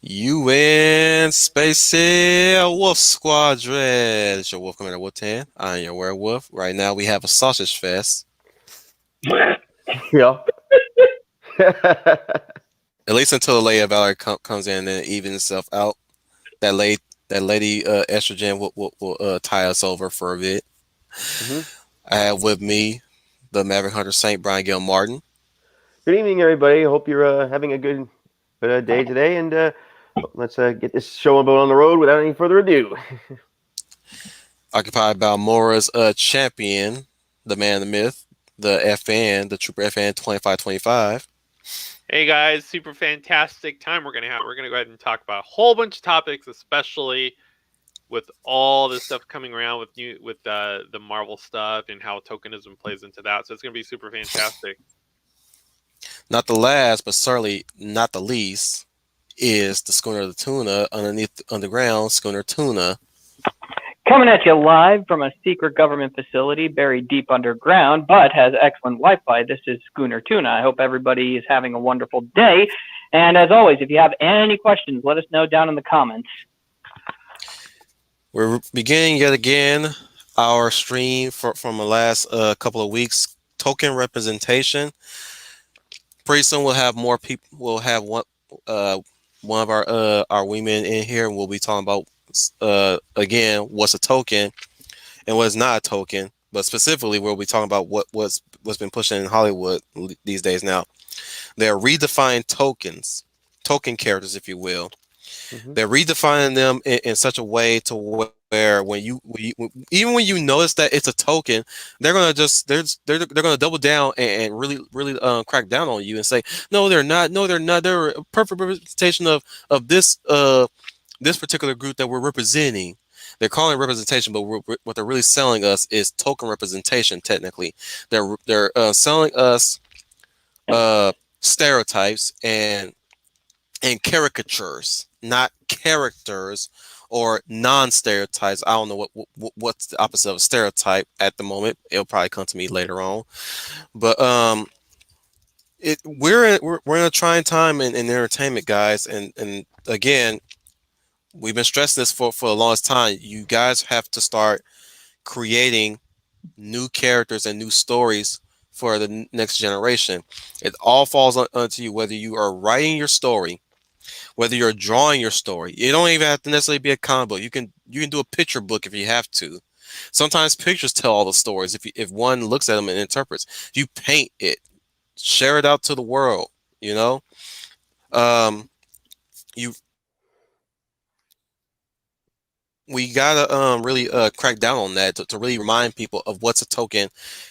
UN Spacey Wolf Squadron. It's your Wolf Commander Wolf 10. I am your werewolf. Right now we have a sausage fest. Yeah. At least until the Lady of Valor comes in and evens itself out. That lady, that lady estrogen will tie us over for a bit. hmm I have with me the Maverick Hunter Saint Brian Gil Martin. Good evening, everybody. Hope you're having a good day today, and let's get this show on the road without any further ado. Occupied by Mora's champion, the man, the myth, the FN, the Trooper FN 2525. Hey guys, super fantastic time we're gonna have. We're gonna go ahead and talk about a whole bunch of topics, especially with all this stuff coming around with the Marvel stuff and how tokenism plays into that. So it's gonna be super fantastic. Not the last, but certainly not the least, is the Schooner of the Tuna underneath underground Schooner Tuna. Coming at you live from a secret government facility buried deep underground, but has excellent Wi-Fi. This is Schooner Tuna. I hope everybody is having a wonderful day. And as always, if you have any questions, let us know down in the comments. We're beginning yet again our stream from the last couple of weeks. Token representation. Pretty soon we'll have more people. We'll have one of our women in here, and we'll be talking about again what's a token and what's not a token. But specifically, we'll be talking about what's been pushing in Hollywood these days now. They're redefined tokens, token characters, if you will. They're redefining them in such a way to where even when you notice that it's a token, they're gonna just they're gonna double down and really crack down on you and say no they're not, they're a perfect representation of this particular group that we're representing. They're calling it representation, but what they're really selling us is token representation. Technically, they're selling us stereotypes and caricatures, not characters or non-stereotypes. I don't know what's the opposite of a stereotype at the moment. It'll probably come to me later on. But we're in a trying time in entertainment, guys, and again, we've been stressing this for the longest time. You guys have to start creating new characters and new stories for the next generation. It all falls onto you, whether you are writing your story, whether you're drawing your story. You don't even have to necessarily be a comic book. You can do a picture book if you have to. Sometimes pictures tell all the stories if one looks at them and interprets. You paint it, share it out to the world. You know, you we gotta really crack down on that to really remind people of what's a token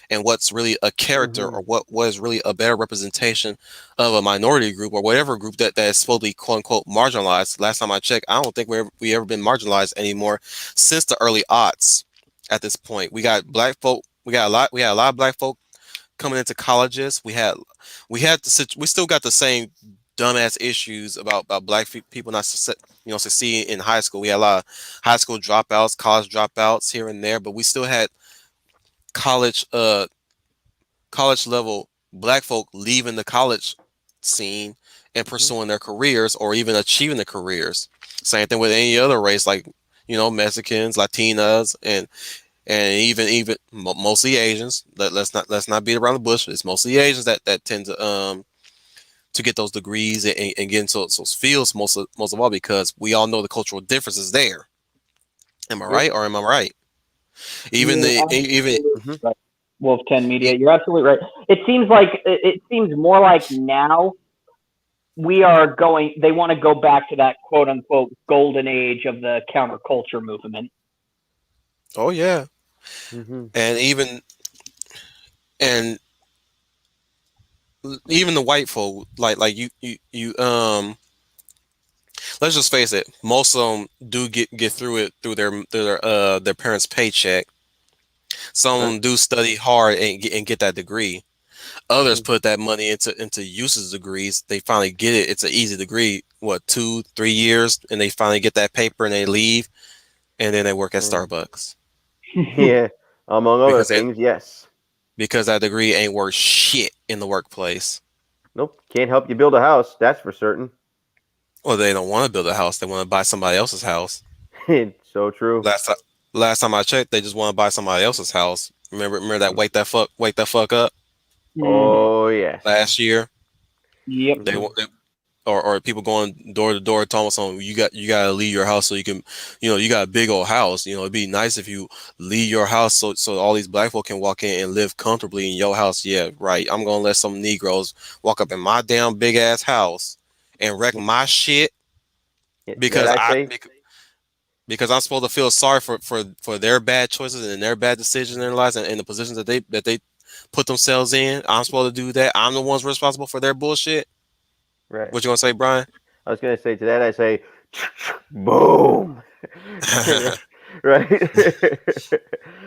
and what's really a character or what was really a better representation of a minority group or whatever group that is supposedly quote unquote marginalized. Last time I checked, I don't think we ever been marginalized anymore since the early aughts. At this point, we got black folk. We had a lot of black folk coming into colleges. We still got the same dumbass issues about black people not succeeding in high school. We had a lot of high school dropouts, college dropouts here and there, but we still had college college level black folk leaving the college scene and pursuing their careers or even achieving their careers. Same thing with any other race, like Mexicans, Latinas, and even mostly Asians. Let's not beat around the bush. It's mostly Asians that tend to get those degrees and get into those fields most of all, because we all know the cultural differences there. Am I right or am I right? Even Wolf 10 Media, you're absolutely right. It seems more like now they want to go back to that quote unquote golden age of the counterculture movement. Oh yeah. And even the white folk, like you let's just face it, most of them do get through it through their parents' paycheck. Some of them do study hard and get that degree. Others put that money into uses degrees. They finally get it. It's an easy degree. What, 2-3 years, and they finally get that paper and they leave, and then they work at Starbucks. Yeah, among other things, yes. Because that degree ain't worth shit in the workplace. Nope, can't help you build a house. That's for certain. Well, they don't want to build a house. They want to buy somebody else's house. It's so true. Last time, last time I checked, they just want to buy somebody else's house. Remember that wake that fuck up Mhm. Oh yes. last year. Yep. They, Hmm. they or people going door to door telling someone you got to leave your house so you can, you got a big old house. It'd be nice if you leave your house so all these black folk can walk in and live comfortably in your house. Yeah, right. I'm gonna let some Negroes walk up in my damn big ass house and wreck my shit To that because I say, because I'm supposed to feel sorry for their bad choices and their bad decisions in their lives and the positions that they put themselves in. I'm supposed to do that. I'm the ones responsible for their bullshit. right. What you gonna say, Brian? I was gonna say to that I say, boom. Right.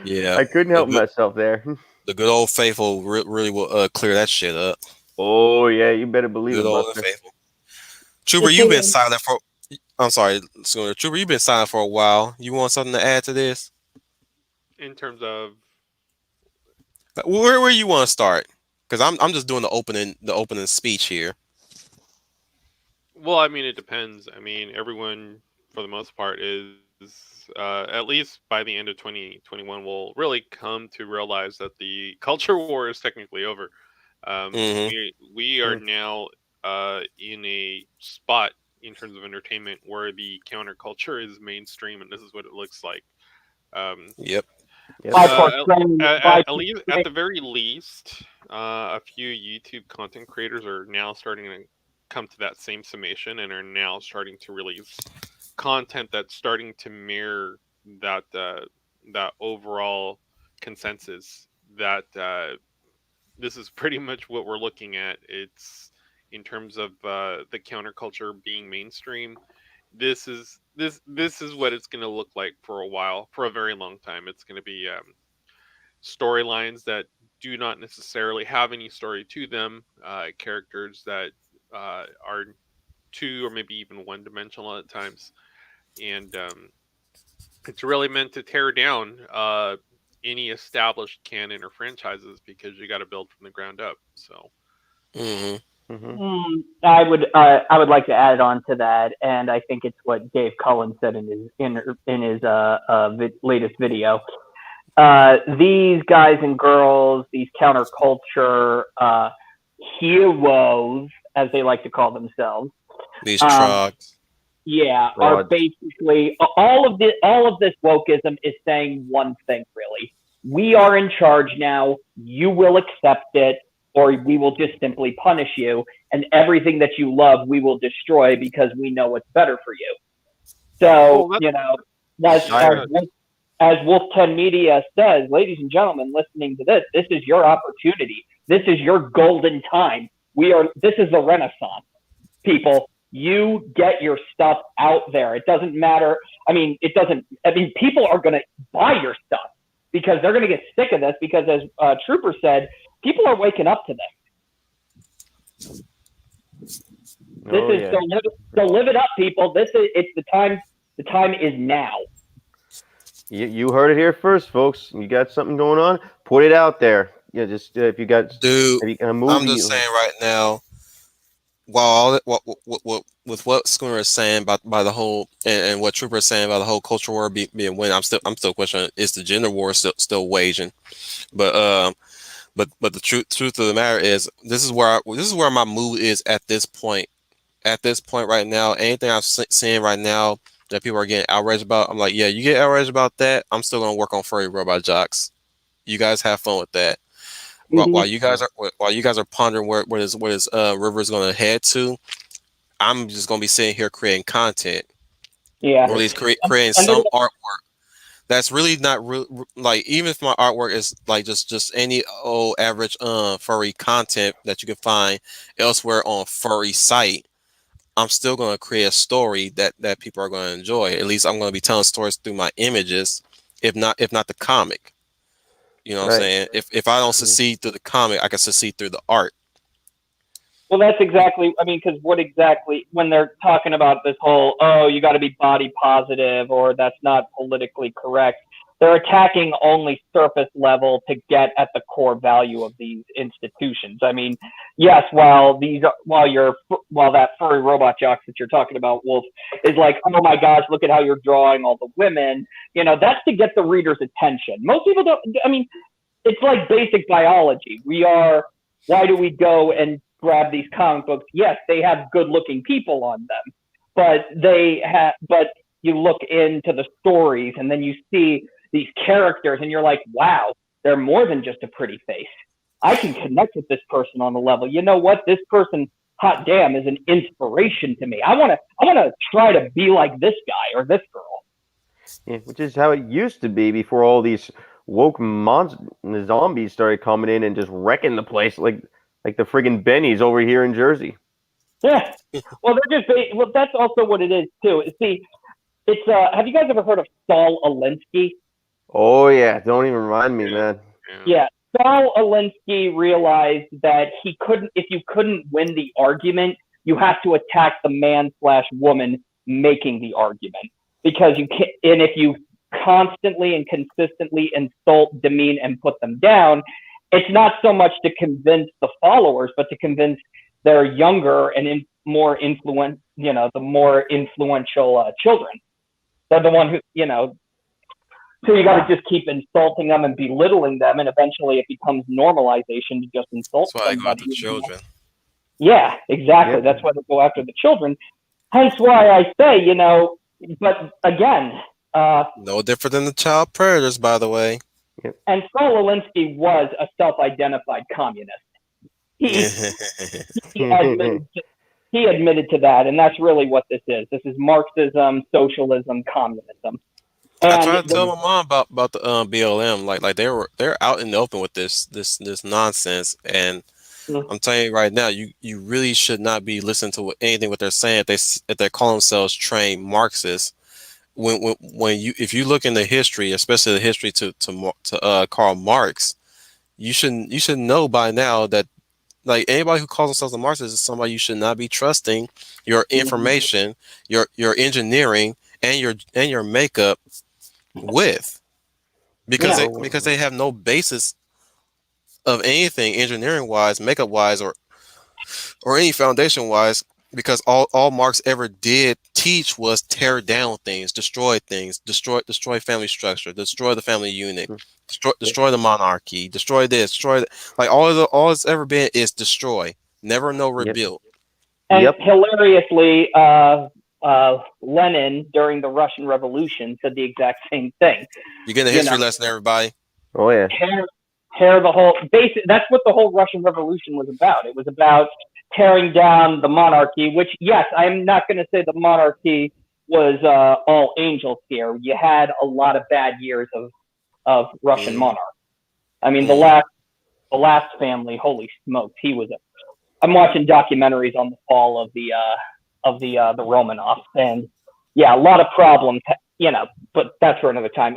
Yeah, I couldn't the help good myself there. the good old faithful really will clear that shit up. Oh yeah, you better believe Good it, old and Buster. faithful. Trooper, The you've been thing silent for. I'm sorry, Schooner. Trooper, you've been silent for a while. You want something to add to this? In terms of, Where you want to start? Because I'm just doing the opening speech here. well, I mean, it depends. I mean, everyone for the most part is, at least by the end of 2021, will really come to realize that the culture war is technically over. Mm-hmm. We are Hmm. now in a spot in terms of entertainment where the counterculture is mainstream, and this is what it looks like. Um, Yep. Yep. by uh, portraying by at portraying the very least, a few YouTube content creators are now starting to come to that same summation and are now starting to release content that's starting to mirror that that overall consensus that this is pretty much what we're looking at. It's in terms of the counterculture being mainstream. This is what it's going to look like for a while, for a very long time. It's going to be storylines that do not necessarily have any story to them, characters that are two or maybe even one dimensional at times, and it's really meant to tear down any established canon or franchises because you got to build from the ground up. So Mm-hmm. Hmm. I would like to add on to that, and I think it's what Dave Cullen said in his latest video. These guys and girls, these counterculture heroes, as they like to call themselves, These um, trucks. yeah, are Frauds. basically all of this wokeism is saying one thing really. We are in charge now. You will accept it, or we will just simply punish you, and everything that you love, we will destroy because we know what's better for you. well, So, that, as that's as Iron. uh, as Wolf 10 Media says, ladies and gentlemen, listening to this is your opportunity. This is your golden time. This is the Renaissance, people. You get your stuff out there. It doesn't matter. People are going to buy your stuff because they're going to get sick of this because, as Trooper said, people are waking up to this. This Oh is yeah. so live it up, people. It's the time. The time is now. You heard it here first, folks. You got something going on? Put it out there. Just Dude, if you got a I'm movie. just saying right now, while all that, with what Schooner is saying about by the whole and what Trooper is saying about the whole culture war being win, I'm still questioning is the gender war still waging, but but the truth of the matter is this is where my mood is at this point. At this point right now, anything I'm seeing right now that people are getting outraged about, I'm like, yeah, you get outraged about that. I'm still gonna work on furry robot jocks. You guys have fun with that. While Mm-hmm. you guys are pondering where this river is gonna head to, I'm just gonna be sitting here creating content, Yeah. or at least creating And some artwork that's really not like, even if my artwork is like just any old average furry content that you can find elsewhere on furry site. I'm still going to create a story that people are going to enjoy. At least I'm going to be telling stories through my images, if not the comic. You know what I'm Right. saying? If I don't Mhm. succeed through the comic, I can succeed through the art. Well, that's exactly. I mean, because what exactly when they're talking about this whole, oh, you got to be body positive or that's not politically correct. They're attacking only surface level to get at the core value of these institutions. I mean, yes, while that furry robot jocks that you're talking about, Wolf, is like, oh my gosh, look at how you're drawing all the women. That's to get the reader's attention. Most people don't. I mean, it's like basic biology. Why do we go and grab these comic books? Yes, they have good-looking people on them, but you look into the stories and then you see these characters and you're like, wow, they're more than just a pretty face. I can connect with this person on the level. You know what? This person, hot damn, is an inspiration to me. I want to try to be like this guy or this girl. Yeah, which is how it used to be before all these woke zombies started coming in and just wrecking the place, like the friggin' Bennies over here in Jersey. Yeah. Well, that's also what it is too. See, it's have you guys ever heard of Saul Alinsky? Oh yeah, don't even remind me, man. Yeah. Saul Alinsky realized that if you couldn't win the argument, you have to attack the man/woman making the argument, because you can't. And if you constantly and consistently insult, demean, and put them down, it's not so much to convince the followers, but to convince their younger and the more influential children. They're the one who, so you got to just keep insulting them and belittling them, and eventually it becomes normalization to just insult That's why somebody. I go after children. Yeah, exactly. Yeah. That's why they go after the children. Hence why I say, but again, No different than the child predators, by the way. and Saul Alinsky was a self-identified communist. He admitted to that, and that's really what this is. This is Marxism, socialism, communism. And I tried to tell my mom about the BLM, like they're out in the open with this nonsense, and I'm telling you right now, you really should not be listening to anything what they're saying if they call themselves trained Marxists. If you look in the history, especially the history to Karl Marx, you should know by now that, like, anybody who calls themselves a Marxist is somebody you should not be trusting your information, your engineering, and your makeup with, because they have no basis of anything engineering wise, makeup wise, or any foundation wise, because all Marx ever did teach was tear down things, destroy things, destroy family structure, destroy the family unit, destroy the monarchy, destroy this, destroy that. Like all it's ever been is destroy, never no rebuild. And hilariously, Lenin during the Russian Revolution said the exact same thing. You get a history lesson, everybody. Oh yeah. Tear the whole basic. That's what the whole Russian Revolution was about. It was about tearing down the monarchy. Which, yes, I'm not going to say the monarchy was all angels here. You had a lot of bad years of Russian monarchs. I mean, the last family. Holy smokes, he was. I'm watching documentaries on the fall of the Romanovs, and yeah, a lot of problems, but that's for another time.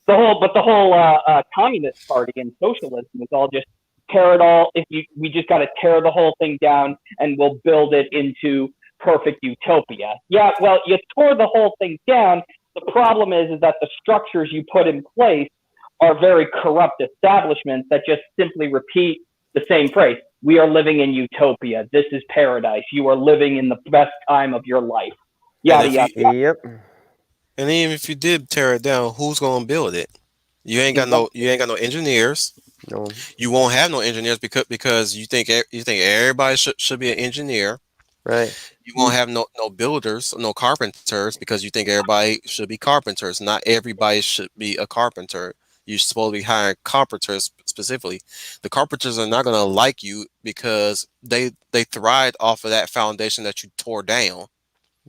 The whole Communist Party and socialism is all just tear it all. We just got to tear the whole thing down, and we'll build it into perfect utopia. Yeah, well, you tore the whole thing down. The problem is that the structures you put in place are very corrupt establishments that just simply repeat the same phrase. We are living in utopia. This is paradise. You are living in the best time of your life. Yada yada. Yep. And even if you did tear it down, who's gonna build it? You ain't got no engineers. No. You won't have no engineers because you think everybody should be an engineer. Right. You won't have no builders, no carpenters, because you think everybody should be carpenters. Not everybody should be a carpenter. You're supposed to be hiring carpenters specifically. The carpenters are not going to like you because they thrived off of that foundation that you tore down.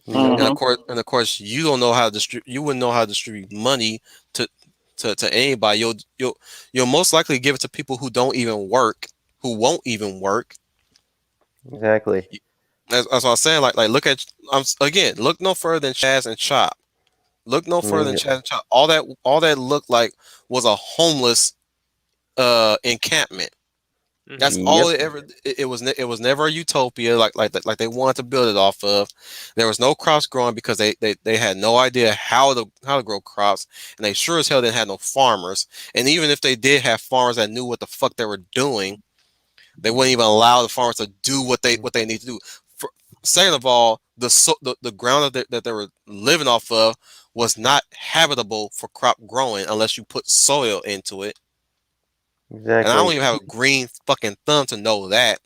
And of course, you don't know how to distribute. You wouldn't know how to distribute money to anybody. You'll most likely give it to people who don't even work, who won't even work. Exactly. That's what I'm saying. Like look at look no further than Chaz and Chop. Look no further than Chaz and Chop. All that looked like was a homeless encampment. That's all Yep. it ever. It was. It was never a utopia like they wanted to build it off of. There was no crops growing because they had no idea how to grow crops, and they sure as hell didn't have no farmers. And even if they did have farmers that knew what the fuck they were doing, they wouldn't even allow the farmers to do what they need to do. For, second of all, the ground that they were living off of was not habitable for crop growing unless you put soil into it. And I don't Exactly. even have a green fucking thumb to know that.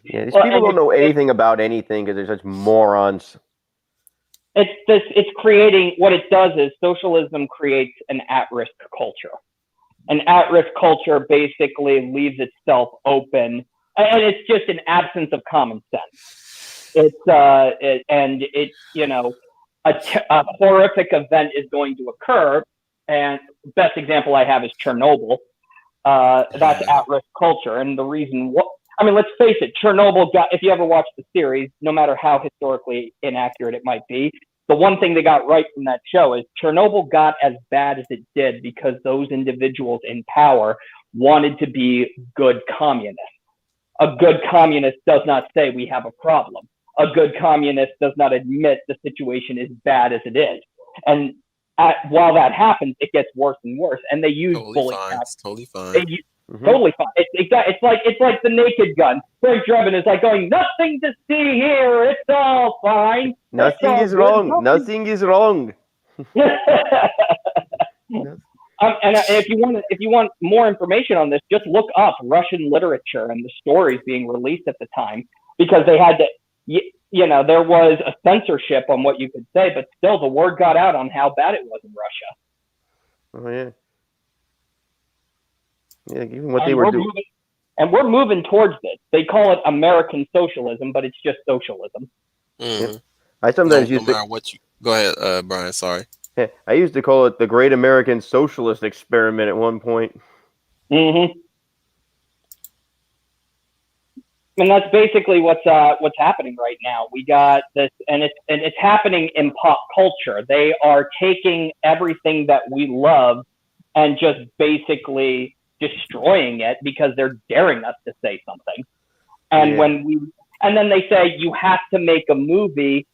Yeah, these Well, people and don't know anything about anything because they're such morons. it's creating, what it does is socialism creates an at-risk culture. An at-risk culture basically leaves itself open, and it's just an absence of common sense. A horrific event is going to occur, and the best example I have is Chernobyl. That's at-risk culture, and the reason what I mean, let's face it, Chernobyl got, if you ever watched the series, no matter how historically inaccurate it might be, the one thing they got right from that show is Chernobyl got as bad as it did because those individuals in power wanted to be good communists. A good communist does not say we have a problem. A good communist does not admit the situation is bad as it is. And while that happens, it gets worse and worse. And they use Totally bullet fine. tactics. It's totally fine. They use, totally fine. It's like the Naked Gun. Frank Drebin is like going, nothing to see here. It's all fine. Nothing is wrong. Nothing is wrong. And if you want more information on this, just look up Russian literature and the stories being released at the time, because they had to, there was a censorship on what you could say, but still the word got out on how bad it was in Russia. Oh yeah. Yeah, even what they were doing. And we're moving towards this. They call it American socialism, but it's just socialism. Mm-hmm. I sometimes no matter what you go ahead, Brian. Sorry. I used to call it the Great American Socialist Experiment at one point. Mm-hmm. And that's basically what's happening right now. We got this, and it's happening in pop culture. They are taking everything that we love and just basically destroying it because they're daring us to say something. And and then they say you have to make a movie.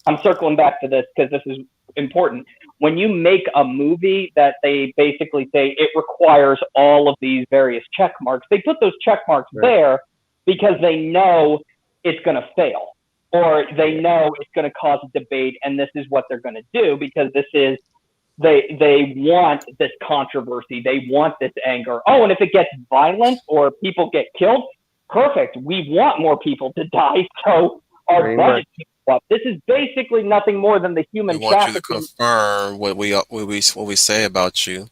I'm circling back to this because this is important. When you make a movie that they basically say it requires all of these various check marks, they put those check marks there because they know it's going to fail, or they know it's going to cause a debate, and this is what they're going to do because this is, they want this controversy, they want this anger. Oh, and if it gets violent or people get killed, perfect. We want more people to die, so our budget keeps up. This is basically nothing more than the human trafficking. We want you to confirm what we say about you.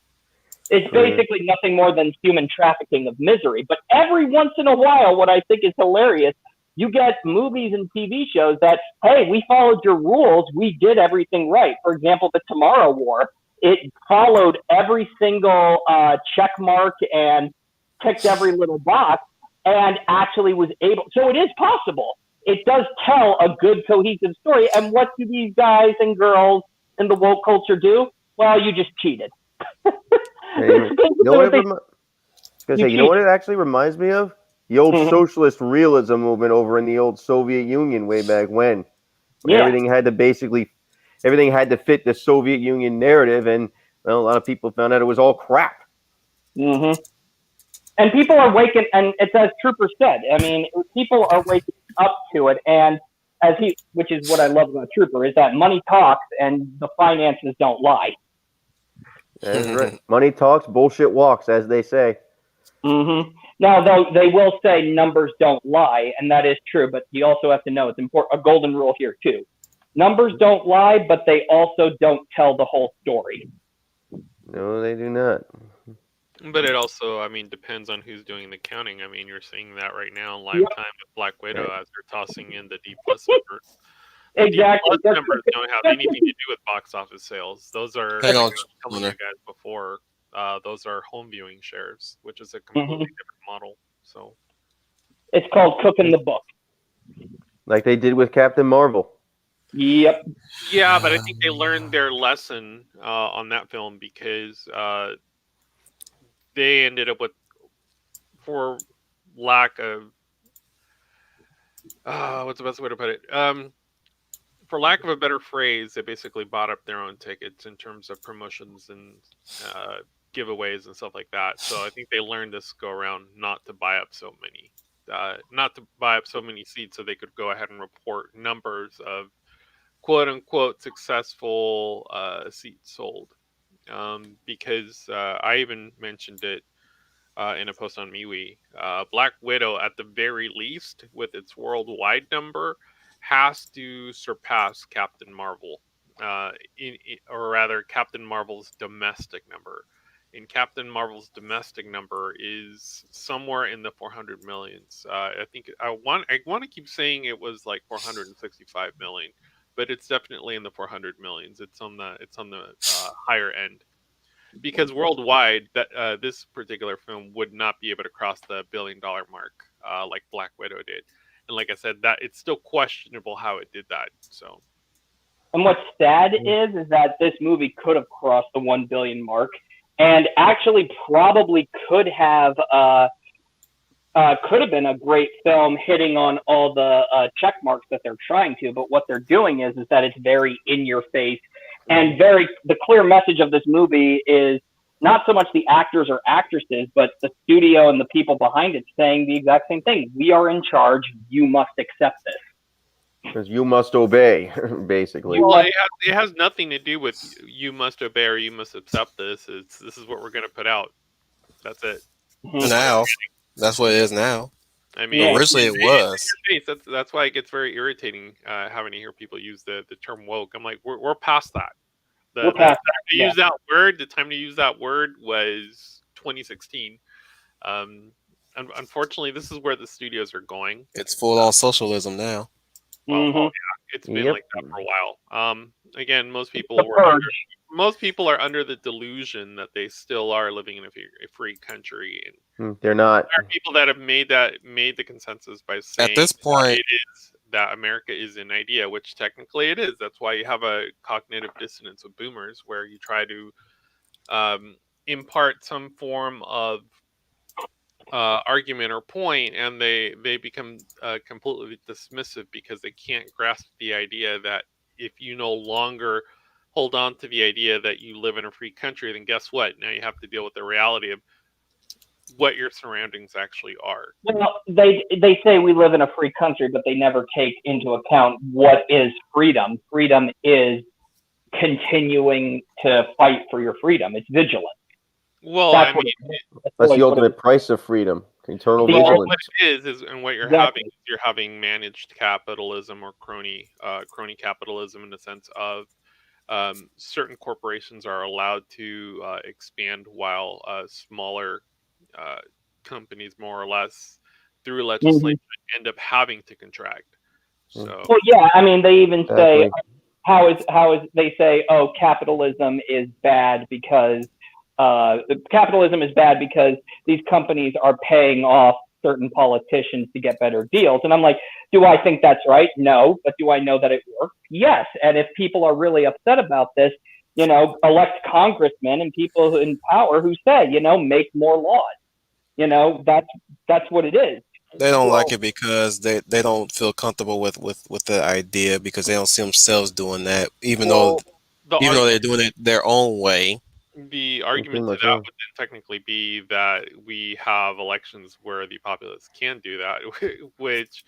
It's basically nothing more than human trafficking of misery. But every once in a while, what I think is hilarious, you get movies and TV shows that, hey, we followed your rules, we did everything right. For example, the Tomorrow War, it followed every single check mark and ticked every little box and actually was able. So it is possible. It does tell a good, cohesive story. And what do these guys and girls in the woke culture do? Well, you just cheated. You know what it actually reminds me of? The old socialist realism movement over in the old Soviet Union way back when everything had to fit the Soviet Union narrative, and a lot of people found out it was all crap. Mm-hmm. And people are waking, and it's as Trooper said. I mean, people are waking up to it, and which is what I love about Trooper, is that money talks and the finances don't lie. That's right. Money talks, bullshit walks, as they say. Mm-hmm. Now, though, they will say numbers don't lie, and that is true, but you also have to know it's important. A golden rule here, too. Numbers don't lie, but they also don't tell the whole story. No, they do not. But it also, depends on who's doing the counting. You're seeing that right now in Lifetime with Black Widow as they're tossing in the D+ numbers. Exactly. The numbers don't have anything to do with box office sales. Those are, Hang on, telling you guys before, those are home viewing shares, which is a completely different model. So it's called cooking the book, like they did with Captain Marvel. Yep. Yeah, but I think they learned their lesson on that film because they ended up with, for lack of what's the best way to put it? For lack of a better phrase, they basically bought up their own tickets in terms of promotions and uh, giveaways and stuff like that. So I think they learned this go around not to buy up so many, seats, so they could go ahead and report numbers of quote unquote successful seats sold. Because I even mentioned it in a post on MeWe. Black Widow, at the very least, with its worldwide number, has to surpass Captain Marvel, or rather, Captain Marvel's domestic number. And Captain Marvel's domestic number is somewhere in the 400 millions. I think I want to keep saying it was like 465 million, but it's definitely in the 400 millions. It's on the higher end, because worldwide that this particular film would not be able to cross the $1 billion mark like Black Widow did. And like I said, that it's still questionable how it did that. So, and what's sad is that this movie could have crossed the 1 billion mark, and actually probably could have been a great film, hitting on all the check marks that they're trying to. But what they're doing is that it's very in your face, and the clear message of this movie is not so much the actors or actresses, but the studio and the people behind it saying the exact same thing. We are in charge. You must accept this. Because you must obey, basically. Well, it has nothing to do with you must obey or you must accept this. This is what we're going to put out. That's it. Now, that's what it is now. I mean, originally it was. That's why it gets very irritating having to hear people use the term woke. I'm like, we're past that. The time to use that word. The time to use that word was 2016. Unfortunately, this is where the studios are going. It's full on socialism now. Well, yeah, it's been like that for a while. Again, most people are under the delusion that they still are living in a free country, and they're not. There are people that have made the consensus by saying at this point it is that America is an idea, which technically it is. That's why you have a cognitive dissonance with boomers, where you try to impart some form of argument or point, and they become completely dismissive because they can't grasp the idea that if you no longer hold on to the idea that you live in a free country, then guess what? Now you have to deal with the reality of what your surroundings actually are. Well, they say we live in a free country, but they never take into account what is freedom. Freedom is continuing to fight for your freedom. It's vigilance. Well, that's the ultimate price of freedom. Eternal vigilance. What it is, and what you're having managed capitalism or crony capitalism, in the sense of certain corporations are allowed to expand while smaller companies, more or less, through legislation, end up having to contract. So, well, yeah, I mean, they even say how is they say, oh, capitalism is bad because these companies are paying off certain politicians to get better deals. And I'm like, do I think that's right? No. But do I know that it works? Yes. And if people are really upset about this, elect congressmen and people in power who say, make more laws. That's what it is. They don't like it because they don't feel comfortable with the idea, because they don't see themselves doing that, even though they're doing it their own way. The argument to that would then technically be that we have elections where the populace can do that, which,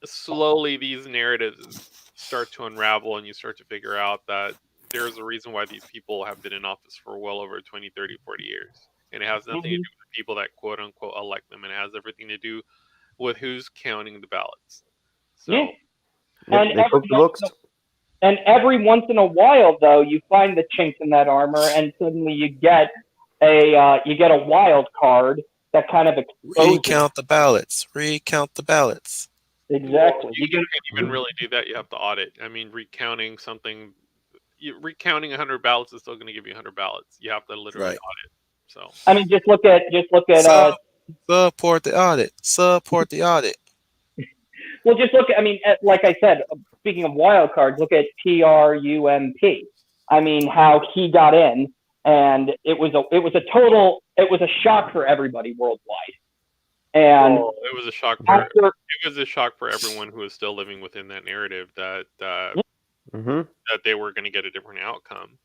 slowly these narratives start to unravel, and you start to figure out that there's a reason why these people have been in office for well over 20, 30, 40 years. And it has nothing to do with the people that quote unquote elect them, and it has everything to do with who's counting the ballots. So, and every once in a while, though, you find the chinks in that armor, and suddenly you get a wild card that kind of exposes. Recount the ballots. Exactly. Well, you can't even really do that. You have to audit. I mean, recounting 100 ballots is still going to give you 100 ballots. You have to literally audit. So, I mean, just look at support the audit. Support the audit. Well, just look at, like I said, speaking of wild cards, look at Trump. I mean, how he got in, and it was a shock for everybody worldwide. And it was a shock for everyone who was still living within that narrative that that they were going to get a different outcome.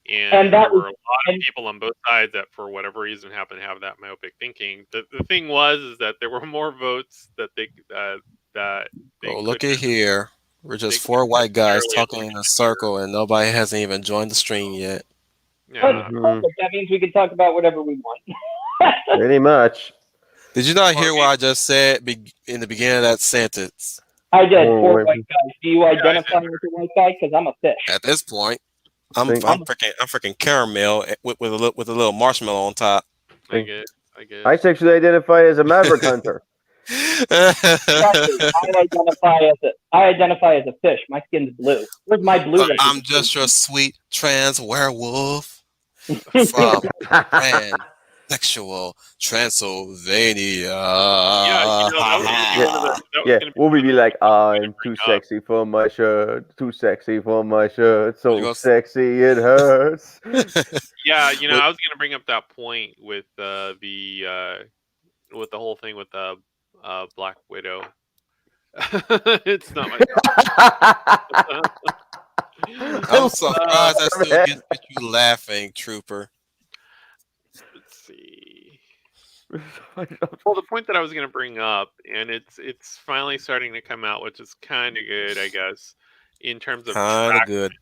And there were a lot of people on both sides that, for whatever reason, happened to have that myopic thinking. The thing is that there were more votes that they look at here. We're just four white guys talking in a circle, and nobody hasn't even joined the stream yet. Yeah. That means we can talk about whatever we want. Pretty much. Did you not hear what I just said in the beginning of that sentence? I did. Four white guys. Do you identify as a white guy? Because I'm a fish. At this point, I'm freaking caramel with a little marshmallow on top. I guess. I sexually identify as a maverick hunter. I identify as a fish. My skin's blue. Where's my blue? I'm just your sweet trans werewolf from sexual Transylvania. We'll be like, I'm too sexy for my shirt, too sexy for my shirt, so sexy it hurts. Yeah, I was gonna bring up that point with the whole thing with the Black Widow. It's not my I'm surprised I still get you laughing, Trooper. Let's see. Well, the point that I was going to bring up, and it's finally starting to come out, which is kind of good, I guess, in terms of kind of good.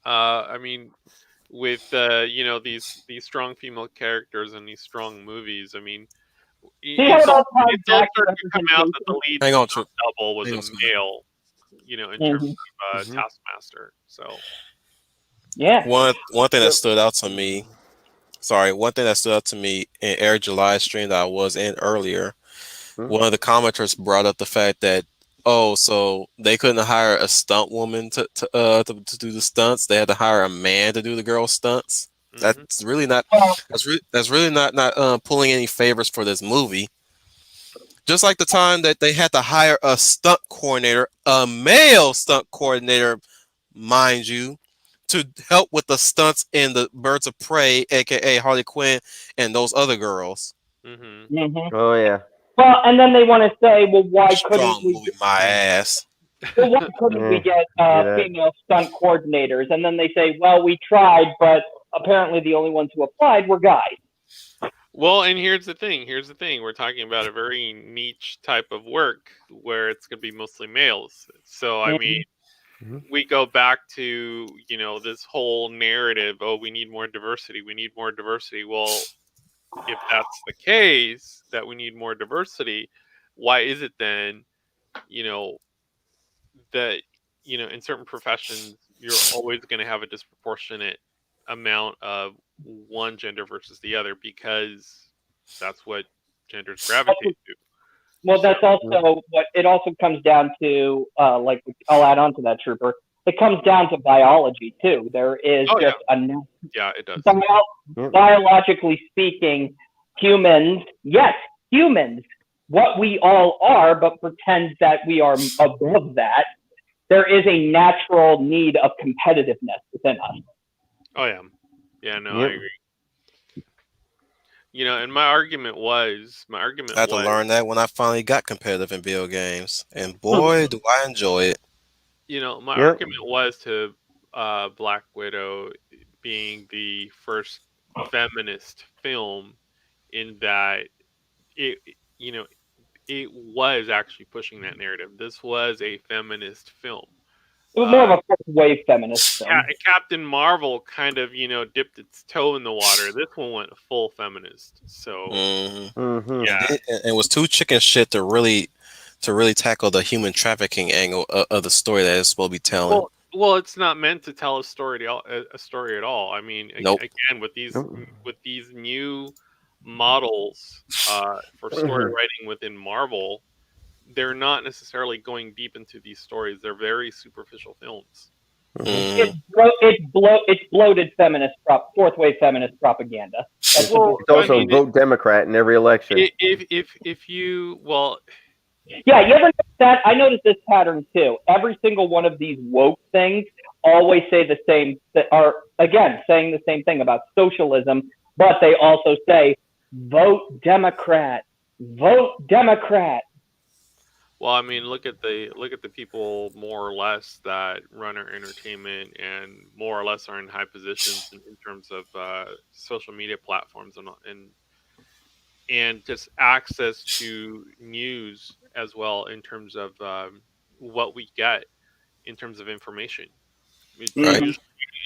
I mean, with these strong female characters and these strong movies, I mean, it's all starting to come out that the lead double was a male, in terms of Taskmaster. So, yeah. One thing that stood out to me. One thing that stood out to me in Eric July's stream that I was in earlier, one of the commenters brought up the fact that, so they couldn't hire a stunt woman to do the stunts. They had to hire a man to do the girl stunts. That's really not. That's really not pulling any favors for this movie. Just like the time that they had to hire a stunt coordinator, a male stunt coordinator, mind you, to help with the stunts in the Birds of Prey, aka Harley Quinn, and those other girls. Oh yeah. Well, and then they want to say, well, why couldn't we? My ass. Well, why couldn't we get female stunt coordinators? And then they say, well, we tried, but apparently the only ones who applied were guys. Well, and here's the thing. We're talking about a very niche type of work where it's going to be mostly males. So, I mean, we go back to, this whole narrative, we need more diversity. Well, if that's the case, that we need more diversity, why is it then, that, in certain professions, you're always going to have a disproportionate amount of one gender versus the other, because that's what genders gravitate to. Well, that's also what it also comes down to. Like, I'll add on to that, Trooper. It comes down to biology too. There is it does. Biologically speaking, humans, what we all are, but pretend that we are above that. There is a natural need of competitiveness within us. Oh yeah, I agree. And my argument was. I had to learn that when I finally got competitive in video games, and boy, do I enjoy it. My argument was to Black Widow being the first feminist film, in that it was actually pushing that narrative. This was a feminist film. It was more of a first wave feminist film. Captain Marvel kind of, dipped its toe in the water. This one went full feminist. So yeah, it was too chicken shit to really tackle the human trafficking angle of the story that it's supposed to be telling. Well, it's not meant to tell a story at all. I mean, again, with these new models for story writing within Marvel, they're not necessarily going deep into these stories. They're very superficial films. It's bloated feminist fourth wave feminist propaganda. It's also vote Democrat in every election. If you yeah, you ever notice that? I noticed this pattern too. Every single one of these woke things always say the same, saying the same thing about socialism, but they also say vote Democrat. Vote Democrat. Well, I mean, look at the people more or less that run our entertainment and more or less are in high positions in terms of social media platforms and just access to news as well in terms of what we get in terms of information. It's Right. Hmm.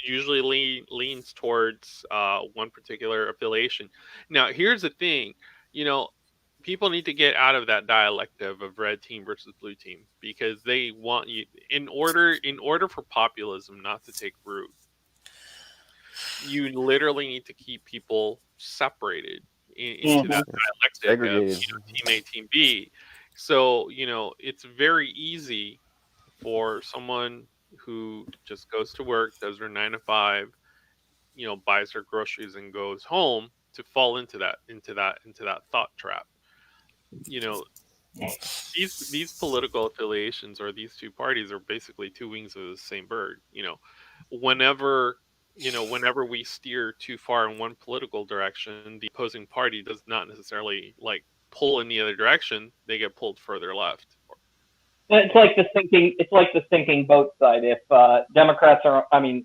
usually leans towards one particular affiliation. Now, here's the thing, you know, people need to get out of that dialective of red team versus blue team because they want you in order for populism not to take root, you literally need to keep people separated into Hmm. that dialectic of Segregated. team A, team B. So it's very easy for someone who just goes to work, does their 9 to 5, buys their groceries and goes home to fall into that thought trap. You know, these political affiliations or these two parties are basically two wings of the same bird. Whenever whenever we steer too far in one political direction, the opposing party does not necessarily like pull in the other direction; they get pulled further left. It's like the sinking. It's like the sinking boat side. If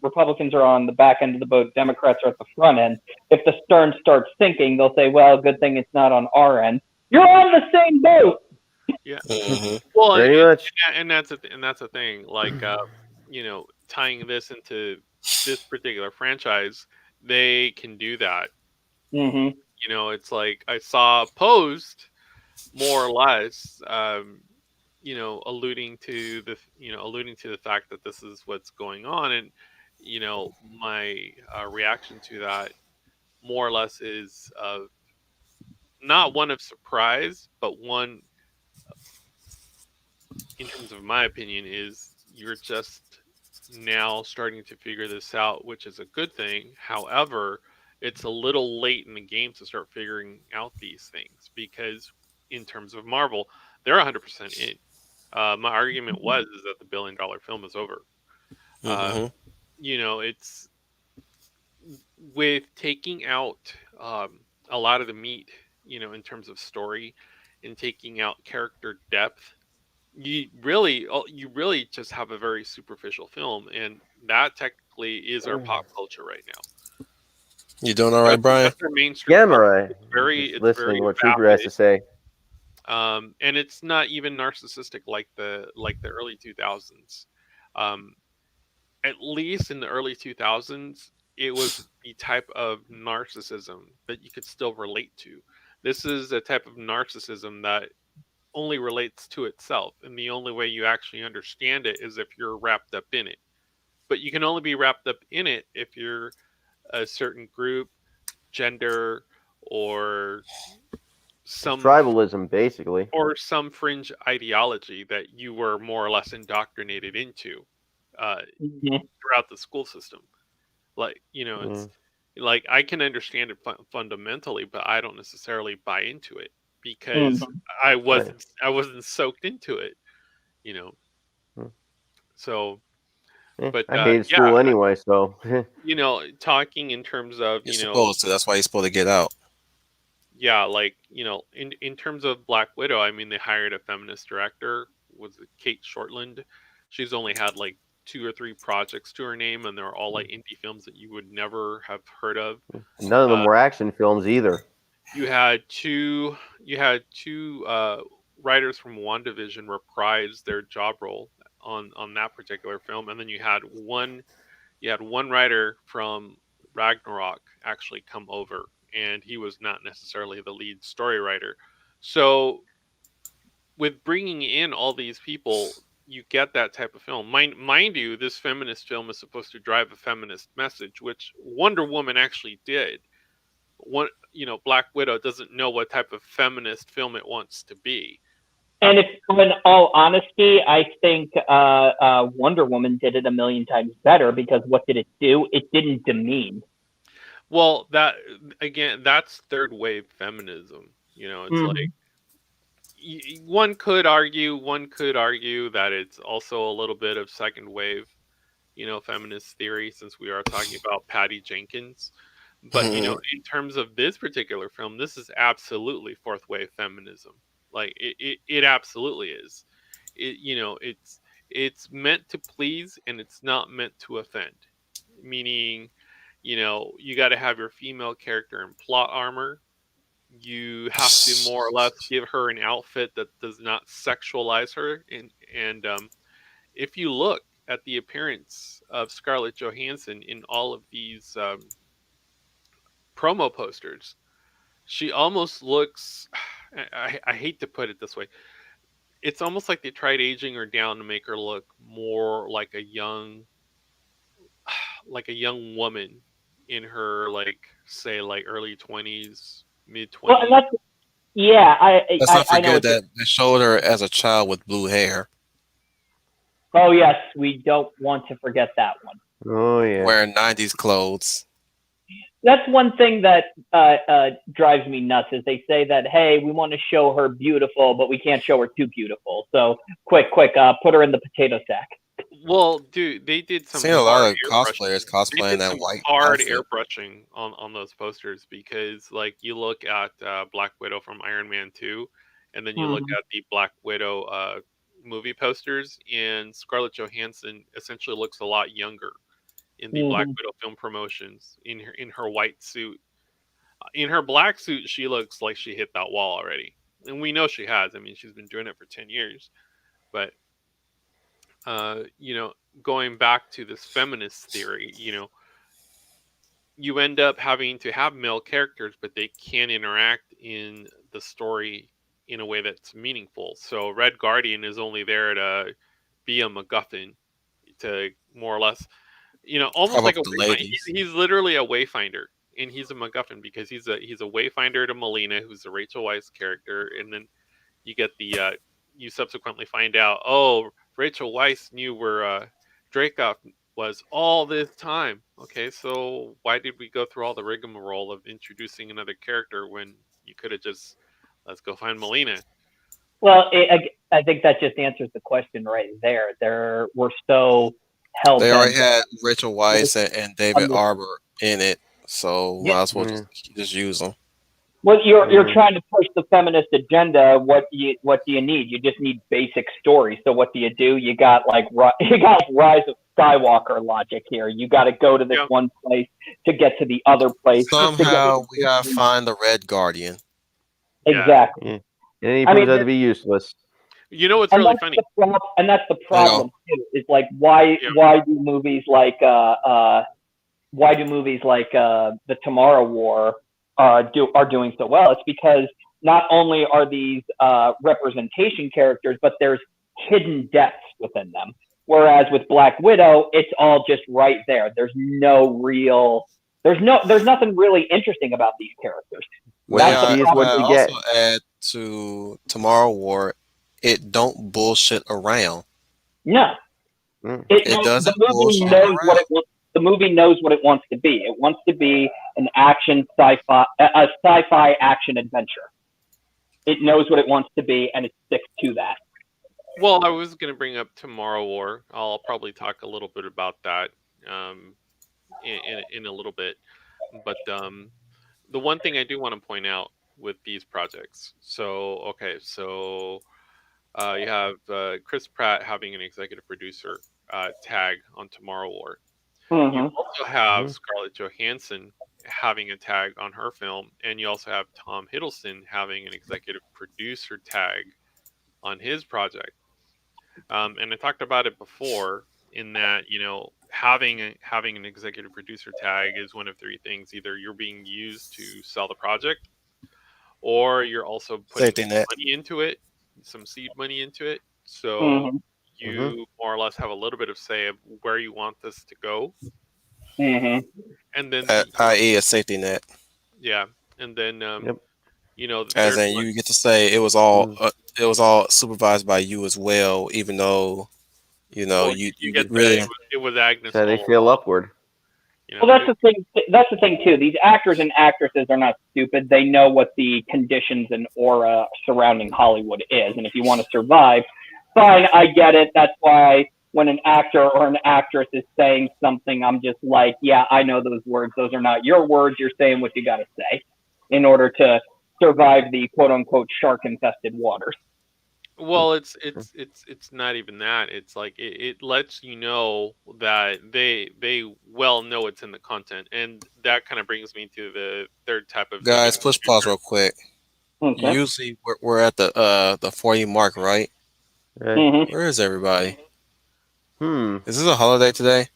Republicans are on the back end of the boat, Democrats are at the front end. If the stern starts sinking, they'll say, "Well, good thing it's not on our end." You're on the same boat. Yeah. Hmm. Well, Pretty much. and that's the thing. Like, tying this into this particular franchise, they can do that. Hmm. It's like I saw a post more or less, alluding to the fact that this is what's going on, and my reaction to that more or less is not one of surprise, but one in terms of my opinion is you're just now starting to figure this out, which is a good thing. However, it's a little late in the game to start figuring out these things because in terms of Marvel, they're 100% in. My argument is that the billion-dollar film is over. Uh, Hmm. it's with taking out a lot of the meat, in terms of story and taking out character depth. You really just have a very superficial film, and that technically is our pop culture right now. You doing all right, That's Brian? that's our mainstream Yeah, I'm culture. alright. Just It's very listening to what Trooper has vapid, to say. and it's not even narcissistic like the early 2000s. Um, at least in the early 2000s, it was the type of narcissism that you could still relate to. This is a type of narcissism that only relates to itself, and the only way you actually understand it is if you're wrapped up in it. But you can only be wrapped up in it if you're a certain group, gender, or It's some tribalism, basically. some fringe ideology that you were more or less indoctrinated into uh, Hmm. throughout the school system. Like, it's Mm, like I can understand it fundamentally, but I don't necessarily buy into it because Hmm. I right. wasn't soaked into it, you know. Mm. So, but I hated yeah, school anyway, so talking in terms of, You're supposed to. That's why you're supposed to get out. yeah, like, in terms of Black Widow, I mean, they hired a feminist director, was it Kate Shortland? She's only had like 2 or 3 projects to her name, and they're all like indie films that you would never have heard of. none of them Uh, were action films either. you had two writers from WandaVision reprise their job role on that particular film, and then you had one writer from Ragnarok actually come over, and he was not necessarily the lead story writer. So with bringing in all these people, you get that type of film. Mind you, this feminist film is supposed to drive a feminist message, which Wonder Woman actually did. Black Widow doesn't know what type of feminist film it wants to be. And if, in all honesty, I think Wonder Woman did it a million times better because what did it do? It didn't demean. Well, that again, that's third wave feminism. It's like Hmm. one could argue that it's also a little bit of second wave, feminist theory since we are talking about Patty Jenkins. But in terms of this particular film, this is absolutely fourth wave feminism. Like it absolutely is. It's meant to please and it's not meant to offend. Meaning, you got to have your female character in plot armor. You have to more or less give her an outfit that does not sexualize her. And if you look at the appearance of Scarlett Johansson in all of these promo posters, she almost looks. I hate to put it this way. It's almost like they tried aging her down to make her look more like a young woman in her say early 20s, mid Well, 20s. and that's Let's not I know. forget that they showed her as a child with blue hair, Oh yes, we don't want to forget that one. Oh yeah. wearing 90s clothes. That's one thing that drives me nuts is they say that, hey, we want to show her beautiful, but we can't show her too beautiful. So quick, put her in the potato sack. Well, dude, they did some Seen a lot hard of airbrushing. cosplayers They cosplaying did that some white hard outfit. airbrushing on those posters because, like, you look at Black Widow from Iron Man 2, and then you look at the Black Widow movie posters, and Scarlett Johansson essentially looks a lot younger in the Black Widow film promotions in her white suit. In her black suit, she looks like she hit that wall already, and we know she has. I mean, she's been doing it for 10 years, but going back to this feminist theory, you end up having to have male characters, but they can't interact in the story in a way that's meaningful. So Red Guardian is only there to be a MacGuffin, to more or less, almost Prop like up a the wayfinder. ladies. He's literally a wayfinder, and he's a MacGuffin because he's a wayfinder to Melina, who's the Rachel Weisz character, and then you get you subsequently find out, oh, Rachel Weisz knew where Dreykov was all this time. Okay, so why did we go through all the rigmarole of introducing another character when you could have just, let's go find Melina? Well, I think that just answers the question right there. We're so hell They bent. already had Rachel Weisz and David Arbor in it, so might as well just use them. Well, you're trying to push the feminist agenda. What do you need? You just need basic stories. So what do? You got Rise of Skywalker logic here. You got to go to this one place to get to the other place. Somehow we gotta find the Red Guardian. Exactly. Yeah. And he proves that to be useless. You know what's really funny? And that's the problem too. Is like why do movies like The Tomorrow War are doing so well? It's because not only are these representation characters, but there's hidden depths within them. Whereas with Black Widow, it's all just right there. There's nothing really interesting about these characters. What you get. Also add to Tomorrow War, it don't bullshit around. No, it doesn't bullshit around. The movie knows what it wants to be. It wants to be an action sci-fi action adventure. It knows what it wants to be, and it sticks to that. Well, I was going to bring up Tomorrow War. I'll probably talk a little bit about that in a little bit. But the one thing I do want to point out with these projects. So you have Chris Pratt having an executive producer tag on Tomorrow War. Mm-hmm. You also have Scarlett Johansson having a tag on her film, and you also have Tom Hiddleston having an executive producer tag on his project. And I talked about it before in that, having an executive producer tag is one of three things. Either you're being used to sell the project, or you're also putting money into it, some seed money into it. So you more or less have a little bit of say of where you want this to go. Mm-hmm. And then i.e. a safety net. Yeah. And then as in you get to say it was all supervised by you as well, even though you get really it was Agnes. So they feel upward. Well, that's the thing. That's the thing too. These actors and actresses are not stupid. They know what the conditions and aura surrounding Hollywood is, and if you want to survive, fine. I get it. That's why when an actor or an actress is saying something, I'm just like, yeah, I know those words. Those are not your words. You're saying what you got to say in order to survive the quote unquote shark infested waters. Well, it's not even that. It's like it lets you know that they well know it's in the content, and that kind of brings me to the third type of Guys, negative. push pause real quick. Okay. Usually we're at the 40 mark, right? Right. Mm-hmm. Where is everybody? Hmm. Is this a holiday today? I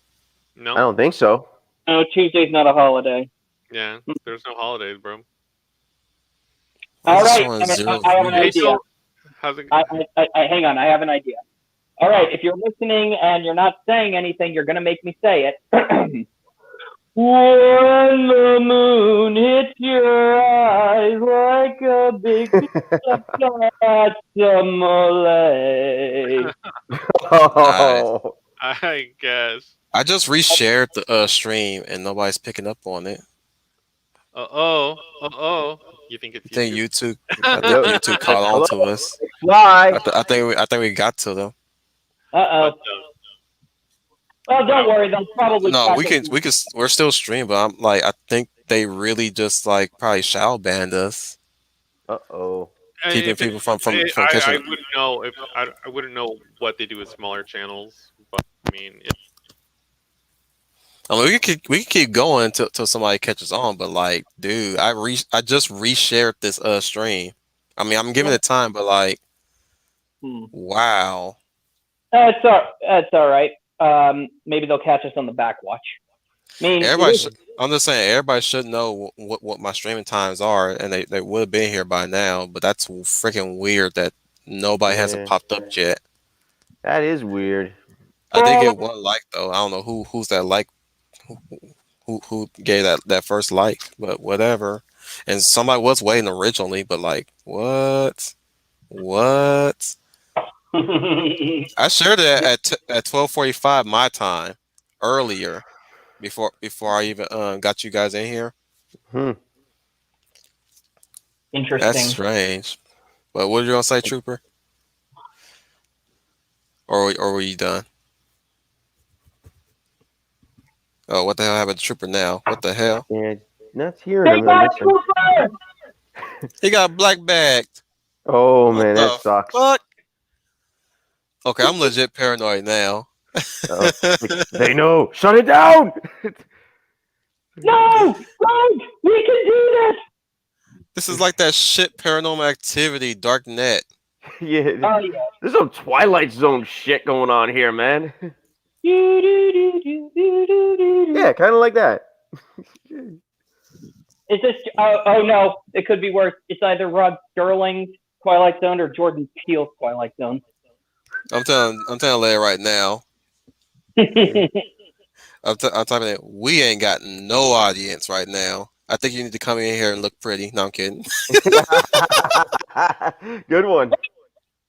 No, don't think so. No, Tuesday's not a holiday. yeah, there's no holidays, bro. Why is All it right, showing zero I have an Hey, views? idea. how's it? Hang on, I have an idea. All right, if you're listening and you're not saying anything, you're going to make me say it. When the moon hits your eyes like a big guacamole. Oh. I guess. I just reshared the stream and nobody's picking up on it. Uh-oh. You think it's I think YouTube? I think Yep. YouTube caught on Hello? to us. Fly. I think we got to them. Uh-oh. But, Well, don't worry, they'll probably No, catch us. we're still streaming, but I'm like I think they really just like probably shadow banned us, Uh-oh. keeping if people it's, from I catching. wouldn't know if I wouldn't know what they do with smaller channels, but I mean, I mean, we can keep going till somebody catches on, but like, dude, I just reshared this stream. I mean, I'm giving it time, but like, wow. That's all right. Maybe they'll catch us on the backwatch. I mean, I'm just saying, everybody should know what my streaming times are, and they would have been here by now. But that's freaking weird that nobody hasn't Yeah. popped up yet. That is weird. I did get one like though. I don't know who's that like, who gave that first like, but whatever. And somebody was waiting originally, but like, what? I shared it at 12:45 my time earlier before I even got you guys in here. Hmm. Interesting. That's strange. But what are you gonna say, Trooper? Or were you done? Oh, what the hell happened to Trooper now? What the hell? Yeah, not hearing him. I miss him. He got black bagged. Oh What man, the that sucks. fuck? Okay, I'm legit paranoid now. Oh, they know. Shut it down. No, don't. We can do this. This is like that shit Paranormal Activity, Dark Net. Yeah. Oh yeah. There's some Twilight Zone shit going on here, man. Yeah, kind of like that. Is this? Oh no, it could be worse. It's either Rod Sterling's Twilight Zone or Jordan Peele's Twilight Zone. I'm telling Leia right now. I'm typing it. We ain't got no audience right now. I think you need to come in here and look pretty. No, I'm kidding. Good one.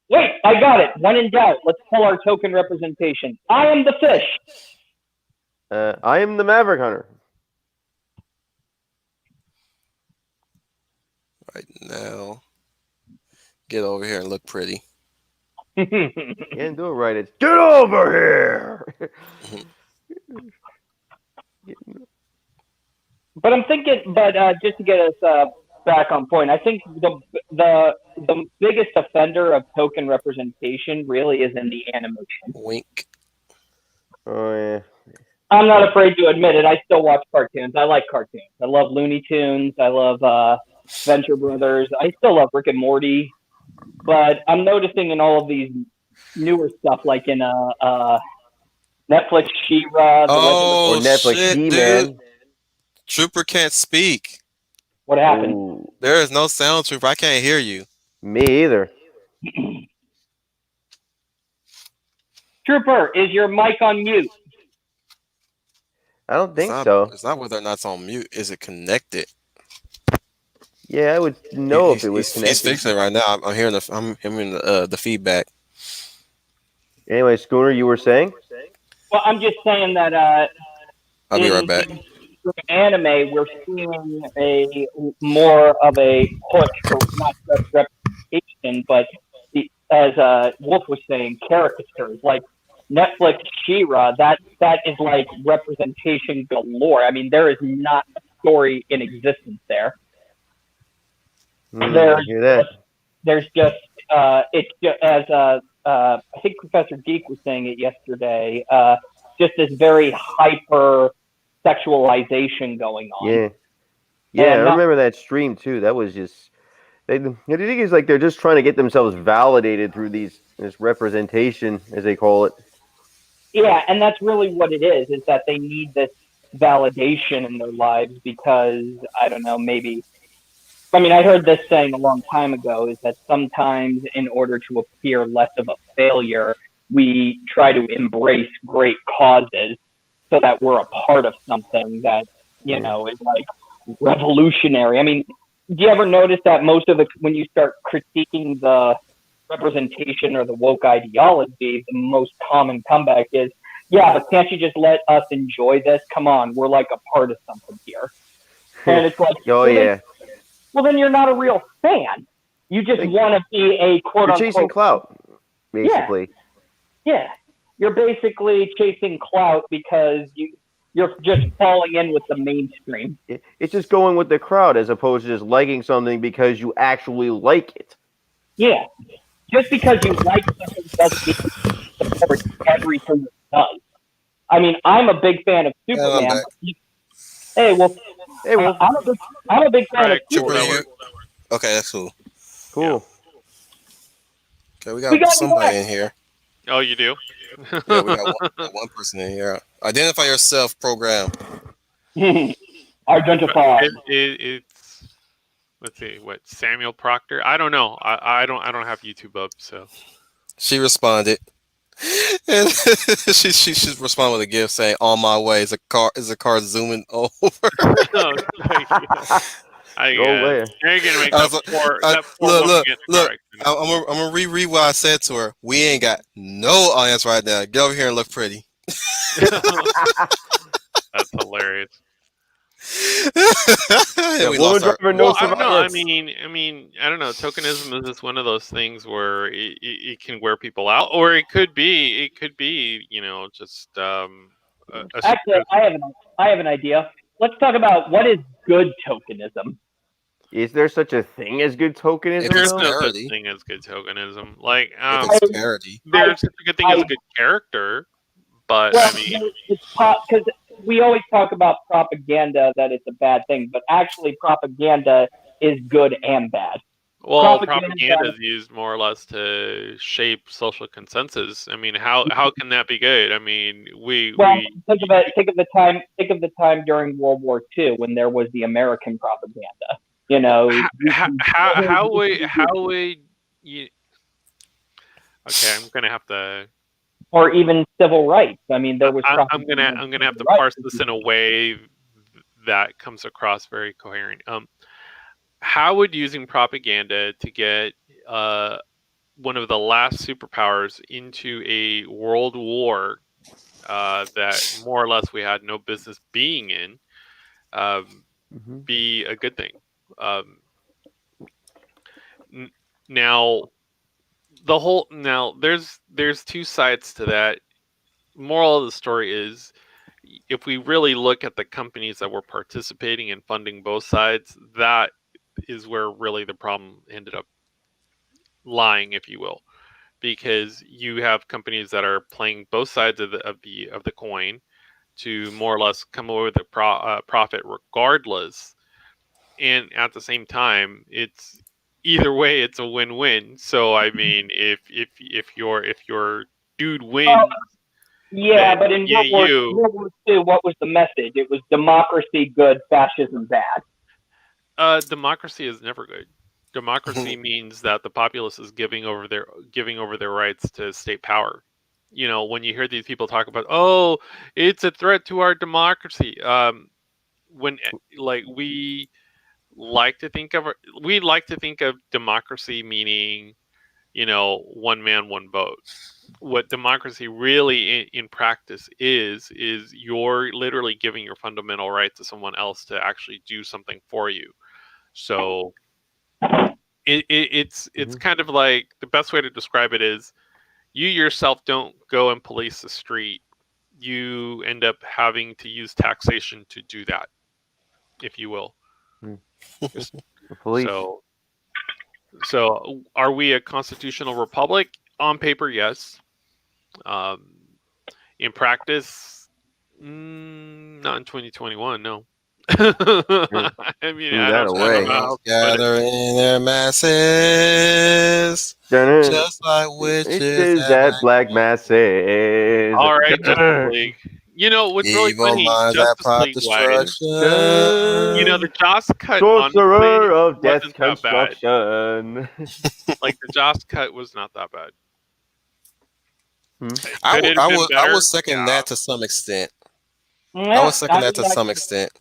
Wait, I got it. When in doubt, let's pull our token representation. I am the fish. I am the Maverick Hunter. Right now, get over here and look pretty. You didn't do it right. It's get over here. But I'm thinking, just to get us back on point, I think the biggest offender of token representation really is in the animation. Wink. Oh yeah. I'm not afraid to admit it. I still watch cartoons. I like cartoons. I love Looney Tunes. I love Venture Brothers. I still love Rick and Morty. But I'm noticing in all of these newer stuff, like in Netflix She-Ra, Oh Netflix shit, He-Man. dude! Trooper can't speak. What happened? Ooh, There is no sound, Trooper. I can't hear you. me either. Trooper, is your mic on mute? I don't think it's not, so. It's not whether or not it's on mute. Is it connected? Yeah, I would know if it was connected. He's fixing it right now. I'm hearing the feedback. Anyway, Schooner, you were saying? Well, I'm just saying that I'll be right back. in anime, we're seeing a more of a push for not just representation, but as Wolf was saying, caricatures. Like Netflix She-Ra, that is like representation galore. I mean, there is not a story in existence there. I hear that. There's just it's just, as I think Professor Geek was saying it yesterday. Just this very hyper sexualization going on. Yeah, yeah, And I remember that stream too. That was just the thing is like they're just trying to get themselves validated through this representation, as they call it. yeah, and that's really what it is that they need this validation in their lives because I don't know, maybe I mean I heard this saying a long time ago is that sometimes in order to appear less of a failure, we try to embrace great causes so that we're a part of something that, you know, is like revolutionary. I mean, do you ever notice that most of the when you start critiquing the representation or the woke ideology, the most common comeback is, yeah, but can't you just let us enjoy this? Come on, we're like a part of something here. And it's like, Oh yeah, well, then you're not a real fan. You just Like, want to be a quote you're chasing unquote clout, basically. yeah. You're basically chasing clout because you're just falling in with the mainstream. It's just going with the crowd as opposed to just liking something because you actually like it. Yeah. Just because you like something doesn't mean you support everything it does. I mean, I'm a big fan of And I'm Superman. back. Hey, well, Hey, well, I'm a big fan of Right, cool. Trooper, That Superman. you okay? That's cool. cool. Okay, we We got got you somebody back. in here. Oh, you do? Yeah, we got one person in here. Identify yourself, program. Identify. It's let's see, what Samuel Proctor? I don't know. I don't have YouTube up, so She responded. And she responded with a gift saying, "On my way." Is a car zooming over? Oh, I Go guess there. you're gonna make I that was like, poor look, woman look, get in a car look. accident. I'm gonna reread what I said to her. We ain't got no audience right now. Get over here and look pretty. That's hilarious. And we Woman lost our. driver, no Well, no, I survivors. mean, I don't know. Tokenism is just one of those things where it can wear people out, or it could be, you know, just Actually, I have an idea. Let's talk about what is good tokenism. Is there such a thing as good If tokenism, it's there's though? no such parody, thing as good tokenism. Like, if I, it's parody, there's such a good thing as I, a good character, but well, I mean, it's because we always talk about propaganda that it's a bad thing, but actually propaganda is good and bad. well, Propaganda. propaganda is used more or less to shape social consensus. I mean, how can that be good? I mean, Well, think of it. Think of the time during World War II when there was the American propaganda. You know, how would you? Okay, I'm gonna have to. or even civil rights. I mean, there was. I'm gonna have to rights. parse this in a way that comes across very coherent. How would using propaganda to get one of the last superpowers into a world war that more or less we had no business being in be a good thing? Um, now there's two sides to that. Moral of the story is, if we really look at the companies that were participating and funding both sides, that is where really the problem ended up lying, if you will, because you have companies that are playing both sides of the coin to more or less come away with a profit regardless, and at the same time, it's either way, it's a win-win. So I mean, if your dude wins, Yeah, but in yeah, World War II, what was the message? It was democracy good, fascism bad. Democracy is never good. Democracy means that the populace is giving over their rights to state power. You know, when you hear these people talk about, oh, it's a threat to our democracy. When like we like to think of democracy meaning, you know, one man, one vote. What democracy really in practice is you're literally giving your fundamental right to someone else to actually do something for you. So it's kind of like, the best way to describe it is, you yourself don't go and police the street. You end up having to use taxation to do that, if you will. The police. So are we a constitutional republic? On paper, yes. In practice, not in 2021. No. I mean, Threw that away. Gather in their masses, just like witches Witches at black masses. All right, Justice League. You know what's really evil funny, minds that Justice plot League wise. destruction. You know, the Joss cut Sorcerer honestly of death wasn't that bad. construction. Like the Joss cut was not that bad. I would second that to some extent. Yeah, I would second that to some extent.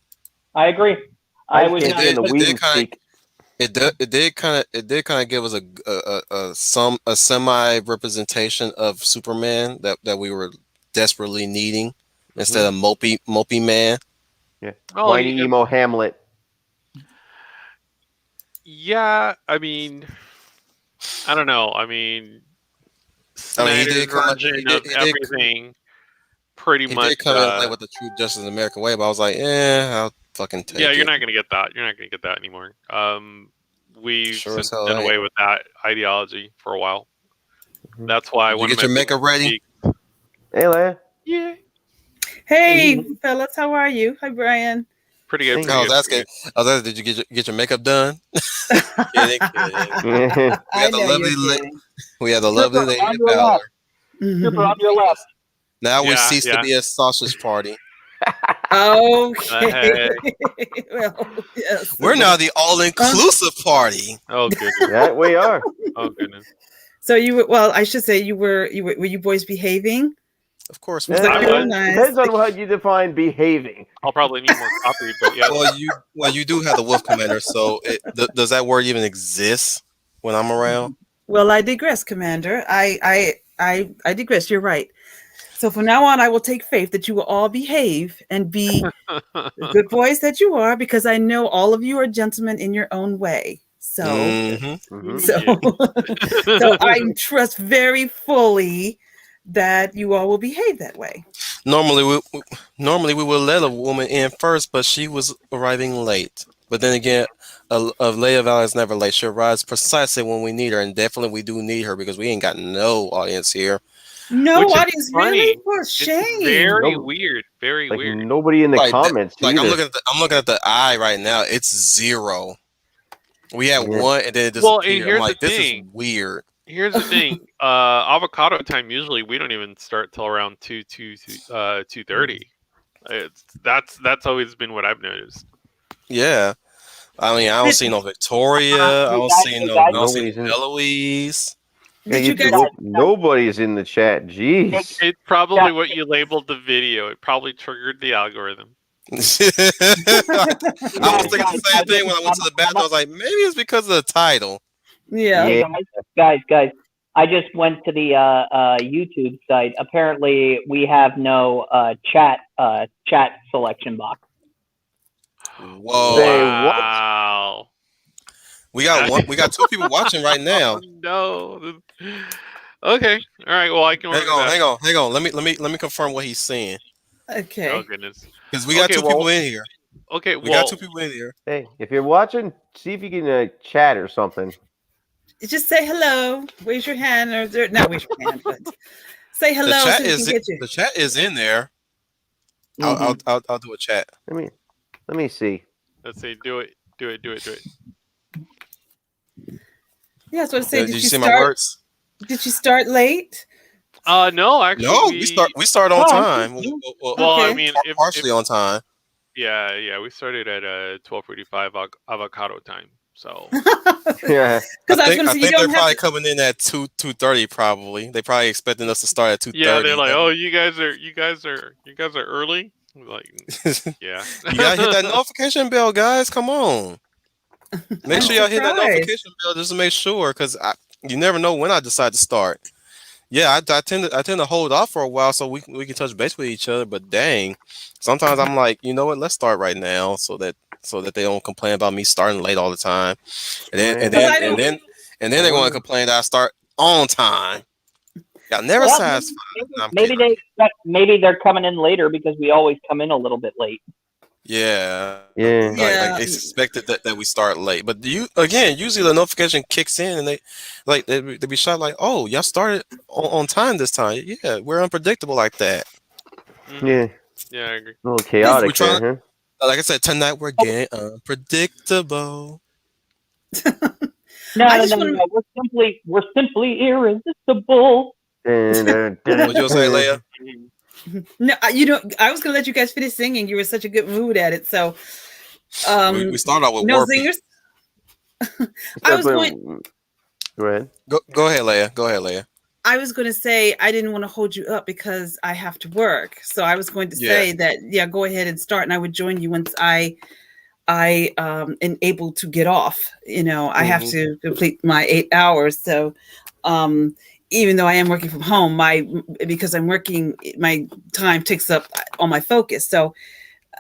I agree. It did kind of give us a semi representation of Superman that we were desperately needing instead of mopey man. Yeah, whiny emo Hamlet. Yeah, I mean, I don't know. I mean, Snyder's version of everything. Pretty much. He did come in and play with the true Justice in the American way, but I was like, I'll fucking take it. Yeah, you're not gonna get that. You're not gonna get that anymore. We've since done away with that ideology for a while. That's why I want to get your makeup ready. Hey, Leia. Yeah. Hey, fellas, how are you? Hi, Brian. Pretty good. I was asking, did you get your makeup done? Kidding. We had the lovely lady of power. Super on your left. Now we cease to be a sausage party. Okay. Well, yes. We're now the all-inclusive party. Oh goodness. Yeah, we are. Oh goodness. So I should say were you boys behaving? Of course. Depends on how you define behaving. I'll probably need more coffee, but yeah. Well, you do have the Wolf Commander, so does that word even exist when I'm around? Well, I digress, Commander. I digress. You're right. So from now on, I will take faith that you will all behave and be the good boys that you are, because I know all of you are gentlemen in your own way. So, so I trust very fully that you all will behave that way. Normally we would let a woman in first, but she was arriving late. But then again, Leia Val is never late. She arrives precisely when we need her, and definitely we do need her because we ain't got no audience here. No audience, really? For shame. It's very weird. Very weird. Nobody in the comments. I'm looking at the eye right now. It's 0. We had one, and then it disappeared. Well, and here's I'm like, the this thing. is weird. Here's the thing. Avocado time. Usually, we don't even start till around 2:30. That's always been what I've noticed. Yeah, I mean, I don't see no Victoria. I don't see no Eloise. Nobody's in the chat. Jeez. It's probably what you labeled the video. It probably triggered the algorithm. I was thinking the same thing when I went to the bathroom. I was like, maybe it's because of the title. Yeah. Guys. I just went to the YouTube site. Apparently, we have no chat selection box. Whoa! Wow. We got 2 people watching right now. No. Okay. All right. Well, I can. Hang on. Let me confirm what he's saying. Okay. Oh goodness. Because we got 2 people in here. Okay. We got 2 people in here. Hey, if you're watching, see if you can chat or something. Just say hello. Raise your hand, or not raise your hand, but say hello. The chat is in there. I'll do a chat. Let me see. Let's see. Do it. Yeah, so I say. Did you see my words? Did you start late? No, actually. No, we start on time. Well, I mean, partially on time. Yeah. We started at 12:45 avocado time. So yeah, because I think they're probably coming in at 2:30. Probably they probably expecting us to start at 2:30. Yeah, they're like, oh, you guys are early. Like, yeah, you gotta hit that notification bell, guys. Come on, make sure y'all hit that notification bell just to make sure, because you never know when I decide to start. Yeah, I tend to hold off for a while so we can touch base with each other. But dang, sometimes I'm like, you know what? Let's start right now so that they don't complain about me starting late all the time, and then they're going to complain that I start on time. Got never Well, satisfied. No, I'm maybe kidding. maybe they're coming in later because we always come in a little bit late. Yeah. Yeah. Like they expected that we start late. But usually the notification kicks in and they be shot like, oh, y'all started on time this time. Yeah, we're unpredictable like that. Yeah. Yeah, I agree. A little We chaotic trying, there, like I said, tonight we're getting unpredictable. No, I no, just no, want no. We're simply irresistible. huh? What you gonna say, Leia? no, I was gonna let you guys finish singing. You were such a good mood at it. So, We start out with no War Piece. singers. I was going. Go ahead. Go ahead, Leia. Go ahead, Leia. I was going to say I didn't want to hold you up because I have to work. So I was going to Yeah. say that go ahead and start, and I would join you once I am able to get off. I have to complete my 8 hours. So even though I am working from home, because I'm working, my time takes up all my focus. So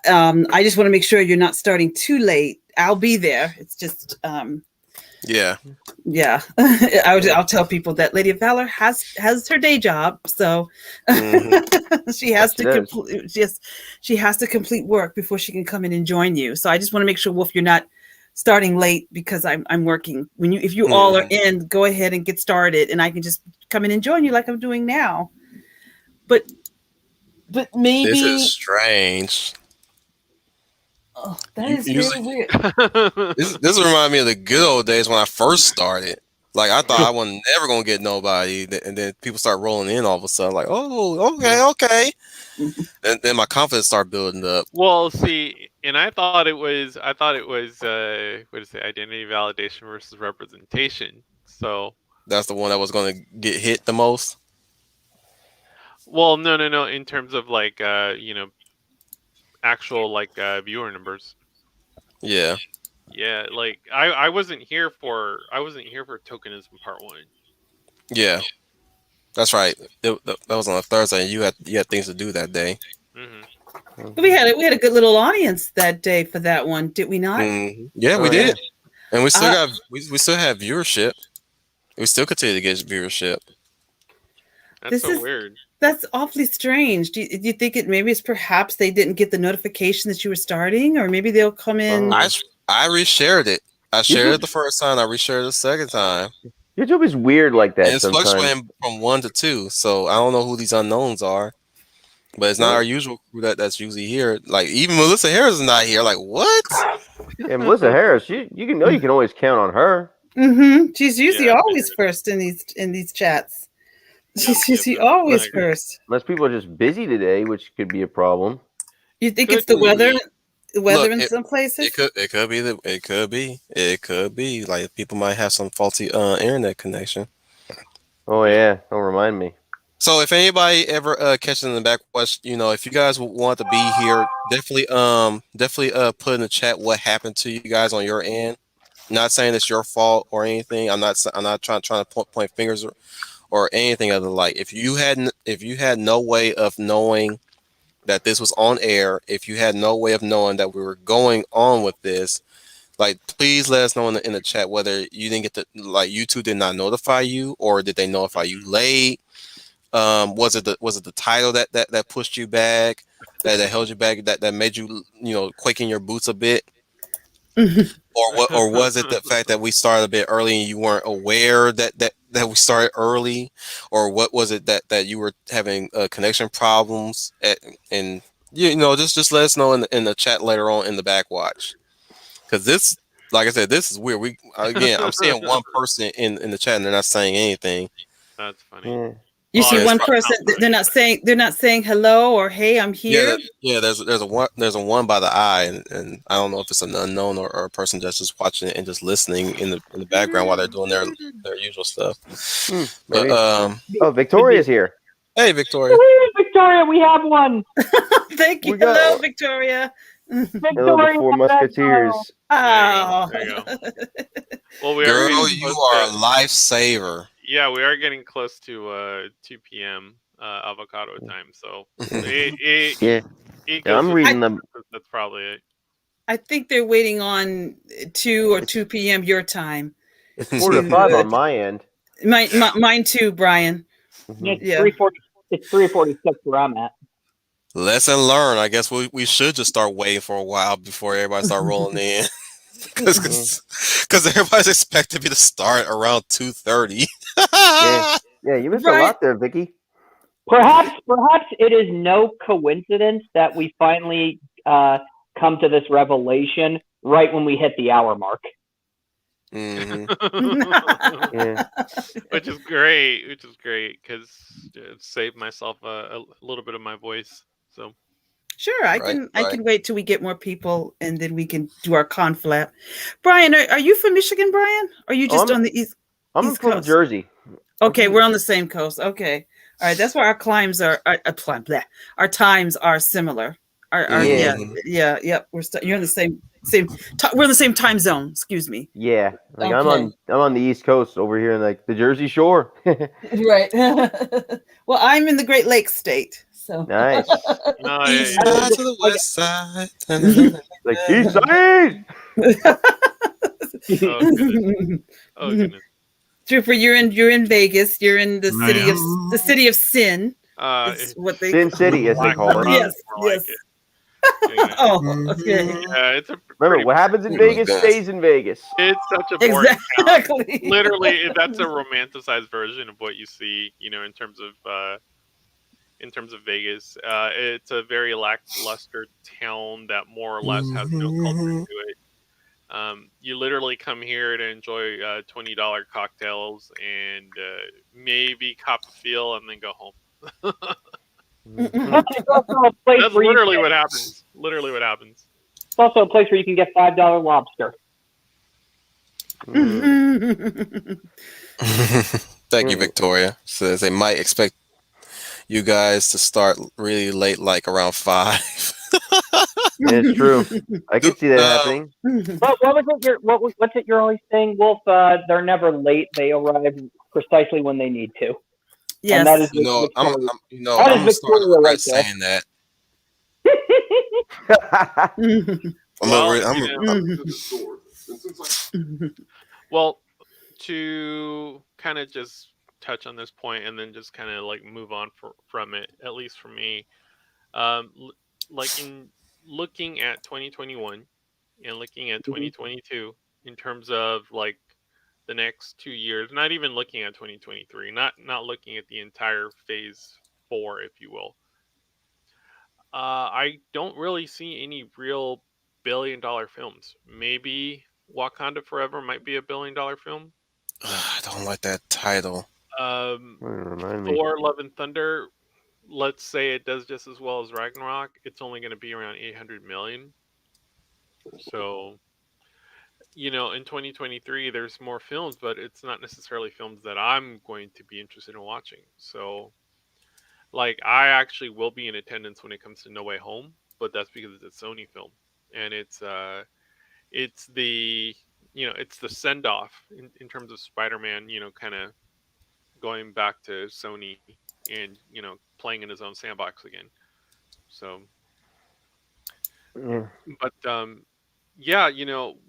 I just want to make sure you're not starting too late. I'll be there. It's just Yeah. yeah. I'll tell people that Lady of Valor has her day job, so she has to complete. She has to complete work before she can come in and join you. So I just want to make sure, Wolf, you're not starting late because I'm working. If you all are in, go ahead and get started, and I can just come in and join you like I'm doing now. But maybe This is strange. Oh, that is very weird. This remind me of the good old days when I first started. Like I thought I wasn't never gonna get nobody, and then people start rolling in all of a sudden. Like, oh, okay. And then my confidence started building up. Well, see, and I thought it was what is it, identity validation versus representation. So that's the one that was gonna get hit the most. Well, no, in terms of like actual like viewer numbers. Yeah. Yeah, like I wasn't here for tokenism part 1. Yeah. That's right. That was on a Thursday, and you had things to do that day. Mm-hmm. We had a good little audience that day for that one, did we not? Yeah, we did, and we still we still have viewership. We still continue to get viewership. That's so weird. That's awfully strange. Do you think maybe it's perhaps they didn't get the notification that you were starting, or maybe they'll come in? I reshared it. I shared it the first time. I reshared it the second time. YouTube is weird like that. And it's fluctuating from 1 to 2, so I don't know who these unknowns are. But it's not our usual crew that's usually here. Like even Melissa Harris is not here. Like what? Yeah, Melissa Harris. You can always count on her. She's usually always first in these chats. She's usually always first. Unless people are just busy today, which could be a problem. You think it's the weather? In some places. It could be. Like people might have some faulty internet connection. Oh yeah, don't remind me. So if anybody ever catches in the back watch, if you guys want to be here, definitely put in the chat what happened to you guys on your end. Not saying it's your fault or anything. I'm not trying to point fingers or anything of the like. If you had no way of knowing that this was on air, if you had no way of knowing that we were going on with this, like please let us know in the chat whether you didn't get YouTube did not notify you, or did they notify you late? Was it the title that pushed you back, that held you back, that made you quake in your boots a bit? Or was it the fact that we started a bit early and you weren't aware that we started early? Or what was it that you were having connection problems and just let us know in the chat later on in the backwatch, because this, like I said, this is weird. I'm seeing one person in the chat and they're not saying anything. That's funny. Yeah. You see one person, they're not saying hello or hey, I'm here. Yeah, there's a one by the eye, and I don't know if it's an unknown or a person that's just watching it and just listening in the background while they're doing their usual stuff. But Victoria's here. Hey, Victoria. Victoria, we have one. Thank you. Hello, Victoria. Hello, the Four Musketeers. Oh. There you go. Well, Girl, you are a lifesaver. Yeah, we are getting close to 2 p.m. Avocado time, so I'm reading them. That's probably it. I think they're waiting on 2 p.m. your time. 4 to 5 on my end. Mine too, Brian. Yeah, Mhm. it's Yeah. 340. It's 346 where I'm at. Lesson learned. I guess we should just start waiting for a while before everybody start rolling in. Yeah, Because everybody's expecting me to start around 2:30. yeah, yeah. You missed a Brian, lot there, Vicky. Perhaps it is no coincidence that we finally come to this revelation right when we hit the hour mark. Hmm. Yeah, Which is great. Which is great because it saved myself a little bit of my voice. So sure, I Right, can right. wait till we get more people and then we can do our conflap. Brian, are you from Michigan, Brian? Or are you oh, just on the I'm East from Coast? Jersey. I'm Okay, from we're on the same coast. Okay. All right, that's why our climes are bleh. Our times are similar. Our yeah, yeah, Hmm. yeah, yep. You're in the we're in the same time zone, excuse me. yeah. Like Okay. I'm on the East Coast over here in like the Jersey Shore. Right. Well, I'm in the Great Lakes state. So Nice. no, East I side just, to the I west side. Ta-na-na-na-na. Like East Side. oh goodness, oh goodness. Trooper, you're in Vegas. You're in the I city of sin. Is It's what they Sin City, as they Black call it. Cross, Yes, more like yes. it. Yeah, Oh, okay. am. yeah. It's a Remember, pretty what boring. happens in Oh my Vegas gosh. stays in Vegas. It's such a boring town. Exactly. Literally, that's a romanticized version of what you see. In terms of Vegas. It's a very lackluster town that more or less has no culture Mhm. to it. You literally come here to enjoy $20 cocktails and maybe cop a feel and then go home. Mhm. it's also a place That's where you literally can. what happens. Literally what happens. It's also a place where you can get $5 lobster. Mm. Thank you, Mm. Victoria. Says they might expect you guys to start really late, like around 5. Yeah, it's true. I Do, could see that happening. What was it? What's it? You're always saying, Wolf? They're never late. They arrive precisely when they need to, and that is Yes. Victoria. I'm That is gonna start to Victoria right regret there. saying that. Mhm. I'm gonna, Well, re- I'm, I'm well, to kind of just touch on this point and then just kind of like move on from it, at least for me, like in looking at 2021 and looking at Mhm. 2022 in terms of like the next 2 years, not even looking at 2023, not looking at the entire phase 4, if you will. I don't really see any real billion-dollar films. Maybe Wakanda Forever might be a billion-dollar film. I don't like that title. Um, Remind me. Thor: Love and Thunder. Let's say it does just as well as Ragnarok. It's only going to be around 800 million. So in 2023, there's more films, but it's not necessarily films that I'm going to be interested in watching. So, like, I actually will be in attendance when it comes to No Way Home, but that's because it's a Sony film, and it's it's the send off in terms of Spider-Man. Kind of going back to Sony and playing in his own sandbox again. So, Yeah. but yeah,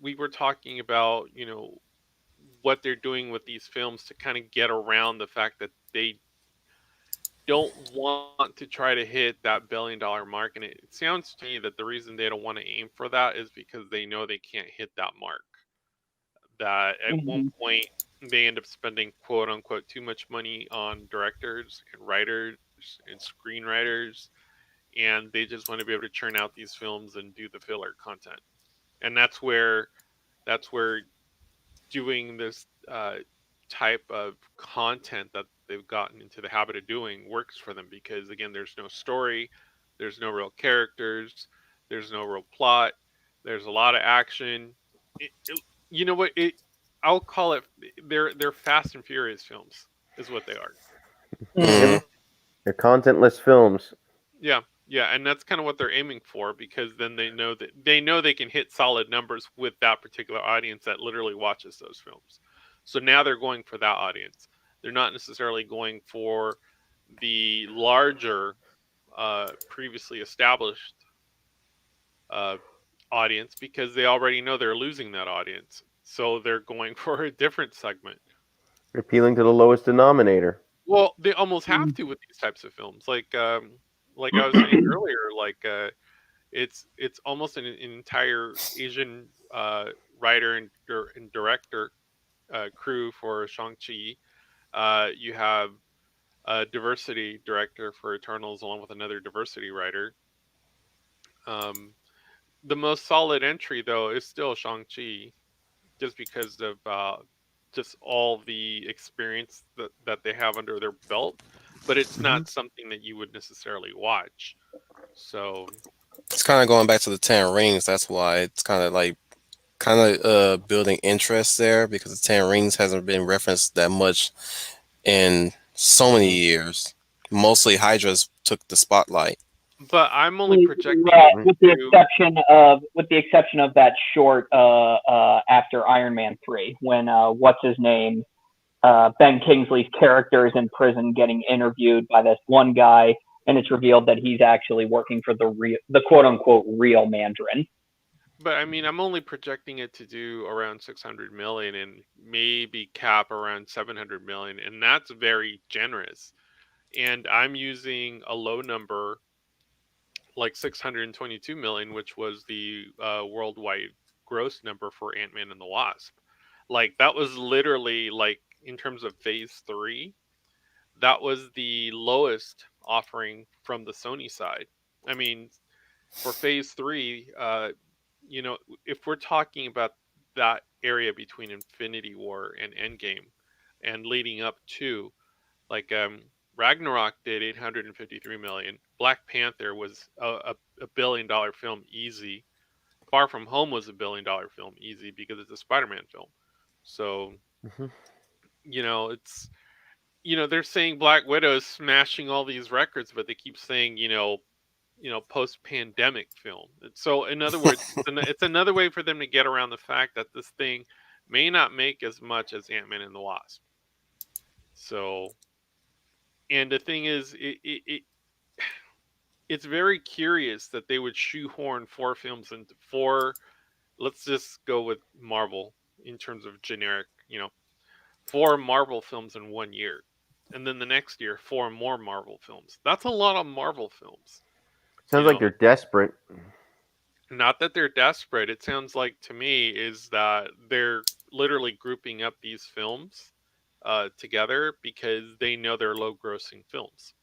we were talking about what they're doing with these films to kind of get around the fact that they don't want to try to hit that $1 billion mark. And it sounds to me that the reason they don't want to aim for that is because they know they can't hit that mark. That at one Mhm. point they end up spending quote unquote too much money on directors and writers and screenwriters, and they just want to be able to churn out these films and do the filler content. And that's where doing this type of content that they've gotten into the habit of doing works for them because again there's no story, there's no real characters, there's no real plot, there's a lot of action. You know what it I'll call it, they're fast and furious films is what they are. Yep. Mm. They're contentless films. Yeah, yeah, and that's kind of what they're aiming for because then they know they can hit solid numbers with that particular audience that literally watches those films. So now they're going for that audience. They're not necessarily going for the larger, previously established uh, audience because they already know they're losing that audience. So they're going for a different segment. They're appealing to the lowest denominator. Well, they almost have to with these types of films. Like I was saying earlier, it's almost an entire Asian writer and director crew for Shang-Chi. You have a diversity director for Eternals, along with another diversity writer. Um, the most solid entry, though, is still Shang-Chi, just because of just all the experience that they have under their belt. But it's not something that you would necessarily watch. So, It's kind of going back to the Ten Rings. That's why it's kind of building interest there because the Ten Rings hasn't been referenced that much in so many years. Mostly Hydra's took the spotlight. but I'm only projecting Right, it with the to. exception of that short after Iron Man 3, when what's his name, Ben Kingsley's character is in prison getting interviewed by this one guy, and it's revealed that he's actually working for the quote unquote real Mandarin. But I mean, I'm only projecting it to do around 600 million and maybe cap around 700 million, and that's very generous. And I'm using a low number like 622 million, which was the worldwide gross number for Ant-Man and the Wasp. Like that was literally like in terms of phase 3, that was the lowest offering from the Sony side. I mean, for phase 3, if we're talking about that area between Infinity War and Endgame and leading up to, like, Ragnarok did 853 million. Black Panther was a $1 billion film easy. Far From Home was $1 billion film easy because it's a Spider-Man film. So, it's they're saying Black Widow is smashing all these records, but they keep saying post-pandemic film. So in other words, it's another way for them to get around the fact that this thing may not make as much as Ant-Man and the Wasp. So, and the thing is, it's very curious that they would shoehorn 4 films into 4. Let's just go with Marvel in terms of generic, 4 Marvel films in 1 year. And then the next year, 4 more Marvel films. That's a lot of Marvel films. Sounds like they're desperate. Not that they're desperate. It sounds like to me is that they're literally grouping up these films together because they know they're low-grossing films.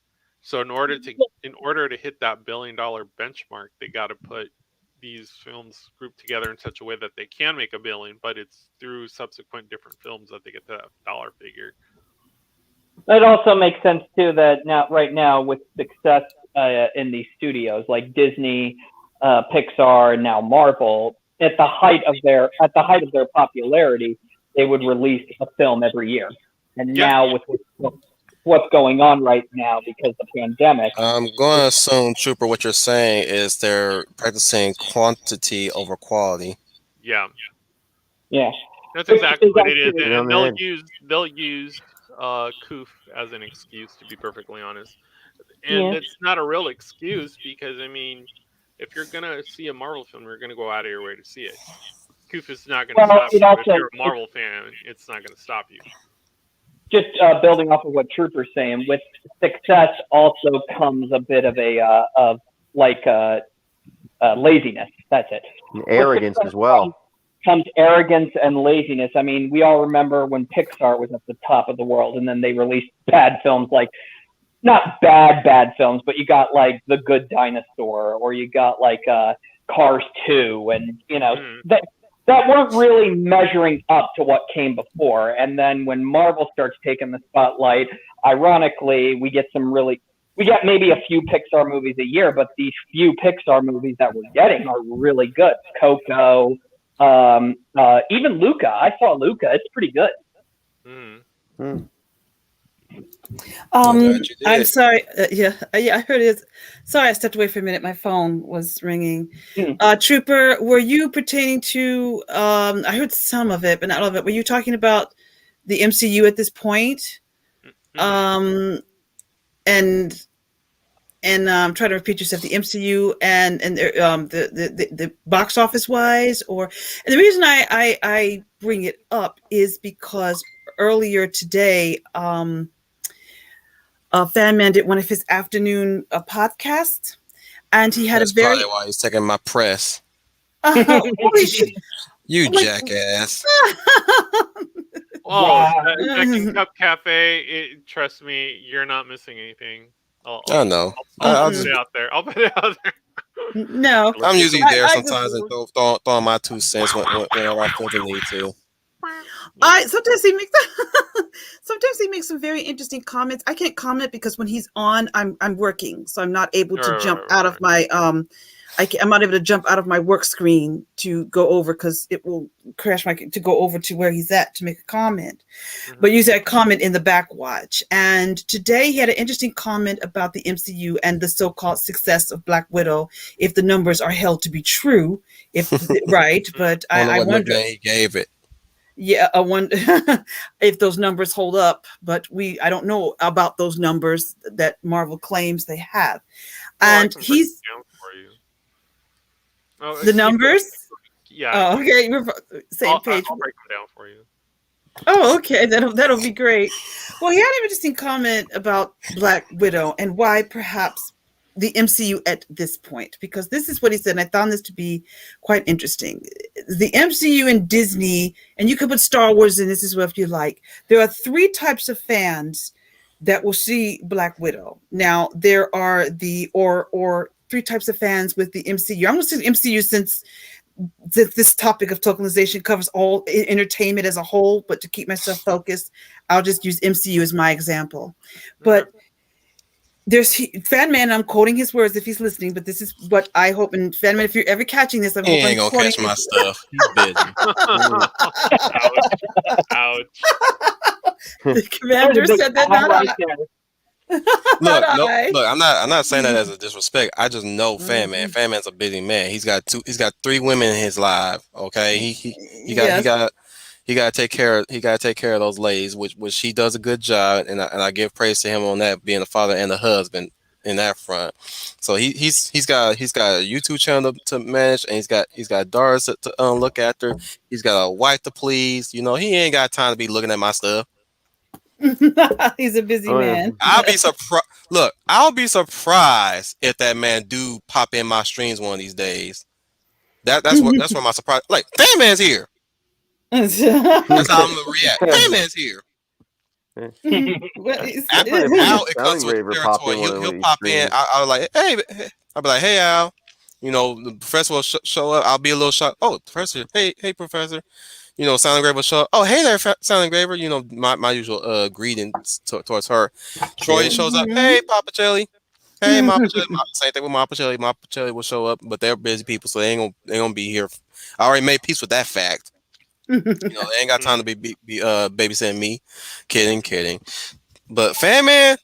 So in order to hit that $1 billion benchmark, they got to put these films grouped together in such a way that they can make $1 billion, but it's through subsequent different films that they get to that dollar figure. It also makes sense too that right now with success in these studios like Disney, Pixar, and now Marvel, at the height of their popularity, they would release a film every year. And now with what's going on right now because of the pandemic, I'm going to assume, Trooper, what you're saying is they're practicing quantity over quality. Yeah. Yeah. That's exactly what it is. And they'll use Koof as an excuse, to be perfectly honest. And it's not a real excuse because, I mean, if you're going to see a Marvel film, you're going to go out of your way to see it. Koof is not going to stop you. If you're a Marvel fan, it's not going to stop you. Just building off of what Trooper's saying, with success also comes a bit of laziness. That's it. And arrogance as well. Comes arrogance and laziness. I mean, we all remember when Pixar was at the top of the world, and then they released bad films like, not bad films, but you got like The Good Dinosaur, or you got like Cars 2, and that weren't really measuring up to what came before. And then when Marvel starts taking the spotlight, ironically, we get maybe a few Pixar movies a year, but these few Pixar movies that we're getting are really good. Coco, even Luca. I saw Luca. It's pretty good. I'm sorry. I heard it. Sorry, I stepped away for a minute. My phone was ringing. Trooper, were you pertaining to? I heard some of it, but not all of it. Were you talking about the MCU at this point? And try to repeat yourself. The MCU and the box office wise, and the reason I bring it up is because earlier today, Fan Man did one of his afternoon podcasts, and he had a That's probably very why he's taking my press. holy shit. You Like, jackass. Oh, Wow. that King Cup Cafe. Trust me, you're not missing anything. I know. I'll I'll put just. it out there. I'll put it out there. No, I'm usually there I sometimes and throwing my 2 cents whenever I feel the need to. sometimes sometimes he makes some very interesting comments. I can't comment because when he's on, I'm working, so I'm not able to jump out of my I'm not able to jump out of my work screen to go over because it will crash to go over to where he's at to make a comment. But usually I comment in the backwatch. And today he had an interesting comment about the MCU and the so-called success of Black Widow, if the numbers are held to be true, right. But I don't know I what wonder. nickname he gave it. Yeah, I wonder if those numbers hold up, but I don't know about those numbers that Marvel claims they have. I And can break he's it down for you. Oh, the numbers. Yeah. Oh, okay, we're same page. I'll break them down for you. Oh, okay, that'll be great. Well, he had an interesting comment about Black Widow and why perhaps the MCU at this point, because this is what he said, and I found this to be quite interesting. The MCU and Disney, and you could put Star Wars in this as well if you like. There are 3 types of fans that will see Black Widow. Now, there are or 3 types of fans with the MCU. I'm going to say the MCU since this topic of tokenization covers all entertainment as a whole, but to keep myself focused, I'll just use MCU as my example. But there's Fan Man, I'm quoting his words if he's listening, but this is what I hope. And Fan Man, if you're ever catching this, I He hope I'm ain't gonna quoting catch my stuff. He's busy. Ouch. the commander said that, not right I. there. Look, Not no, I. look. I'm not saying that as a disrespect. I just know Fan Man. Fan Man's a busy man. He's got 3 women in his life. Okay, he Yes. got to take care of those ladies, which he does a good job, and I give praise to him on that, being a father and a husband in that front. So he's got a YouTube channel to manage, and he's got daughters to look after. He's got a wife to please. You know, he ain't got time to be looking at my stuff. He's a busy man. I'll be surprised. Look, I'll be surprised if that man do pop in my streams one of these days. That's where my surprise. Like, Fan Man's here. That's how I'm gonna react. Fan Man's here. Al, it cuts with the territory. He'll pop in. I'll like, hey, I'll be like, hey, Al. You know, the professor will show up. I'll be a little shocked. Oh, professor. Hey, professor. You know, Sound Engraver will show up. Oh, hey there, Sound Engraver. You know, my usual greetings towards her. Troy shows up. Hey, Papa Jelly. Hey, Papa Jelly. Same thing with Papa Jelly. Papa Jelly will show up, but they're busy people, so they ain't gonna be here. I already made peace with that fact. You know, they ain't got time to be babysitting me. Kidding. But Fan Man,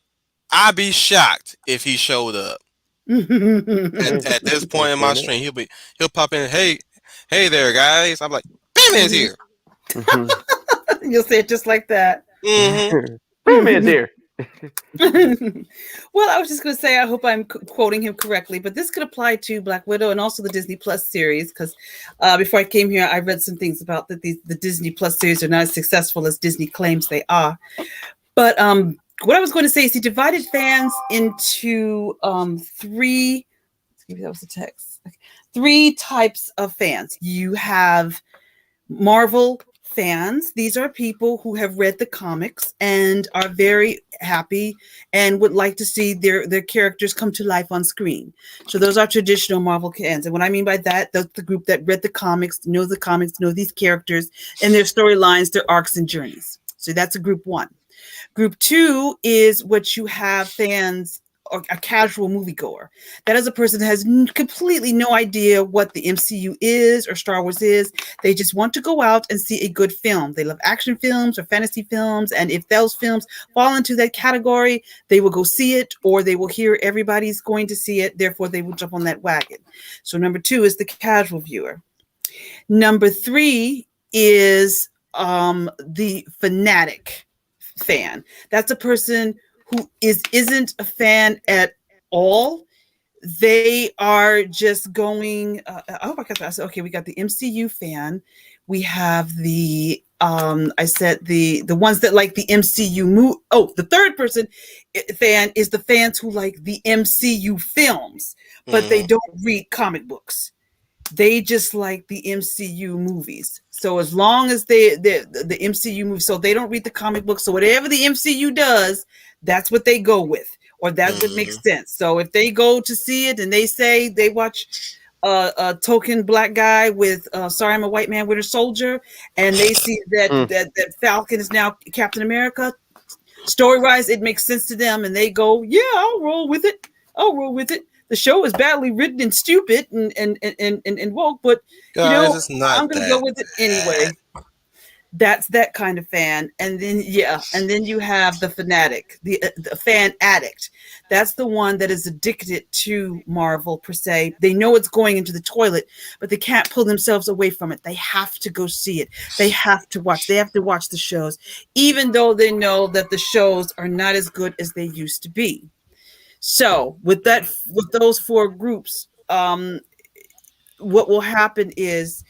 I'd be shocked if he showed up. At this point in my stream, he'll pop in. Hey there, guys. I'm like, Fan Man's here. You'll say it just like that. Fan Man's here. Well, I was just going to say, I hope I'm quoting him correctly, but this could apply to Black Widow and also the Disney Plus series, because before I came here, I read some things about that the Disney Plus series are not as successful as Disney claims they are. But what I was going to say is he divided fans into 3, maybe that was the text, 3 types of fans. You have Marvel fans. These are people who have read the comics and are very happy and would like to see their characters come to life on screen. So those are traditional Marvel fans. And what I mean by that, that's the group that read the comics, know these characters and their storylines, their arcs and journeys. So that's a group 1. Group 2 is what you have fans, or a casual moviegoer. That is a person that has completely no idea what the MCU is or Star Wars is. They just want to go out and see a good film. They love action films or fantasy films. And if those films fall into that category, they will go see it, or they will hear everybody's going to see it. Therefore, they will jump on that wagon. So number 2 is the casual viewer. Number 3 is the fanatic fan. That's a person who isn't a fan at all. They are just going. I hope I got that. Okay, we got the MCU fan. We have the I said the ones that like the MCU move. Oh, the third person fan is the fans who like the MCU films, but they Mm-hmm. don't read comic books. They just like the MCU movies. So as long as the MCU movies, so they don't read the comic books. So whatever the MCU does, that's what they go with, or that would make Mm-hmm. sense. So if they go to see it and they say they watch a token black guy with sorry I'm a white man Winter Soldier, and they see that Falcon is now Captain America, story wise it makes sense to them, and they go, yeah, I'll roll with it. I'll roll with it. The show is badly written and stupid and woke, but Guys, it's I'm not gonna that go with it bad. anyway. That's that kind of fan. And then and then you have the fanatic, the fan addict. That's the one that is addicted to Marvel per se. They know it's going into the toilet, but they can't pull themselves away from it. They have to go see it. They have to watch the shows, even though they know that the shows are not as good as they used to be. So with those four groups, what will happen is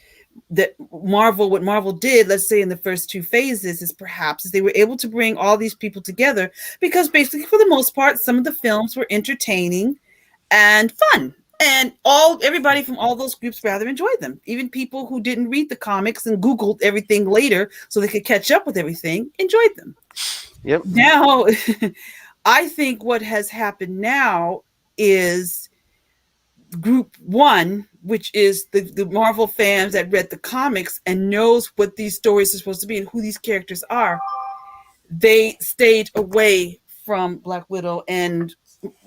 that what Marvel did, let's say in the first two phases, is perhaps they were able to bring all these people together because basically, for the most part, some of the films were entertaining and fun. And everybody from all those groups rather enjoyed them. Even people who didn't read the comics and Googled everything later so they could catch up with everything enjoyed them. Yep. Now, I think what has happened now is group one, which is the Marvel fans that read the comics and knows what these stories are supposed to be and who these characters are. They stayed away from Black Widow and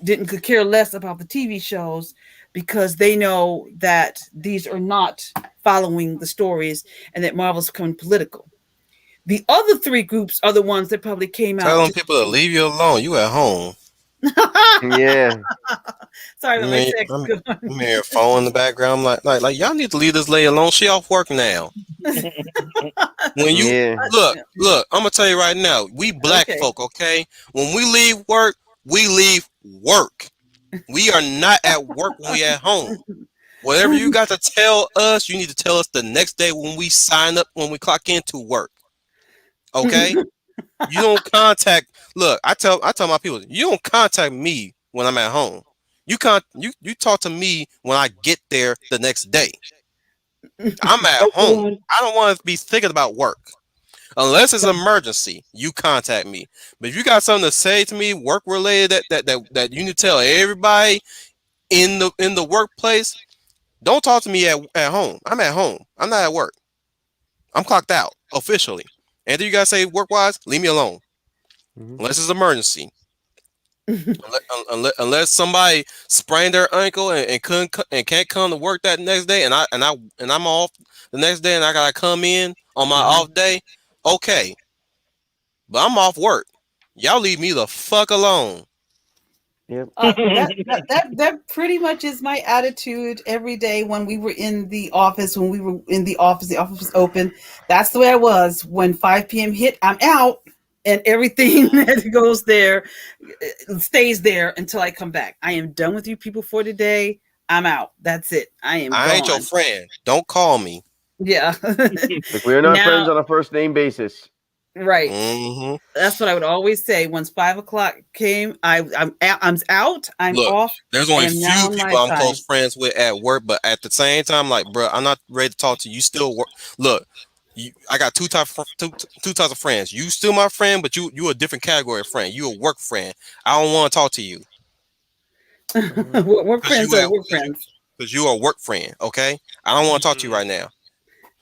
could care less about the TV shows because they know that these are not following the stories and that Marvel's becoming political. The other three groups are the ones that probably came out. Telling people to leave you alone. You at home. Yeah. Sorry about my sex. I'm hearing phone in the background. I'm like y'all need to leave this lady alone. She off work now. When you look, I'm gonna tell you right now. We black folk, okay? When we leave work, we leave work. We are not at work when we at home. Whatever you got to tell us, you need to tell us the next day when we sign up, when we clock into work. Okay? You don't contact. Look, I tell my people, you don't contact me when I'm at home. You talk to me when I get there the next day. I'm at home. I don't want to be thinking about work. Unless it's an emergency, you contact me. But if you got something to say to me, work related, that you need to tell everybody in the workplace, don't talk to me at home. I'm at home. I'm not at work. I'm clocked out officially. Anything you gotta say work wise, leave me alone. Unless it's an emergency. Unless somebody sprained their ankle and can't come to work that next day, and I'm off the next day, and I gotta come in on my off day. Okay, but I'm off work. Y'all leave me the fuck alone. Yep. That pretty much is my attitude every day when we were in the office. When we were in the office was open. That's the way I was. When 5 p.m. hit, I'm out, and everything that goes there stays there until I come back. I am done with you people for today. I'm out. That's it. I ain't your friend. Don't call me. Yeah. Like, we're not friends on a first name basis. Right. Mm-hmm. That's what I would always say. Once 5 o'clock came, I'm out. I'm off. There's only a few people I'm close friends with at work, but at the same time, like, bro, I'm not ready to talk to you. Still work. Look, I got two types of friends. You still my friend, but you a different category of friend. You a work friend. I don't want to talk to you. Work friends are work friends. Because you are a work friend. Okay, I don't want to talk to you right now.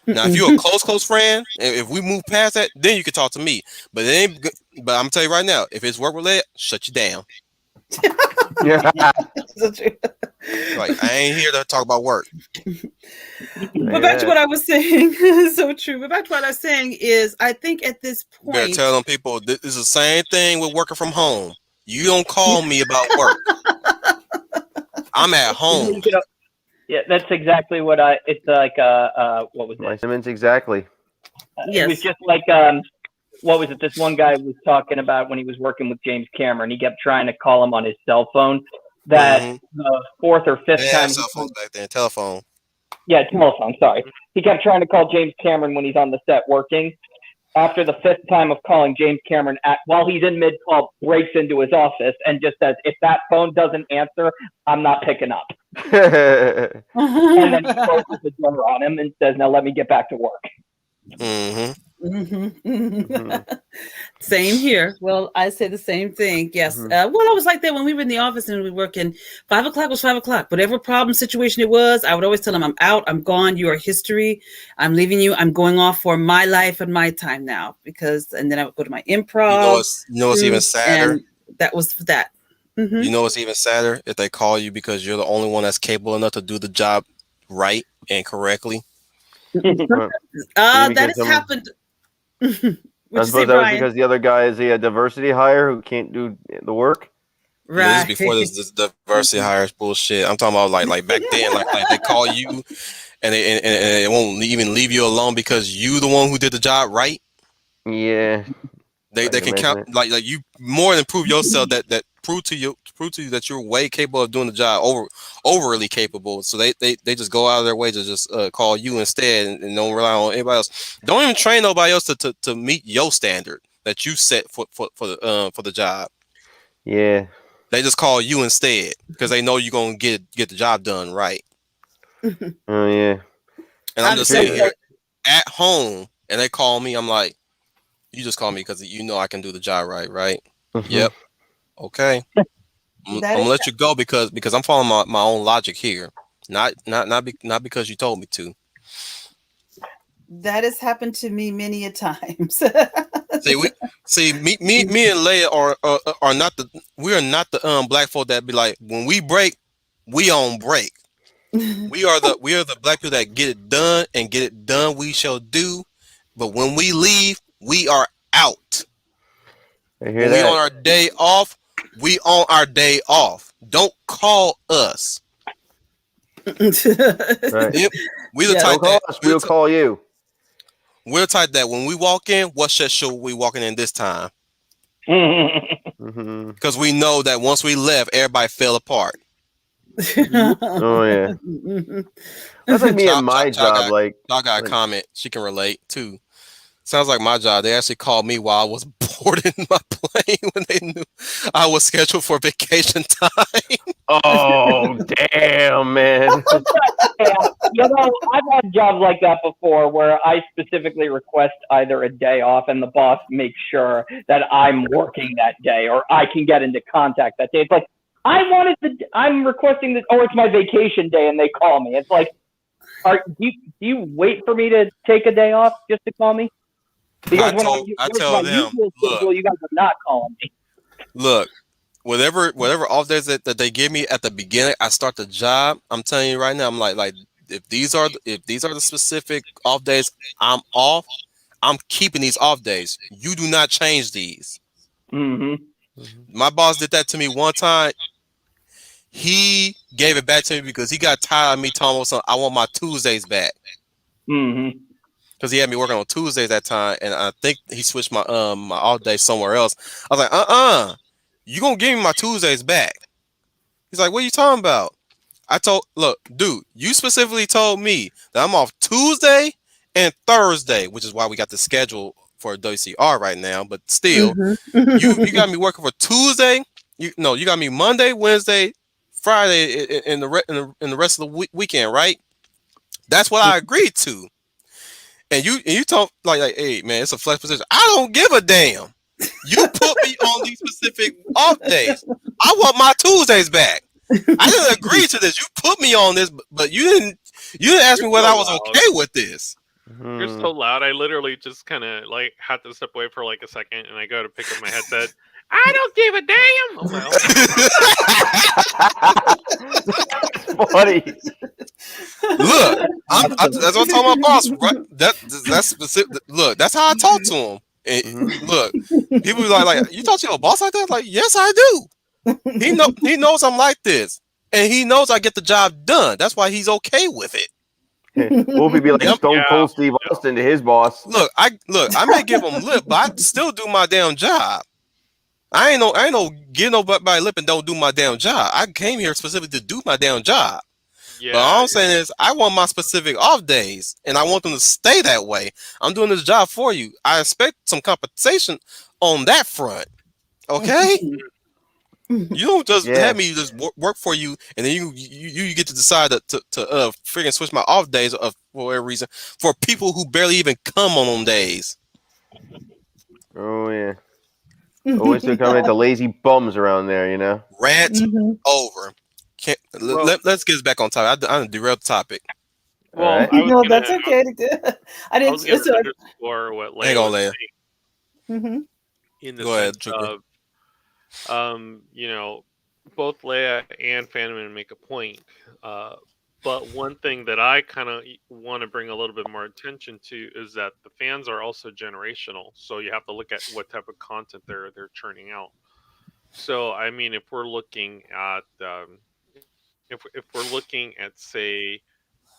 Now, if you're a close friend, if we move past that, then you can talk to me. But it ain't. But I'm gonna tell you right now, if it's work related, shut you down. Like, I ain't here to talk about work. But back to what I was saying, so true. But back to what I was saying is, I think at this point, you better tell them people this is the same thing with working from home. You don't call me about work. I'm at home. Yeah, that's exactly what it's like, what was it? My Simmons, exactly. It was just like, what was it? This one guy was talking about when he was working with James Cameron. He kept trying to call him on his cell phone. That the fourth or fifth time. Cell phones back then, telephone. Yeah, telephone, sorry. He kept trying to call James Cameron when he's on the set working. after the 5th time of calling, James Cameron, while he's in mid-call, breaks into his office and just says, if that phone doesn't answer, I'm not picking up. And then he closes the door on him and says, now let me get back to work. Same here. Well, I say the same thing. Yes. Well, I was like that when we were in the office and we were working. 5 o'clock was 5 o'clock. Whatever problem situation it was, I would always tell them, I'm out. I'm gone. You are history. I'm leaving you. I'm going off for my life and my time now. And then I would go to my improv. You know what's even sadder? And that was that. You know what's even sadder? If they call you because you're the only one that's capable enough to do the job right and correctly. That has happened. I suppose that was because the other guy is a diversity hire who can't do the work. Right. Yeah, this is before this diversity hires bullshit. I'm talking about like back then, like they call you and they won't even leave you alone because you the one who did the job right. Yeah. They can count like you more than prove yourself that prove to you that you're way capable of doing the job, overly capable. So they just go out of their way to just call you instead and don't rely on anybody else. Don't even train nobody else to meet your standard that you set for the job. Yeah. They just call you instead because they know you're gonna get the job done right. Oh yeah. And I'm just sitting here at home and they call me. I'm like, you just call me because you know I can do the job right? Yep. Okay. I'm gonna let you go because I'm following my own logic here. Not because you told me to. That has happened to me many a times. See, me and Leia are not the black folk that be like, when we break, we on break. We are the black people that get it done and get it done we shall do. But when we leave, we are out. When we on our day off, we on our day off. Don't call us. Right. We the type that we'll call you. We're the type that when we walk in, what shit should we walking in this time? Because we know that once we left, everybody fell apart. Oh yeah. That's like me at my job. I got a comment. She can relate too. Sounds like my job. They actually called me while I was boarding my plane when they knew I was scheduled for vacation time. Oh, damn, man. Yeah, I've had jobs like that before where I specifically request either a day off and the boss makes sure that I'm working that day or I can get into contact that day. It's like, I'm requesting this, it's my vacation day and they call me. It's like, do you wait for me to take a day off just to call me? Because I tell them, look, you guys are not calling me. Look, whatever off days that they give me at the beginning, I start the job. I'm telling you right now, I'm like if these are the specific off days I'm off, I'm keeping these off days. You do not change these. My boss did that to me one time. He gave it back to me because he got tired of me telling him I want my Tuesdays back. Because he had me working on Tuesdays that time, and I think he switched my my off day somewhere else. I was like, you gonna give me my Tuesdays back? He's like, what are you talking about? Look, dude, you specifically told me that I'm off Tuesday and Thursday, which is why we got the schedule for WCR right now. But still, you got me working for Tuesday. You got me Monday, Wednesday, Friday, in the rest of the weekend, right? That's what I agreed to. And you talk like, hey man, it's a flex position. I don't give a damn. You put me on these specific off days. I want my Tuesdays back. I didn't agree to this. You put me on this, but you didn't ask me whether I was okay with this. You're so loud. I literally just kind of like had to step away for like a second, and I go to pick up my headset. I don't give a damn. That's funny. Look, that's what I'm talking about, boss. Right? That's specific. Look, that's how I talk to him. And look, people be like, you talk to your boss like that? Like, yes, I do. He knows I'm like this, and he knows I get the job done. That's why he's okay with it. Wolfie be like Stone Cold Steve Austin to his boss. Look, I may give him lip, but I still do my damn job. I ain't no give nobody lip and don't do my damn job. I came here specifically to do my damn job. Yeah. But all I'm saying is, I want my specific off days, and I want them to stay that way. I'm doing this job for you. I expect some compensation on that front. Okay? You don't just Yeah. have me just work for you, and then you get to decide to freaking switch my off days for whatever reason for people who barely even come on them days. Oh yeah. Always still coming at the lazy bums around there, you know. Rant over. Can't, Well, let's get us back on topic. I derailed the topic. All well, right. I was No, gonna, that's okay. I I was didn't. gonna It's a, underscore what Hang Leia on, was Leia. saying in the Go ahead, sense Trooper. of, both Leia and Fanaman make a point. But one thing that I kind of want to bring a little bit more attention to is that the fans are also generational. So you have to look at what type of content they're churning out. So I mean, if we're looking at if we're looking at say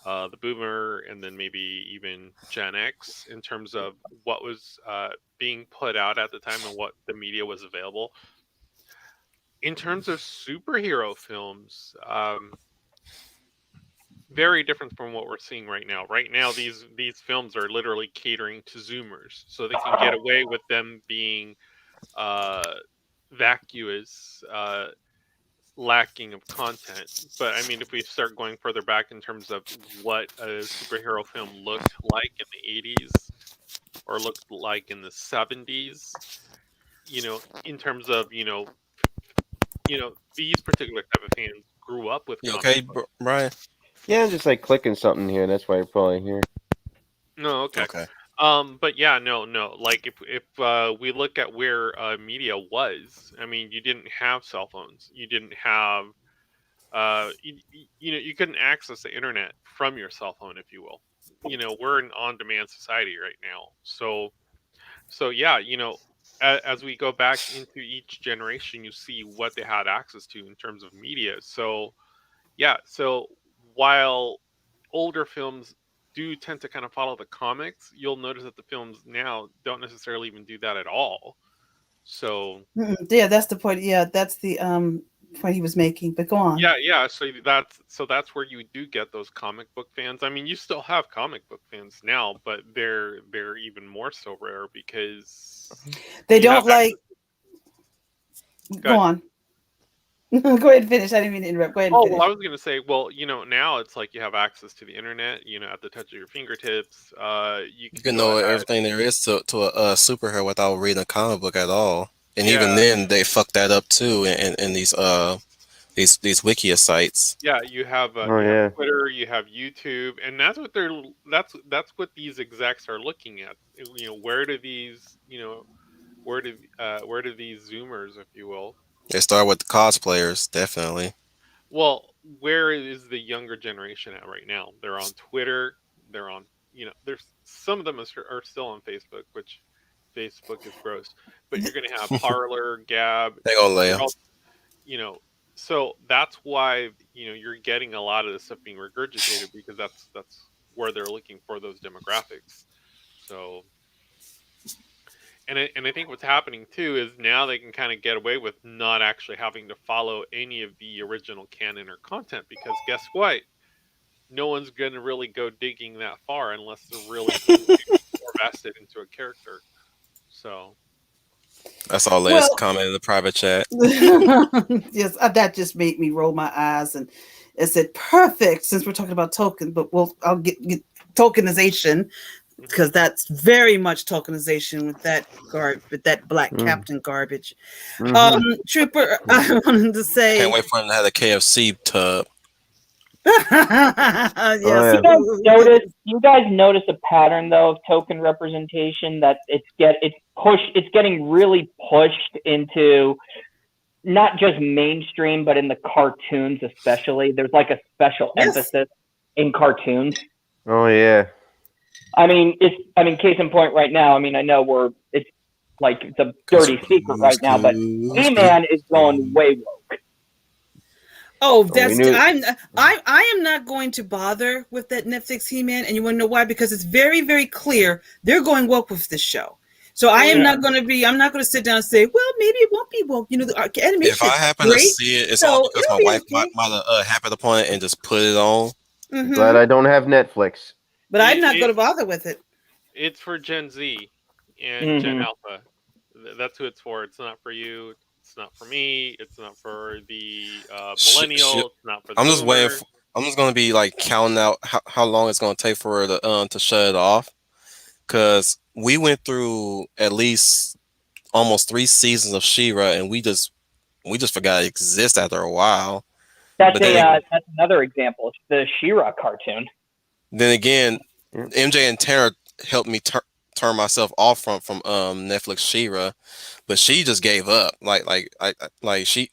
the boomer and then maybe even Gen X in terms of what was being put out at the time and what the media was available. In terms of superhero films, very different from what we're seeing right now. Right now, these films are literally catering to Zoomers, so they can get away with them being uh, vacuous, lacking of content. But I mean, if we start going further back in terms of what a superhero film looked like in the 80s or looked like in the 70s, in terms of, these particular type of fans grew up with You comic okay, books. Brian? Yeah, I'm just like clicking something here. That's why you're probably here. No, okay. Okay. But yeah, no. Like if we look at where media was, I mean, you didn't have cell phones. You didn't have you couldn't access the internet from your cell phone, if you will. We're an on-demand society right now. So yeah, as we go back into each generation, you see what they had access to in terms of media. So yeah, so while older films do tend to kind of follow the comics, you'll notice that the films now don't necessarily even do that at all. So yeah, that's the point. Yeah, that's the point he was making. But go on. yeah, so that's where you do get those comic book fans. I mean, you still have comic book fans now, but they're even more so rare because They you have don't like. Go Go ahead. on. Go ahead and finish. I didn't mean to interrupt. Go ahead and Oh, finish. well, I was going to say, well, now it's like you have access to the internet, at the touch of your fingertips. You You can can go know ahead. everything there is to a superhero without reading a comic book at all. And Yeah, even then, they fuck that up too in these Wikia sites. yeah. You have Oh yeah. Twitter, you have YouTube, and that's what these execs are looking at. Where do these where do these Zoomers, if you will, They start with the cosplayers, definitely. well, where is the younger generation at right now? They're on Twitter. They're on, there's some of them are still on Facebook, which Facebook is gross. But you're going to have Parlor, Gab. Hang on, They're Leia. all, you know, so that's why you're getting a lot of this stuff being regurgitated because that's where they're looking for those demographics. So. And I think what's happening too is now they can kind of get away with not actually having to follow any of the original canon or content because guess what? No one's going to really go digging that far unless they're really more vested into a character. So That's all Leia's Well, comment in the private chat. yes, that just made me roll my eyes, and it said perfect since we're talking about token. But I'll get tokenization because that's very much tokenization with that black captain garbage. Trooper, I wanted to say, Can't wait for him to have a KFC tub. yes. yeah. You guys notice a pattern though of token representation that it's getting really pushed into not just mainstream but in the cartoons especially. There's like a special emphasis in cartoons. Oh yeah. I mean case in point right now, I mean I know it's like it's a dirty secret right now, but He-Man is going way woke. Oh, I am not going to bother with that Netflix He-Man, and you want to know why? Because it's very, very clear they're going woke with this show. So I am not going to be. I'm not going to sit down and say, well, maybe it won't be woke. The animation. If I happen to see it, it's all because my wife okay. might happen upon it and just put it on. Mm-hmm. Glad I don't have Netflix. But I'm not going to bother with it. It's for Gen Z and Gen Alpha. That's who it's for. It's not for you. It's not for me. It's not for the millennial. It's not for the I'm just boomer. waiting. I'm just gonna be like counting out how long it's gonna take for it to shut it off, because we went through at least almost 3 seasons of She-Ra, and we just forgot it exists after a while. That's that's another example. It's the She-Ra cartoon. Then again, MJ and Tara helped me turn myself off from Netflix She-Ra, but she just gave up. She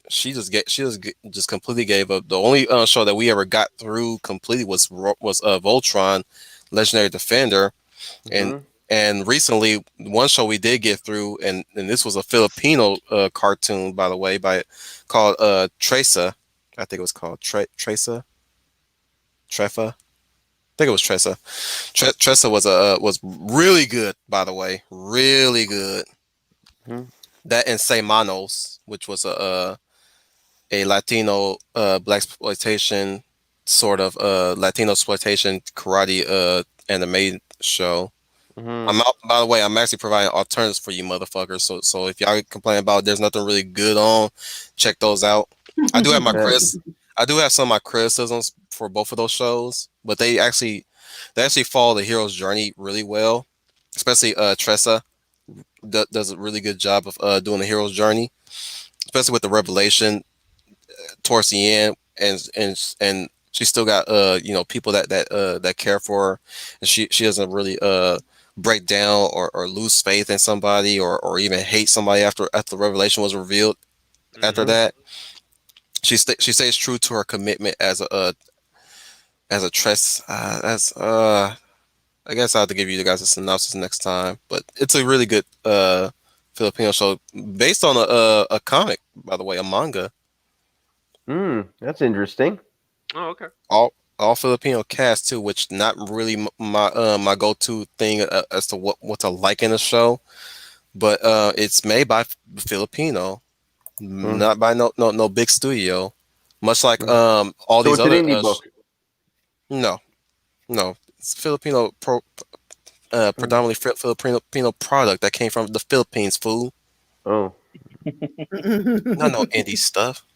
just completely gave up. The only show that we ever got through completely was Voltron, Legendary Defender, and recently one show we did get through, and this was a Filipino cartoon, by the way, called Tresa. I think it was called Tresa. Trefa. I think it was Tresa. Tresa was really good, by the way, really good. That and Say Manos, which was a Latino blaxploitation sort of Latino exploitation karate anime show. I'm out, by the way, I'm actually providing alternatives for you motherfuckers. So if y'all complain about there's nothing really good on, check those out. I do have some of my criticisms for both of those shows, but they actually follow the hero's journey really well. Especially Tressa does a really good job of doing the hero's journey, especially with the revelation towards the end, and she still got people that care for her, and she doesn't really break down or lose faith in somebody or even hate somebody after the revelation was revealed. After that, she stays true to her commitment as a Tress. I guess I'll have to give you guys a synopsis next time, but it's a really good Filipino show based on a comic, by the way, a manga. That's interesting. Oh, okay. All Filipino cast too, which not really my go-to thing as to what to like in a show, but it's made by Filipino, not by no big studio, much like all so these it's other an indie book. No, it's Filipino predominantly Filipino product that came from the Philippines, fool. Oh, no indie stuff.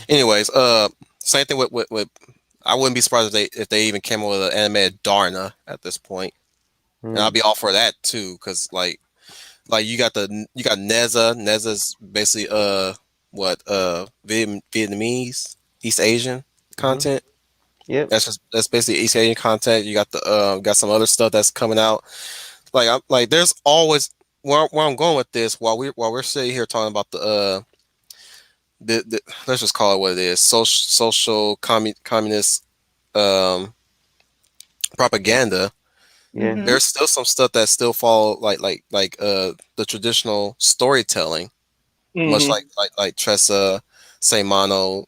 Anyways, same thing with I wouldn't be surprised if they even came up with an animated Darna at this point, and I'll be all for that too, because like you got Neza. Neza's basically Vietnamese, East Asian content. Yeah, that's basically East Asian content. You got got some other stuff that's coming out. There's always where I'm going with this while we're sitting here talking about the let's just call it what it is, social communist propaganda. Yeah. There's still some stuff that still follow the traditional storytelling, much like Tressa, Seimano,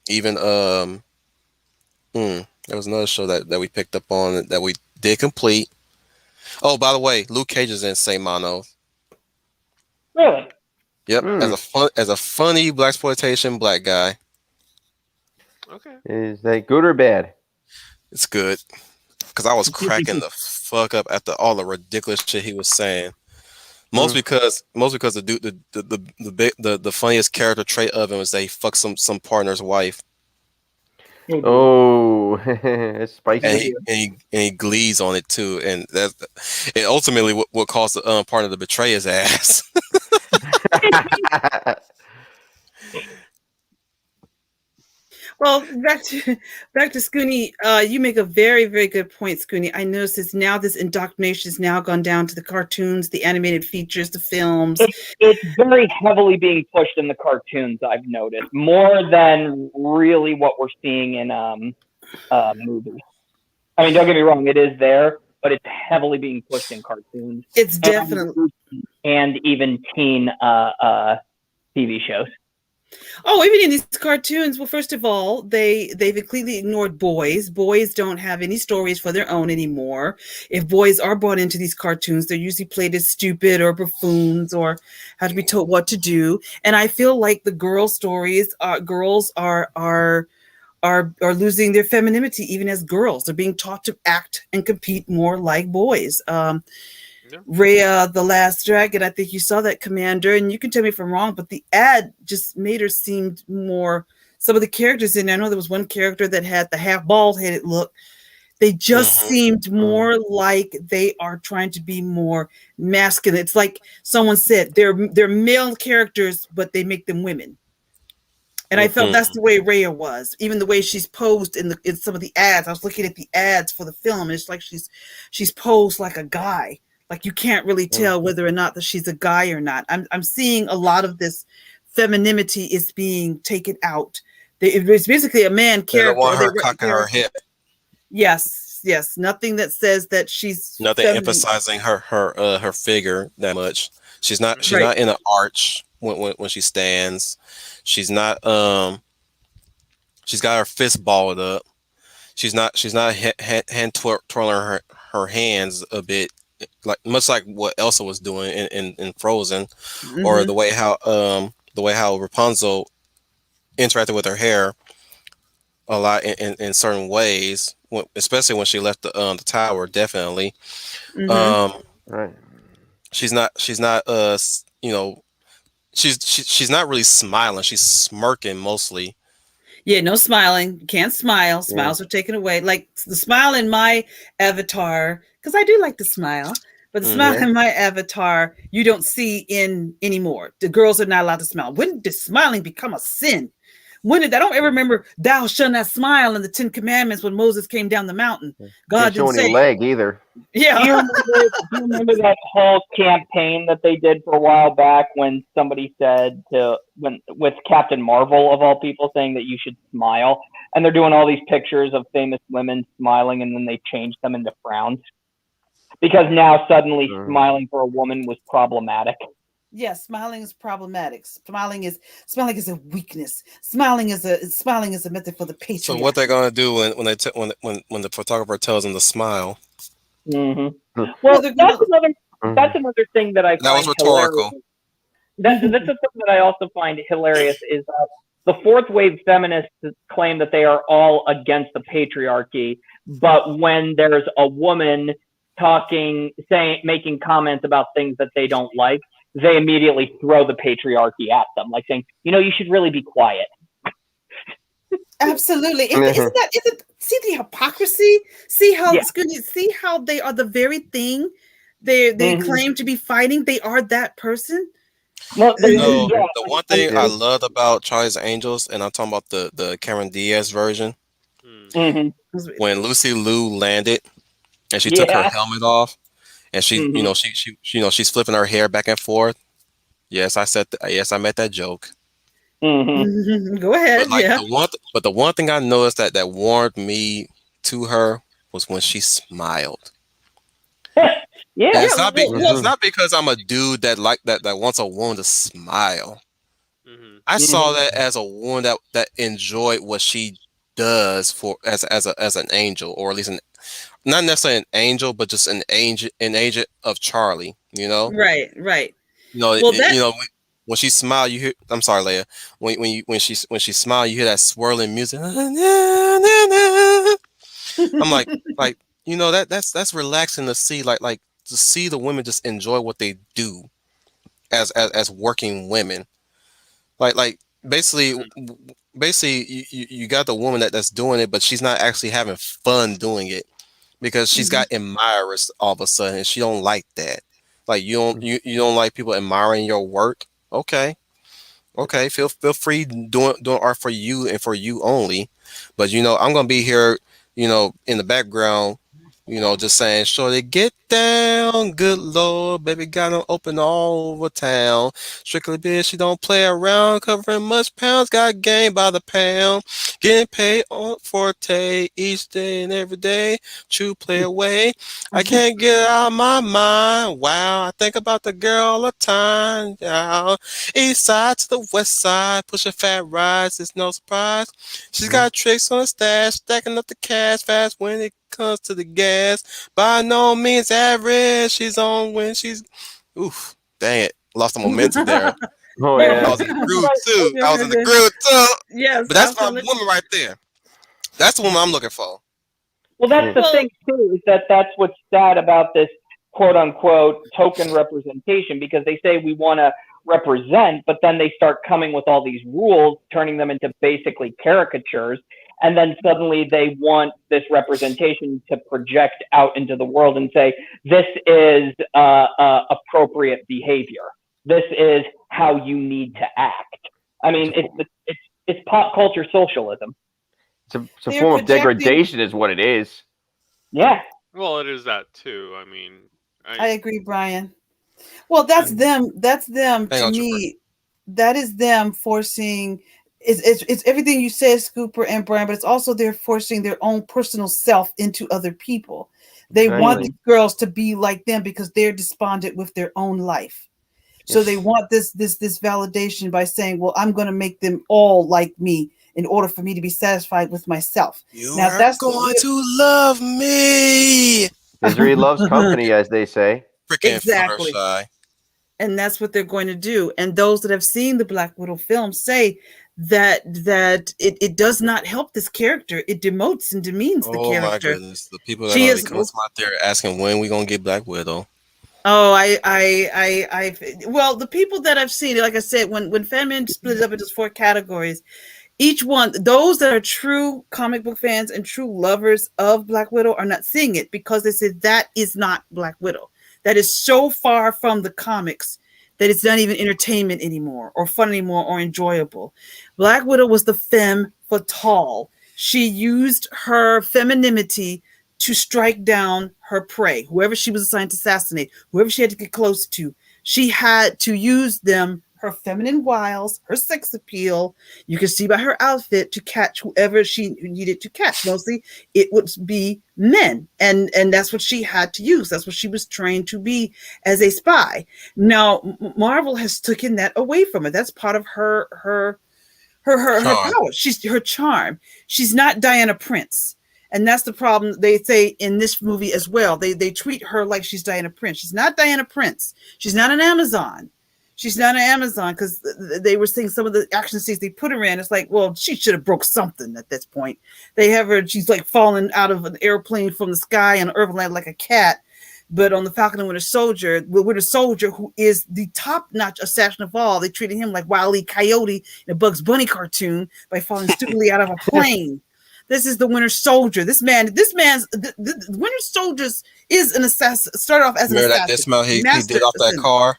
even there was another show that we picked up on that we did complete. Oh, by the way, Luke Cage is in Seimano. Really? Yep, as a funny blaxploitation black guy. Okay. Is that good or bad? It's good, because I was cracking the fuck up after all the ridiculous shit he was saying. Most because the dude the funniest character trait of him is that he fucks some partner's wife. Oh, it's spicy. And he glees on it too, and it ultimately what caused the partner to betray his ass. Well, back to Scooney. You make a very, very good point, Scooney. I noticed this now. This indoctrination has now gone down to the cartoons, the animated features, the films. It's very heavily being pushed in the cartoons. I've noticed more than really what we're seeing in movies. I mean, don't get me wrong; it is there, but it's heavily being pushed in cartoons. It's definitely and even teen TV shows. Oh, even in these cartoons, well, first of all, they've completely ignored boys. Boys don't have any stories for their own anymore. If boys are brought into these cartoons, they're usually played as stupid or buffoons or have to be told what to do. And I feel like the girl stories, girls are losing their femininity even as girls. They're being taught to act and compete more like boys. Yeah. Rhea, the Last Dragon, I think you saw that, Commander, and you can tell me if I'm wrong, but the ad just made her seem more. Some of the characters in there, I know there was one character that had the half bald headed look. They just Mhm. seemed more like they are trying to be more masculine. It's like someone said they're male characters, but they make them women. And I felt that's Mhm. the way Rhea was. Even the way she's posed in some of the ads. I was looking at the ads for the film, and it's like she's posed like a guy. Like you can't really tell whether or not that she's a guy or not. I'm seeing a lot of this femininity is being taken out. It's basically a man They don't character, or want they her cocking her they're hip. yes. Nothing that says that she's Nothing feminine. emphasizing her figure that much. She's Right. not in an arch when she stands. She's not she's got her fist balled up. She's not twirling her hands a bit, like much like what Elsa was doing in Frozen, or Mm-hmm. the way how Rapunzel interacted with her hair a lot in certain ways, especially when she left the tower. Definitely, Mm-hmm. um, Right. she's not she's not really smiling. She's smirking mostly. Yeah, no smiling. You can't smile. Yeah. Smiles are taken away. Like the smile in my avatar, because I do like to smile, but the smile Hmm. Yeah. in my avatar, you don't see in anymore. The girls are not allowed to smile. When did smiling become a sin? When did I don't ever remember thou shalt not smile in the Ten Commandments when Moses came down the mountain. Can't God show didn't any say, leg either. Do you yeah. remember? Do you remember that whole campaign that they did for a while back when somebody said to when with Captain Marvel of all people saying that you should smile, and they're doing all these pictures of famous women smiling, and then they changed them into frowns because now suddenly Mhm. smiling for a woman was problematic. Yes, smiling is problematic. Smiling is a weakness. Smiling is a method for the So what they're patriarchy. gonna do when the photographer tells them to smile? hmm Well, Well, they're gonna. that's another thing that I That was find hilarious. rhetorical. That's the thing that I also find hilarious is that the fourth wave feminists claim that they are all against the patriarchy, but when there's a woman making comments about things that they don't like, they immediately throw the patriarchy at them, like saying, you should really be quiet. Absolutely. Mhm. Isn't see the hypocrisy? See how Yeah. excuse me, see how they are the very thing they Mm-hmm. claim to be fighting. They are that person. Well, You Uh, know, yeah, the one and thing I Yeah. loved about Charlie's Angels, and I'm talking about the Cameron Diaz version, Hmm. mm-hmm. when Lucy Liu landed and she took her Yeah. helmet off, and Mm-hmm. she's flipping her hair back and forth. Yes, yes, I met that joke. Mm-hmm. Go ahead. Yeah. But the one thing I noticed that warmed me to her was when she smiled. And Yeah. Yeah. it's Mhm. not because I'm a dude that wants a woman to smile. Hmm. I saw Mm-hmm. that as a woman that enjoyed what she does for as an angel, or at least not necessarily an angel, but just an agent of Charlie. Right. Right. Well, that. You know when she smile, you hear. I'm sorry, Leia. When she smile, you hear that swirling music. I'm like that's relaxing to see, like to see the women just enjoy what they do as working women. Like basically you got the woman that's doing it, but she's not actually having fun doing it because she's Mhm. got admirers all of a sudden, and she don't like that. Like you don't like people admiring your work. Okay, okay, feel free doing art for you and for you only. But I'm gonna be here, in the background, Just saying, shorty, get down, good lord, baby got 'em open all over town. Strictly bitch, she don't play around, covering much pounds, got game by the pound. Getting paid on forte each day and every day. True play away. I can't get it out of my mind. Wow, I think about the girl all the time. Yeah. East side to the west side, pushing fat rides, it's no surprise. She's got tricks on the stash, stacking up the cash fast when it comes to the gas. By no means average. She's on when she's. Oof. Dang it. Lost the momentum there. Oh I yeah. was in the groove too. Yeah, I was in the groove too. yes, But that's my absolutely. woman right there. That's the woman I'm looking for. Well, that's the Well, thing too, is that that's what's sad about this quote unquote token representation, because they say we want to represent, but then they start coming with all these rules, turning them into basically caricatures. And then suddenly they want this representation to project out into the world and say, this is appropriate behavior. This is how you need to act. I mean, it's pop culture socialism. It's a They're form of projecting- degradation, is what it is. Yeah. Well, it is that too. I mean, I agree, Brian. Well, that's them. That's them. Hang To on, me, that is them forcing. It's everything you said, Scooper and Brian, but it's also they're forcing their own personal self into other people. They want Exactly. these girls to be like them because they're despondent with their own life. So they want this validation by saying, "Well, I'm going to make them all like me in order for me to be satisfied with myself." You Now are that's going to love me. Misery loves company, as they say. Freaking Exactly. Fluttershy. And that's what they're going to do. And those that have seen the Black Widow film say that it does not help this character. It demotes and demeans the Oh my character. goodness. The people that are She going to is. be coming out there asking when we going to get Black Widow. Oh, well, the people that I've seen, like I said, when Fanman split it up into 4 categories, each one, those that are true comic book fans and true lovers of Black Widow are not seeing it because they said that is not Black Widow. That is so far from the comics that it's not even entertainment anymore or fun anymore or enjoyable. Black Widow was the femme fatale. She used her femininity to strike down her prey, whoever she was assigned to assassinate, whoever she had to get close to. She had to use them, her feminine wiles, her sex appeal. You can see by her outfit to catch whoever she needed to catch. Mostly it would be men. And that's what she had to use. That's what she was trained to be as a spy. Now, Marvel has taken that away from her. That's part of her power. She's her charm. She's not Diana Prince. And that's the problem they say in this movie as well. They treat her like she's Diana Prince. She's not Diana Prince. She's not an Amazon. She's not an Amazon because they were saying some of the action scenes they put her in. It's like, well, she should have broke something at this point. They have her, she's like falling out of an airplane from the sky on Earthland like a cat. But on the Falcon and Winter Soldier, who is the top-notch assassin of all, they treated him like Wile E. Coyote in a Bugs Bunny cartoon by falling stupidly out of a plane. This is the Winter Soldier. The Winter Soldier is an assassin. Started off as an assassin. Remember that dismount he did off that car?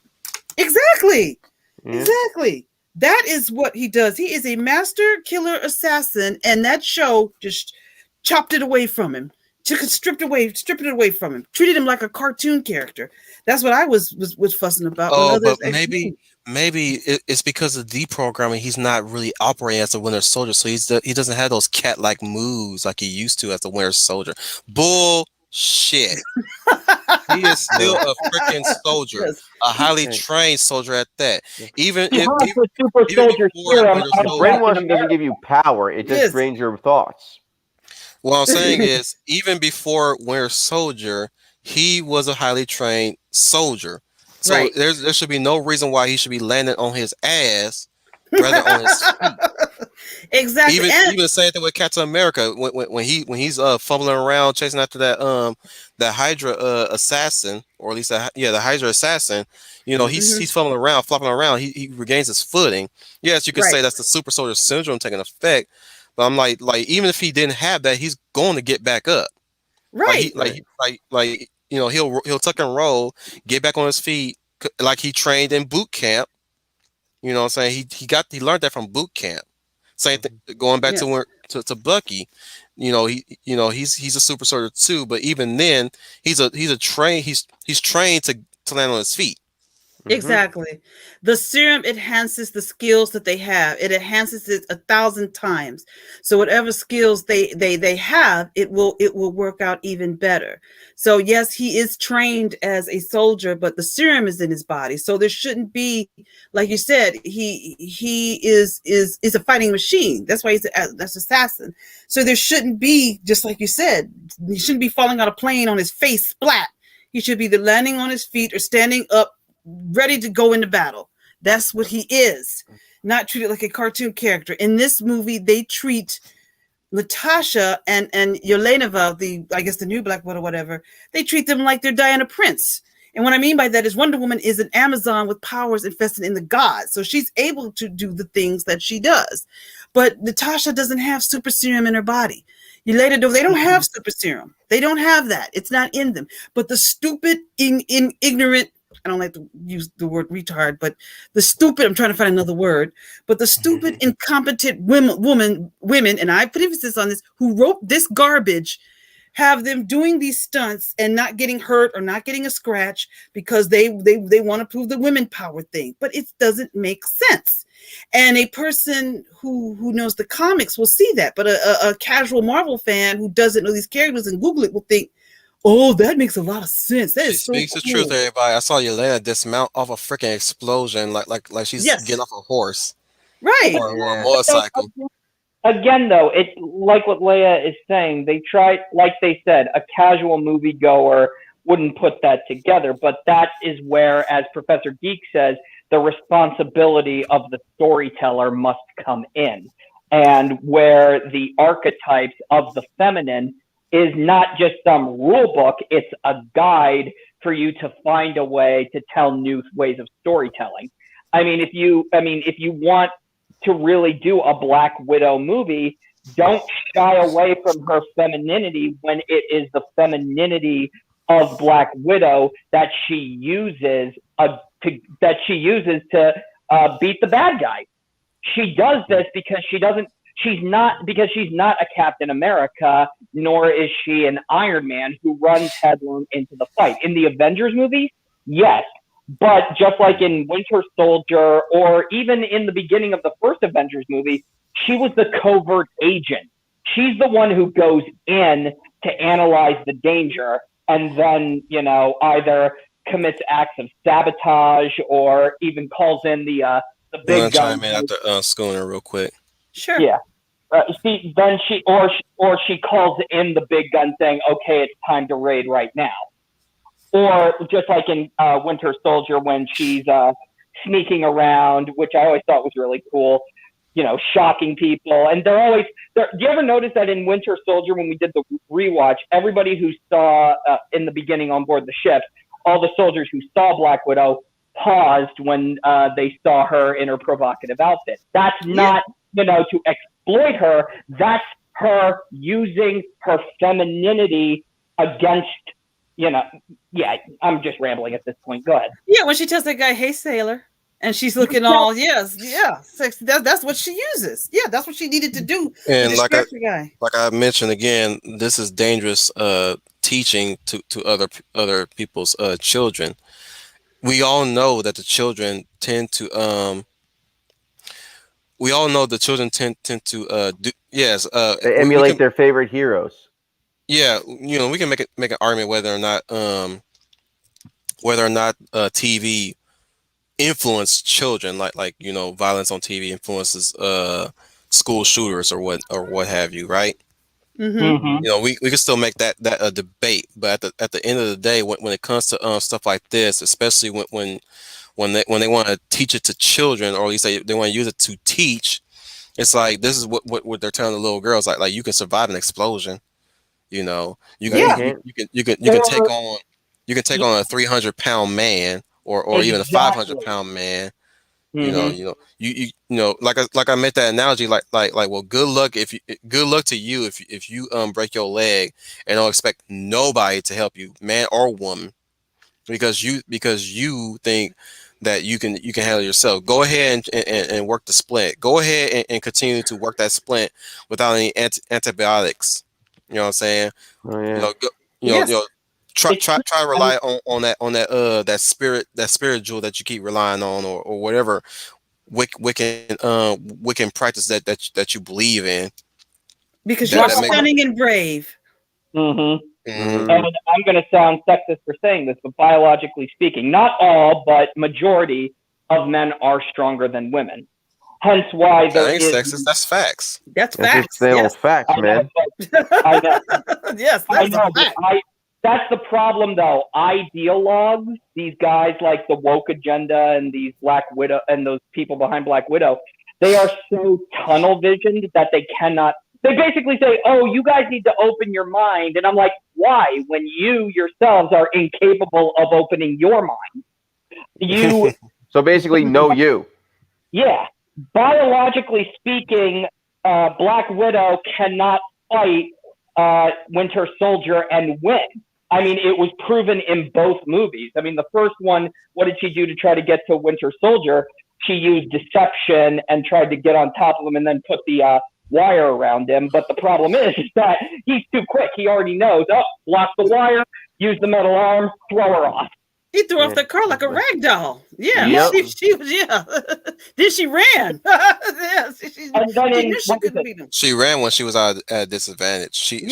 Exactly. Yeah. Exactly. That is what he does. He is a master killer assassin, and that show just chopped it away from him. Stripped it away from him. Treated him like a cartoon character. That's what I was fussing about. Oh, but maybe it's because of deprogramming. He's not really operating as a Winter Soldier, so he doesn't have those cat-like moves like he used to as a Winter Soldier. Bullshit. He is still a freaking soldier, yes. A highly trained soldier at that. Even if the super soldier serum, brainwashing doesn't give you power; it just drains your thoughts. What I'm saying is, even before Winter Soldier, he was a highly trained soldier. So there should be no reason why he should be landing on his ass rather on his feet. Exactly. Even the same thing with Captain America when he's fumbling around chasing after that Hydra assassin, or at least the Hydra assassin. You know, he's fumbling around, flopping around. He regains his footing. Yes, you could say that's the super soldier syndrome taking effect. But I'm like even if he didn't have that, he's going to get back up. Right. Like you know, he'll tuck and roll, get back on his feet, like he trained in boot camp. You know what I'm saying? He learned that from boot camp. Same thing. Going back Yeah. to Bucky, he's a super soldier too. But even then, he's trained to land on his feet. Exactly. The serum enhances the skills that they have. It enhances it 1,000 times. So whatever skills they have, it will work out even better. So yes, he is trained as a soldier, but the serum is in his body. So there shouldn't be, like you said, he is a fighting machine. That's why he's that's assassin. So there shouldn't be, just like you said, he shouldn't be falling out of a plane on his face splat. He should be either landing on his feet or standing up ready to go into battle. That's what he is, not treated like a cartoon character. In this movie, they treat Natasha and Yelena, I guess the new Black Widow, whatever. They treat them like they're Diana Prince. And what I mean by that is Wonder Woman is an Amazon with powers infested in the gods, so she's able to do the things that she does. But Natasha doesn't have super serum in her body. Yelena, they don't have super serum. They don't have that. It's not in them. But the stupid, ignorant, I don't like to use the word retard, but the stupid, I'm trying to find another word, but the stupid, incompetent women, and I put emphasis on this, who wrote this garbage, have them doing these stunts and not getting hurt or not getting a scratch because they want to prove the women power thing. But it doesn't make sense. And a person who knows the comics will see that. But a casual Marvel fan who doesn't know these characters and Google it will think, oh, that makes a lot of sense. That She is so speaks the cool. truth, everybody. I saw Yelena dismount off a freaking explosion, like she's getting off a horse, right, or a motorcycle. Again, though, it's like what Leia is saying. They tried, like they said, a casual moviegoer wouldn't put that together. But that is where, as Professor Geek says, the responsibility of the storyteller must come in, and where the archetypes of the feminine is not just some rule book, it's a guide for you to find a way to tell new ways of storytelling. If you want to really do a Black Widow movie, don't shy away from her femininity when it is the femininity of Black Widow that she uses to beat the bad guy. She does this because she's not a Captain America, nor is she an Iron Man who runs headlong into the fight. In the Avengers movies, yes. But just like in Winter Soldier, or even in the beginning of the first Avengers movie, she was the covert agent. She's the one who goes in to analyze the danger and then, either commits acts of sabotage or even calls in the big gun. Chime in after Schooner real quick. Sure. Yeah. She calls in the big gun saying, okay, it's time to raid right now. Or just like in Winter Soldier when she's sneaking around, which I always thought was really cool, shocking people. And do you ever notice that in Winter Soldier when we did the rewatch, everybody who saw in the beginning on board the ship, all the soldiers who saw Black Widow paused when they saw her in her provocative outfit. That's not, to exploit her. That's her using her femininity against, I'm just rambling at this point. Go ahead. Yeah, when she tells that guy, "Hey, sailor," and she's looking all, that's what she uses. Yeah, that's what she needed to do. And like I mentioned again, this is dangerous teaching to other people's children. We all know that the children tend to we all know the children tend to they emulate their favorite heroes. Yeah, we can make an argument whether or not TV influence children, like violence on TV influences school shooters or what have you, right? Mm-hmm. We can still make that a debate, but at the end of the day, when it comes to stuff like this, especially when they want to teach it to children, or at least they want to use it to teach, it's like this is what they're telling the little girls, like you can survive an explosion. You can take on a 300-pound man or even a 500-pound man. Like I made that analogy, like well, good luck to you if you break your leg and don't expect nobody to help you, man or woman, because you think that you can handle yourself. Go ahead and work the splint. Go ahead and continue to work that splint without any antibiotics. You know what I'm saying? Oh yeah. You know, try to rely on that spiritual that you keep relying on, or whatever Wiccan practice that you believe in. Because you're stunning and brave. Mm-hmm. And I'm going to sound sexist for saying this, but biologically speaking, not all, but majority of men are stronger than women. Hence why there ain't is sexist. That's facts. That's facts. That's old facts, man. I know. Yes, I know. That's the problem, though. Ideologues, these guys like the woke agenda and these Black Widow and those people behind Black Widow, they are so tunnel visioned that they cannot. They basically say, "Oh, you guys need to open your mind," and I'm like, "Why? When you yourselves are incapable of opening your mind, you." So basically, know you. Yeah, biologically speaking, Black Widow cannot fight Winter Soldier and win. I mean, it was proven in both movies. I mean, the first one, what did she do to try to get to Winter Soldier? She used deception and tried to get on top of him and then put the wire around him. But the problem is that he's too quick. He already knows, block the wire, use the metal arm, throw her off. He threw off the car like a rag doll. Yeah, yep. she was. Yeah, then she ran. She ran when she was at a disadvantage. She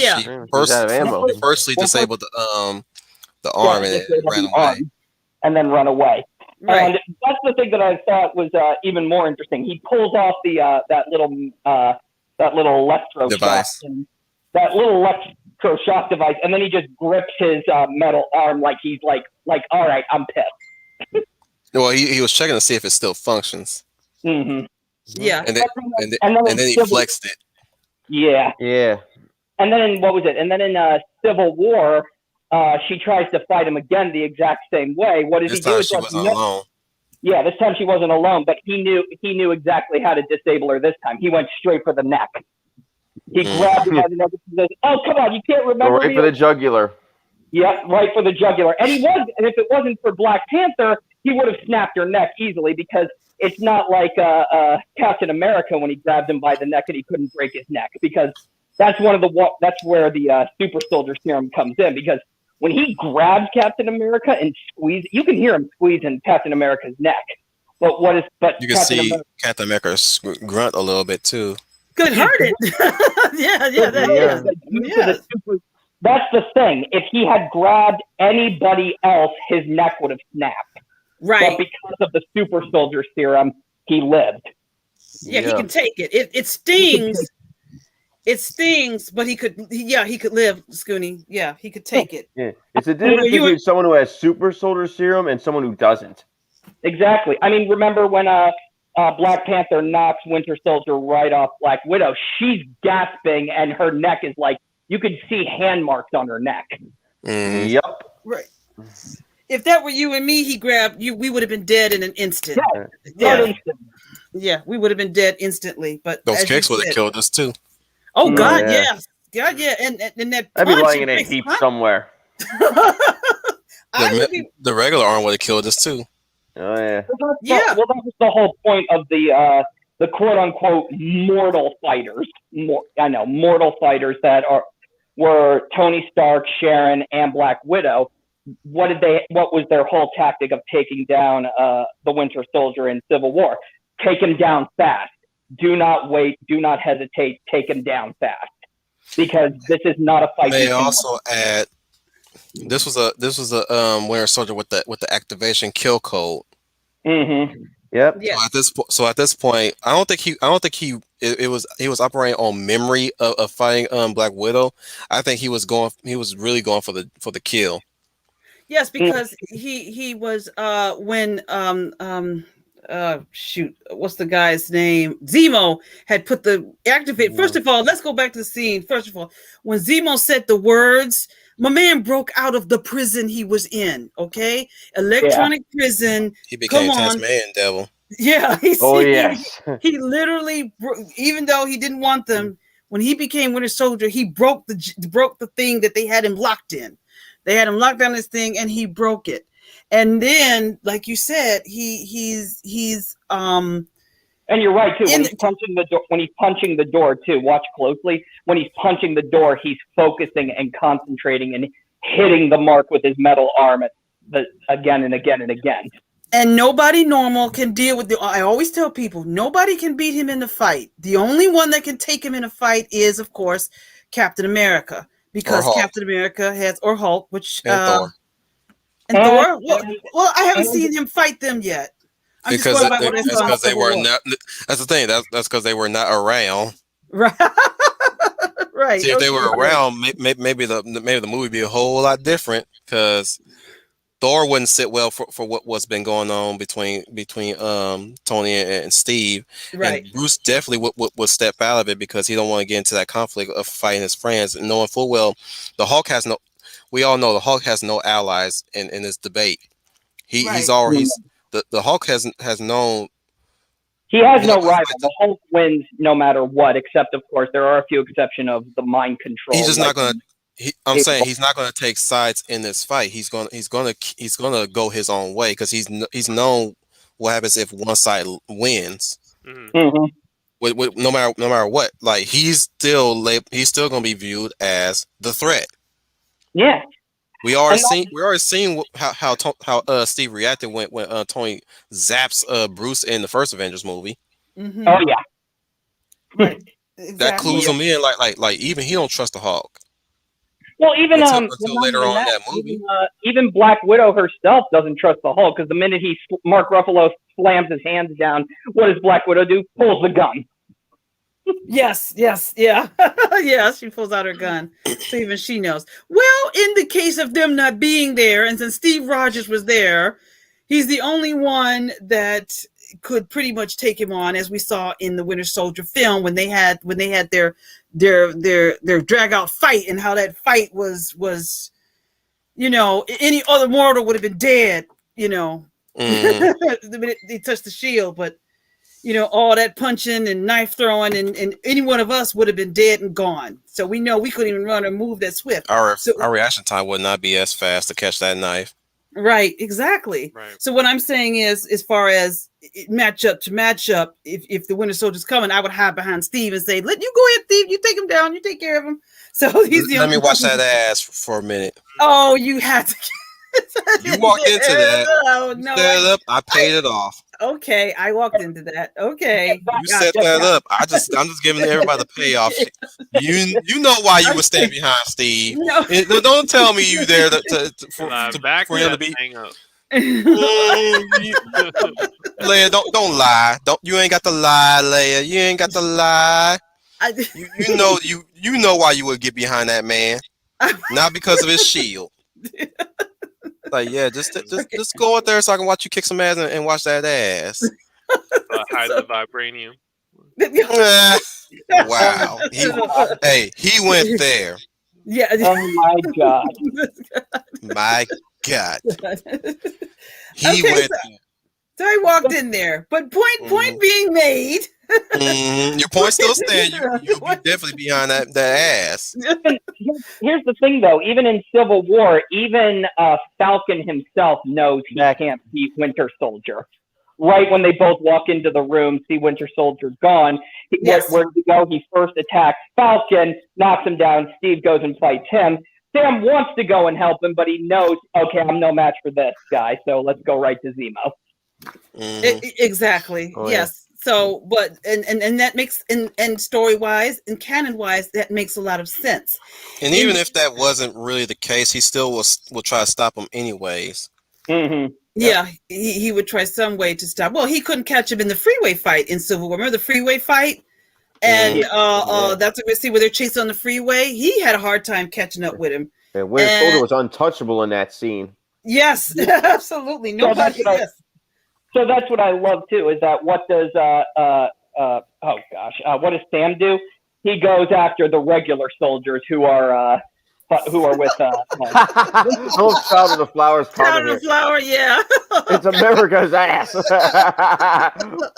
firstly disabled the arm and ran away. And then run away. Right. And that's the thing that I thought was even more interesting. He pulls off the that little electro device. That little electroshock device, and then he just grips his metal arm like he's like, all right, I'm pissed. Well, he was checking to see if it still functions. Mm-hmm. Yeah. And then he flexed it. Yeah. Yeah. And then what was it? And then in Civil War, she tries to fight him again the exact same way. What did he do? This time she wasn't alone. Yeah, this time she wasn't alone, but he knew exactly how to disable her this time. He went straight for the neck. He grabbed her by the neck and says, "Oh, come on, you can't remember Go right for the jugular." Yeah, right for the jugular. And if it wasn't for Black Panther, he would have snapped her neck easily, because it's not like Captain America when he grabbed him by the neck and he couldn't break his neck, because that's where the super soldier serum comes in, because when he grabs Captain America and you can hear him squeezing Captain America's neck. But you can see Captain America grunt a little bit too. Could hurt it. Yeah. That's the thing. If he had grabbed anybody else, his neck would have snapped. Right. But because of the super soldier serum, he lived. Yeah, he can take it. It stings. It stings, but he could live, Scooney. Yeah, he could take it. Yeah. It's a difference between someone who has super soldier serum and someone who doesn't. Exactly. I mean, remember when Black Panther knocks Winter Soldier right off Black Widow? She's gasping, and her neck is like, you could see hand marks on her neck. Yep. Right. If that were you and me, he grabbed you. We would have been dead in an instant. Yeah, we would have been dead instantly. But those kicks would have killed us too. Oh God, yes. God, yeah, and that I'd be lying in a heap somewhere. The regular arm would have killed us too. Oh yeah. Well, that was the whole point of the quote unquote mortal fighters. Mortal fighters that were Tony Stark, Sharon, and Black Widow. What was their whole tactic of taking down the Winter Soldier in Civil War? Take him down fast. Do not wait. Do not hesitate. Take him down fast. Because this is not a fight. They also add this was a Winter Soldier with the activation kill code. Mm-hmm. Yep. Yeah. So at this point, I don't think he was operating on memory of fighting Black Widow. I think he was really going for the kill. Yes, because he was when what's the guy's name? Zemo had put the activate. First of all, let's go back to the scene. First of all, when Zemo said the words, my man broke out of the prison he was in. Okay, electronic prison. He became Tasmanian Devil. Yeah. Yes. He literally, even though he didn't want them, when he became Winter Soldier, he broke the thing that they had him locked in. They had him locked down this thing, and he broke it. And then, like you said, he's And you're right too. When he's punching the door too, watch closely. When he's punching the door, he's focusing and concentrating and hitting the mark with his metal arm again and again and again. And nobody normal can deal with I always tell people, nobody can beat him in the fight. The only one that can take him in a fight is, of course, Captain America, because Captain America or Hulk, which Thor. And Thor. Well, I haven't seen him fight them yet. That's because they were not. That's the thing. That's because they were not around. Right. Right. See, if they were around, maybe the movie would be a whole lot different, because Thor wouldn't sit well for what's been going on between Tony and Steve. Right. And Bruce definitely would step out of it, because he don't want to get into that conflict of fighting his friends, and knowing full well the Hulk has no. We all know the Hulk has no allies in this debate. He's the Hulk has known. He has no rival. The Hulk wins no matter what, except of course there are a few exceptions of the mind control. He's just not gonna. I'm saying he's not gonna take sides in this fight. He's gonna go his own way, because he's known what happens if one side wins. Mm-hmm. No matter what, like he's still gonna be viewed as the threat. Yeah. We already seen how Steve reacted when Tony zaps Bruce in the first Avengers movie. Mm-hmm. Oh yeah. Right. Exactly. That clues him in, like even he don't trust the Hulk. Well, even until later on in that movie, even Black Widow herself doesn't trust the Hulk, because the minute Mark Ruffalo slams his hands down, what does Black Widow do? Pulls the gun. Yes, yeah. Yeah, she pulls out her gun. So even she knows. Well, in the case of them not being there, and since Steve Rogers was there, he's the only one that could pretty much take him on, as we saw in the Winter Soldier film when they had their drag out fight, and how that fight was any other mortal would have been dead, the minute they touched the shield, but all that punching and knife throwing, and any one of us would have been dead and gone. So we know we couldn't even run or move that swift. Our reaction time would not be as fast to catch that knife. Right, exactly. Right. So what I'm saying is, as far as matchup to matchup, if the Winter Soldier's coming, I would hide behind Steve and say, "Let you go ahead, Steve. You take him down. You take care of him." So he's the Let me watch that ass for a minute. Oh, you had to. You walked into that. Oh, no, I paid it off. Okay, I walked into that. Okay, you set that up. I'm just giving everybody the payoff. You know why you would stand behind Steve. No. Don't tell me you there for him to be. Leia, don't lie. You ain't got to lie, Leia. You ain't got to lie. You know why you would get behind that man. Not because of his shield. Like, yeah, just go out there so I can watch you kick some ass and watch that ass. Hide the vibranium. Wow. He went there. Yeah. Oh my God. My God. He went there. So I walked in there, but point being made. Your point still stands. You'll be definitely behind that ass. Here's the thing, though. Even in Civil War, even Falcon himself knows he can't beat Winter Soldier. Right when they both walk into the room, see Winter Soldier gone. Yes. Where does he go? He first attacks Falcon, knocks him down. Steve goes and fights him. Sam wants to go and help him, but he knows, okay, I'm no match for this guy, so let's go right to Zemo. Exactly. Oh, yes. Yeah. So, but and that makes and story wise and canon wise, that makes a lot of sense. And even if that wasn't really the case, he still will try to stop him anyways. Mm-hmm. Yeah, he would try some way to stop. Well, he couldn't catch him in the freeway fight in Civil War. Remember the freeway fight? And that's what we see where they're chasing on the freeway. He had a hard time catching up with him. And Winter Soldier was untouchable in that scene. Yes, absolutely. Nobody. So that's what I love too. Is that what does what does Sam do? He goes after the regular soldiers who are with Don't shout at the flowers. Shout at the flower, yeah. It's America's ass.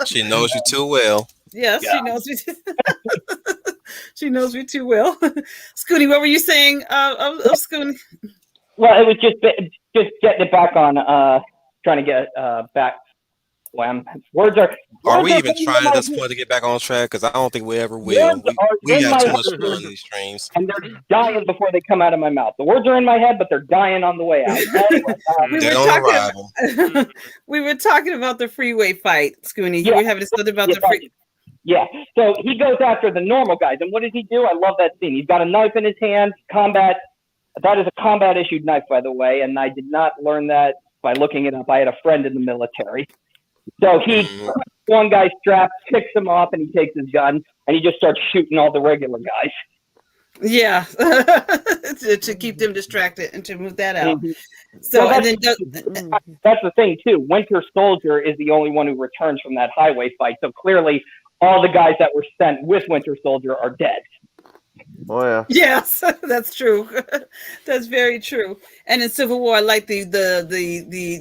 She knows you too well. Yes, yeah. She knows me. She knows me too well. Scooty, what were you saying of Scooty? Well, it was just just getting it back on. Trying to get back. Well, words are. Are we Words are even getting trying in at my this point to get back on track? Because I don't think we ever will. words are We in got my too head, much fun in these streams. and they're dying before they come out of my mouth. The words are in my head, but they're dying on the way out. Anyway, we Dead were on talking. arrival. We were talking about the freeway fight, Scooney. You yeah, were having something about yeah, the free. yeah. So he goes after the normal guys, and what does he do? I love that scene. He's got a knife in his hand. Combat. That is a combat issued knife, by the way, and I did not learn that by looking it up. I had a friend in the military. So he Mhm. one guy's strapped, picks him off, and he takes his gun and he just starts shooting all the regular guys. Yeah, to keep them distracted and to move that out. Mhm. So Well, and then that's the thing too. Winter Soldier is the only one who returns from that highway fight. So clearly, all the guys that were sent with Winter Soldier are dead. Oh yeah. yes, that's true. That's very true. And in Civil War, I like the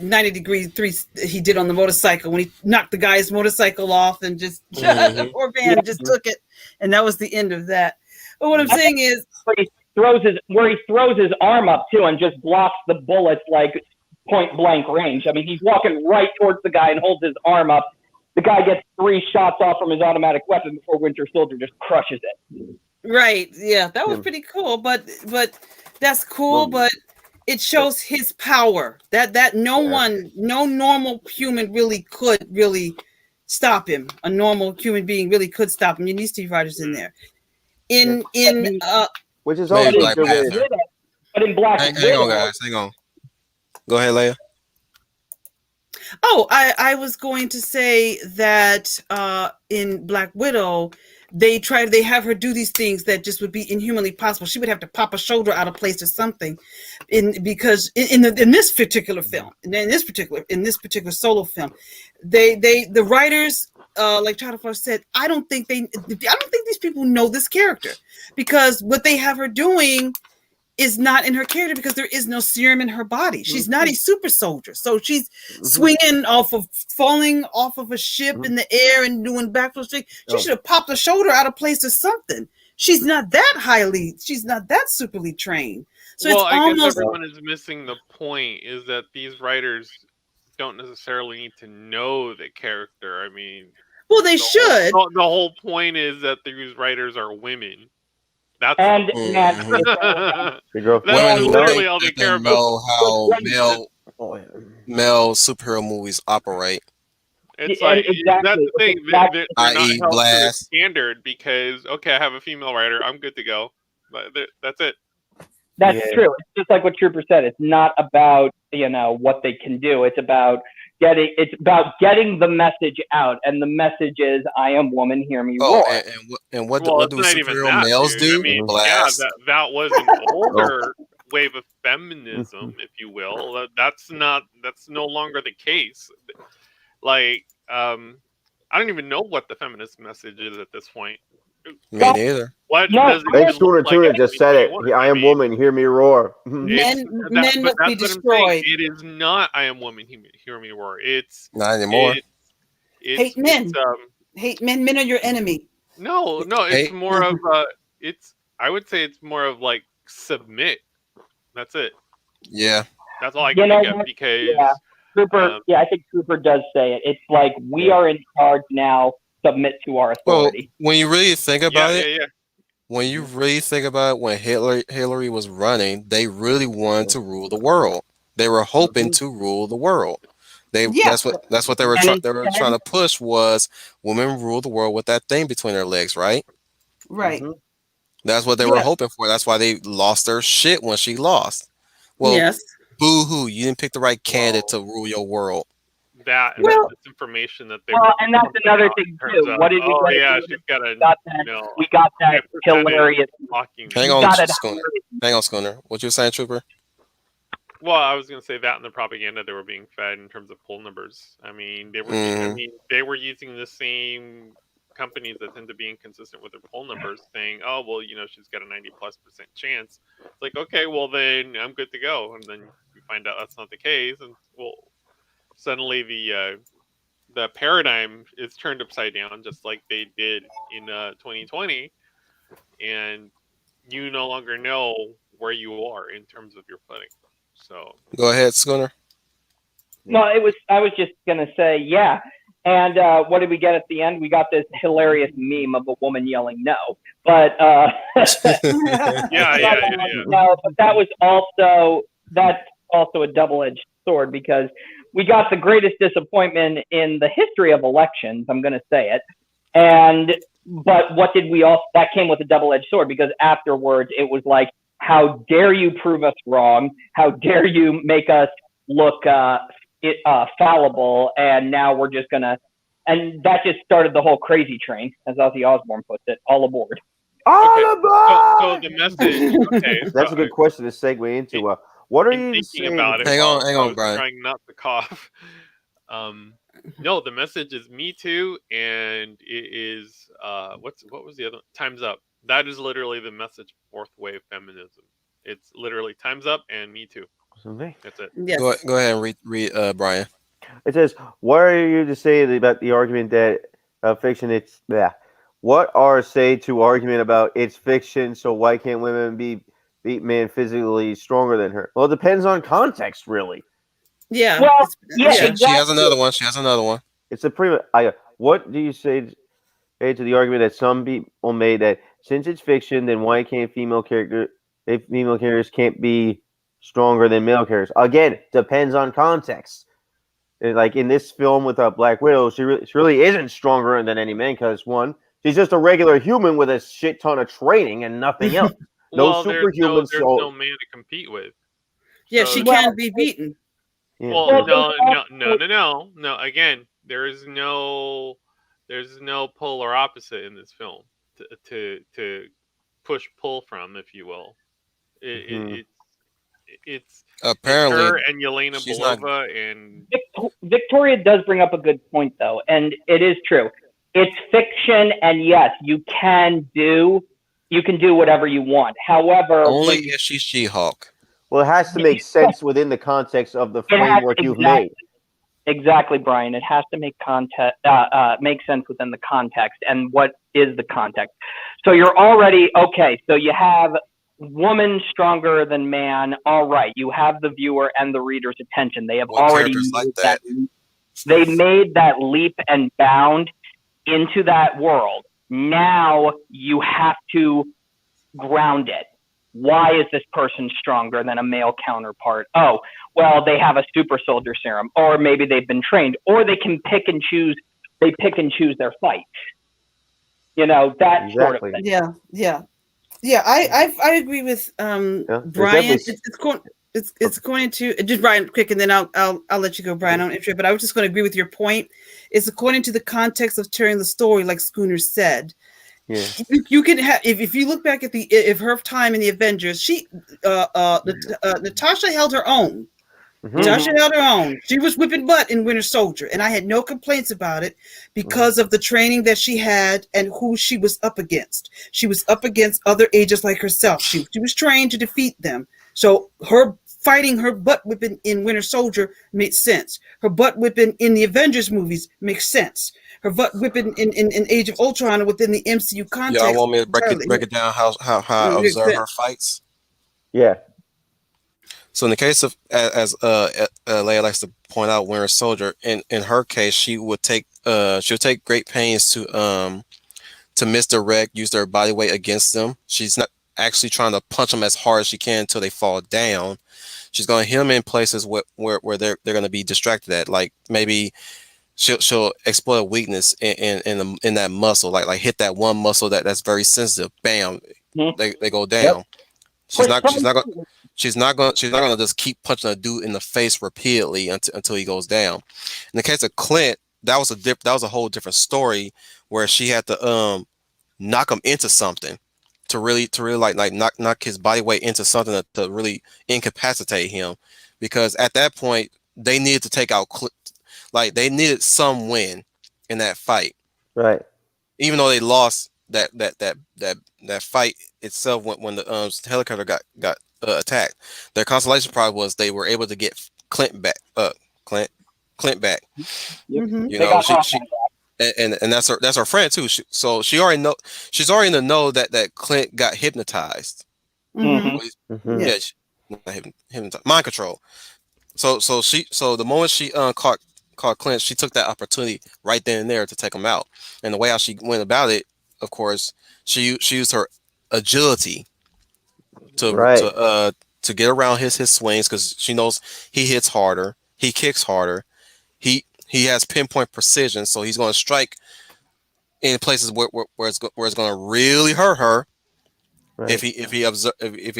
90-degree three he did on the motorcycle when he knocked the guy's motorcycle off and just the Mhm. poor man just took it, and that was the end of that. But what I'm saying is, Where he throws his arm up too and just blocks the bullets like point blank range. I mean, he's walking right towards the guy and holds his arm up. The guy gets 3 shots off from his automatic weapon before Winter Soldier just crushes it. right? Yeah, that was Yeah. pretty cool. But that's cool. Well, But it shows his power. That no normal human really could really stop him. A normal human being really could stop him. You need Steve Rogers in there. In which is Maybe also Black good way. Panther. But in Black Hang Widow, on, guys. Hang on. Go ahead, Leia. Oh, I was going to say that in Black Widow, they have her do these things that just would be inhumanly possible. She would have to pop a shoulder out of place or something, because in this particular film, in this particular solo film, the writers. Like Chadafar said, I don't think these people know this character, because what they have her doing is not in her character, because there is no serum in her body. She's not a super soldier. So she's falling off of a ship in the air and doing backflips. She should have popped a shoulder out of place or something. She's not that superly trained. So well, it's I guess almost everyone is missing the point, is that these writers don't necessarily need to know the character. I mean, well, they should. the whole point is that these writers are women. That's and that's literally all they care about. Know how Oh, yeah. male superhero movies operate. It's like exactly. that's the thing. Exactly. They're not I.e. held to the Blast. standard because okay, I have a female writer, I'm good to go. But that's it. That's Yeah. true. It's just like what Trooper said. It's not about what they can do. It's about getting the message out, and the message is, "I am woman, hear me roar." And what Well, do it's not even superhero that, males dude. do? I mean, Blast. yeah, that was an older wave of feminism, if you will. That's no longer the case. Like, I don't even know what the feminist message is at this point. Me neither. What No, does it Hey, even Schooner look like Tuna in just said it. 2021? I am mean, woman, hear me roar. Men but must be that's what I'm saying. destroyed. It is not I am woman, hear me roar. It's Not anymore. Hate men. It's, Hate men. Men are your enemy. no, it's Hey. more of I would say it's more of like submit. That's it. Yeah. That's all I can think of because Trooper, I think Trooper does say it. It's like we are in charge now. Submit to our Well, authority. when you really think about it, yeah. when you really think about it, when Hillary was running, they really wanted to rule the world. They were hoping to rule the world. That's what they were trying to push was women rule the world with that thing between their legs, right? Right. That's what they were hoping for. That's why they lost their shit when she lost. Well, yes. boo-hoo, you didn't pick the right candidate to rule your world. That and Well- this information that they And that's another thing too. What did we get? yeah, she's got a We got that hilarious. blocking. Hang on, Schooner. What you saying, Trooper? Well, I was going to say that in the propaganda they were being fed in terms of poll numbers. I mean, they were they were using the same companies that tend to be inconsistent with their poll numbers, saying, "Oh, well, she's got a 90+% chance." It's like, okay, well then I'm good to go, and then you find out that's not the case, and well, suddenly the paradigm is turned upside down, just like they did in 2020, and you no longer know where you are in terms of your footing. So Go ahead, Schooner. No, I was just gonna say, yeah. And what did we get at the end? We got this hilarious meme of a woman yelling no. But yeah. no, but that's also a double-edged sword, because we got the greatest disappointment in the history of elections. I'm gonna say it. But what did we all? That came with a double-edged sword, because afterwards it was like, how dare you prove us wrong? How dare you make us look fallible? And now we're just gonna, and that just started the whole crazy train, as Ozzy Osbourne puts it. All aboard. Okay. So the message. Okay. That's a good question to segue into. What are you thinking saying? about it? Hang while on, I was Brian. trying not to cough. No, the message is Me Too, and it is what was the other? Time's Up. That is literally the message. Fourth wave feminism. It's literally Time's Up and Me Too. That's it. Yes. Go ahead and read Brian. It says, "What are you to say about the argument that fiction? It's What are say to argument about it's fiction? So why can't women beat men physically stronger than her? Well, it depends on context, really. Yeah. Well, yeah, exactly. She has another one. She has another one. It's a pretty. What do you say to the argument that some people made that since it's fiction, then why can't female characters can't be stronger than male characters? Again, depends on context. Like in this film with Black Widow, she really isn't stronger than any man, because one, she's just a regular human with a shit ton of training and nothing else. No superhuman there's no man to compete with. Yeah, So she can be beaten. Yeah. Well, no. Again, there's no polar opposite in this film to push pull from, if you will. It's Apparently, her and Yelena she's Belova and Victoria does bring up a good point, though, and it is true. It's fiction, and yes, you can do whatever you want. However, only if she's She-Hulk. Well, it has to make sense within the context of the framework you've made. Exactly, Brian. It has to make make sense within the context. And what is the context? So you're already okay. So you have woman stronger than man. All right. You have the viewer and the reader's attention. They have already made that. They made that leap and bound into that world. Now you have to ground it. Why is this person stronger than a male counterpart? Oh, well, they have a super soldier serum, or maybe they've been trained, or they can pick and choose. They pick and choose their fights. You know, that sort of thing. Yeah. I agree with Brian. It's going to just Brian quick, and then I'll let you go, Brian, on intro. But I was just going to agree with your point. It's according to the context of telling the story, like Schooner said. Yeah. You can have if you look back at her time in the Avengers, she Natasha held her own. Mm-hmm. Natasha held her own. She was whipping butt in Winter Soldier, and I had no complaints about it because of the training that she had and who she was up against. She was up against other agents like herself. She was trained to defeat them. So her fighting, her butt whipping in Winter Soldier made sense. Her butt whipping in the Avengers movies makes sense. Her butt whipping in Age of Ultron within the MCU context. Y'all want me to break it down how I observe her fights? Yeah. So in the case of, as Leia likes to point out, Winter Soldier, in her case, she would take great pains to misdirect, use their body weight against them. She's not actually trying to punch them as hard as she can until they fall down. She's going to hit them in places where they're going to be distracted at, like maybe she'll exploit a weakness in that muscle, like hit that one muscle that's very sensitive. Bam, they go down. Yep. She's not gonna just keep punching a dude in the face repeatedly until he goes down. In the case of Clint, that was a whole different story where she had to knock him into something to really like knock his body weight into something to really incapacitate him, because at that point they needed to take out they needed some win in that fight. Right. Even though they lost that fight itself when the helicopter got attacked, their consolation prize was they were able to get Clint back. Clint back. Mm-hmm. You know, she and that's her friend too. So she's already know that Clint got hypnotized. Mm-hmm. Yeah, mind control. So the moment she caught Clint, she took that opportunity right then and there to take him out. And the way how she went about it, of course, she used her agility to Right. to uh to get around his swings because she knows he hits harder, he kicks harder, he has pinpoint precision, so he's going to strike in places where it's going to really hurt her Right. if he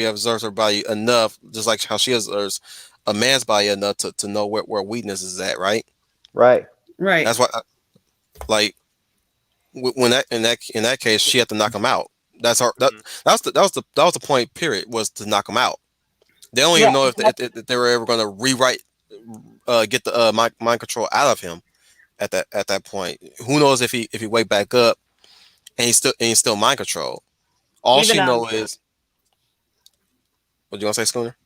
observes her body enough, just like how she observes a man's body enough to know where weakness is at, right? Right. Right. That's why, like, when in that case, she had to knock him out. That's her. That was the point. Period. Was to knock him out. They don't even know if they were ever going to rewrite, get the mind control out of him at that point. Who knows if he wake back up and he's still mind control. All Even she know is. What do you want to say, Schooner?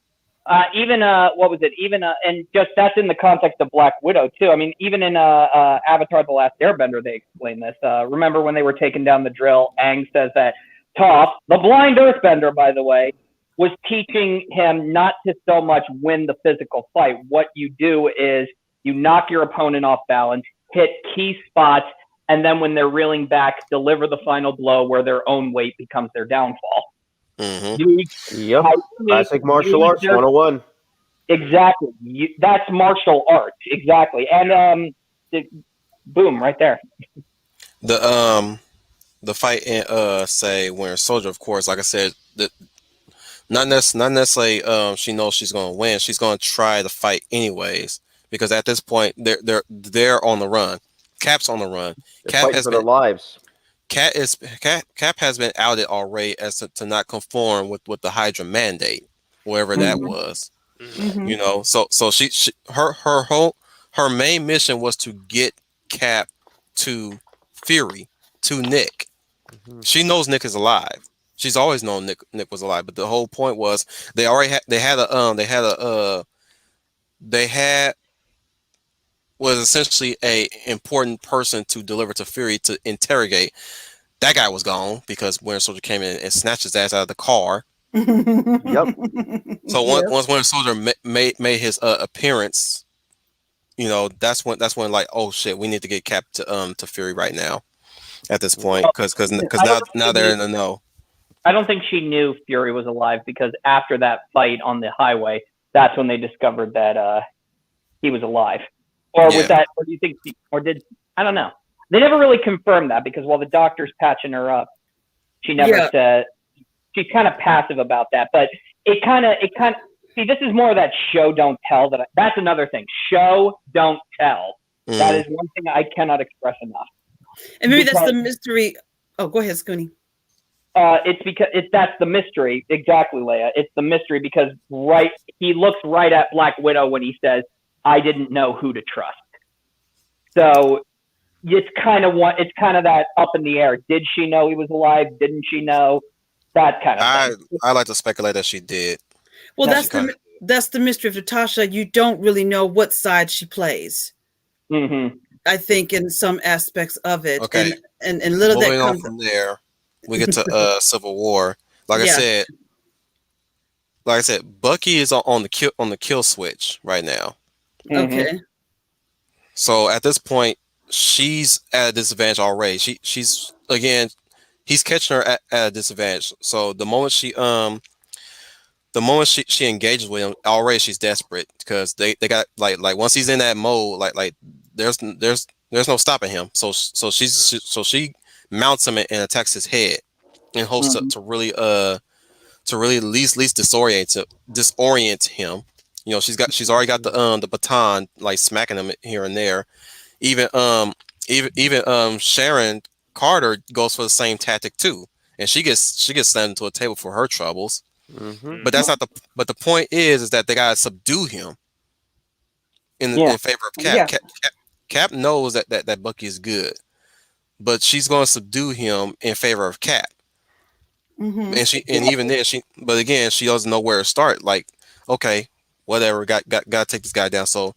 Even what was it? Even and just that's in the context of Black Widow too. I mean, even in Avatar: The Last Airbender, they explain this. Remember when they were taking down the drill? Aang says that Toph, the blind Earthbender, by the way, was teaching him not to so much win the physical fight. What you do is you knock your opponent off balance, hit key spots, and then when they're reeling back, deliver the final blow where their own weight becomes their downfall. Mm-hmm. Yep. Classic martial arts 101. Exactly. That's martial arts. Exactly. And boom, right there. The fight in say Winter Soldier, of course, like I said, not necessarily she knows she's going to win. She's going to try the fight anyways because at this point they're on the run. Cap's on the run. They're fighting for their lives. Cap has been outed already as to not conform with the Hydra mandate, wherever that was. Mm-hmm. You know, so her main mission was to get Cap to Fury, to Nick. Mm-hmm. She knows Nick is alive. She's always known Nick was alive, but the whole point was they had was essentially a important person to deliver to Fury to interrogate. That guy was gone because Winter Soldier came in and snatched his ass out of the car. Yep. So once Winter Soldier made his appearance, you know, that's when like, oh shit, we need to get Cap to Fury right now. At this point, because now they're in the know. I don't think she knew Fury was alive because after that fight on the highway, that's when they discovered that he was alive. Or was that? Or do you think? Or did? I don't know. They never really confirmed that because while the doctor's patching her up, she never said. She's kind of passive about that, but it kind of. See, this is more of that show don't tell. That's another thing. Show don't tell. Mm. That is one thing I cannot express enough. And maybe that's the mystery. Oh, go ahead, Scooney. It's because that's the mystery. Exactly, Leia. It's the mystery because he looks right at Black Widow when he says, "I didn't know who to trust." So it's kind of that up in the air. Did she know he was alive? Didn't she know? That kind of thing. I like to speculate that she did. Well, that's the mystery of Natasha. You don't really know what side she plays. Mm-hmm. I think in some aspects of it. Okay. And little moving that comes on from there, we get to Civil War. Like I said, Bucky is on the kill switch right now. Okay. So at this point, she's at a disadvantage already. She's again, he's catching her at a disadvantage. So the moment she engages with him, already she's desperate because they got like once he's in that mode, like there's no stopping him. So she mounts him and attacks his head and hopes to really at least disorient him. You know, she's already got the baton like smacking him here and there. Even Sharon Carter goes for the same tactic too, and she gets slammed into a table for her troubles. Mm-hmm. But that's not the point is that they gotta subdue him in favor of Cap. Yeah. Cap knows that Bucky is good, but she's going to subdue him in favor of Cap. Mm-hmm. And even then she doesn't know where to start. Like, okay, whatever, got to take this guy down. So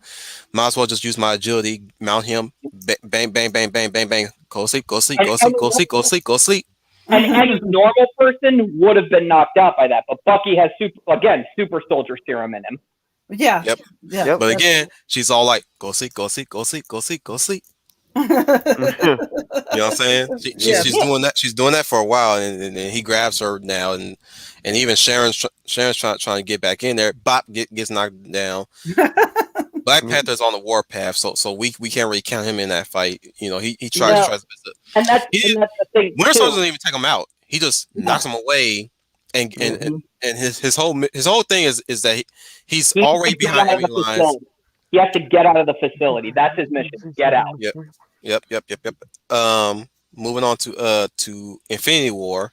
might as well just use my agility, mount him, bang, bang, bang, bang, bang, bang, go sleep. And any normal person would have been knocked out by that. But Bucky has super soldier serum in him. Yeah. Yep. Yeah. But again, she's all like, go sleep, go sleep, go sleep, go sleep, go sleep. You know what I'm saying? Yeah. She's doing that. She's doing that for a while, and he grabs her now, and even Sharon's trying to get back in there. Bop gets knocked down. Black Panther's on the warpath, so we can't really count him in that fight. You know, he tries to. And that's the thing. Winter Soldier doesn't even take him out. He just knocks him away, and his whole thing is that he's already behind enemy lines. He has to get out of the facility. That's his mission. Get out. Yep. Moving on to Infinity War.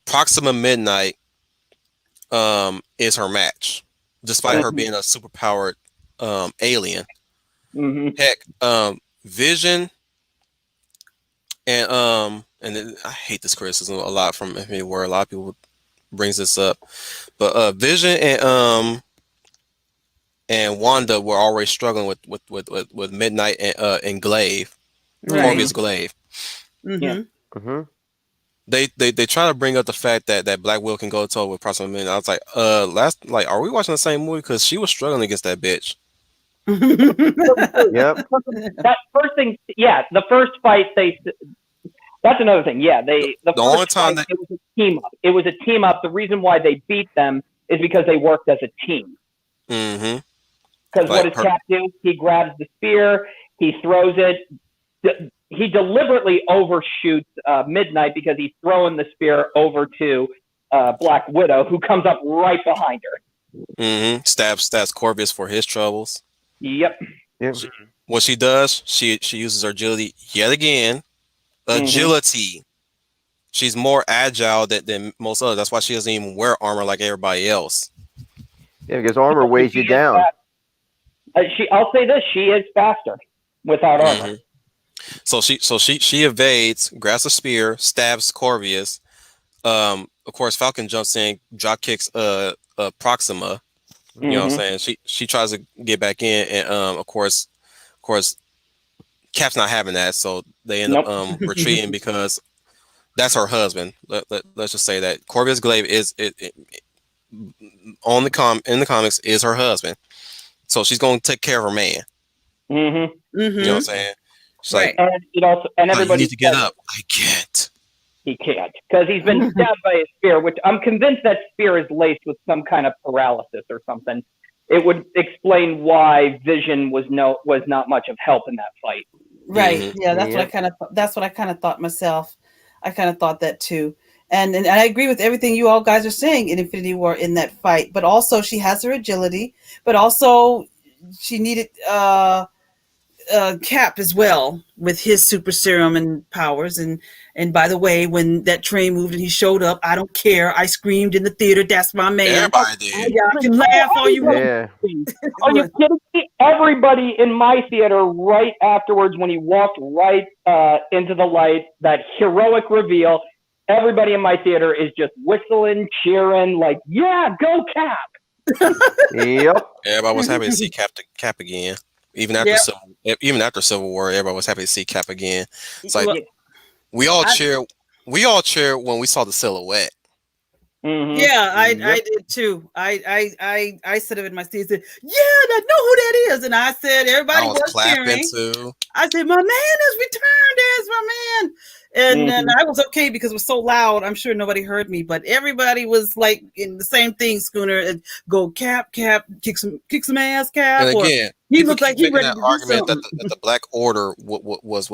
Proxima Midnight is her match, despite her being a superpowered alien. Heck, Vision and then, I hate this criticism a lot from Infinity War. A lot of people brings this up, but Vision and Wanda were already struggling with Midnight and Glaive, Corvus Glaive. They try to bring up the fact that Black Widow can go toe with Proxima Midnight. I was like, are we watching the same movie? Because she was struggling against that bitch. Yep. That first thing, the first fight that's another thing. Yeah, the only time it was a team up. It was a team up. The reason why they beat them is because they worked as a team. Because what does Cap do? He grabs the spear, he throws it. He deliberately overshoots Midnight because he's throwing the spear over to Black Widow, who comes up right behind her. Stabs Corvus for his troubles. Yep. What she does, she uses her agility yet again. Agility. She's more agile than most others. That's why she doesn't even wear armor like everybody else. Yeah, because armor weighs you down. I'll say this: she is faster without armor. So she evades, grabs a spear, stabs Corvus. Of course, Falcon jumps in, drop kicks Proxima. You know what I'm saying? She tries to get back in, and of course, Cap's not having that, so they end up retreating because that's her husband. Let's just say that Corvus Glaive is in the comics is her husband, so she's going to take care of her man. You know what I'm saying? She's like, and everybody you need to get up. I can't. He can't because he's been stabbed by a spear, which I'm convinced that spear is laced with some kind of paralysis or something. It would explain why Vision was not much of help in that fight. Right. Yeah, that's what I kind of thought myself. I kind of thought that too. And I agree with everything you all guys are saying in Infinity War in that fight. But also she has her agility, but also she needed Cap as well with his super serum and powers. And by the way, when that train moved and he showed up, I don't care. I screamed in the theater, "That's my man." Everybody did. Y'all can laugh all you want. Yeah. Are you kidding me? Everybody in my theater right afterwards when he walked right into the light, that heroic reveal, everybody in my theater is just whistling, cheering, like, yeah, go Cap. Yep. Everybody was happy to see Cap again. Even after Civil War, everybody was happy to see Cap again. It's like we all cheered when we saw the silhouette. Yeah, I did too. I said it in my seat. Said, "Yeah, I know who that is," and I said, "Everybody was clapping cheering." too. I said, "My man has returned. There's my man," and I was okay because it was so loud. I'm sure nobody heard me, but everybody was like in the same thing. Schooner and go Cap, kick some ass, Cap. And again, he looked like he ready to do argument something. that the Black Order was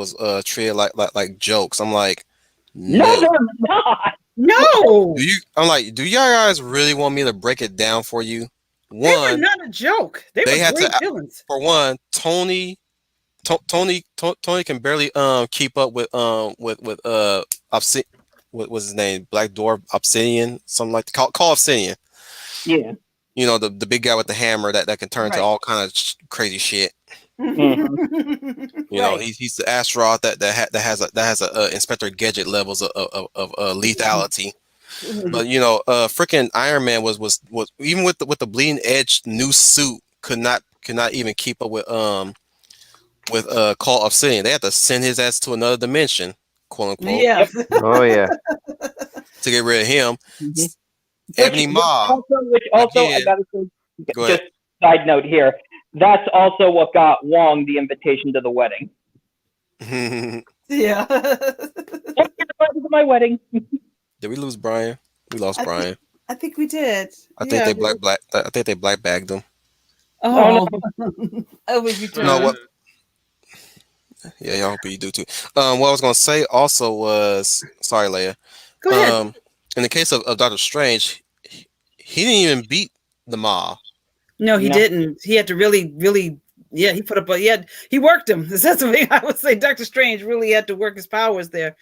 treated like jokes. I'm like, no, they're not. No. Do y'all guys really want me to break it down for you? They were not a joke. They were great villains. For one, Tony can barely keep up with Obsidian. What was his name? Black Dwarf Obsidian, something like that. Call Obsidian. Yeah. You know, the big guy with the hammer that can turn into all kind of crazy shit. You know, he's the astronaut that has a Inspector Gadget levels of lethality. But you know, freaking Iron Man was even with the bleeding edge new suit could not even keep up with Call Obsidian. They had to send his ass to another dimension. quote unquote, Yeah. Oh yeah. to get rid of him. Mhm. Ebony Ma Which also I again. gotta say, Go ahead. just side note here, that's also what got Wong the invitation to the wedding. Yeah. Don't get invited to my wedding. Did we lose Brian? We lost I think Brian. I think we did. I think Yeah. they black. I think they black bagged him. Oh no. Oh. I hope you No, don't. what? Yeah, I hope you do too. What I was gonna say also was, sorry, Leia. Go ahead. Um, in the case of Doctor Strange, he didn't even beat the Ma. No, he No. didn't. He had to really, really. Yeah, he put up a. He worked him. That's the thing I would say. Doctor Strange really had to work his powers there.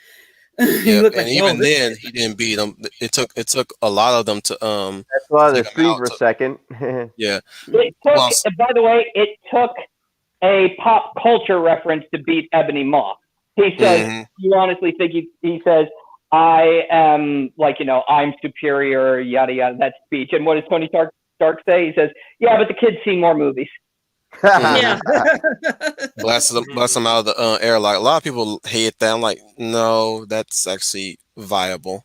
He Yeah, looked like, and oh, even this. then he didn't beat him. It took a lot of them to That's a lot of take the him screen out. for a second. Yeah. It took, Well, by the way, it took a pop culture reference to beat Ebony Maw. He says, mhm. you honestly think he says, I am I'm superior, yada yada, that speech. And what does Tony Stark say? He says, yeah, but the kids see more movies. Yeah. Blast them out of the air. Like a lot of people hate that. I'm like, no, that's actually viable.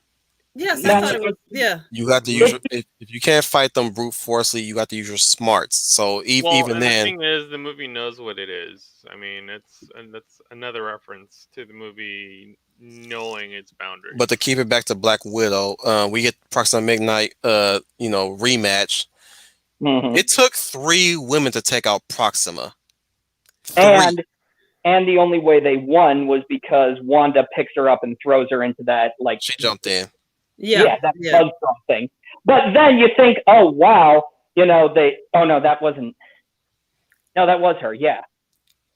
Yes, I You Now, thought can, it was. Yeah. you got to use your, if you can't fight them brute forcefully, you got to use your smarts. So Well, even and the then, thing is, the movie knows what it is. I mean, that's another reference to the movie knowing its boundaries. but to keep it back to Black Widow, we get Proxima Midnight, rematch. mhm. It took 3 women to take out Proxima. 3. and the only way they won was because Wanda picks her up and throws her into that She jumped in. Yeah. that Yeah. Buzzsaw thing. But then you think, oh wow, that wasn't. No, that was her. Yeah,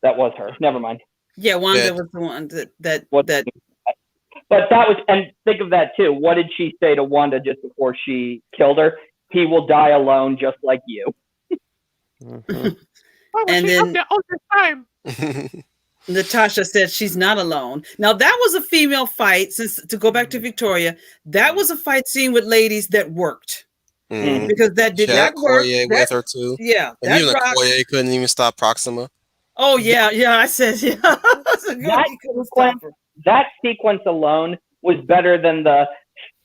that was her. Never mind. Yeah. Wanda Yeah. was the one that. What? But that was, and think of that too. What did she say to Wanda just before she killed her? He will die alone, just like you. Mhm. Why was And she then- up there all this time? Natasha said she's not alone. Now that was a female fight. Since to go back to Victoria, that was a fight scene with ladies that worked Mhm. because that did She had not work. Okoye with her too. Yeah, And that even rock. Okoye couldn't even stop Proxima. Oh yeah, yeah. I said yeah. That's a good. That He couldn't stop her. That sequence alone was better than the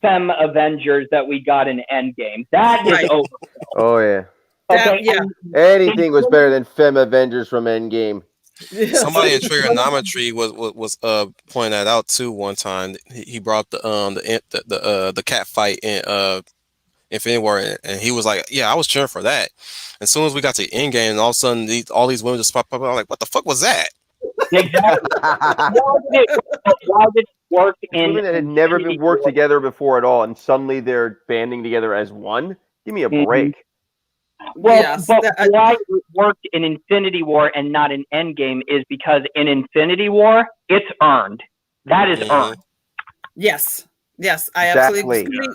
Femme Avengers that we got in Endgame. That is Right. over. Oh yeah. Okay, Yeah. Anything was better than Femme Avengers from Endgame. Somebody in trigonometry was pointing that out too one time. He brought the cat fight in Infinity War, and he was like, "Yeah, I was cheering for that." As soon as we got to Endgame, and all of a sudden all these women just popped up. I'm like, "What the fuck was that?" exactly. Why did it work in Women that had never Infinity been worked War? together before at all, and suddenly they're banding together as one. Give me a Mhm. break. Well, Yes, but that- why it worked in Infinity War and not in Endgame is because in Infinity War, it's earned. That is Mhm. earned. Yes. Yes. I Exactly. absolutely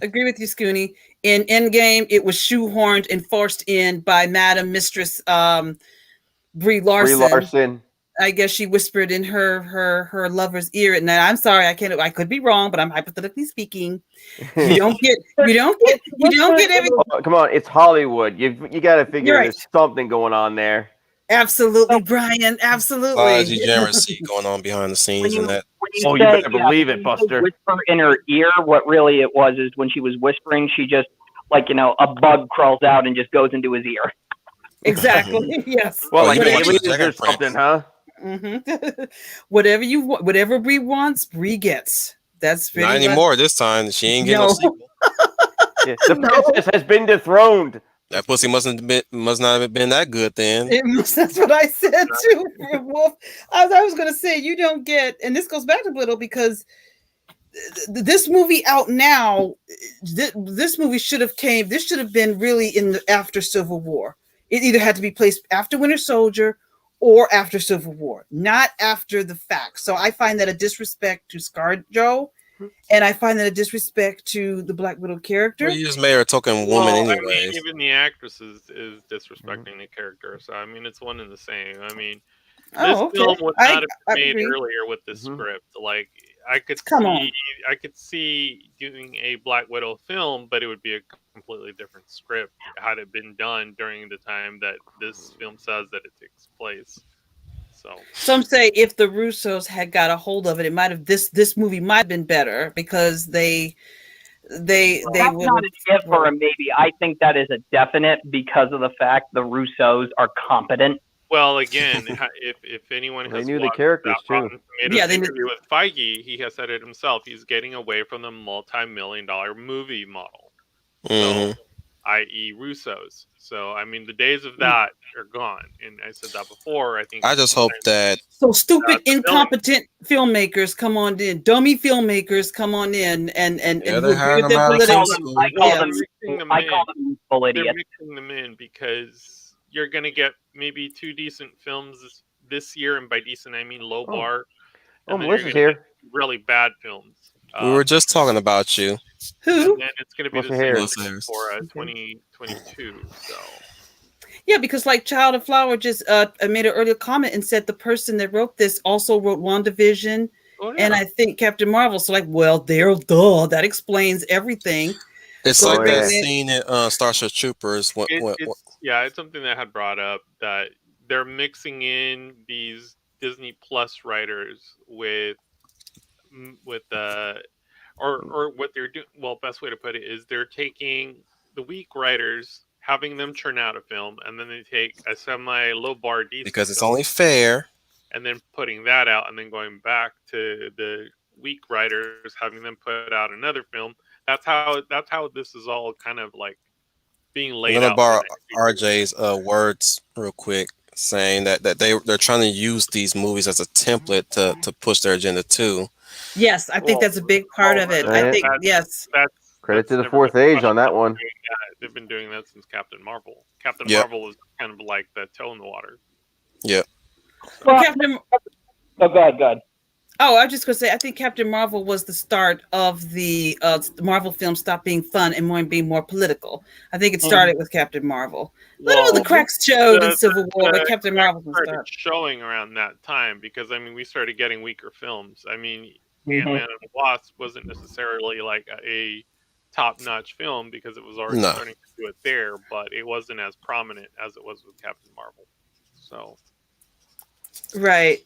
agree with you, Scooney. In Endgame, it was shoehorned and forced in by Madam Mistress Brie Larson. Brie Larson. I guess she whispered in her lover's ear at night. I'm sorry, I could be wrong, but I'm hypothetically speaking. You don't get every. Oh, come on, it's Hollywood. You got to figure You're right. there's something going on there. Absolutely, Brian. A lot of Absolutely. degeneracy going on behind the scenes, and that. Oh, you better believe it, Buster. Whisper in her ear. What really it was is when she was whispering, she just a bug crawls out and just goes into his ear. Exactly. Yes. Well, Oh, like you been watching aliens the Dragon or Prince. something, huh? Mm-hmm. Whatever you want, whatever Brie wants, Brie gets. That's pretty Not much. anymore. This time she ain't getting no No. sequel. Yeah. The princess has been dethroned. That pussy must not have been that good then. That's what I said too, Wolf. As I was going to say, you don't get, and this goes back to Little because this movie out now, this movie should have came. This should have been really in the after Civil War. It either had to be placed after Winter Soldier or after Civil War, not after the fact. So I find that a disrespect to ScarJo, and I find that a disrespect to the Black Widow character. Well, you just made her a token woman, Well, I mean, anyways. even the actress is disrespecting the character. So I mean, it's one and the same. I mean, this Oh, okay. film would I not have been made agree. earlier with this Mhm. script. Like I could Come see, on. I could see doing a Black Widow film, but it would be a completely different script had it been done during the time that this film says that it takes place. So some say if the Russos had got a hold of it, it might have this movie might have been better because they That's would not an if have. or a maybe. I think that is a definite because of the fact the Russos are competent. well, again, if anyone They has knew the watched characters that too. Rotten Tomatoes Yeah, they interview with Feige, he has said it himself. He's getting away from the multi-million-dollar movie model. So, i.e., Russos. So, I mean, the days of that are gone. And I said that before. I think I just hope that so stupid, the villain. incompetent filmmakers come on in, dummy filmmakers come on in, and yeah, who they agree hired with them their out of I film call politics. them. school. I call Yeah. them. Mixing them I in. call them useful They're idiots. mixing them in because you're going to get maybe 2 decent films this year, and by decent I mean low bar, and then you're Melissa's going to get here. really bad films. We were just talking about you. And Who? then it's going to be the Melissa same Harris. thing for Okay. 2022. So Yeah, because like Child of Flower just made an earlier comment and said the person that wrote this also wrote WandaVision and I think Captain Marvel. So like, well, that explains everything. It's So like that yeah. scene in Starship Troopers. it's something that had brought up that they're mixing in these Disney Plus writers with or what they're doing. Well, best way to put it is they're taking the weak writers, having them churn out a film, and then they take a semi low bar decent because it's film, only fair. and then putting that out, and then going back to the weak writers, having them put out another film. That's how this is all kind of like being I'm laid gonna out for borrow next year. RJ's words real quick, saying that they're trying to use these movies as a template to push their agenda too. Yes, I think that's a big part of it. I think yes. Credit to the never fourth been a age question. on that one. They've been doing that since Captain Marvel. Captain Yep. Marvel is kind of like the toe in the water. Yep. Well, Captain. Oh, go ahead. Oh, I was just going to say, I think Captain Marvel was the start of the Marvel films stop being fun and more being more political. I think it started with Captain Marvel. Well, the cracks showed in Civil War, but Captain Marvel started showing around that time because I mean we started getting weaker films. I mean, Ant-Man and the Wasp wasn't necessarily like a top-notch film because it was already starting to do it there, but it wasn't as prominent as it was with Captain Marvel. So, right.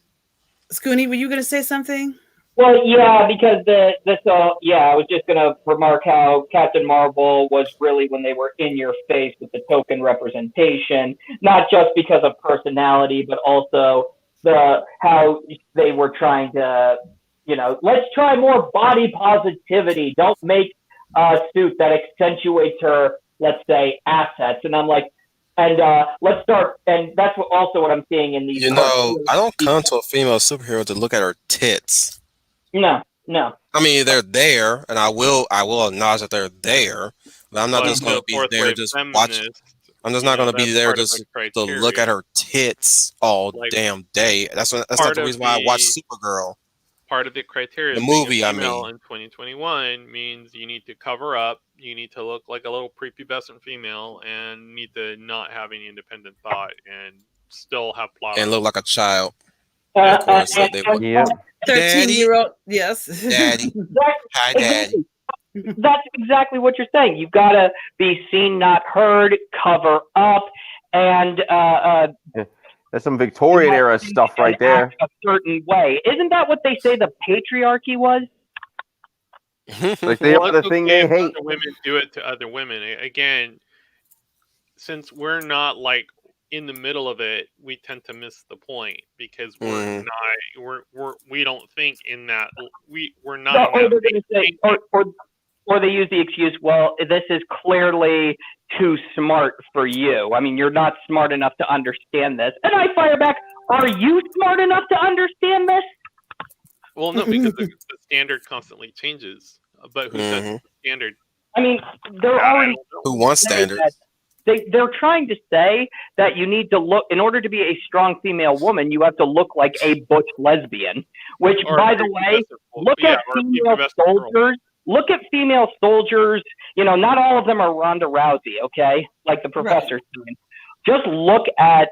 Scooney, were you going to say something? Well, yeah, because I was just going to remark how Captain Marvel was really when they were in your face with the token representation, not just because of personality, but also how they were trying to, let's try more body positivity. Don't make a suit that accentuates her, let's say, assets. And I'm like, and let's start, and that's also what I'm seeing in these. I don't come to a female superhero to look at her tits. No. I mean, they're there, and I will acknowledge that they're there, but I'm not just going to be there just watching. I'm just not going to be there just to look at her tits all damn day. That's not the reason why I watch Supergirl. Part of the criteria the movie, being a female in 2021 means you need to cover up, you need to look like a little prepubescent female, and need to not have any independent thought and still have plot. And look like a child. Of course, 13-year-old, yes. Daddy. Hi, Daddy. That's exactly what you're saying. You've got to be seen, not heard, cover up, and that's some Victorian era stuff right there. A certain way. Isn't that what they say the patriarchy was? Like they are the thing they hate. Other women do it to other women. Again, since we're not like in the middle of it, we tend to miss the point because we're not. We don't think in that. We're not. No, or they're going to say, or they use the excuse, well, this is clearly too smart for you. I mean, you're not smart enough to understand this. And I fire back, are you smart enough to understand this? Well, no, because the standard constantly changes. But who sets the standard? I mean, they're already... Who wants standards? They're trying to say that you need to look, in order to be a strong female woman, you have to look like a butch lesbian. Which, by the way, look at female soldiers. Look at female soldiers. Not all of them are Ronda Rousey, okay? Like the professor's doing. Just look at,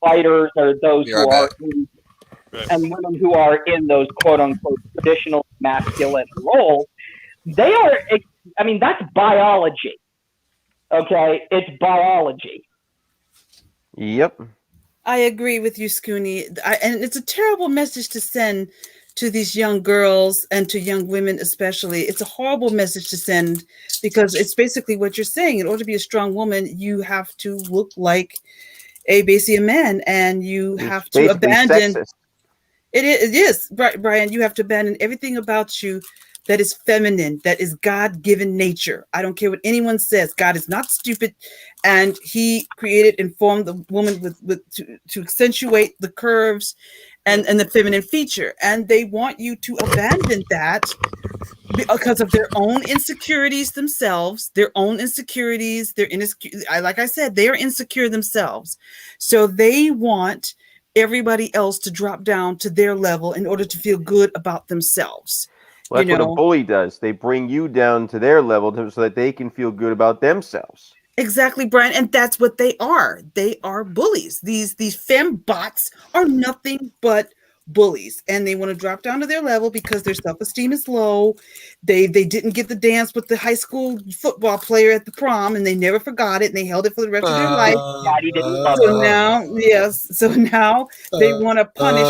fighters or those who are in, and women who are in those quote-unquote traditional masculine roles. They are, that's biology. Okay? It's biology. Yep. I agree with you, Scooney. And it's a terrible message to send to these young girls and to young women especially. It's a horrible message to send because it's basically what you're saying. In order to be a strong woman, you have to look like basically a man, and you It's have to basically abandon. sexist. It is, Brian. You have to abandon everything about you that is feminine, that is God-given nature. I don't care what anyone says. God is not stupid, and He created and formed the woman to accentuate the curves and the feminine feature. And they want you to abandon that because of their own insecurities themselves, their own insecurities. Like I said, they are insecure themselves, so they want everybody else to drop down to their level in order to feel good about themselves. Well, that's what a bully does. They bring you down to their level so that they can feel good about themselves. Exactly, Brian, and that's what they are. They are bullies. These fembots are nothing but bullies, and they want to drop down to their level because their self-esteem is low. They didn't get the dance with the high school football player at the prom, and they never forgot it, and they held it for the rest of their life. Daddy didn't love So her. now, yes, so now they want to punish.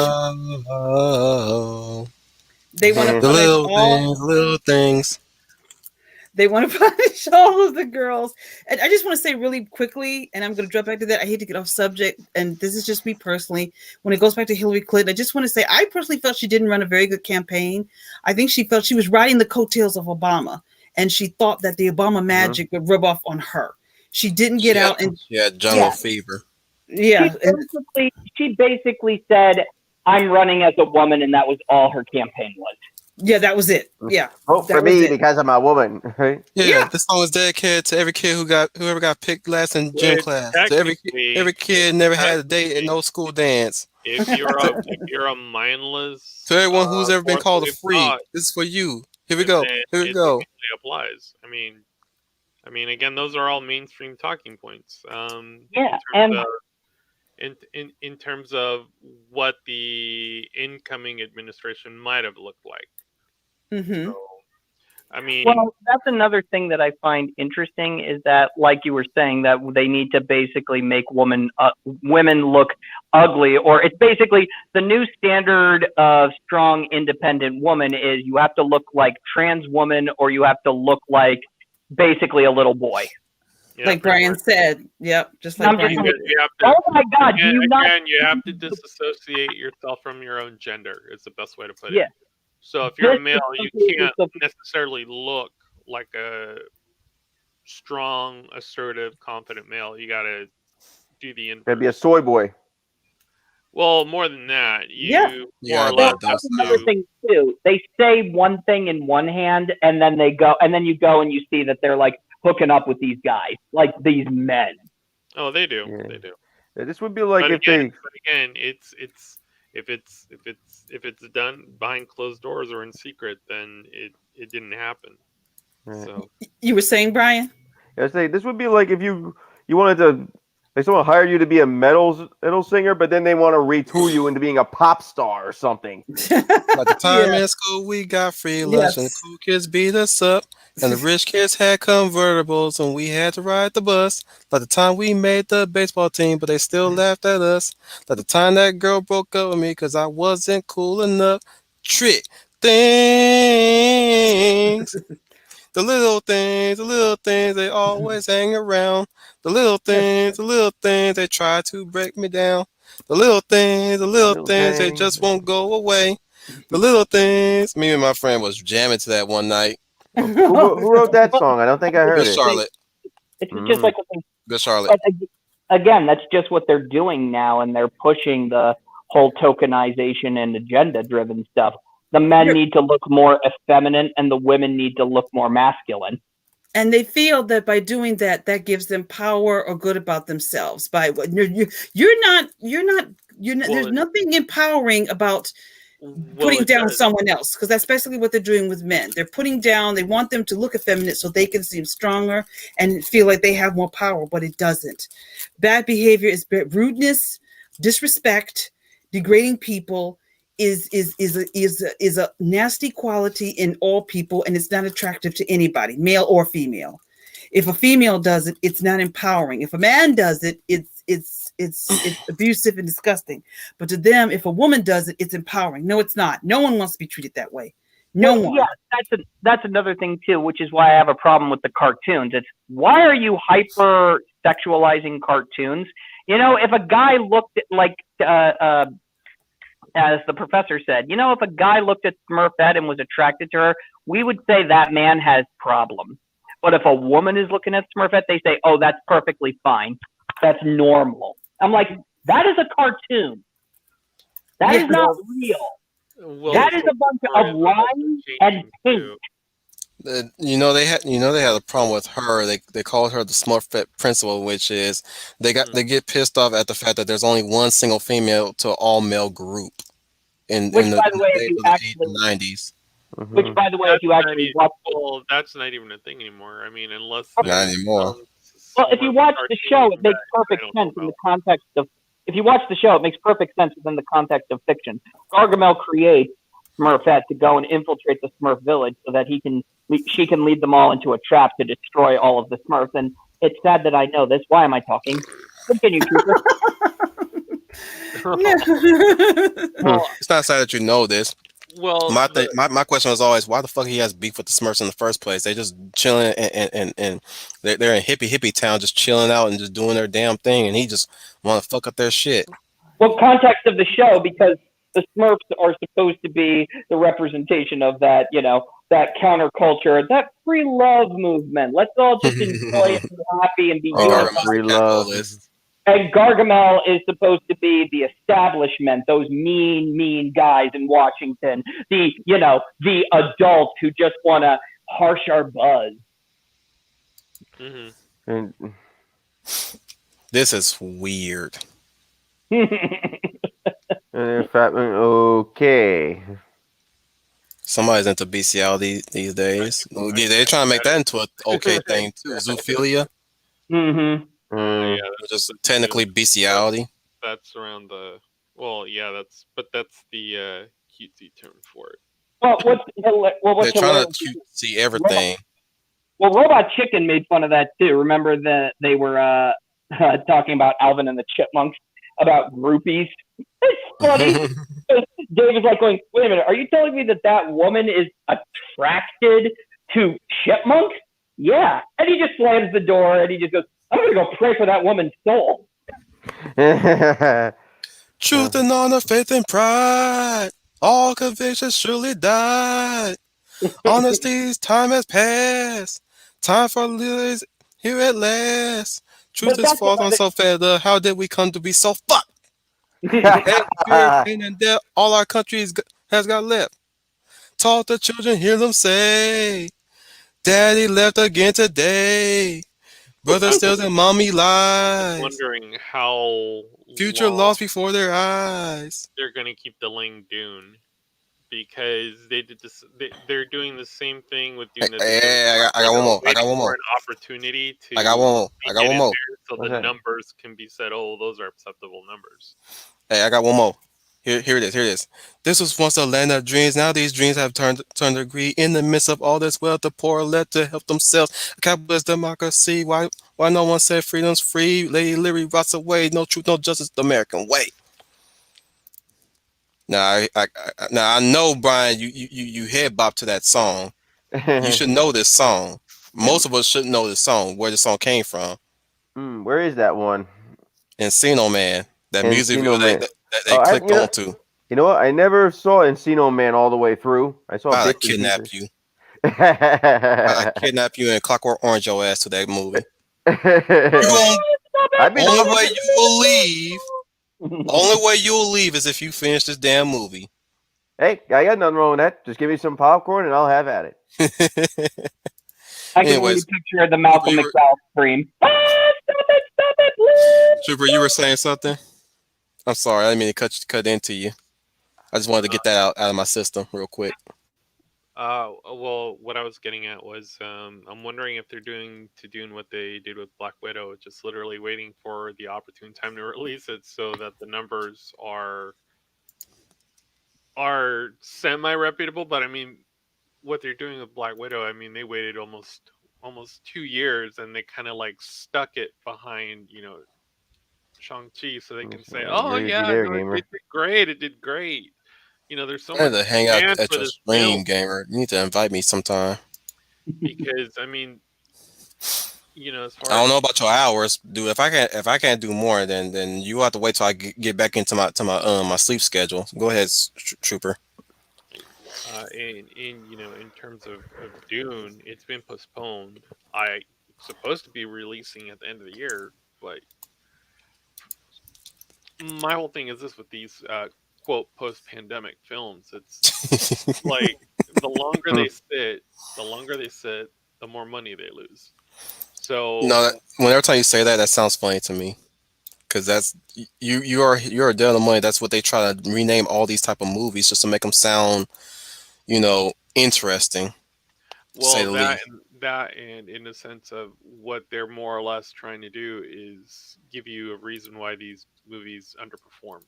They want to The punish little all. things, little things. They want to punish all of the girls. And I just want to say really quickly, and I'm going to drop back to that. I hate to get off subject, and this is just me personally. When it goes back to Hillary Clinton, I just want to say I personally felt she didn't run a very good campaign. I think she felt she was riding the coattails of Obama, and she thought that the Obama magic would rub off on her. She didn't get out and jungle fever. Yeah. She basically said, "I'm running as a woman," and that was all her campaign was. Yeah, that was it. Yeah. Vote for me because I'm a woman, right? Yeah, this song was dedicated to every kid whoever got picked last in gym class. To every kid never had a date at no school dance. If you're a mindless, to everyone who's ever been called a freak, this is for you. Here we go. Here we go. It applies. I mean, again, those are all mainstream talking points. In terms of what the incoming administration might have looked like. Mm-hmm. So, I mean, well, that's another thing that I find interesting is that, like you were saying, that they need to basically make women look ugly, or it's basically the new standard of strong, independent woman is you have to look like trans woman, or you have to look like basically a little boy. Yeah, like Brian said. Yep. Just like Brian said. Oh my God. You have to disassociate yourself from your own gender is the best way to put it. So if you're a male, you can't necessarily look like a strong, assertive, confident male. You got to do the inverse. Gotta be a soy boy. Well, more than that. That's another thing too. They say one thing in one hand, and then you go and you see that they're like hooking up with these guys, like these men. Oh, they do. Yeah. They do. Yeah, this would be like But again, if it's done behind closed doors or in secret, then it didn't happen. Right. So you were saying, Brian? I say this would be like if you wanted to, like someone hired you to be a metal singer, but then they want to retool you into being a pop star or something. Like the time in school we got free lunch and the cool kids beat us up. And the rich kids had convertibles and we had to ride the bus. Like the time we made the baseball team, but they still laughed at us. Like the time that girl broke up with me because I wasn't cool enough. Trick things. The little things, they always hang around. The little things, they try to break me down. The little things, they just won't go away. The little things. Me and my friend was jamming to that one night. Who wrote that song? I don't think I heard it. Charlotte. It's just like Good Charlotte. Again, that's just what they're doing now, and they're pushing the whole tokenization and agenda-driven stuff. The men need to look more effeminate, and the women need to look more masculine. And they feel that by doing that, that gives them power or good about themselves. You're not. There's nothing empowering about putting down someone else, because that's basically what they're doing with men. They're putting down. They want them to look effeminate so they can seem stronger and feel like they have more power, but it doesn't. Bad behavior is rudeness, disrespect, degrading people. Is a nasty quality in all people, and it's not attractive to anybody, male or female. If a female does it, it's not empowering. If a man does it, it's it's abusive and disgusting. But to them, if a woman does it, it's empowering. No, it's not. No one wants to be treated that way. No one. Yeah, that's another thing too, which is why I have a problem with the cartoons. It's why are you hyper sexualizing cartoons? You know, if a guy looked at as the professor said, you know, if a guy looked at Smurfette and was attracted to her, we would say that man has problems. But if a woman is looking at Smurfette, they say, oh, that's perfectly fine. That's normal. I'm like, that is a cartoon. That is not real. Well, that is a bunch of lines and paint. You know they had a problem with her. They called her the Smurfette principle, which is they get pissed off at the fact that there's only one single female to all male group in the 80s and 90s. Which, by the way, if you actually watch, that's not even a thing anymore. I mean, unless not anymore. Well, if you watch the show, it makes perfect sense in the context of. If you watch the show, it makes perfect sense within the context of fiction. Gargamel creates Smurfette to go and infiltrate the Smurf village so that she can lead them all into a trap to destroy all of the Smurfs. And it's sad that I know this. Why am I talking? Continue, Trooper. Well, it's not sad that you know this. Well, my question was always why the fuck he has beef with the Smurfs in the first place? They just chilling and they're in hippie town, just chilling out and just doing their damn thing, and he just want to fuck up their shit. Well, context of the show, because the Smurfs are supposed to be the representation of that, you know, that counterculture, that free love movement. Let's all just enjoy and be happy and be unified. Free love. And Gargamel is supposed to be the establishment, those mean guys in Washington, the adults who just want to harsh our buzz. Mm-hmm. This is weird. Okay. Somebody's into bestiality these days. They're trying to make that into an okay thing too. Zoophilia. Mm-hmm. Yeah, just technically bestiality. That's around the. Well, yeah, that's the cutesy term for it. Well, what's they're trying to cutesy everything. Robot Chicken made fun of that too. Remember that they were talking about Alvin and the Chipmunks about groupies. It's funny. Dave is like going, wait a minute, are you telling me that woman is attracted to chipmunks? Yeah. And he just slams the door and he just goes, I'm going to go pray for that woman's soul. Truth and honor, faith and pride. All convictions surely died. Honesty's time has passed. Time for lilies here at last. Truth is false on so feather. How did we come to be so fucked? Pain and death, all our country has got left. Taught the children, hear them say, Daddy left again today. Brother steals and mommy lies. I'm wondering how future lost before their eyes. They're gonna keep delaying Dune because they did this. They're doing the same thing with Dune. I got one more. I got one more. An opportunity to. I got one more. So the numbers can be said. Oh, those are acceptable numbers. Hey, I got one more. Here it is. This was once a land of dreams. Now these dreams have turned to greed. In the midst of all this wealth, the poor are led to help themselves. Capitalist democracy. Why no one said freedom's free? Lady Leary rots away. No truth, no justice, the American way. Now I know, Brian. You head bop to that song. You should know this song. Most of us shouldn't know this song. Where the song came from. Where is that one? Encino Man. That music video that they clicked onto. You know what? I never saw Encino Man all the way through. I saw. I kidnap you. I kidnap you and Clockwork Orange your ass to that movie. Only way you'll leave is if you finish this damn movie. Hey, I got nothing wrong with that. Just give me some popcorn and I'll have at it. I can really picture the Malcolm McDowell scream. Stop it, please. Trooper, you were saying something? I'm sorry, I didn't mean to cut into you. I just wanted to get that out of my system real quick. Well, what I was getting at was, I'm wondering if they're doing what they did with Black Widow, just literally waiting for the opportune time to release it, so that the numbers are semi-reputable. But I mean, what they're doing with Black Widow, I mean, they waited almost 2 years, and they kind of like stuck it behind, Shang-Chi so they can say, I "Oh agree with you yeah, there, no, it gamer. did great. It did great." There's so I need to much hang out demand at for your this film stream, gamer. You need to invite me sometime. because as I far don't as know about your hours, dude. If I can't do more, then you have to wait till I get back into my sleep schedule. Go ahead, Trooper. in terms of Dune, it's been postponed. I supposed to be releasing at the end of the year, but my whole thing is this with these quote post-pandemic films. It's like the longer Hmm. they sit, the longer they sit, the more money they lose. So, No, when every time you say that, that sounds funny to me. Because that's you're a dead on the money. That's what they try to rename all these type of movies just to make them sound, interesting, to say well, the that least. and that, and in the sense of what they're more or less trying to do is give you a reason why these movies underperform.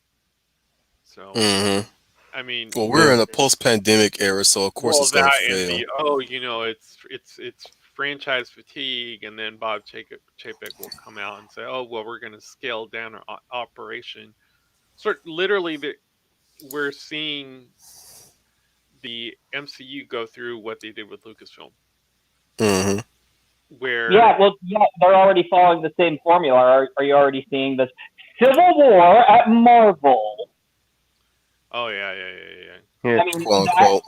So, Hmm. I mean, Well, we're Yeah. in a post-pandemic era, so of course well, it's gonna that and fail. the it's franchise fatigue, and then Bob Chapek will come out and say, "Oh, well, we're going to scale down our operation." Sort literally, we're seeing the MCU go through what they did with Lucasfilm, Hmm. where Yeah, well, yeah, they're already following the same formula. Are you already seeing this Civil War at Marvel? oh yeah. Yeah. I mean, Quote unquote.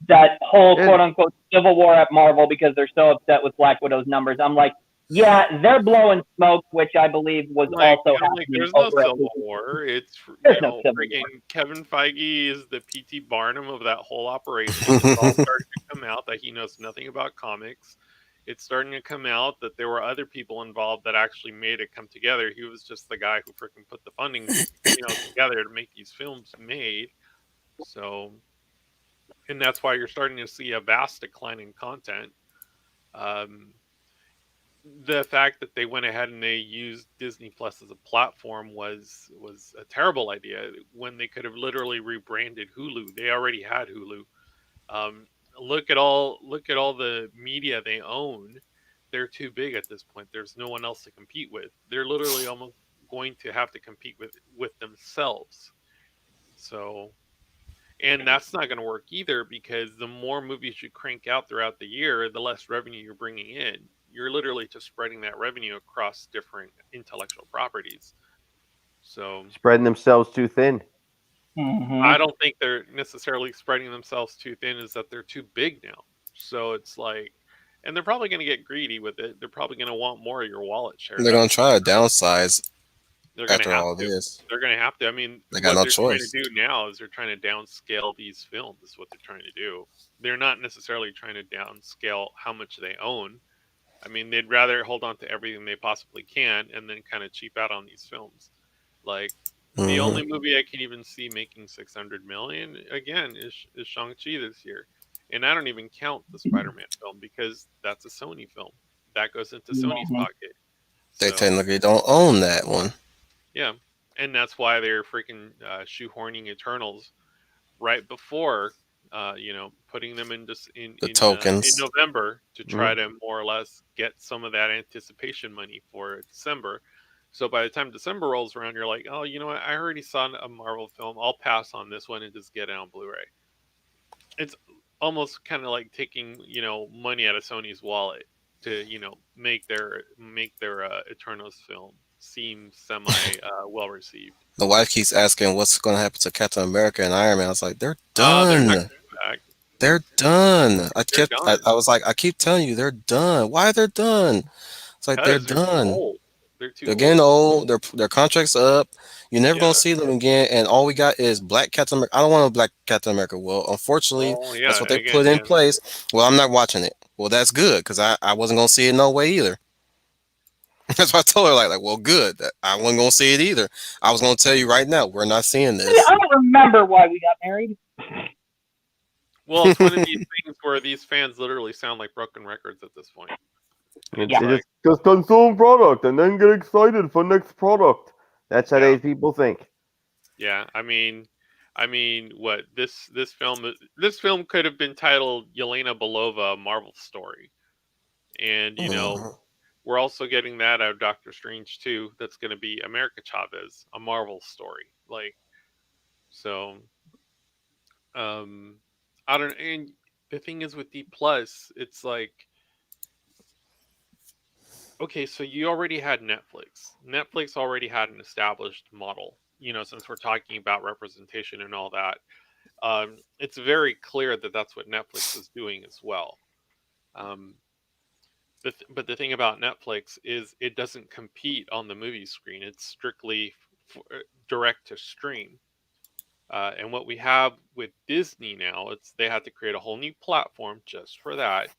that whole And quote unquote Civil War at Marvel because they're so upset with Black Widow's numbers. I'm like, yeah, they're blowing smoke, which I believe was also I'm like, happening there's no over at Civil Lucas. War. It's There's no Civil War. freaking Kevin Feige is the PT Barnum of that whole operation. It's all starting to come out that he knows nothing about comics. It's starting to come out that there were other people involved that actually made it come together. He was just the guy who freaking put the funding, together to make these films made. So, and that's why you're starting to see a vast decline in content. Um, the fact that they went ahead and they used Disney Plus as a platform was a terrible idea when they could have literally rebranded Hulu. They already had Hulu. Um, look at all the media they own. They're too big at this point. There's no one else to compete with. They're literally almost going to have to compete with themselves. So, and that's not going to work either because the more movies you crank out throughout the year, the less revenue you're bringing in. You're literally just spreading that revenue across different intellectual properties. So spreading themselves too thin. I Mm-hmm. don't think they're necessarily spreading themselves too thin, is that they're too big now. So it's like, and they're probably going to get greedy with it. They're probably going to want more of your wallet share. They're gonna That's try to downsize They're going to after have all to. this. They're going to have to. I mean, They got what no they're trying to choice. do now is they're trying to downscale these films. Is what they're trying to do. They're not necessarily trying to downscale how much they own. I mean, they'd rather hold on to everything they possibly can and then kind of cheap out on these films. Like the Hmm. only movie I can even see making 600 million again is Shang-Chi this year, and I don't even count the Spider-Man film because that's a Sony film that goes into Sony's Mm-hmm. pocket. They So technically don't own that one. yeah, and that's why they're freaking shoehorning Eternals right before, putting them in just The in tokens. November to try Mhm. to more or less get some of that anticipation money for December. So by the time December rolls around, you're like, oh, you know what? I already saw a Marvel film. I'll pass on this one and just get it on Blu-ray. It's almost kind of like taking money out of Sony's wallet to make their Eternals film seem semi well received. The wife keeps asking what's gonna happen to Captain America and Iron Man. I was like, they're They're not done. coming back. They're done. I They're kept. I, done I was like, I keep telling you, they're done. Why they're done? It's like they're because they're too done. old. They're too They're getting old. old. Their contracts up. You're never Yeah. gonna see them again. And all we got is Black Captain America. I don't want a Black Captain America. Well, unfortunately, Well, that's yeah. what they Again, put in yeah. place. Well, I'm not watching it. Well, that's good because I wasn't gonna see it no way either. That's why I told her like well, good. I wasn't gonna see it either. I was gonna tell you right now, we're not seeing this. I don't remember why we got married. Well, it's one of these things where these fans literally sound like broken records at this point, and They it's Yeah. like, just consume product and then get excited for next product. That's how yeah, they people think. yeah. I mean, what this film could have been titled Yelena Belova: A Marvel Story, and Mhm. We're also getting that out of Doctor Strange too. That's going to be America Chavez, a Marvel story. Like, so, um, I don't. And the thing is with D Plus, it's like, okay, so you already had Netflix. Netflix already had an established model. Since we're talking about representation and all that, it's very clear that that's what Netflix is doing as well. Um, but the thing about Netflix is it doesn't compete on the movie screen. It's strictly direct to stream. And what we have with Disney now, they had to create a whole new platform just for that.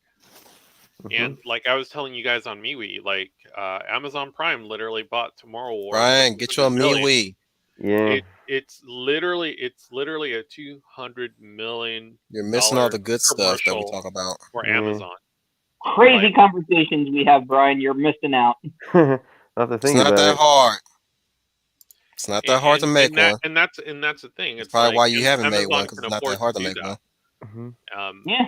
And like I was telling you guys on MeWe, like Amazon Prime literally bought Tomorrow War for Brian, get your 200 million. MeWe. Yeah. It's literally a $200 million You're missing all the good stuff that we commercial talk about. for Yeah. Amazon. Crazy conversations we have, Brian. You're missing out. I'll have to It's think not about that it. hard. It's not that hard to make one. And that's the thing. That's It's probably like why you haven't made one, Amazon because can it's not that afford hard to to do make one. that. Mhm. Yeah.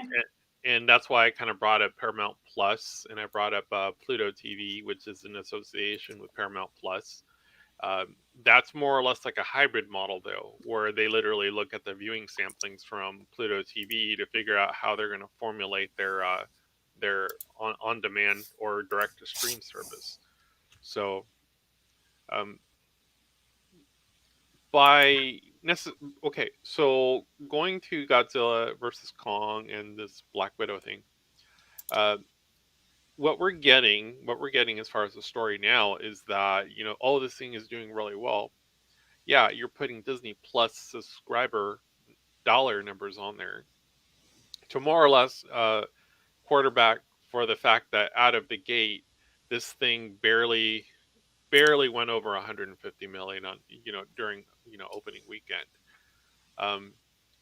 And that's why I kind of brought up Paramount Plus, and I brought up Pluto TV, which is an association with Paramount Plus. That's more or less like a hybrid model, though, where they literally look at the viewing samplings from Pluto TV to figure out how they're going to formulate their on-demand or direct-to-stream service. So, okay, so going to Godzilla versus Kong and this Black Widow thing, what we're getting as far as the story now is that this thing is doing really well. Yeah, you're putting Disney Plus subscriber dollar numbers on there to more or less quarterback for the fact that out of the gate, this thing barely went over 150 million on during opening weekend.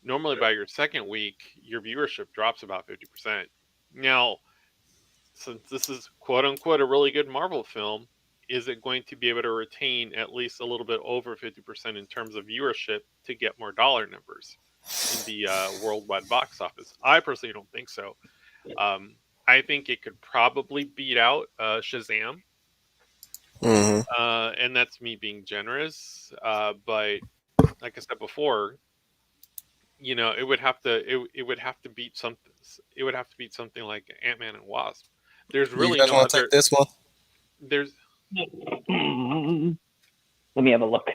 Normally by your second week, your viewership drops about 50%. Now, since this is quote unquote a really good Marvel film, is it going to be able to retain at least a little bit over 50% in terms of viewership to get more dollar numbers in the worldwide box office? I personally don't think so. I think it could probably beat out Shazam. And that's me being generous. But like I said before, it would have to beat something. It would have to beat something like Ant-Man and Wasp. There's really You guys no want to other. take this one? There's. Let me have a look.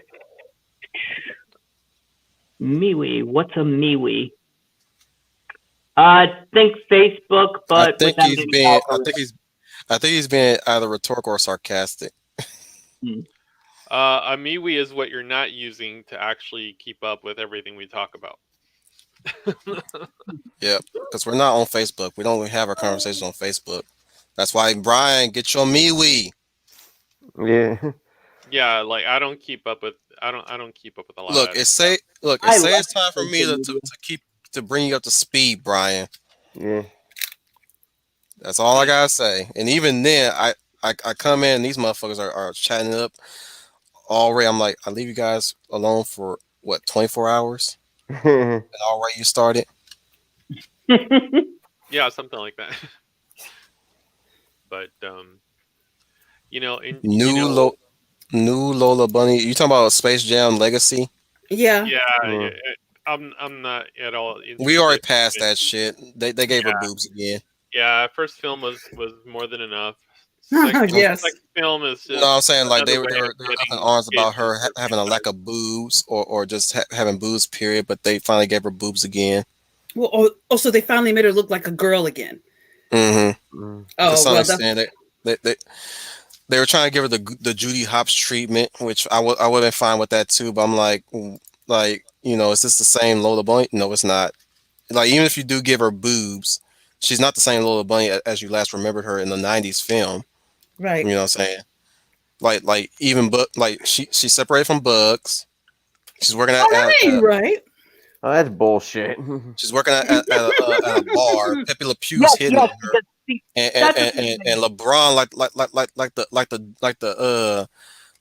MeWe. What's a MeWe? I think Facebook, but I think he's being either rhetorical or sarcastic. A MeWe is what you're not using to actually keep up with everything we talk about. Yep, because we're not on Facebook. We don't have our conversations on Facebook. That's why, Brian, get your MeWe. Yeah. Yeah, like I don't keep up with a lot. Look, of it's time for me to bring you up to speed, Brian. Yeah. That's all I gotta say. And even then, I come in and these motherfuckers are chatting up already. I'm like, I leave you guys alone for what, 24 hours? And already you started. Yeah, something like that. But New Lola Bunny. You talking about Space Jam Legacy? Yeah. Yeah, I'm not at all. We already passed that shit. They gave her boobs again. Yeah, first film was more than enough. Yes. Second film is just. No, I'm saying like they were getting up in arms about her having a lack of boobs or just having boobs, period. But they finally gave her boobs again. Well, also they finally made her look like a girl again. Mm-hmm. Oh, to some well, extent, they were trying to give her the Judy Hopps treatment, which I would have been fine with that too. But I'm like, is this the same Lola Bunny? No, it's not. Like, even if you do give her boobs, she's not the same Lola Bunny as you last remembered her in the '90s film. right. You know what I'm saying? Like even she's separated from Bugs. She's working at right. Oh, that's bullshit. she's working at a bar. Pepe Le Pew's hitting on her, and LeBron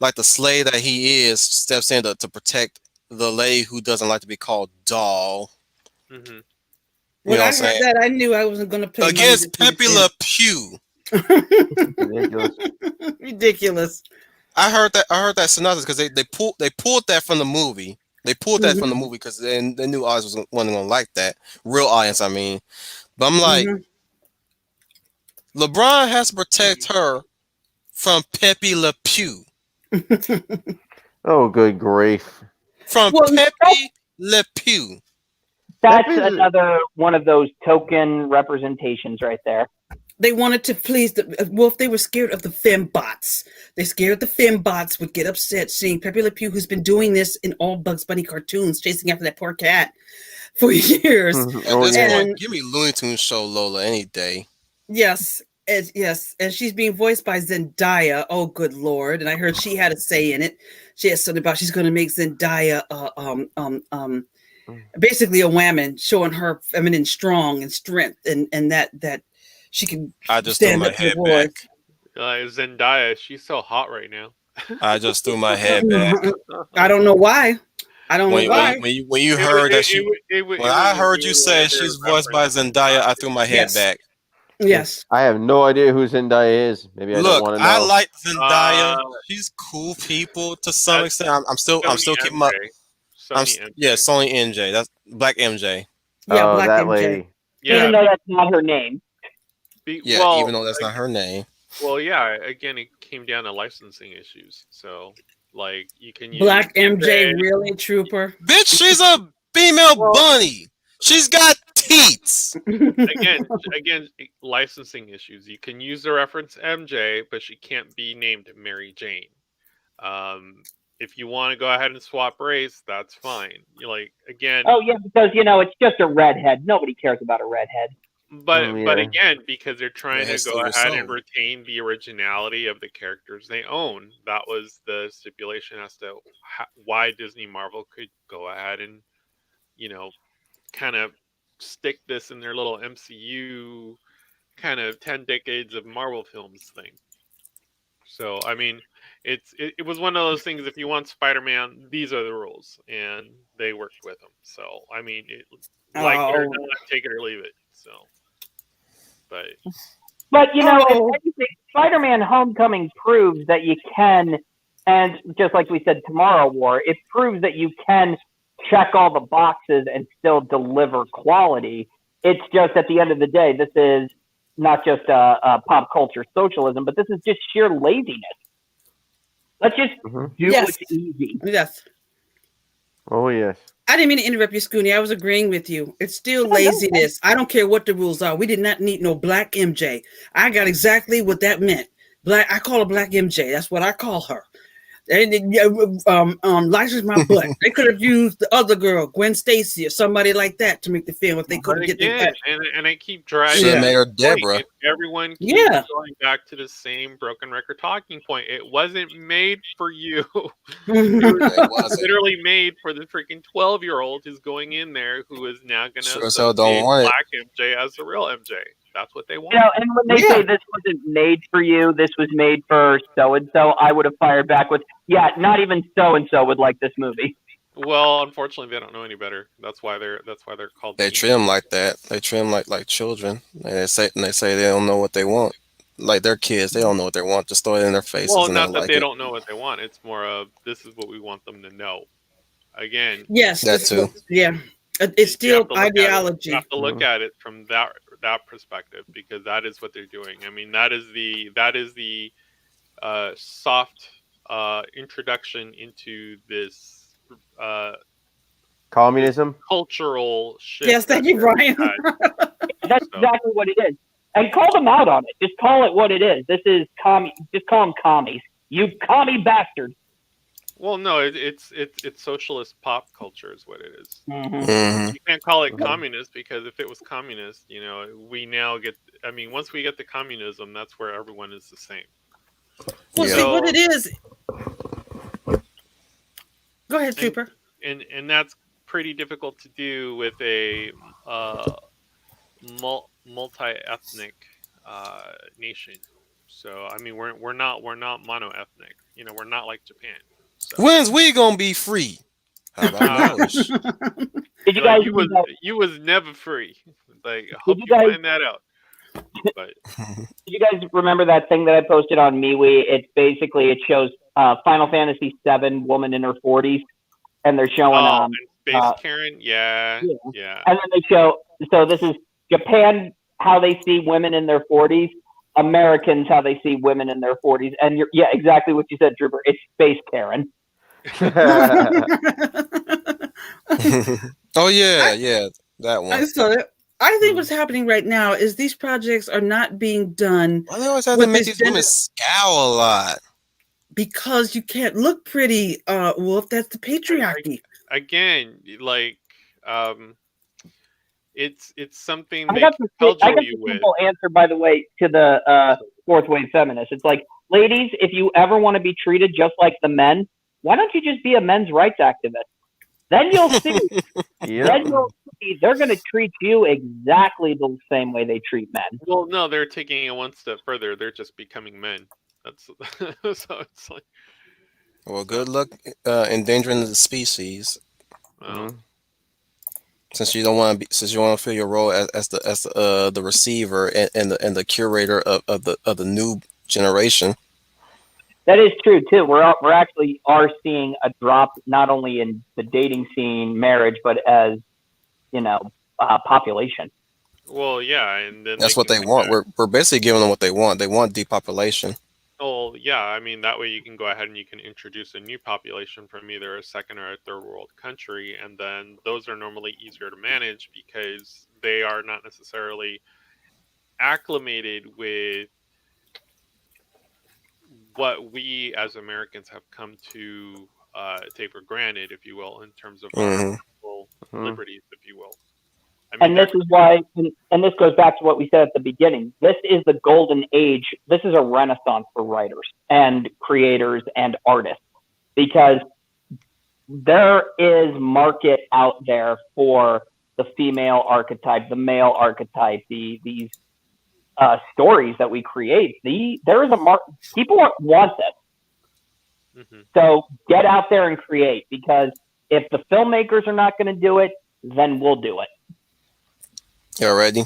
like the slave that he is steps in to protect the lady who doesn't like to be called doll. Mm-hmm. When I heard that, I knew I wasn't going to pay against money Pepe Le Pew. Ridiculous. Ridiculous. I heard that synopsis because they pulled that from the movie. They pulled that from the Mhm. movie because they knew audience wasn't gonna like that. Real audience, I mean. But I'm like, Mhm. LeBron has to protect her from Pepe Le Pew. Oh, good grief. From Well, Pepe Le Pew. That's Pepe's another one of those token representations right there. they wanted to please the well, if they were scared of the fembots. They scared the fembots would get upset seeing Pepe Le Pew, who's been doing this in all Bugs Bunny cartoons, chasing after that poor cat for years. At oh this yeah. point, And give me Looney Tunes show Lola any day. yes, and she's being voiced by Zendaya. Oh, good lord! And I heard she had a say in it. She had something about she's going to make Zendaya, basically a woman, showing her feminine strong and strength, and that she can I just threw stand my up to the head boys. back. Zendaya, she's so hot right now. I just threw my head back. I don't know why. I don't know When when why. you, when you, when you heard that she when It was I a heard you weird say laser she's voiced by reference. Zendaya, I threw my head Yes, back. yes. I have no idea who Zendaya is. Maybe I don't Look, want to I know. like Uh, Zendaya. She's cool people to some that's extent. I'm Sony still keeping my MJ. Sony yeah, MJ. Sony NJ. That's Black MJ. Yeah, Oh, Black that MJ. lady. Even Yeah. though that's not her name. Yeah, even though that's not her name. Well, yeah. Again, it came down to licensing issues. So, like, you can use Black MJ, MJ. really, Trooper? Bitch, she's a female Well, bunny. She's got teats. again, licensing issues. You can use the reference MJ, but she can't be named Mary Jane. Um, if you want to go ahead and swap race, that's fine. You like again, Oh yeah, because it's just a redhead. Nobody cares about a redhead. but Yeah. again, because they're trying to Redhead go stole your ahead and soul. retain the originality of the characters they own. That was the stipulation as to why Disney Marvel could go ahead and you know kind of stick this in their little MCU kind of 10 decades of Marvel films thing. So I mean, it was one of those things. If you want Spider-Man, these are the rules, and they worked with them. So I mean, like it or Oh, not, take it or leave it. So, but But if oh, anything, Spider-Man: Homecoming proves that you can, and just like we said, Tomorrow War, it proves that you can check all the boxes and still deliver quality. It's just at the end of the day, this is not just pop culture socialism, but this is just sheer laziness. Let's just Mhm. do yes, what's easy. yes. Oh yes. I didn't mean to interrupt you, Scooney. I was agreeing with you. It's still Oh, no. laziness. I don't care what the rules are. We did not need no Black MJ. I got exactly what that meant. Black. I call her Black MJ. That's what I call her. And license my butt. They could have used the other girl, Gwen Stacy, or somebody like that to make the film if they but couldn't get the. again, and I keep Should have driving made this her point. Deborah. If everyone keeps Yeah. going back to the same broken record talking point, it wasn't made for you. It wasn't. Literally made for the freaking 12-year-old who's going in there who is now going to Sure as hell don't associate want it. Black MJ as the real MJ. That's what they want. And when they say this wasn't made for you, this was made for so and so, I would have fired back with, yeah, not even so and so would like this movie. Well, unfortunately, they don't know any better. That's why they're called. They teenagers. trim like that. They trim like children. And they say they don't know what they want. Like they're kids, they don't know what they want. Just throw it in their faces Well, and they'll not that like they it. don't know what they want. It's more of this is what we want them to know. Again, Yes, That too. yeah. It's you still have to look at it. ideology. You have to look at it from that perspective because that is what they're doing. I mean, that is the soft introduction into this Communism. cultural shift. Yes, thank you, that Brian. we've had. That's So- exactly what it is. And call them out on it. Just call it what it is. This is just call them commies. You commie bastard. Well, no, it's socialist pop culture is what it is. Mhm. You can't call it communist because if it was communist, we now get. I mean, once we get to communism, that's where everyone is the same. Well, Yeah. see what it is. Go ahead, Trooper. And that's pretty difficult to do with a multi-ethnic nation. So I mean, we're not mono-ethnic. We're not like Japan. So, When's we gonna be free? How about knowledge? Did you guys you was never free. Like, I hope you you guys- find that out. But you guys remember that thing that I posted on MeWe? It shows Final Fantasy VII woman in her 40s, and they're showing and Space uh, Karen, yeah, yeah. yeah. And then they show, so this is Japan, how they see women in their 40s, Americans, how they see women in their 40s. And yeah, exactly what you said, Trooper. It's Space Karen. Oh yeah, that one. I saw it. I think what's happening right now is these projects are not being done Why they always have to with make this these women scowl a lot? because you can't look pretty, Wolf. That's the patriarchy. Again, like it's something I they got can the cudgel you with. simple answer, by the way, to the fourth wave feminists. It's like, ladies, if you ever want to be treated just like the men, why don't you just be a men's rights activist? Then you'll see. Then you'll see they're going to treat you exactly the same way they treat men. Well, no, they're taking it one step further. They're just becoming men. That's so it's like. Well, good luck endangering the species. Since you don't want to be, since you want to fill your role as the receiver and the curator of the new generation. That is true too. We're actually seeing a drop not only in the dating scene, marriage, but as population. Well, yeah, and then that's what they want. We're basically giving them what they want. They want depopulation. Oh, yeah, I mean, that way you can go ahead and you can introduce a new population from either a second or a third world country, and then those are normally easier to manage because they are not necessarily acclimated with what we as Americans have come to take for granted, if you will, in terms of our liberties, if you will. I mean, and this is why, and this goes back to what we said at the beginning. This is the golden age. This is a renaissance for writers and creators and artists, because there is market out there for the female archetype, the male archetype, these stories that we create. There is a market. People want this. So get out there and create, because if the filmmakers are not going to do it, then we'll do it. You ready?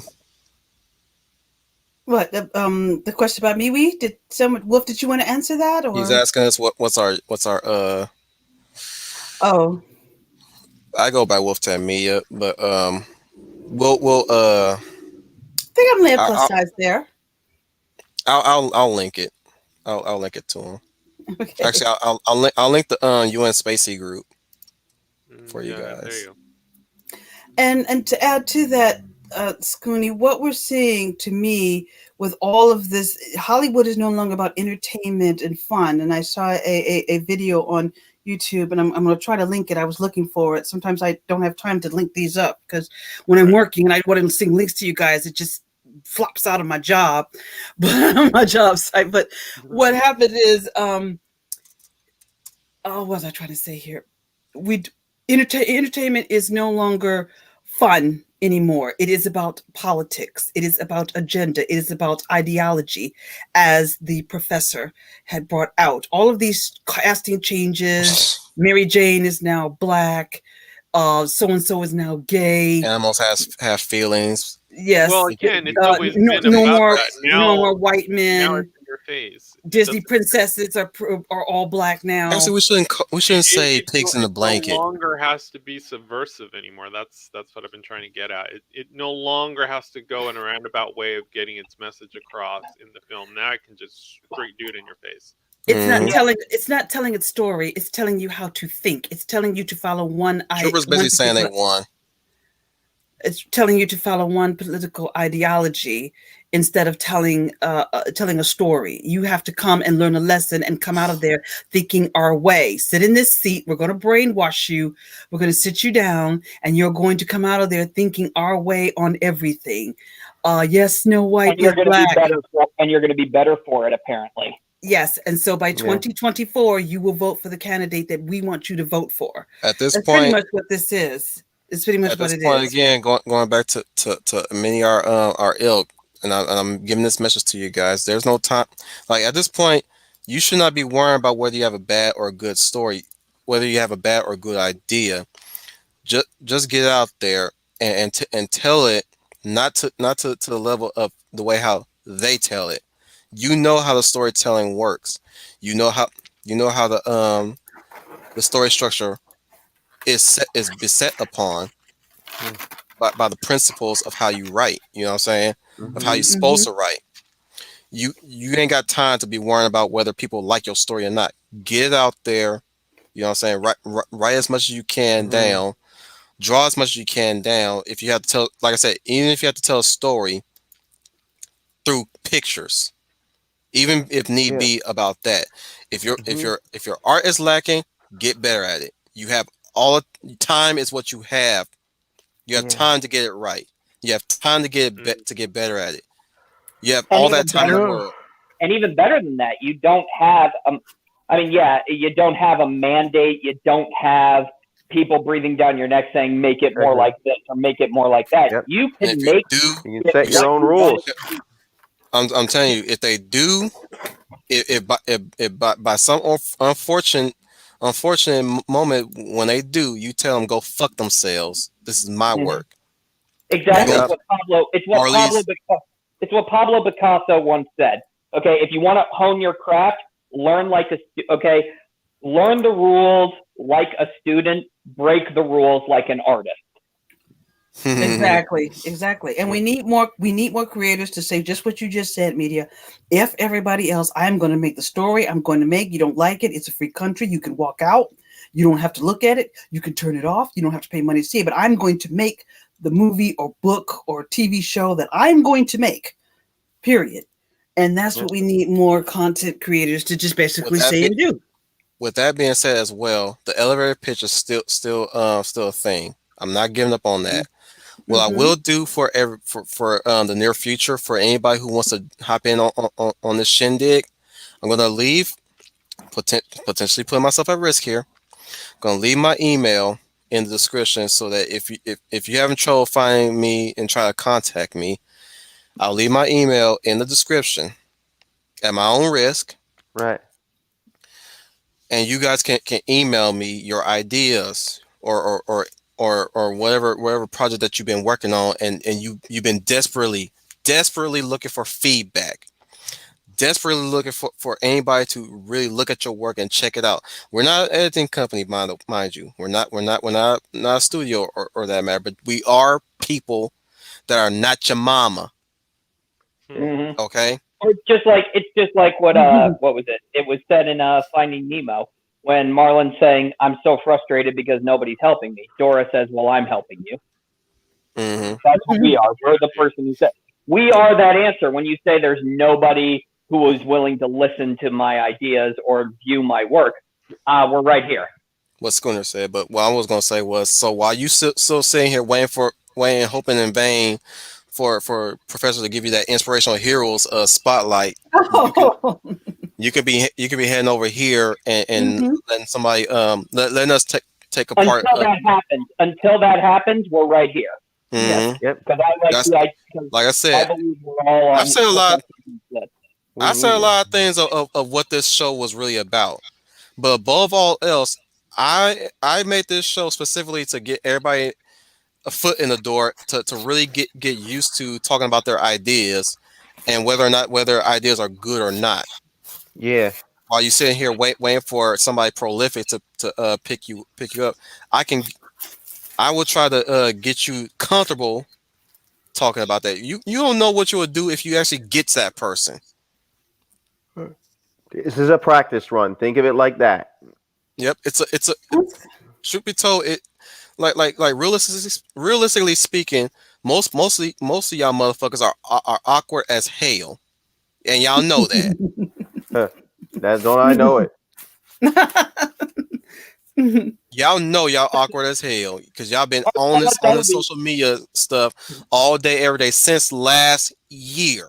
What the question about MeWe? Did Wolf? Did you want to answer that? Or he's asking us what's our Oh, I go by Wolf Mia, but we'll I think I'm laying plus size there. I'll link it. I'll link it to him. Okay. Actually, I'll link the UN Spacey group for you guys. There you go. And to add to that, Scooney, what we're seeing, to me, with all of this, Hollywood is no longer about entertainment and fun. And I saw a video on YouTube, and I'm going to try to link it. I was looking for it. Sometimes I don't have time to link these up, because when I'm working and I want to sing links to you guys, it just flops out of my job, my job site. But what happened is, what was I trying to say here? Entertainment is no longer fun anymore. It is about politics. It is about agenda. It is about ideology, as the professor had brought out. All of these casting changes. Mary Jane is now black. So-and-so is now gay. Animals have feelings. Yes. Well, again, it's always no more white men. Now it's in your face. Disney princesses are all black now. Actually, we shouldn't say pigs in the blanket. It no longer has to be subversive anymore. That's what I've been trying to get at. It no longer has to go in a roundabout way of getting its message across in the film. Now it can just straight do it in your face. It's not telling its story. It's telling you how to think. It's telling you to follow one. Trooper's basically saying they won. It's telling you to follow one political ideology instead of telling a story. You have to come and learn a lesson and come out of there thinking our way. Sit in this seat. We're going to brainwash you. We're going to sit you down, and you're going to come out of there thinking our way on everything. Yes, Snow White, and you're going to be better and you're going to be better for it, apparently. Yes, and so by 2024, you will vote for the candidate that we want you to vote for. At this That's point, pretty much what this is. It's pretty much what it is. Again, going back to many our ilk, and I'm giving this message to you guys. There's no time. Like at this point, you should not be worrying about whether you have a bad or a good story, whether you have a bad or good idea. Just get out there and tell it not to the level of the way how they tell it. You know how the storytelling works. You know how the story structure is beset upon by the principles of how you write. You know what I'm saying? Of how you're supposed to write. You ain't got time to be worrying about whether people like your story or not. Get it out there. You know what I'm saying? Write as much as you can down. Draw as much as you can down. If you have to tell, like I said, even if you have to tell a story through pictures, even if need Yeah. be about that. If your art is lacking, get better at it. You have all time is what you have. You have Yeah. time to get it right. You have time to to get better at it. You have And all even that time in the better, Yeah. world. and even better than that, you don't have I mean, yeah, you don't have a mandate. You don't have people breathing down your neck saying make it more Exactly. like this or make it more like that. Yep. You And can if you make do, You can it set you s- your what own you want rules. it to be. I'm telling you, if they do, if by some unfortunate moment when they do, you tell them go fuck themselves. This is my Mhm. work. You Exactly. gonna Yep. or at least It's what Pablo Picasso once said. Okay, if you want to hone your craft, learn like okay, learn the rules like a student, break the rules like an artist. Exactly. And we need more creators to say just what you just said, media. If everybody else, I'm going to make the story, I'm going to make, you don't like it, it's a free country, you can walk out. You don't have to look at it, you can turn it off, you don't have to pay money to see it, but I'm going to make the movie or book or TV show that I'm going to make. Period. And that's Yep. what we need more content creators to just with basically that say be, and do. with that being said as well, the elevator pitch is still a thing. I'm not giving up on that. What I Mm-hmm. will do for the near future for anybody who wants to hop in on this shindig, I'm gonna leave potentially putting myself at risk here. I'm gonna leave my email in the description so that if you having trouble finding me and try to contact me, I'll leave my email in the description at my own risk, Right. and you guys can email me your ideas or whatever project that you've been working on, and you've been desperately looking for feedback, desperately looking for anybody to really look at your work and check it out. We're not an editing company, mind you. We're not a studio or that matter, but we are people that are not your mama. Yeah. Mm-hmm. Okay. Or it's just like what was it? It was said in Finding Nemo when Marlin's saying, "I'm so frustrated because nobody's helping me." Dora says, "Well, I'm helping you." Mm-hmm. That's what we are. We're the person who said we are that answer. When you say there's nobody who is willing to listen to my ideas or view my work, we're right here. What Schooner said, but what I was gonna say was, so while you still sitting here waiting, hoping in vain for Professor to give you that inspirational heroes spotlight, Oh. you could be heading over here and Mhm. letting somebody letting us take a part. Until that happens, we're right here. Yes. Mm-hmm. Yep. Because I like That's because like I I said. believe we're all I've on said a lot. that. We I said need a it. lot of things of what this show was really about. But above all else, I made this show specifically to get everybody a foot in the door to really get used to talking about their ideas and whether ideas are good or not. Yeah. While you sitting here waiting for somebody prolific to pick you up, I can I will try to get you comfortable talking about that. You don't know what you would do if you actually get that person. This is a practice run. Think of it like that. Yep, it's a should be told it like realistically speaking, most of y'all motherfuckers are awkward as hell, and y'all know that. Huh. That don't I know it? Y'all know y'all awkward as hell because y'all been on That'll this be social media stuff all day every day since last year,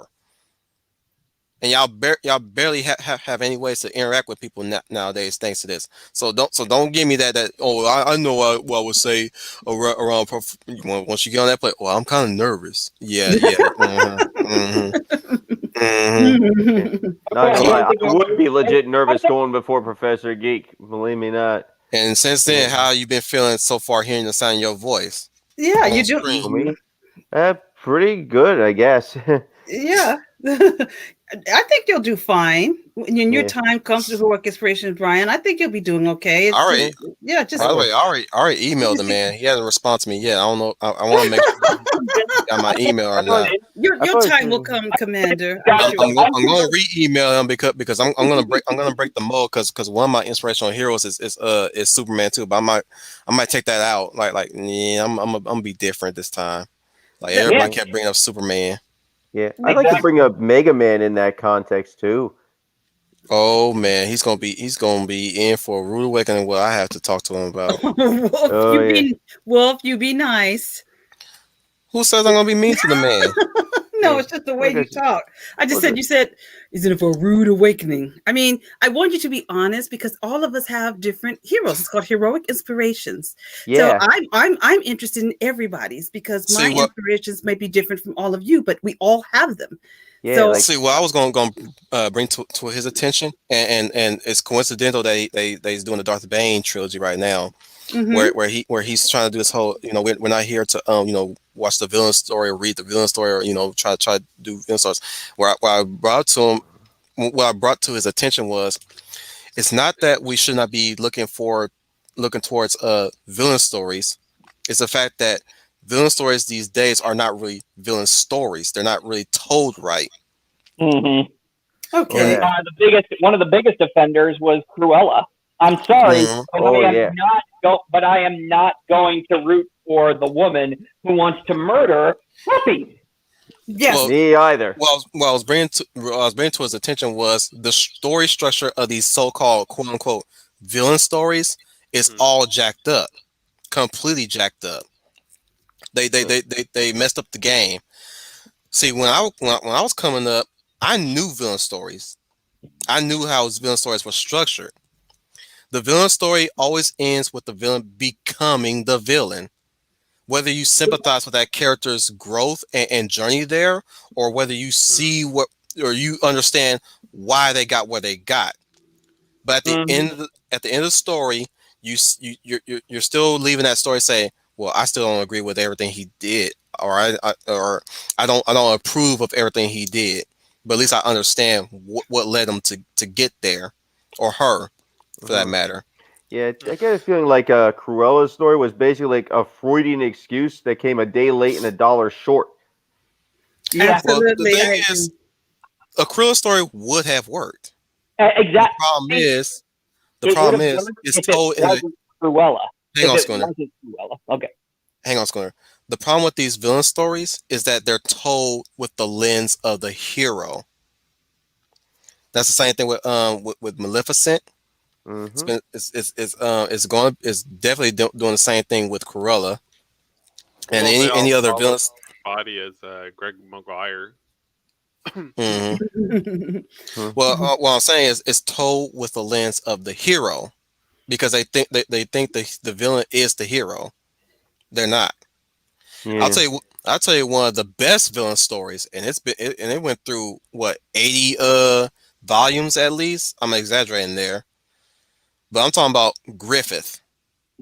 and y'all barely have any ways to interact with people nowadays thanks to this. So don't give me that oh I know what I would say around once you get on that play. Well, I'm kind of nervous. Yeah. Mm-hmm. Yeah. Not gonna So lie, I years ago. would be legit I nervous think going before Professor Geek. Believe me not. and since then, how you been feeling so far hearing the sound of your voice Yeah, on you do. screen? For me, pretty good, I guess. Yeah. I think you'll do fine when your Yeah. time comes to heroic inspiration, Brian. I think you'll be doing okay. All right. Yeah, just By the way, I already emailed the man. He hasn't responded to me yet. I don't know. I want to make sure he got my email or I thought, not. your I thought time will come, Commander. I'm I'm- sure. I'm going to re-email him because I'm gonna break the mold because one of my inspirational heroes is Superman too. But I might take that out. Yeah, I'm gonna be different this time. Like That- everybody kept bringing up Superman. yeah, I'd like to bring up Mega Man in that context too. Oh man, he's gonna be in for a rude awakening. What I have to talk to him about. Oh yeah. Wolf, you be nice. Who says I'm gonna be mean to the man? No, Yeah. it's just the way Like you talk. I just look said, at- you said, is it for a rude awakening? I mean, I want you to be honest because all of us have different heroes. It's called heroic inspirations. So Yeah. I'm interested in everybody's because See my what inspirations may be different from all of you, but we all have them. Yeah. So Like See what I was gonna bring to his attention, and it's coincidental that he's doing the Darth Bane trilogy right now, mhm. where he's trying to do this whole, we're not here to watch the villain story or read the villain story or try to do villain stories. Where I brought to him, what I brought to his attention was, it's not that we should not be looking towards villain stories. It's the fact that villain stories these days are not really villain stories. They're not really told right. Mm-hmm. Okay. Yeah. One of the biggest offenders was Cruella. I'm sorry, Mhm. but Oh, I am yeah. but I am not going to root for the woman who wants to murder puppies. Yes. Well, Me either. what I was bringing to his attention was the story structure of these so-called quote unquote villain stories is all jacked up, completely jacked up. They messed up the game. See, when I was coming up, I knew villain stories. I knew how villain stories were structured. The villain story always ends with the villain becoming the villain. Whether you sympathize with that character's growth and journey there, or whether you see or you understand why they got where they got. But at the end of the story, you're still leaving that story saying, "Well, I still don't agree with everything he did, or I don't approve of everything he did, but at least I understand what led him to get there, or her, for that matter." Yeah, I get a feeling like Cruella's story was basically like a Freudian excuse that came a day late and $1 short. Yeah, Well, the Absolutely. thing is, a Cruella story would have worked. The exactly. problem is, It would have it's if told it in the. wasn't Cruella. Hang on, If it Schooner. wasn't Cruella. Okay. Hang on, Schooner. The problem with these villain stories is that they're told with the lens of the hero. That's the same thing with Maleficent. It's Mm-hmm. been it's definitely doing the same thing with Cruella and Well, they any other all villains. body as Greg Maguire. Mhm. Well, what I'm saying is it's told with the lens of the hero because they think the villain is the hero. They're not. Yeah. I'll tell you one of the best villain stories, and it went through what 80 volumes at least. I'm exaggerating there, but I'm talking about Griffith.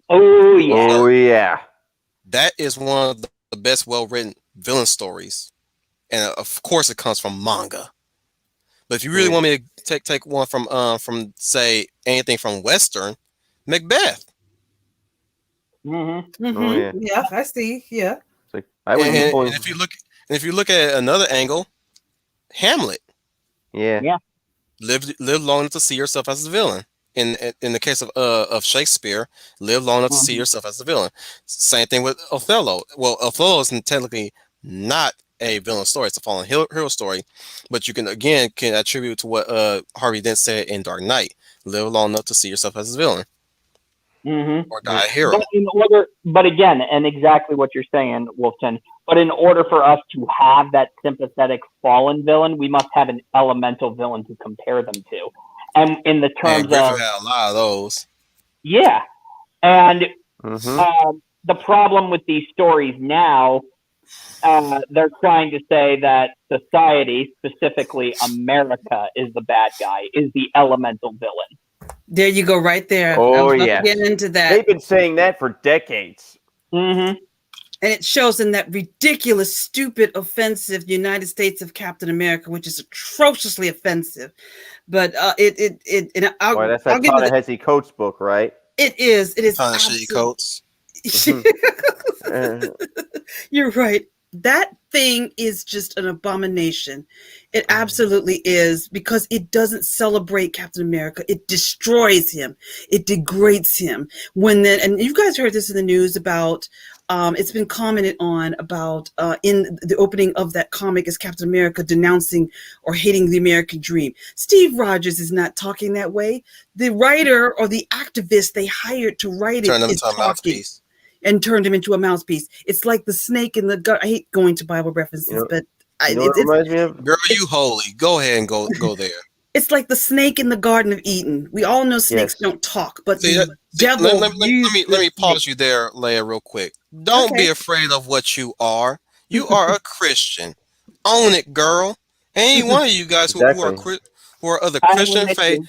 Oh yeah. Oh yeah. That is one of the best well written villain stories, and of course it comes from manga. But if you really Yeah. want me to take one from say anything from Western, Macbeth. Mm-hmm. Oh yeah. Yeah, I see. Yeah. It's like I would be pulling. And if you look at another angle, Hamlet. Yeah. Yeah. Live long enough to see yourself as a villain. In the case of Shakespeare, live long enough to see yourself as a villain. Same thing with Othello. Well, Othello is technically not a villain story; it's a fallen hero story. But you can attribute to what Harvey Dent said in Dark Knight: live long enough to see yourself as a villain Mm-hmm. or die a hero. But again, and exactly what you're saying, Wolfton. But in order for us to have that sympathetic fallen villain, we must have an elemental villain to compare them to. And in the And terms Griffith of had a lot of those. yeah, and Mm-hmm. the problem with these stories now, they're trying to say that society, specifically America, is the bad guy, is the elemental villain. There you go, right there. I Oh was about yeah. to get into that. They've been saying that for decades. Mm-hmm. And it shows in that ridiculous, stupid, offensive United States of Captain America, which is atrociously offensive. But and Boy, that's I'll that give you Ta-Nehisi Coates book, right? it is Ta-Nehisi absolutely. Coates. You're right. That thing is just an abomination. It absolutely is, because it doesn't celebrate Captain America. It destroys him. It degrades him. And you guys heard this in the news about, it's been commented on about in the opening of that comic is Captain America denouncing or hating the American dream. Steve Rogers is not talking that way. The writer or the activist they hired to write Turn it them is into a talking. mouthpiece. And turned him into a mouthpiece. It's like the snake in the gut. I hate going to Bible references, but you know what it reminds me of? Girl, you holy. Go ahead and go there. it's like the snake in the Garden of Eden. We all know snakes don't talk, but the devil let me pause you there, Leia, real quick. Don't be afraid of what you are. You are a Christian. Own it, girl. Any one of you guys who are of the Christian faith,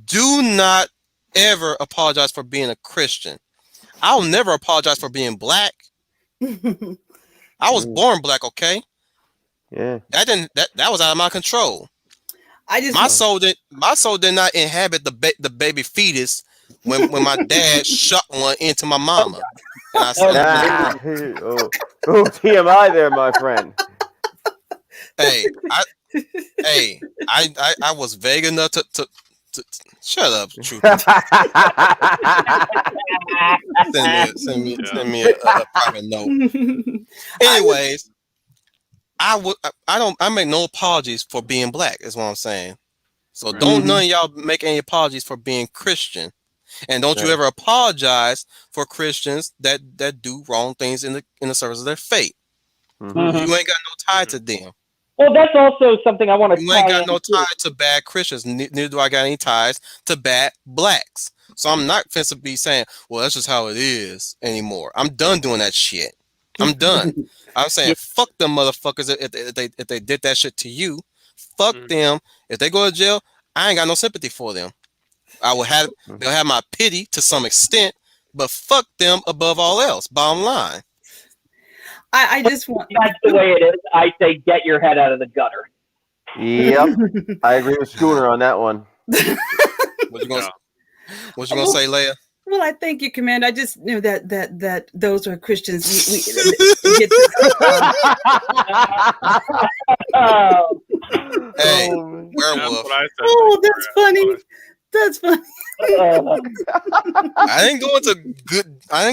do not ever apologize for being a Christian. I'll never apologize for being black. I was born black, okay? Yeah. That was out of my control. My soul did not inhabit the baby fetus when my dad shot one into my mama. And I said, TMI there, my friend. I was vague enough to shut up, Trooper. send me a private note. Anyways, I make no apologies for being black, is what I'm saying. So don't none of y'all make any apologies for being Christian. And don't you ever apologize for Christians that do wrong things in the service of their faith. You ain't got no tie to them. Well, that's also something I want to. You ain't got no tie to bad Christians. Neither do I got any ties to bad blacks. So I'm not finna be saying, well, that's just how it is anymore. I'm done doing that shit. I'm done. I'm saying, fuck them motherfuckers if they did that shit to you. Fuck them. If they go to jail, I ain't got no sympathy for them. They'll have my pity to some extent, but fuck them above all else. Bottom line. I just want. That's the way it is. I say, get your head out of the gutter. Yep, I agree with Schooner on that one. What you gonna say, Leia? Well, I thank you, Commander. I just knew that those are Christians. Hey, werewolf. Oh, that's funny. That's funny. I didn't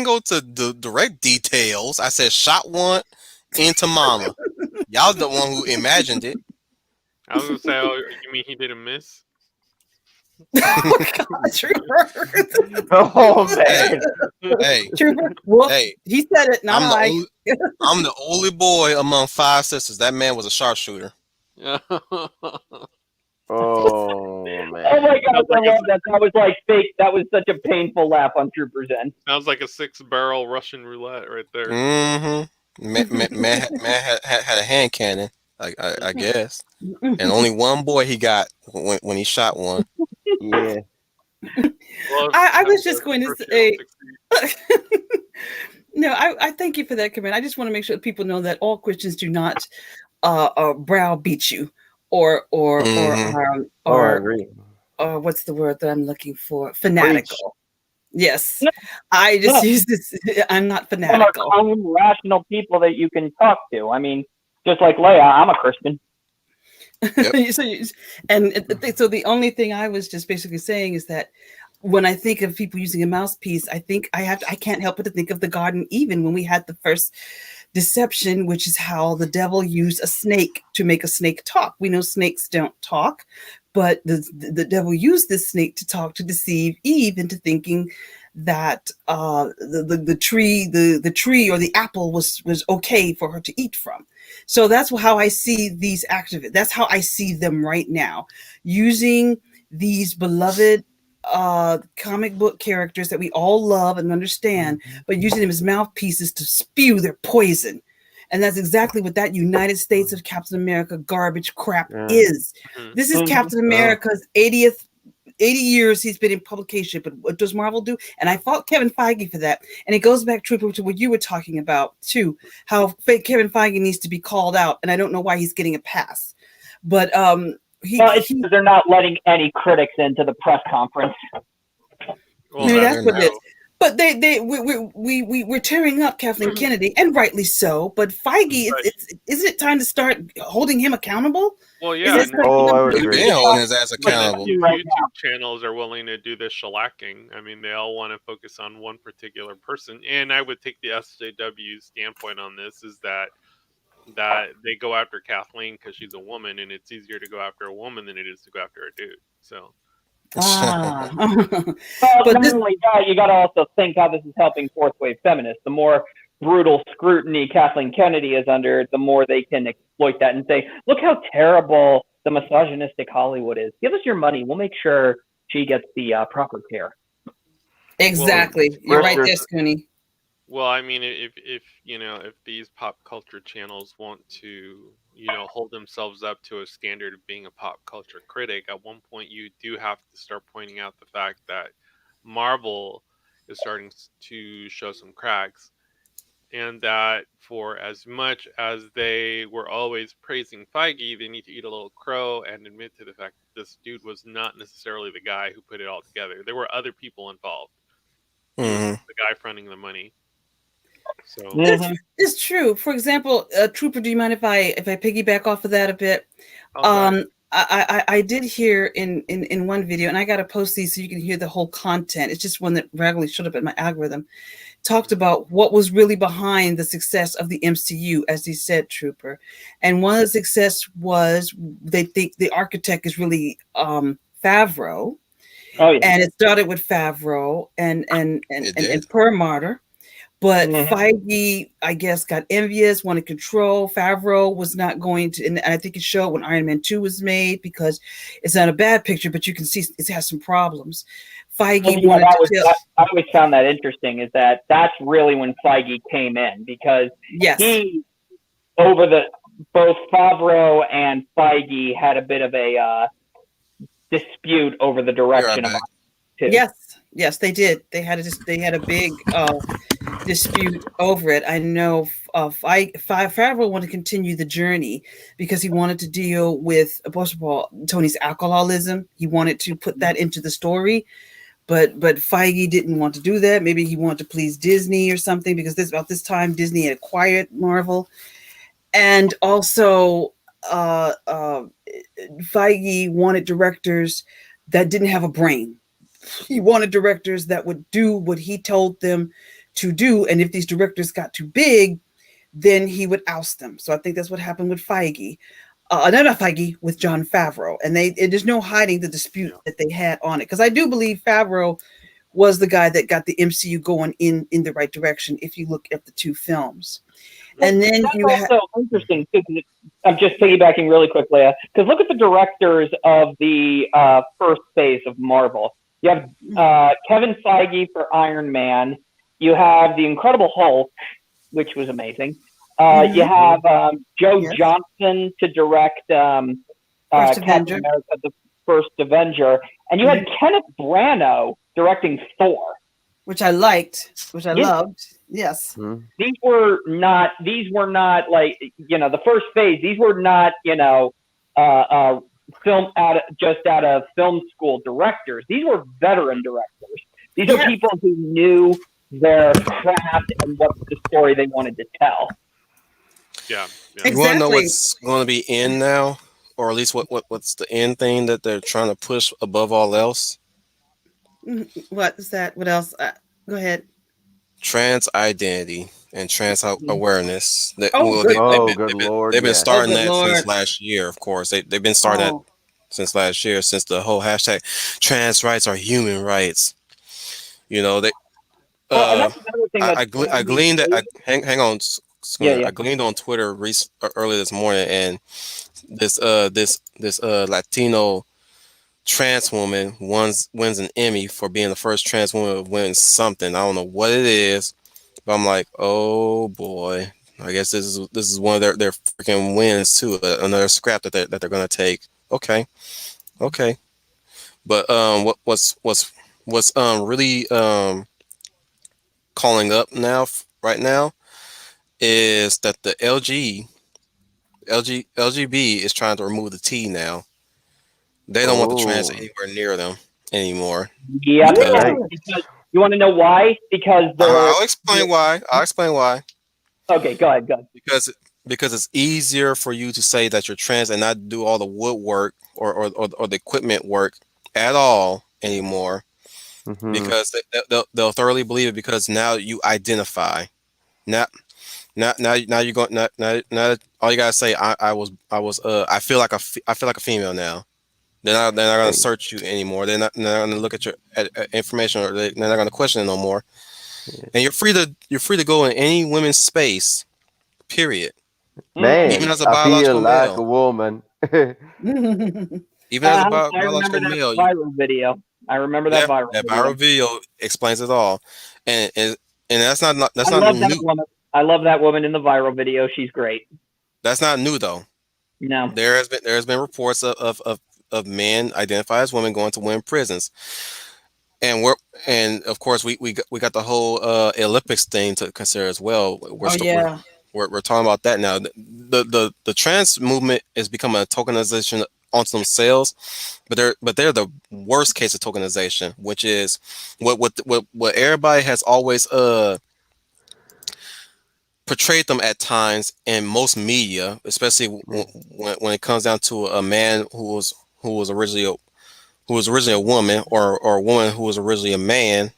go into the direct details. I said shot one into mama. Y'all the one who imagined it. I was gonna say, oh, you mean he didn't miss? Oh God, Trooper. Oh man. Hey, Trooper. Well, hey, he said it, not I. I'm the only boy among 5 sisters. That man was a sharpshooter. Oh man! Oh my God! I love that. That was like fake. That was such a painful laugh on Trooper's end. Sounds like a 6-barrel Russian roulette right there. Man had a hand cannon, I guess, and only one boy he got when he shot one. Yeah. Well, I was just going to say. No, I thank you for that, Commander. I just want to make sure that people know that all Christians do not browbeat you. Or what's the word that I'm looking for? Fanatical. Preach. Yes, I just use this. I'm not fanatical. Some are rational people that you can talk to. I mean, just like Leia, I'm a Christian. Yep. So the only thing I was just basically saying is that when I think of people using a mouthpiece, I think I can't help but to think of the Garden Eden when we had the first deception, which is how the devil used a snake to make a snake talk. We know snakes don't talk, but the devil used this snake to talk to deceive Eve into thinking that the tree or the apple was okay for her to eat from. So that's how I see these activists. That's how I see them right now, using these beloved comic book characters that we all love and understand, but using them as mouthpieces to spew their poison. And that's exactly what that United States of Captain America garbage crap is. This is Captain America's 80th 80 years he's been in publication, but what does Marvel do? And I fought Kevin Feige for that. And it goes back, Trooper, to what you were talking about, too, how Kevin Feige needs to be called out. And I don't know why he's getting a pass. But it's because they're not letting any critics into the press conference. Well, maybe that's what it is. But we're tearing up Kathleen Kennedy, and rightly so. But Feige, isn't it time to start holding him accountable? Well, yeah. I would agree. Yeah, holding his ass accountable. YouTube channels are willing to do this shellacking. I mean, they all want to focus on one particular person, and I would take the SJW standpoint on this is that they go after Kathleen because she's a woman, and it's easier to go after a woman than it is to go after a dude. So. Well, not only that, you got to also think how this is helping fourth wave feminists. The more brutal scrutiny Kathleen Kennedy is under, the more they can exploit that and say, look how terrible the misogynistic Hollywood is. Give us your money. We'll make sure she gets the proper care. Exactly. You're right there, Scooney. Well, I mean, if these pop culture channels want to, hold themselves up to a standard of being a pop culture critic, at one point you do have to start pointing out the fact that Marvel is starting to show some cracks, and that for as much as they were always praising Feige, they need to eat a little crow and admit to the fact that this dude was not necessarily the guy who put it all together. There were other people involved. He was the guy fronting the money. So it's true. For example, Trooper, do you mind if I piggyback off of that a bit? I did hear in one video, and I got to post these so you can hear the whole content. It's just one that regularly showed up in my algorithm. Talked about what was really behind the success of the MCU, as he said, Trooper. And one of the success was they think the architect is really Favreau. Oh, yeah. And it started with Favreau and Perlmutter. But Feige, I guess, got envious, wanted control. Favreau was not going to, and I think it showed when Iron Man 2 was made, because it's not a bad picture, but you can see it has some problems. Feige wanted I always found that interesting, is that's really when Feige came in, because he, both Favreau and Feige had a bit of a dispute over the direction of it. Yes, they did. They had a big dispute over it. I know Favreau wanted to continue the journey because he wanted to deal with, most of all, Tony's alcoholism. He wanted to put that into the story, but Feige didn't want to do that. Maybe he wanted to please Disney or something, because about this time Disney had acquired Marvel, and also Feige wanted directors that didn't have a brain. He wanted directors that would do what he told them to do. And if these directors got too big, then he would oust them. So I think that's what happened with Feige. Not Feige, with Jon Favreau. And there's no hiding the dispute that they had on it. Because I do believe Favreau was the guy that got the MCU going in the right direction, if you look at the two films. And then that's also interesting, too. I'm just piggybacking really quickly, because look at the directors of the first phase of Marvel. You have Kevin Feige for Iron Man. You have the Incredible Hulk, which was amazing. You have Joe Johnston to direct Captain America, the First Avenger. And you had Kenneth Branagh directing Thor. Which I liked, which I loved. Yes. These were not like, the first phase. These were not, film out of film school directors. These were veteran directors. These are people who knew their craft and what the story they wanted to tell. Yeah. Exactly. You want to know what's going to be in now, or at least what's the end thing that they're trying to push above all else? What is that? What else? Go ahead. Trans identity and trans awareness. Good Lord. They've been starting that since last year, of course. They've been starting that since last year, since the whole hashtag trans rights are human rights. I gleaned that. Hang on. I gleaned on Twitter early this morning, and this Latino trans woman wins an Emmy for being the first trans woman to win something. I don't know what it is, but I'm like, oh boy. I guess this is one of their freaking wins too. Another scrap that they're gonna take. Okay. But what's really calling up now right now is that the LGB is trying to remove the T now. They don't want the trans Oh, anywhere near them anymore Yep. because right. And because, you want to know why? Because I'll explain why. I'll explain why. Okay, go ahead. Go ahead. Because it's easier for you to say that you're trans and not do all the woodwork or the equipment work at all anymore Mm-hmm. because they'll thoroughly believe it because now you identify. Now now you're going now all you gotta say I feel like I feel like a female now. They're not gonna Right. search you anymore. They're not gonna look at your information or they're not gonna question it no more. Yeah. And you're free to go in any women's space. Period. Mm-hmm. Even Man, as a I feel biological like male. a woman. Even as a I biological remember that male, viral video. I remember that yeah, viral that video. viral video explains it all, and that's I not love that new. woman. I love that woman in the viral video. She's great. That's not new though. No. There has been reports of men identified as women going to women prisons, and and of course we got the whole Olympics thing to consider as well. Oh yeah. We're talking about that now. The trans movement is becoming a tokenization onto themselves, but they're the worst case of tokenization, which is what everybody has always portrayed them at times in most media, especially when it comes down to a man who was originally who was originally a woman or a woman who was originally a man.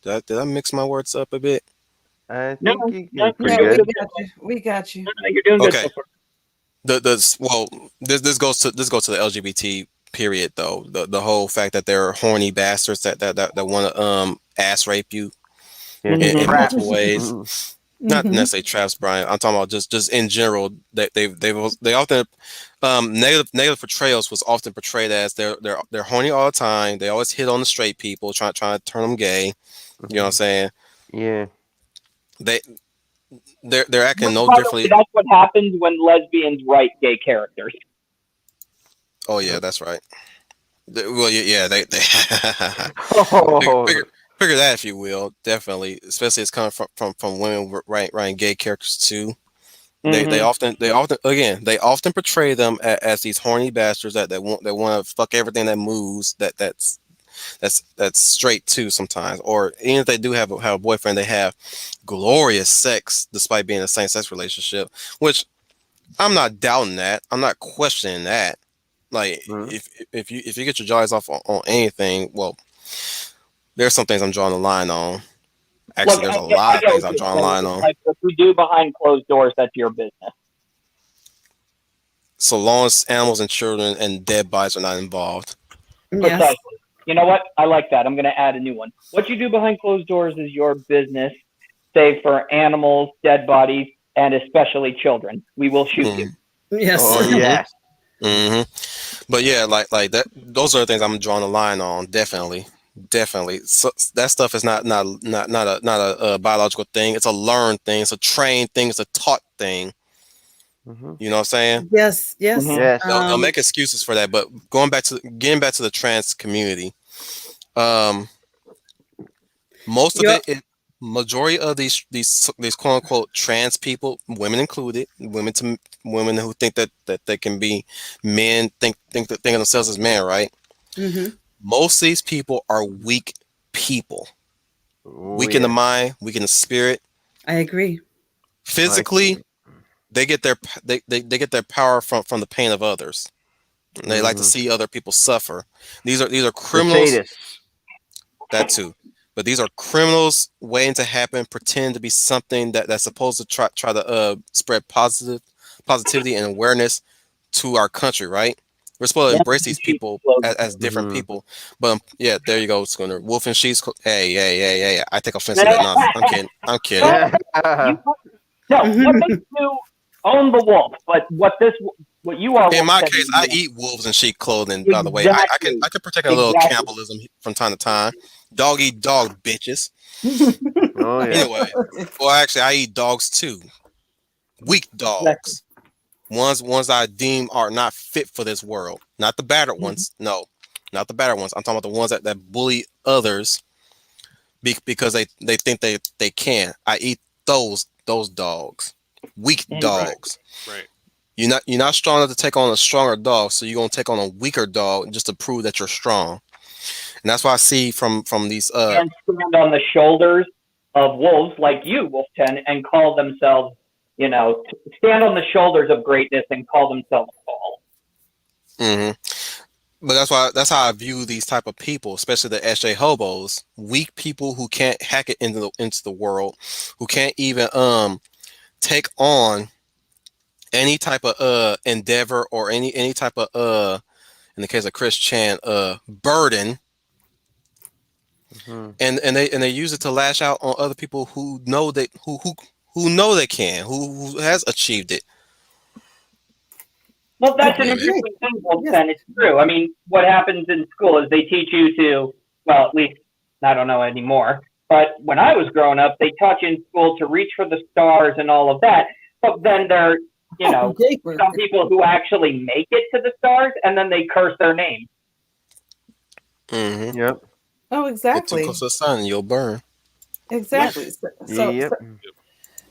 Did I mix my words up a bit? I No, think you no, did you're pretty No, doing we good. good. got you. We got you. No, you're doing good Okay. so far. This goes to the LGBT period though. The whole fact that they're horny bastards that want to ass rape you Yeah. in Mm-hmm. multiple Traps. ways. Mhm. Not necessarily traps, Brian. I'm talking about just in general. That they often negative portrayals was often portrayed as they're horny all the time. They always hit on the straight people, trying to turn them gay. You know what I'm saying? Yeah. They they're acting no By the way, differently. that's what happens when lesbians write gay characters. Oh yeah, that's right. Well, yeah, they figure, Oh, figure figure that if you will, definitely. Especially it's coming from women writing gay characters too. Mm-hmm. They often portray them as these horny bastards that want to fuck everything that moves that's straight too sometimes, or even if they do have a boyfriend, they have glorious sex despite being a same sex relationship, which I'm not doubting that. I'm not questioning that. Like mhm. if you get your jaws off on anything, well, there's some things I'm drawing the line on. Look, Actually, there's a I lot of get things what I'm you're drawing the saying. line on. Like, what we do behind closed doors, that's your business. So long as animals and children and dead bodies are not involved. Yes. Precisely. You know what? I like that. I'm going to add a new one. What you do behind closed doors is your business, save for animals, dead bodies, and especially children. We will shoot you. Yes. Oh Mm-hmm. yes. But yeah, like that. Those are the things I'm drawing the line on. Definitely. So that stuff is not a biological thing. It's a learned thing. It's a trained thing. It's a taught thing. Hmm. You know what I'm saying? Yes. Yes. Mm-hmm. Yes. They'll make excuses for that. But getting back to the trans community, um, most of You're, majority of these quote unquote trans people, women included, women who think that they can be men, think of themselves as men, right? hmm Most of these people are weak people, Oh weak in the yes. mind, weak in the spirit. I agree. I Physically, they get their power from the pain of others. They like to hmm see other people suffer. These are The criminals. sadists. That too. But these are criminals waiting to happen, pretend to be something that's supposed to try to spread positivity and awareness to our country, right? We're supposed to Wolf embrace in these sheep's people clothing. as different Hmm. people. But yeah, there you go, Schooner. Wolf and sheep's hey. I take offense to that nonsense. I'm kidding. I'm kidding. No, you, no, what makes you own the wolf? But what you are In my case, I representing eat wolves and sheep clothing, by the way. exactly, I can protect a little exactly. cannibalism from time to time. Dog eat dog, bitches. Oh yeah. Anyway, well, actually, I eat dogs too. Weak Exactly. dogs, ones I deem are not fit for this world, not the battered ones. No, not the better ones. I'm talking about the ones that bully others because they think they can. I eat those dogs, weak dogs. Right. You're not strong enough to take on a stronger dog, so you're gonna take on a weaker dog just to prove that you're strong. And that's why I see from these And stand on the shoulders of wolves like you, Wolften, and call themselves, stand on the shoulders of greatness and call themselves tall. But that's how I view these type of people, especially the SJ hobos, weak people who can't hack it into the world, who can't even take on any type of endeavor or any type of in the case of Chris Chan burden. And they use it to lash out on other people who know they who know they can, who has achieved it. Well, that's an interesting thing, Wolften. It's true. I mean, what happens in school is they teach you to, well, at least I don't know anymore, but when I was growing up, they taught you in school to reach for the stars and all of that. But then there, some people who actually make it to the stars and then they curse their name. Yep. Oh, exactly. Get too close to the sun and you'll burn. Exactly. Yep.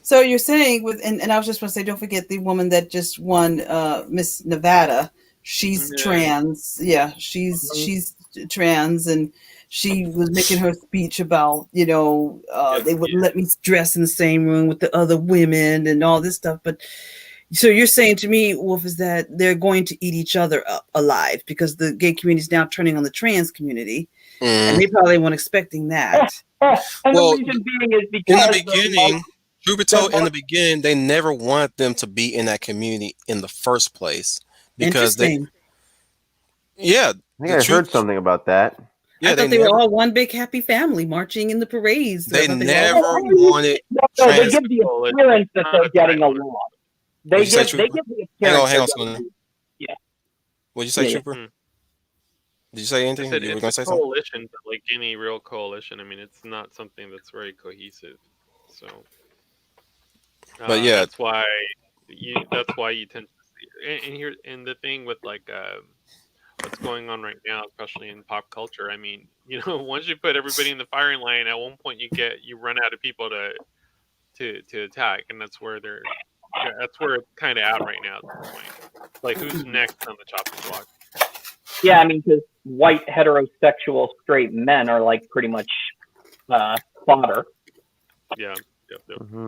So you're saying and I was just going to say, don't forget the woman that just won Miss Nevada. She's trans. Yeah, she's trans, and she was making her speech about they wouldn't let me dress in the same room with the other women and all this stuff. But so you're saying to me, Wolf, is that they're going to eat each other up alive because the gay community is now turning on the trans community, and they probably weren't expecting that. And the reason being is because in the beginning. Truth told, in the beginning, they never wanted them to be in that community in the first place because I think I heard something about that. Yeah, I thought they were all one big happy family marching in the parades. They never wanted. No, they give the appearance that they're getting along. They give the appearance. Hang on. Yeah. What'd you say, Trooper? Did you say anything? You were going to say something? Coalition, but like any real coalition, I mean, it's not something that's very cohesive. So. But yeah, that's why you tend to see, and the thing with like what's going on right now, especially in pop culture. I mean, once you put everybody in the firing line, at one point you run out of people to attack, and that's where it's kind of at right now at this point. Like, who's next on the chopping block? Yeah, I mean, because white heterosexual straight men are like pretty much fodder. Yeah.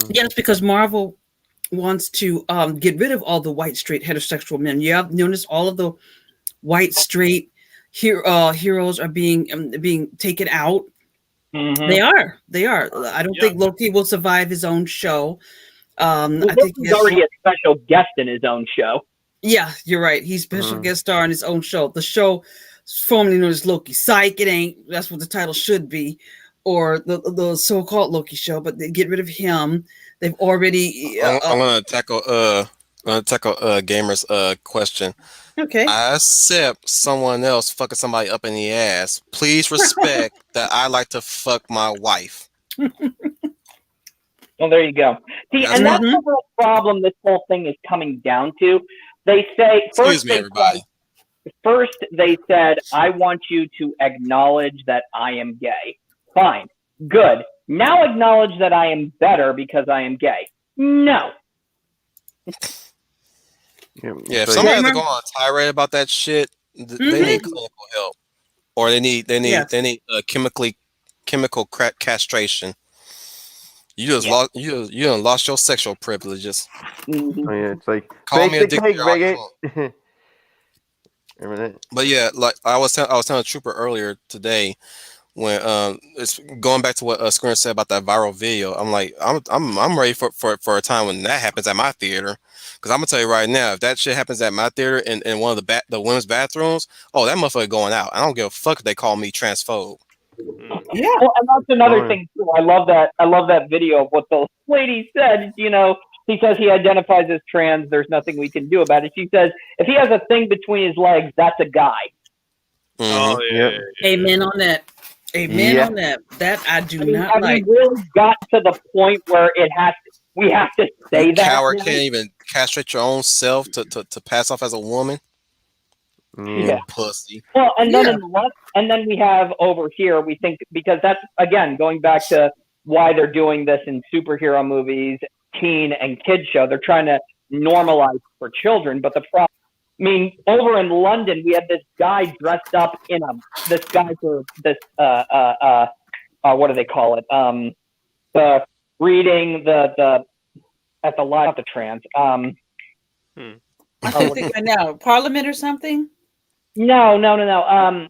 Yes, because Marvel wants to get rid of all the white straight heterosexual men. You have noticed all of the white straight heroes are being taken out. They are. I don't think Loki will survive his own show. I think he's already a special guest in his own show. Yeah, you're right. He's special guest star in his own show. The show is formerly known as Loki. Psych, it ain't. That's what the title should be. Or the so-called Loki show, but they get rid of him. They've already. I'm gonna tackle Gamer's question. Okay. I accept someone else fucking somebody up in the ass. Please respect that I like to fuck my wife. Well, there you go. See, and that's the real problem this whole thing is coming down to. They say first they said, I want you to acknowledge that I am gay. Fine. Good. Now acknowledge that I am better because I am gay. No. Yeah, if somebody has to go on a tirade about that shit, they need clinical help, or they need chemical castration. You just lost your sexual privileges. Oh yeah, it's like call me a dick. But yeah, like I was telling a trooper earlier today. When it's going back to what Screen said about that viral video, I'm like, I'm ready for a time when that happens at my theater, because I'm gonna tell you right now, if that shit happens at my theater in one of the women's bathrooms, oh, that motherfucker going out. I don't give a fuck if they call me transphobe. Yeah, well, and that's another thing too. I love that video of what the lady said. He says he identifies as trans. There's nothing we can do about it. She says if he has a thing between his legs, that's a guy. Oh yeah. Amen on that. Amen on that. That I do not like. We really got to the point where we have to say that. Coward can't even castrate your own self to pass off as a woman. Yeah. Pussy. Well, and Yeah. then we have over here, we think, because that's, again, going back to why they're doing this in superhero movies, teen and kid show, they're trying to normalize for children. But the problem, I mean, over in London, we had this guy dressed up in this guy for this, what do they call it? The reading at the live, not the trans. I can't think right now. Parliament or something? No.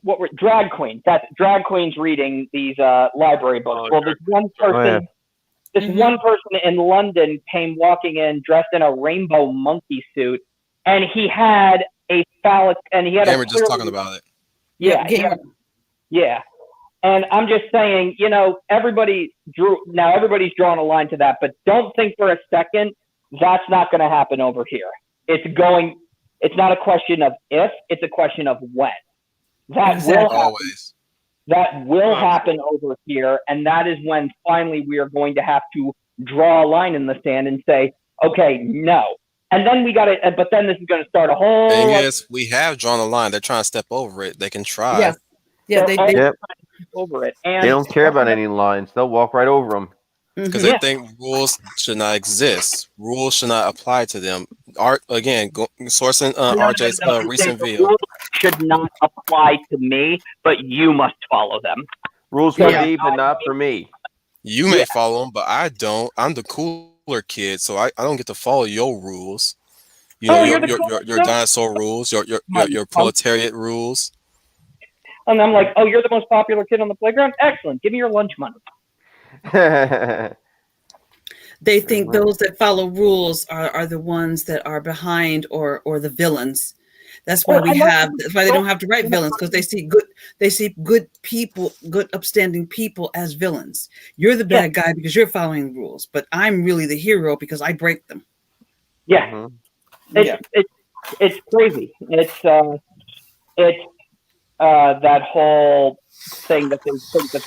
What were drag queens? That's drag queens reading these library books. Well, this one person, one person in London came walking in dressed in a rainbow monkey suit, and he had a phallic, and he had Gamer just talking about it. Yeah. And I'm just saying, everybody's drawing a line to that, but don't think for a second that's not going to happen over here. It's not a question of if, it's a question of when. That will happen. Always. That will happen over here, and that is when finally we are going to have to draw a line in the sand and say, okay, no. And then but then this is going to start a whole... Thing is, we have drawn a line. They're trying to step over it. They can try. Yeah, they over it. And they don't care about any lines. They'll walk right over them. Because they think rules should not exist. Rules should not apply to them. Sourcing RJ's recent video. Rules should not apply to me, but you must follow them. Rules for me, but not for me. You may follow them, but I don't. I'm the cooler kid, so I don't get to follow your rules. Your dinosaur rules, your proletariat rules. And I'm like, oh, you're the most popular kid on the playground? Excellent. Give me your lunch money. They think those that follow rules are the ones that are behind or the villains. That's why that's why they don't have to write villains, because they see good people, good upstanding people as villains. You're the bad guy because you're following rules, but I'm really the hero because I break them. Yeah. It's crazy. It's that whole thing that they think that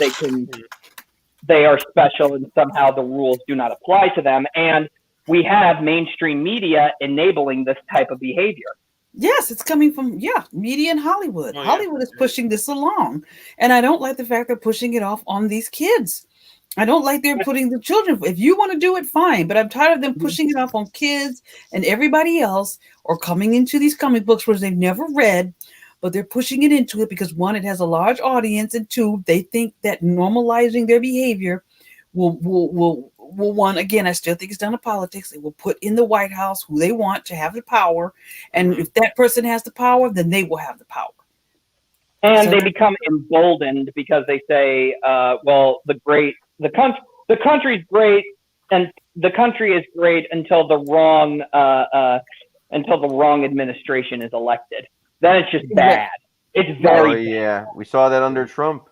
they are special and somehow the rules do not apply to them. And we have mainstream media enabling this type of behavior. Yes, it's coming from media and Hollywood. Hollywood is pushing this along, and I don't like the fact they're pushing it off on these kids. I don't like they're putting the children. If you want to do it, fine, but I'm tired of them pushing it off on kids and everybody else, or coming into these comic books where they've never read, but they're pushing it into it because, one, it has a large audience, and two, they think that normalizing their behavior will one, again, I still think it's down to politics. They will put in the White House who they want to have the power, and if that person has the power, then they will have the power. And they become emboldened because they say, well, the country's great, and the country is great until the wrong administration is elected. Then it's just bad. It's very bad. We saw that under Trump.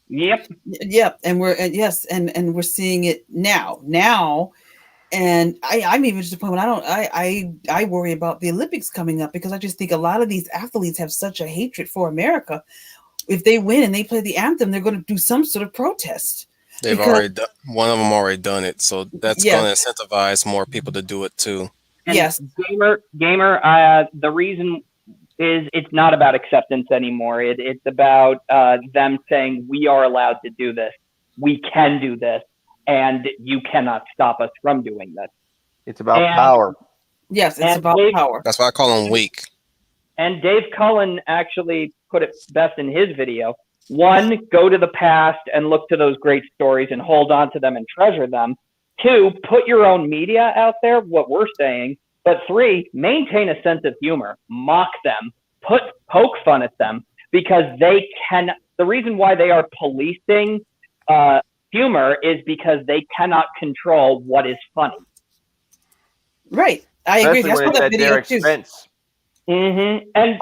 Yep. And we're seeing it now. And I'm even to the point when I worry about the Olympics coming up, because I just think a lot of these athletes have such a hatred for America. If they win and they play the anthem, they're going to do some sort of protest. They've already done, one of them already done it, so that's going to incentivize more people to do it too. And gamer. The reason is it's not about acceptance anymore. It's about them saying we are allowed to do this, we can do this, and you cannot stop us from doing this. It's about power. Yes, it's about power. That's why I call them weak. And Dave Cullen actually put it best in his video. 1, go to the past and look to those great stories and hold on to them and treasure them. 2, put your own media out there, what we're saying. But 3, maintain a sense of humor, mock them, poke fun at them, because they can. The reason why they are policing humor is because they cannot control what is funny. Right, I agree. That's what that video too. And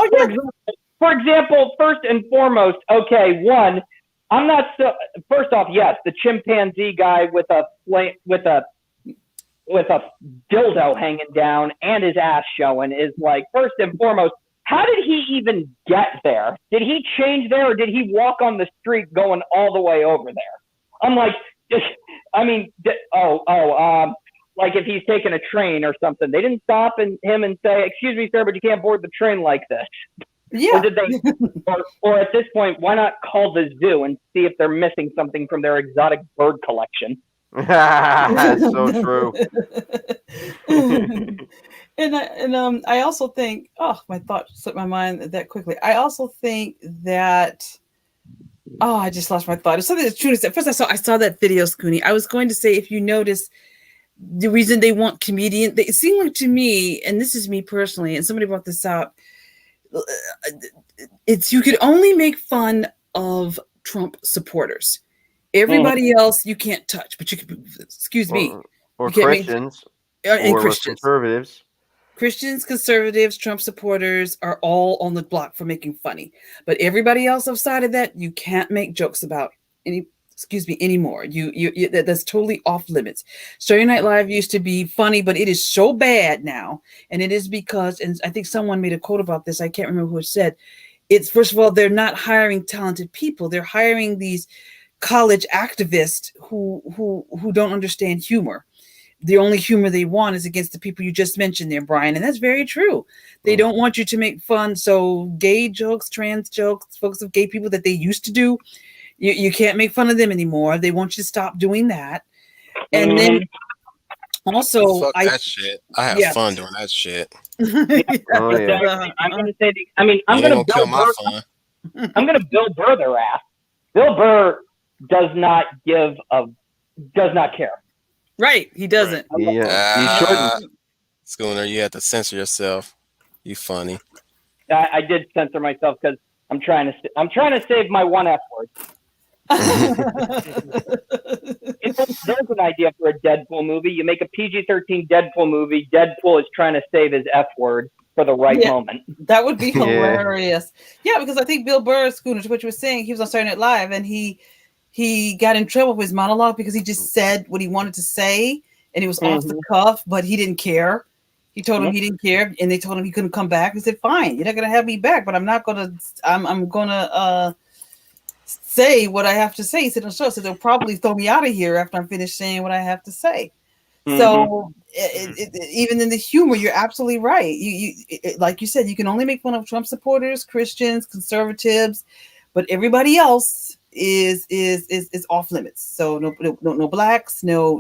for example, first and foremost, okay, 1, I'm not so. First off, yes, the chimpanzee guy with a dildo hanging down and his ass showing is like, first and foremost, how did he even get there? Did he change there, or did he walk on the street going all the way over there? I'm like, like if he's taking a train or something, they didn't stop him and say, "Excuse me, sir, but you can't board the train like this." Yeah. Or did they? or at this point, why not call the zoo and see if they're missing something from their exotic bird collection? That's so true. And I also think, oh, my thought slipped my mind that quickly. I also think that, oh, I just lost my thought. It's something that's true. At first, I saw that video, Scooney. I was going to say, if you notice, the reason they want comedian, it seemed like to me, and this is me personally, and somebody brought this out. It's you could only make fun of Trump supporters. Everybody else you can't touch, but you could. Excuse me, or Christians, or Christians. conservatives. Christians, conservatives, Trump supporters are all on the block for making funny. But everybody else outside of that, you can't make jokes about anymore. You that's totally off limits. Saturday Night Live used to be funny, but it is so bad now. And it is because, and I think someone made a quote about this, I can't remember who it said. It's, first of all, they're not hiring talented people. They're hiring these college activists who don't understand humor. The only humor they want is against the people you just mentioned there, Brian. And that's very true. They don't want you to make fun. So gay jokes, trans jokes, folks of gay people that they used to do, you can't make fun of them anymore. They want you to stop doing that. And then also, fuck that shit. I have fun doing that shit. Oh, yeah. I'm going to say, I'm going to kill my fun. I'm going to Bill Burr their ass. Bill Burr does not care. Right, he doesn't. Yeah, he shouldn't. Schooner, you have to censor yourself. You funny. I did censor myself because I'm trying to save my one F word. If there's an idea for a Deadpool movie, you make a PG-13 Deadpool movie. Deadpool is trying to save his F word for the right moment. That would be hilarious. Yeah, because I think Bill Burr, Schooner, to what you were saying, he was on Saturday Night Live and he got in trouble with his monologue because he just said what he wanted to say and it was off the cuff, but he didn't care. He told him he didn't care, and they told him he couldn't come back. He said, "Fine, you're not gonna have me back, but I'm gonna say what I have to say." He said, "So they'll probably throw me out of here after I'm finished saying what I have to say." So even in the humor, you're absolutely right. You like you said, you can only make fun of Trump supporters, Christians, conservatives, but everybody else is off limits. So no blacks, no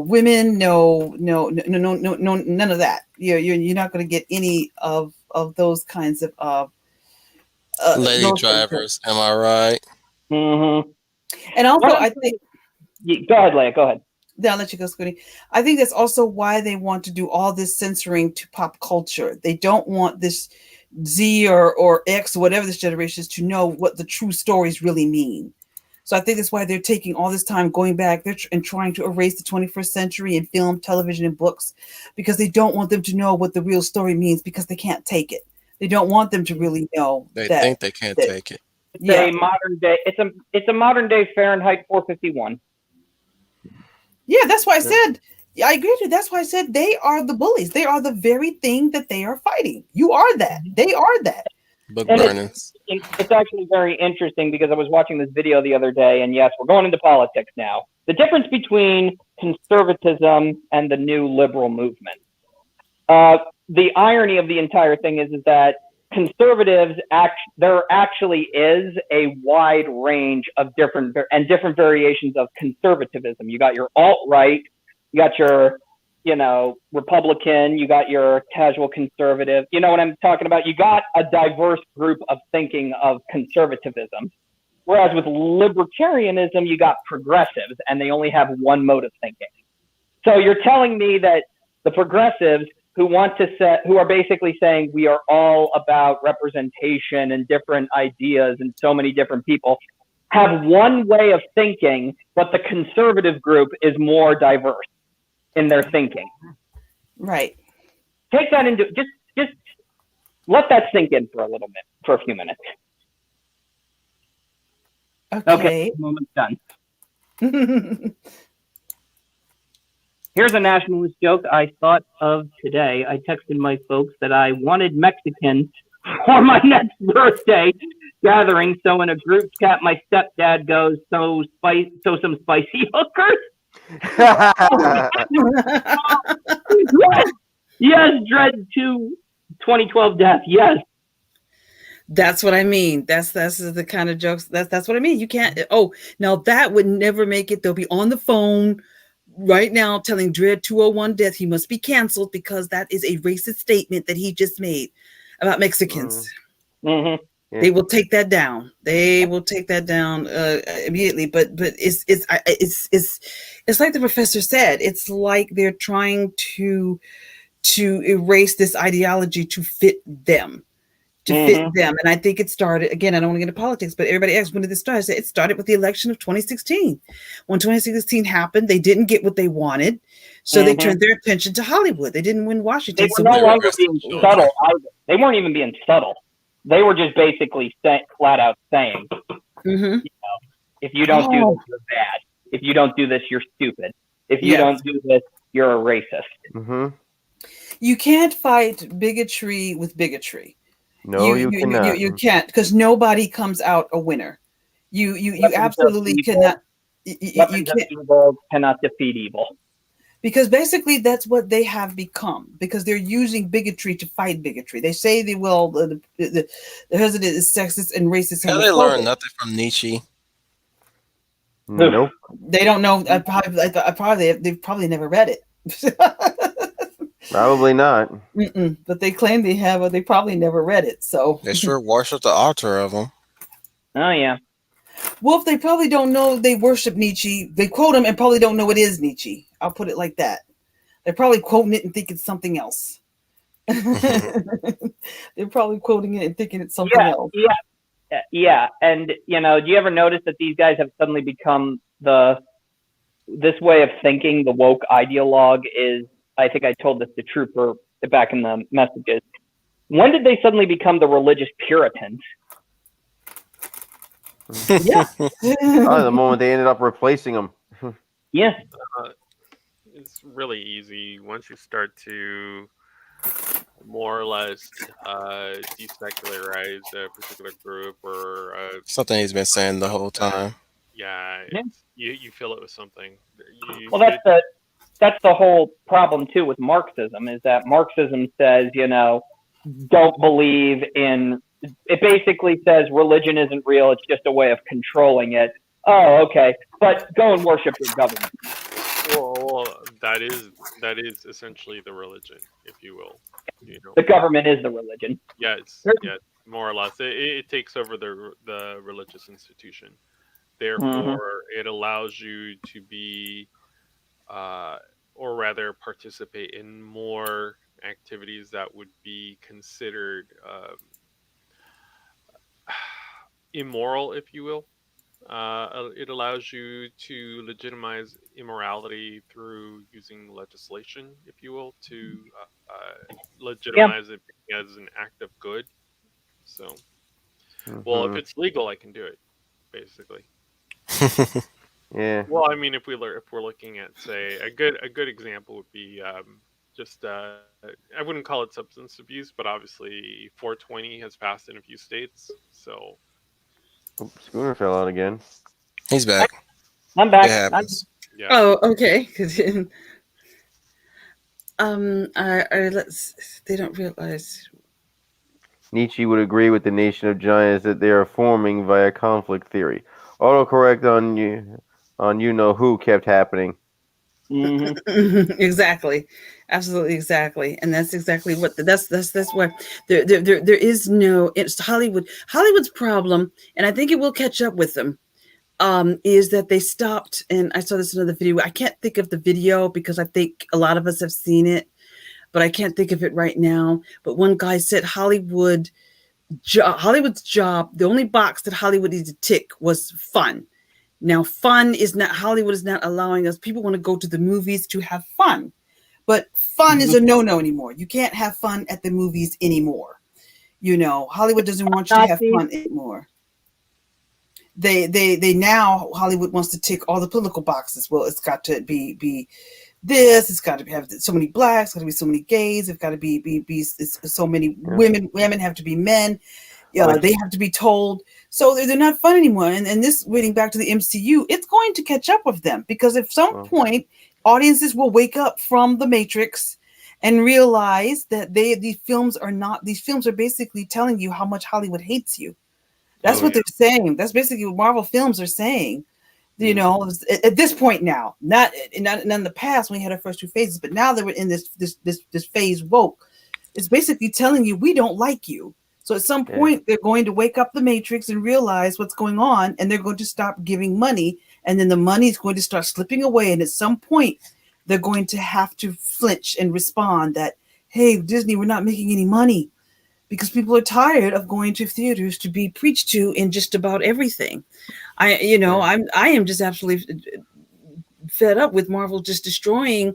women, no, none of that. You're not going to get any of those kinds of lady drivers. Am I right? And also, I think. Go ahead, Leah. Go ahead. Yeah, I'll let you go, Scooty. I think that's also why they want to do all this censoring to pop culture. They don't want this Z or X or whatever this generation is to know what the true stories really mean. So I think that's why they're taking all this time going back and trying to erase the 21st century in film, television, and books, because they don't want them to know what the real story means because they can't take it. They don't want them to really know. They think they can't take it. It's a modern day. It's a modern day Fahrenheit 451. Yeah, that's why I said. I agree with you. That's why I said they are the bullies. They are the very thing that they are fighting. You are that. They are that. It's actually very interesting because I was watching this video the other day, and yes, we're going into politics now. The difference between conservatism and the new liberal movement. The irony of the entire thing is that conservatives there actually is a wide range of different variations of conservatism. You got your alt-right, you got your Republican, you got your casual conservative. You know what I'm talking about? You got a diverse group of thinking of conservatism. Whereas with libertarianism, you got progressives, and they only have one mode of thinking. So you're telling me that the progressives who are basically saying we are all about representation and different ideas and so many different people have one way of thinking, but the conservative group is more diverse in their thinking. Right. Take that into just let that sink in for a few minutes. Okay, moment's done. Here's a nationalist joke I thought of today. I texted my folks that I wanted Mexicans for my next birthday gathering. So in a group chat, my stepdad goes, so some spicy hookers. Yes, Dread 2 2012 death. Yes. That's what I mean. That's the kind of jokes. That's what I mean. You can't. Oh, now that would never make it. They'll be on the phone right now telling Dread 201 death he must be canceled because that is a racist statement that he just made about Mexicans. Mm-hmm. Yeah. They will take that down. They will take that down immediately. But it's like the professor said. It's like they're trying to erase this ideology to fit them. And I think it started, again, I don't want to get into politics, but everybody asks, when did this start? I said, it started with the election of 2016. When 2016 happened, they didn't get what they wanted, so they turned their attention to Hollywood. They didn't win Washington. They were no longer being subtle either. They weren't even being subtle. They were just basically flat out saying, you know, if you don't do this, you're bad. If you don't do this, you're stupid. If you don't do this, you're a racist. You can't fight bigotry with bigotry. No, you cannot. You can't, because nobody comes out a winner. You absolutely cannot. You can't. Cannot defeat evil. Because basically that's what they have become. Because they're using bigotry to fight bigotry. They say they will. The president is sexist and racist. Yeah, they learned nothing from Nietzsche. Nope. They don't know. They've probably never read it. Probably not. But they claim they have, but they probably never read it. So they sure worship the author of them. Oh yeah. Well, if they probably don't know, they worship Nietzsche. They quote him and probably don't know it is Nietzsche. I'll put it like that. They're probably quoting it and think it's something else. They're probably quoting it and thinking it's something else. Yeah. And you know, do you ever notice that these guys have suddenly become this way of thinking? The woke ideologue is. I think I told this to Trooper back in the messages. When did they suddenly become the religious Puritans? The moment they ended up replacing them. Yeah. It's really easy once you start to more or less desecularize a particular group or something he's been saying the whole time. Yeah. You fill it with something. That's the whole problem too with Marxism, is that Marxism says, you know, don't believe in, it basically says religion isn't real, it's just a way of controlling it. Oh, okay. But go and worship your government. Well, that is essentially the religion, if you will. You know. The government is the religion. Yes, more or less. It takes over the religious institution. Therefore, it allows you to be or rather participate in more activities that would be considered immoral, if you will. It allows you to legitimize immorality through using legislation, if you will, to legitimize it as an act of good. So, well, if it's legal, I can do it, basically. Yeah. Well, I mean, if we're looking at, say, a good example would be just I wouldn't call it substance abuse, but obviously 420 has passed in a few states. So Schooner fell out again. He's back. I'm back. It happens. Yeah. Oh, okay. They don't realize. Nietzsche would agree with the nation of giants that they are forming via conflict theory. Autocorrect on you know who kept happening. Exactly, absolutely, exactly, and that's exactly what that's why there is no. It's Hollywood's problem, and I think it will catch up with them. Is that they stopped, and I saw this in another video. I can't think of the video because I think a lot of us have seen it, but I can't think of it right now. But one guy said Hollywood's job, the only box that Hollywood needed to tick was fun. Now, Hollywood is not allowing us. People want to go to the movies to have fun, but fun is a no-no anymore. You can't have fun at the movies anymore. You know, Hollywood doesn't want you to have fun anymore. They now Hollywood wants to tick all the political boxes. Well, it's got to be this. It's got to have so many blacks. It's got to be so many gays. It's got to be so many women. Women have to be men. Yeah, they have to be told. So they're not fun anymore. And this, getting back to the MCU, it's going to catch up with them, because at some point, audiences will wake up from the Matrix and realize that these films are basically telling you how much Hollywood hates you. That's what they're saying. That's basically what Marvel films are saying. You know, at this point now, not in the past when we had our first two phases, but now that we're in this phase woke, it's basically telling you we don't like you. So at some point, they're going to wake up the Matrix and realize what's going on, and they're going to stop giving money, and then the money is going to start slipping away. And at some point, they're going to have to flinch and respond that, hey, Disney, we're not making any money, because people are tired of going to theaters to be preached to in just about everything. I am just absolutely fed up with Marvel just destroying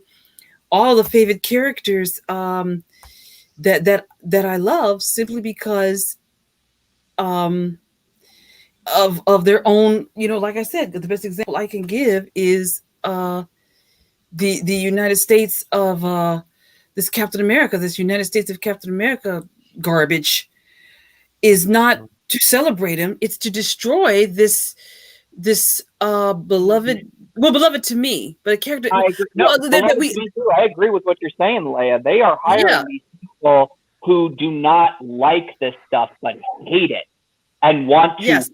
all the favorite characters that I love, simply because of their own, like I said, the best example I can give is the United States of this United States of Captain America garbage is not to celebrate him, it's to destroy this beloved to me, but a character. I agree. I agree with what you're saying, Leia. They are hiring these people who do not like this stuff but hate it and want to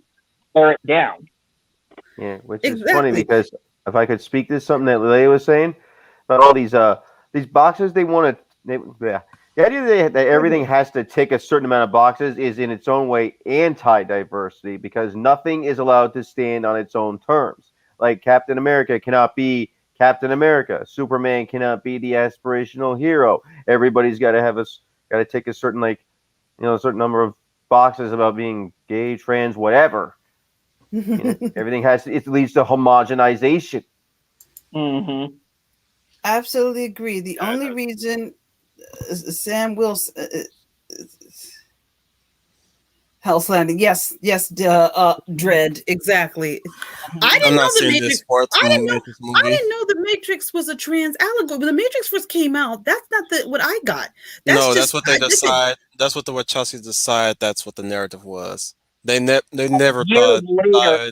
tear it down. Yeah, which is funny, because if I could speak to something that Leia was saying about all these boxes, they want to. The idea that everything has to tick a certain amount of boxes is in its own way anti-diversity, because nothing is allowed to stand on its own terms. Like Captain America cannot be Captain America. Superman cannot be the aspirational hero. Everybody's got to tick a certain a certain number of boxes about being gay, trans, whatever. Everything it leads to homogenization. Mm-hmm. Absolutely agree. The only reason Sam Wilson, Hell's Landing, yes, Dread, exactly. I didn't know the Matrix. I didn't know the Matrix was a trans allegory. When the Matrix first came out, that's not what I got. That's what they decide. That's what the Wachowskis decide. That's what the narrative was. They never thought.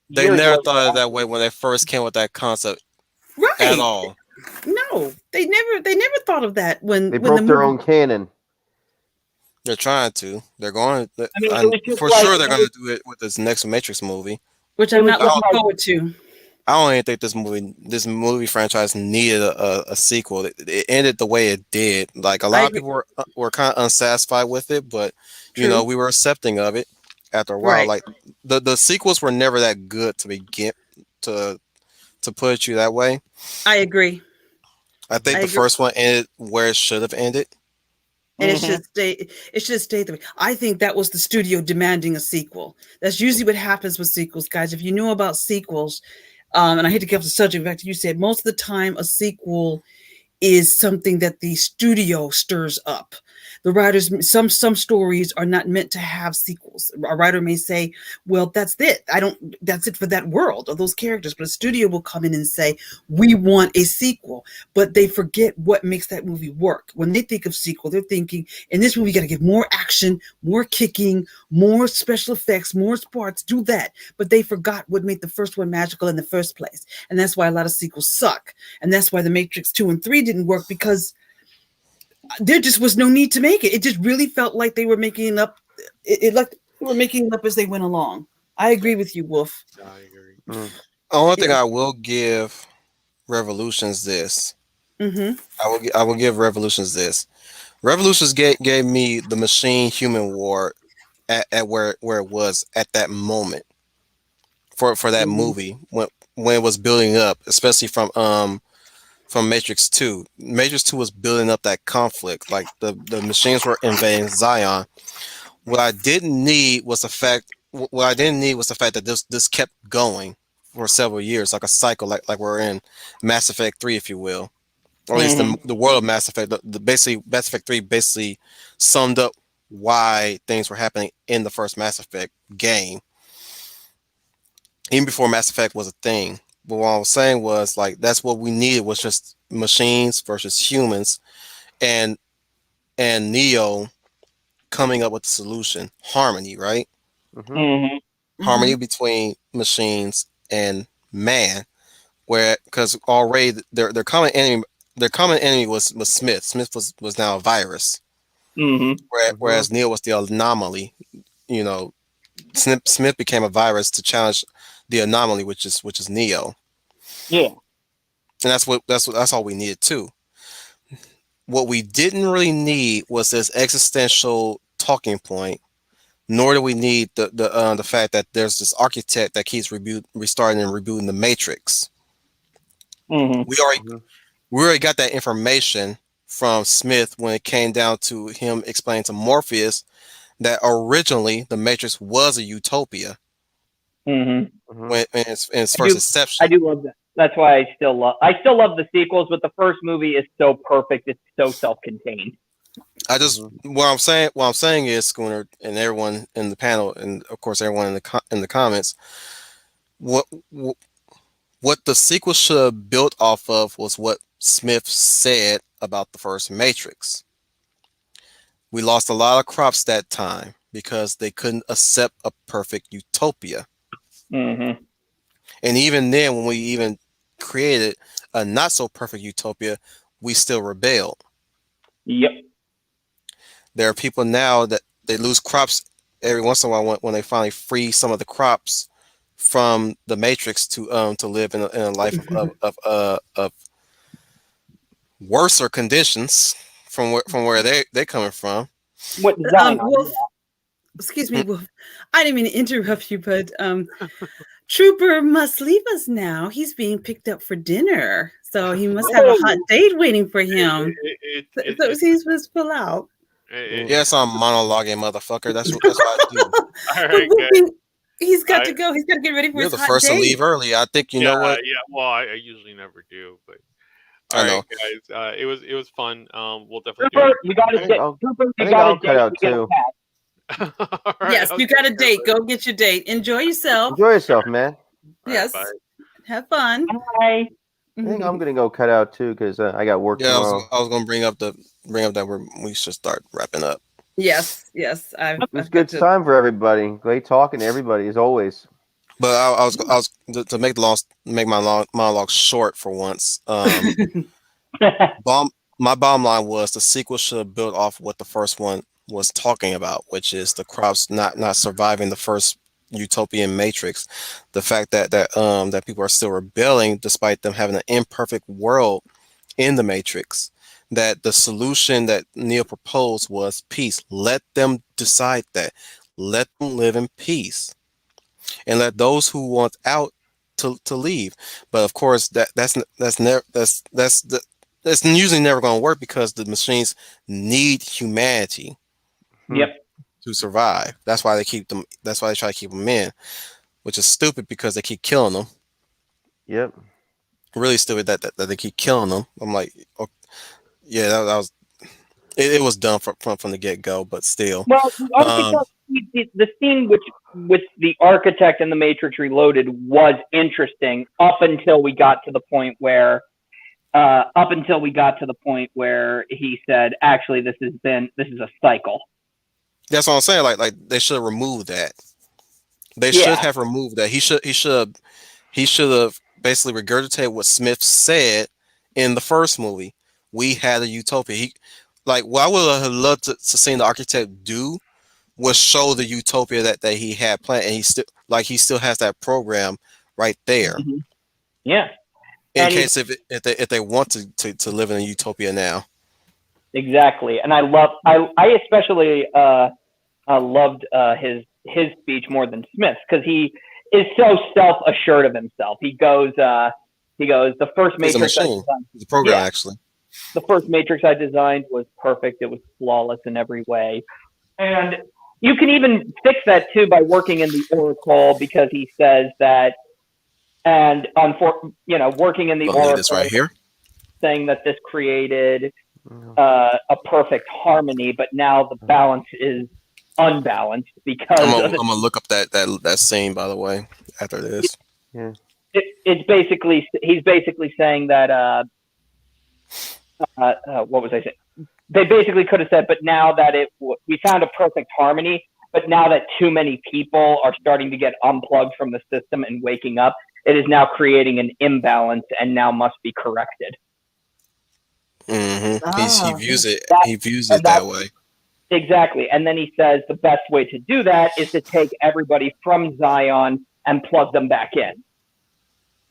They never thought it that way when they first came with that concept. Right. At all. No, they never thought of that when they broke their own canon. They're trying to. They're going. For sure, they're going to do it with this next Matrix movie, which I'm not looking forward to. I don't even think this movie franchise needed a sequel. It ended the way it did. Like, a lot of people were kind of unsatisfied with it, but we were accepting of it after a while. Right. Like, the sequels were never that good to begin to put it that way. I agree. I think the first one ended where it should have ended. And it should stay that way. I think that was the studio demanding a sequel. That's usually what happens with sequels, guys. If you know about sequels, and I hate to get off the subject, back to you said, most of the time a sequel is something that the studio stirs up. The writers, some stories are not meant to have sequels. A writer may say, well, that's it. That's it for that world or those characters. But a studio will come in and say, we want a sequel. But they forget what makes that movie work. When they think of sequel, they're thinking, in this movie, you got to give more action, more kicking, more special effects, more sparks, do that. But they forgot what made the first one magical in the first place. And that's why a lot of sequels suck. And that's why The Matrix 2 and 3 didn't work, because there just was no need to make it. It just really felt like they were making it up. Like they were making it up as they went along. I agree with you, Wolf. I agree. Only thing I will give Revolutions this. I will give Revolutions this. Revolutions gave me the machine human war at where it was at that moment for that movie when it was building up, especially from Matrix 2. Matrix 2 was building up that conflict. Like, the machines were invading Zion. What I didn't need was the fact that this kept going for several years, like a cycle, like we're in Mass Effect 3, if you will. Or at least the world of Mass Effect. Basically, Mass Effect 3 basically summed up why things were happening in the first Mass Effect game. Even before Mass Effect was a thing. But what I was saying was, like, that's what we needed, was just machines versus humans, and Neo coming up with the solution, harmony, right? Mm-hmm. Mm-hmm. Harmony between machines and man, where because already their common enemy was Smith. Smith was now a virus, Mm-hmm. whereas Neo was the anomaly. You know, Smith became a virus to challenge the anomaly, which is Neo, Yeah. and that's all we needed too. What we didn't really need was this existential talking point, nor do we need the fact that there's this architect that keeps restarting and rebooting the Matrix. Mm-hmm. We already Mm-hmm. we already got that information from Smith when it came down to him explaining to Morpheus that originally the Matrix was a utopia Mm-hmm. Mm-hmm. when in its I first do. I inception. do love that. That's why I still love the sequels, but the first movie is so perfect. It's so self-contained. I just what I'm saying is Schooner and everyone in the panel and of course everyone in the comments what what the sequel should have built off of was what Smith said about the first Matrix. We lost a lot of crops that time because they couldn't accept a perfect utopia. Mm-hmm. And even then, when we even created a not so perfect utopia, we still rebelled. Yep. There are people now that they lose crops every once in a while when they finally free some of the crops from the matrix to live in a life of worser conditions from where they coming from. What Zion? Wolf, excuse Hmm? me, Wolf. I didn't mean to interrupt you, but Trooper must leave us now. He's being picked up for dinner, so he must have a hot date waiting for him. So he must pull out. Yes, I'm monologuing, motherfucker. That's what I do. All But right, Wolf, guys. he's got to go. He's got to get ready for You're his the hot first to date. leave early. I think you know Yeah, what? yeah. Well, I usually never do, but I all right, know. guys. It was fun. We'll definitely do Trooper, it. you got a I think date. I'll, Trooper, I you think got a I'll date. cut out You get a too. All right. Yes, I'll you take got a care, date. buddy. Go get your date. Enjoy yourself. Enjoy yourself, man. All right, Yes, bye. have fun. Bye. I think I'm gonna go cut out too because I got work Yeah, tomorrow. I was gonna bring up that we should start wrapping up. Yes, yes. It was I've got good time for everybody. Great talking to everybody as always. But I was to make my long monologue short for once. Bomb my bottom line was the sequel should have built off what the first one was talking about, which is the crops not surviving the first utopian matrix. The fact that people are still rebelling despite them having an imperfect world in the matrix. That the solution that Neil proposed was peace. Let them decide that. Let them live in peace and let those who want out to leave. But of course, that's never that's usually never going to work because the machines need humanity Hmm. Yep. to survive. That's why they keep them. That's why they try to keep them in, which is stupid because they keep killing them. Yep. Really stupid that they keep killing them. I'm like, oh, yeah, that was it was dumb from the get go, but still. Well, the Um, architect, the scene which with the architect and the Matrix Reloaded was interesting up until we got to the point where he said, actually, this is a cycle. that's what I'm saying. Like they should remove that. They should Yeah. have removed that. He should have basically regurgitated what Smith said in the first movie. We had a utopia. What I would have loved to see the architect do was show the utopia that he had planned, and he still has that program right there Mhm. Yeah. in And case if they want to live in a utopia now. exactly. And I especially loved his speech more than Smith's because he is so self-assured of himself. He goes, the first He's a Matrix I machine. designed, He's a program yeah, actually. the first Matrix I designed was perfect. It was flawless in every way. And you can even fix that too by working in the Oracle because he says that, and working in the I'm gonna leave this Oracle, right here. saying that this created Yeah. a perfect harmony, but now the balance is unbalanced I'm because gonna, of I'm gonna look up that scene by the way after this. Yeah. it's basically he's basically saying that what was I saying? they basically could have said, but now that we found a perfect harmony, but now that too many people are starting to get unplugged from the system and waking up, it is now creating an imbalance and now must be corrected. He views it. That, he views it that way. Exactly. And then he says the best way to do that is to take everybody from Zion and plug them back in.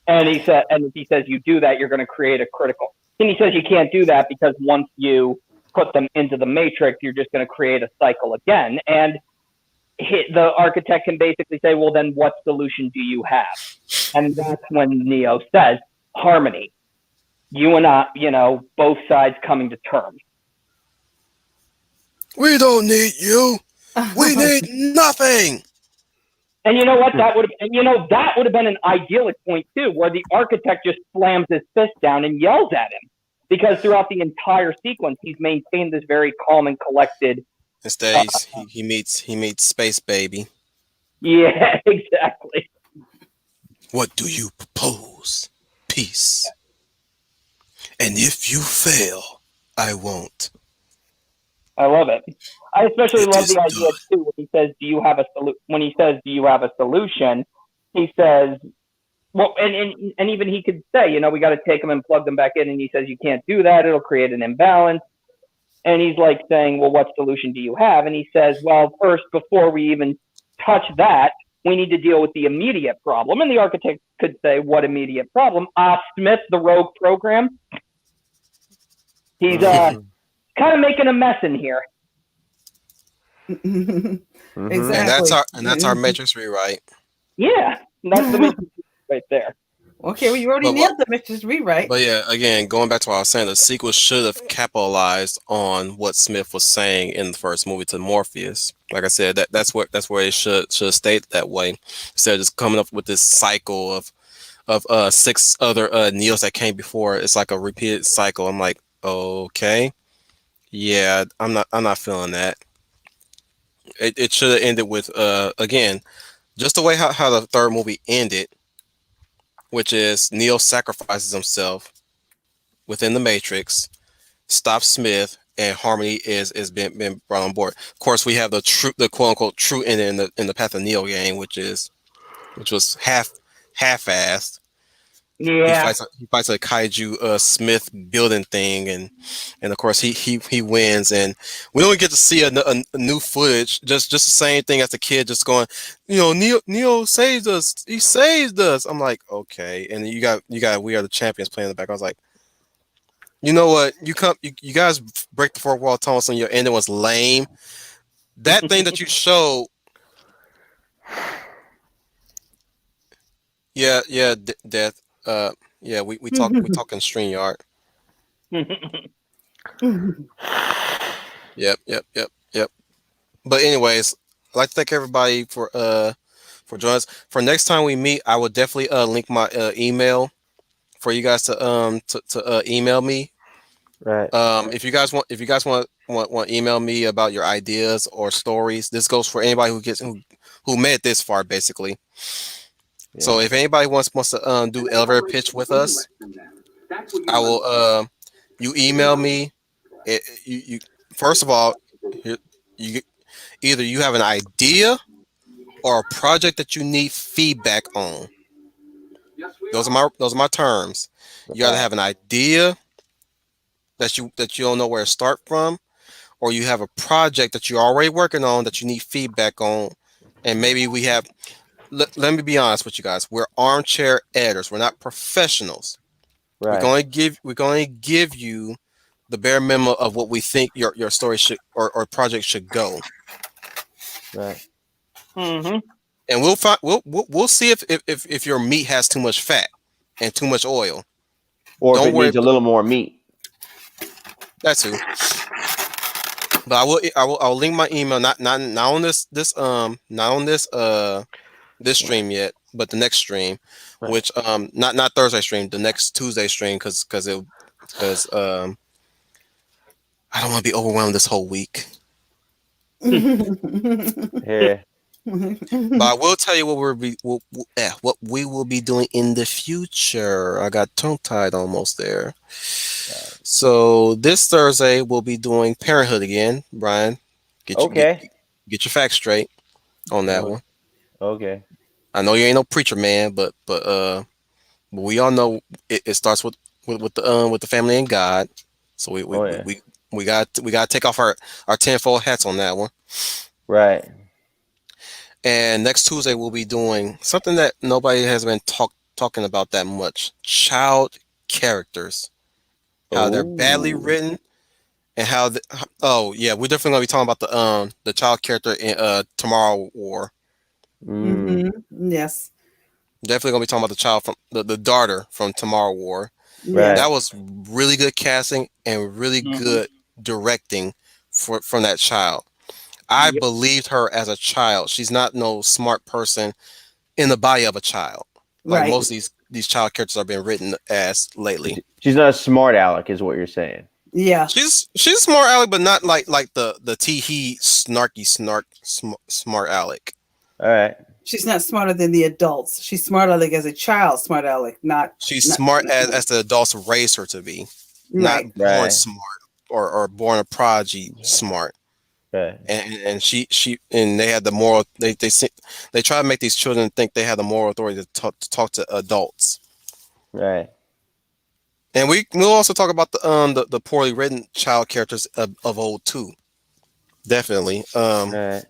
And he said, and if he says you do that, you're going to create a critical. And he says you can't do that because once you put them into the matrix, you're just going to create a cycle again. And the architect can basically say, well, then what solution do you have? And that's when Neo says harmony. You and I, both sides coming to terms. We don't need you. We need nothing. And you know what? That would have been an idyllic point too, where the architect just slams his fist down and yells at him, because throughout the entire sequence, he's maintained this very calm and collected. Instead, he meets Space Baby. Yeah, exactly. What do you propose? Peace. And if you fail, I won't. I love it. I especially love the idea too when he says, "Do you have a solution?" He says, "Well," and even he could say, we got to take them and plug them back in. And he says, "You can't do that; it'll create an imbalance." And he's like saying, "Well, what solution do you have?" And he says, "Well, first, before we even touch that, we need to deal with the immediate problem." And the architect could say, "What immediate problem?" Smith, the rogue program. He's kind of making a mess in here. Exactly. And that's our Matrix rewrite. Yeah, that's the Matrix right there. Okay, well, you already nailed the Matrix rewrite. But yeah, again, going back to what I was saying, the sequel should have capitalized on what Smith was saying in the first movie to Morpheus. Like I said, that's where it should state that way, instead of just coming up with this cycle of 6 other Neos that came before. It's like a repeated cycle. I'm like, okay, yeah, I'm not feeling that. It should have ended with again, just the way how the third movie ended, which is Neo sacrifices himself within the Matrix, stops Smith, and Harmony is been brought on board. Of course, we have the quote unquote true ending in the Path of Neo game, which was half-assed. Yeah, he fights a kaiju Smith building thing, and of course he wins, and we don't get to see a new footage. Just the same thing as the kid, just going, Neo saved us. He saved us. I'm like, okay, and you got We Are the Champions playing in the back. I was like, you know what? You guys break the fourth wall, Thomas, and your ending was lame. That thing that you showed. Yeah, Death. Yeah, we talking StreamYard. Yep. But anyways, I'd like to thank everybody for joining us. For next time we meet, I will definitely link my email for you guys to email me. Right. If you guys want email me about your ideas or stories. This goes for anybody who made it this far, basically. Yeah. So if anybody wants to do elevator pitch with us, I will. You email me. You first of all, you either you have an idea or a project that you need feedback on. Those are my terms. You gotta have an idea that you don't know where to start from, or you have a project that you're already working on that you need feedback on, and maybe we have. Let me be honest with you guys. We're armchair editors. We're not professionals. Right. We're going to give you the bare minimum of what we think your story should or project should go. Right. Mm-hmm. And we'll see if your meat has too much fat and too much oil, or if it needs a little more meat. That's who. But I'll link my email not on this stream yet, but the next stream, right. Which not Thursday stream, the next Tuesday stream, because I don't want to be overwhelmed this whole week. Yeah. But I will tell you what we will be doing in the future. I got tongue tied almost there. So this Thursday we'll be doing Parenthood again. Brian, get you Okay. get your facts straight on that Uh, one. okay. I know you ain't no preacher man, but we all know it starts with the family and God. So Oh yeah. we got to take off our tinfoil hats on that one. Right. And next Tuesday we'll be doing something that nobody has been talking about that much: child characters, how they're badly Oh. written, and oh yeah, we're definitely gonna be talking about the child character in Tomorrow War. Mm. Mm-hmm. Yes. Definitely gonna be talking about the child from the daughter from Tomorrow War. Yes. That Right. was really good casting and really Mm-hmm. good directing from that child. I Yep. believed her as a child. She's not no smart person in the body of a child, like Right. most of these child characters are being written as lately. She's not a smart aleck, is what you're saying. Yeah. She's smart Alec, but not like the tee hee snarky smart Alec. All right. She's not smarter than the adults. She's smart aleck as a child, smart aleck, She's not, smart as the adults raised her to be, not right. born Right. smart or born a prodigy smart. Right. And she and they had the moral. They try to make these children think they have the moral authority to talk to adults. Right. And we'll also talk about the poorly written child characters of old too. Definitely. Right.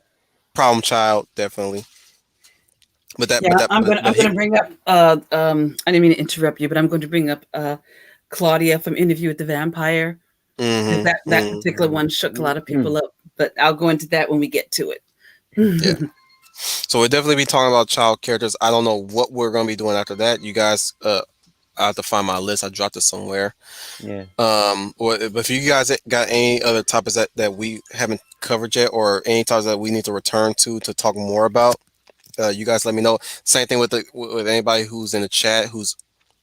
Problem child, definitely. Yeah, I'm But he. gonna bring up I didn't mean to interrupt you, but I'm going to bring up Claudia from Interview with the Vampire. Because Hmm. that particular one shook a lot of people up. But I'll go into that when we get to it. Yeah. So we'll definitely be talking about child characters. I don't know what we're gonna be doing after that. You guys, I have to find my list. I dropped it somewhere. Yeah. But if you guys got any other topics that we haven't covered yet, or any topics that we need to return to talk more about, you guys let me know. Same thing with anybody who's in the chat. Who's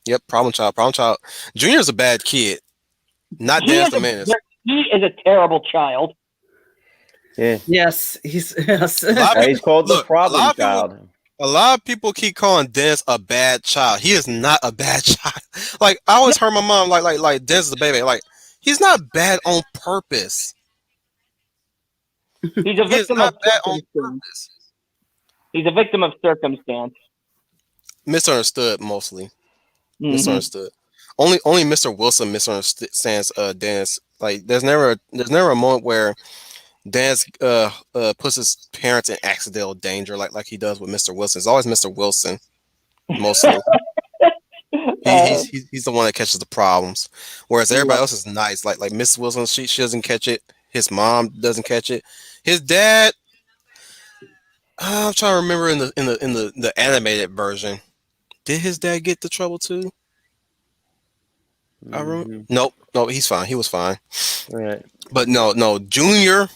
yep, problem child, problem child. Junior's a bad kid, not He Dennis is the Menace. he is a terrible child. Yeah. Yes, yes. A lot of He's people called the look. problem child. A lot of people keep calling Dennis a bad child. He is not a bad child. Like I always heard my mom like Dennis is a baby. Like he's not bad on purpose. He's a He is victim of not bad on circumstance. purpose. He's a victim of circumstance. Misunderstood mostly. Mm-hmm. Misunderstood. Only Mr. Wilson misunderstands Dennis. Like there's never a moment where Dennis puts his parents in accidental danger like he does with Mr. Wilson. It's always Mr. Wilson mostly. He's the one that catches the problems, whereas everybody else is nice. Like Miss Wilson, she doesn't catch it. His mom doesn't catch it. His dad, I'm trying to remember in the animated version. Did his dad get the trouble too? I remember. Mm-hmm. Nope, he's fine. He was fine. Right. But no, Junior's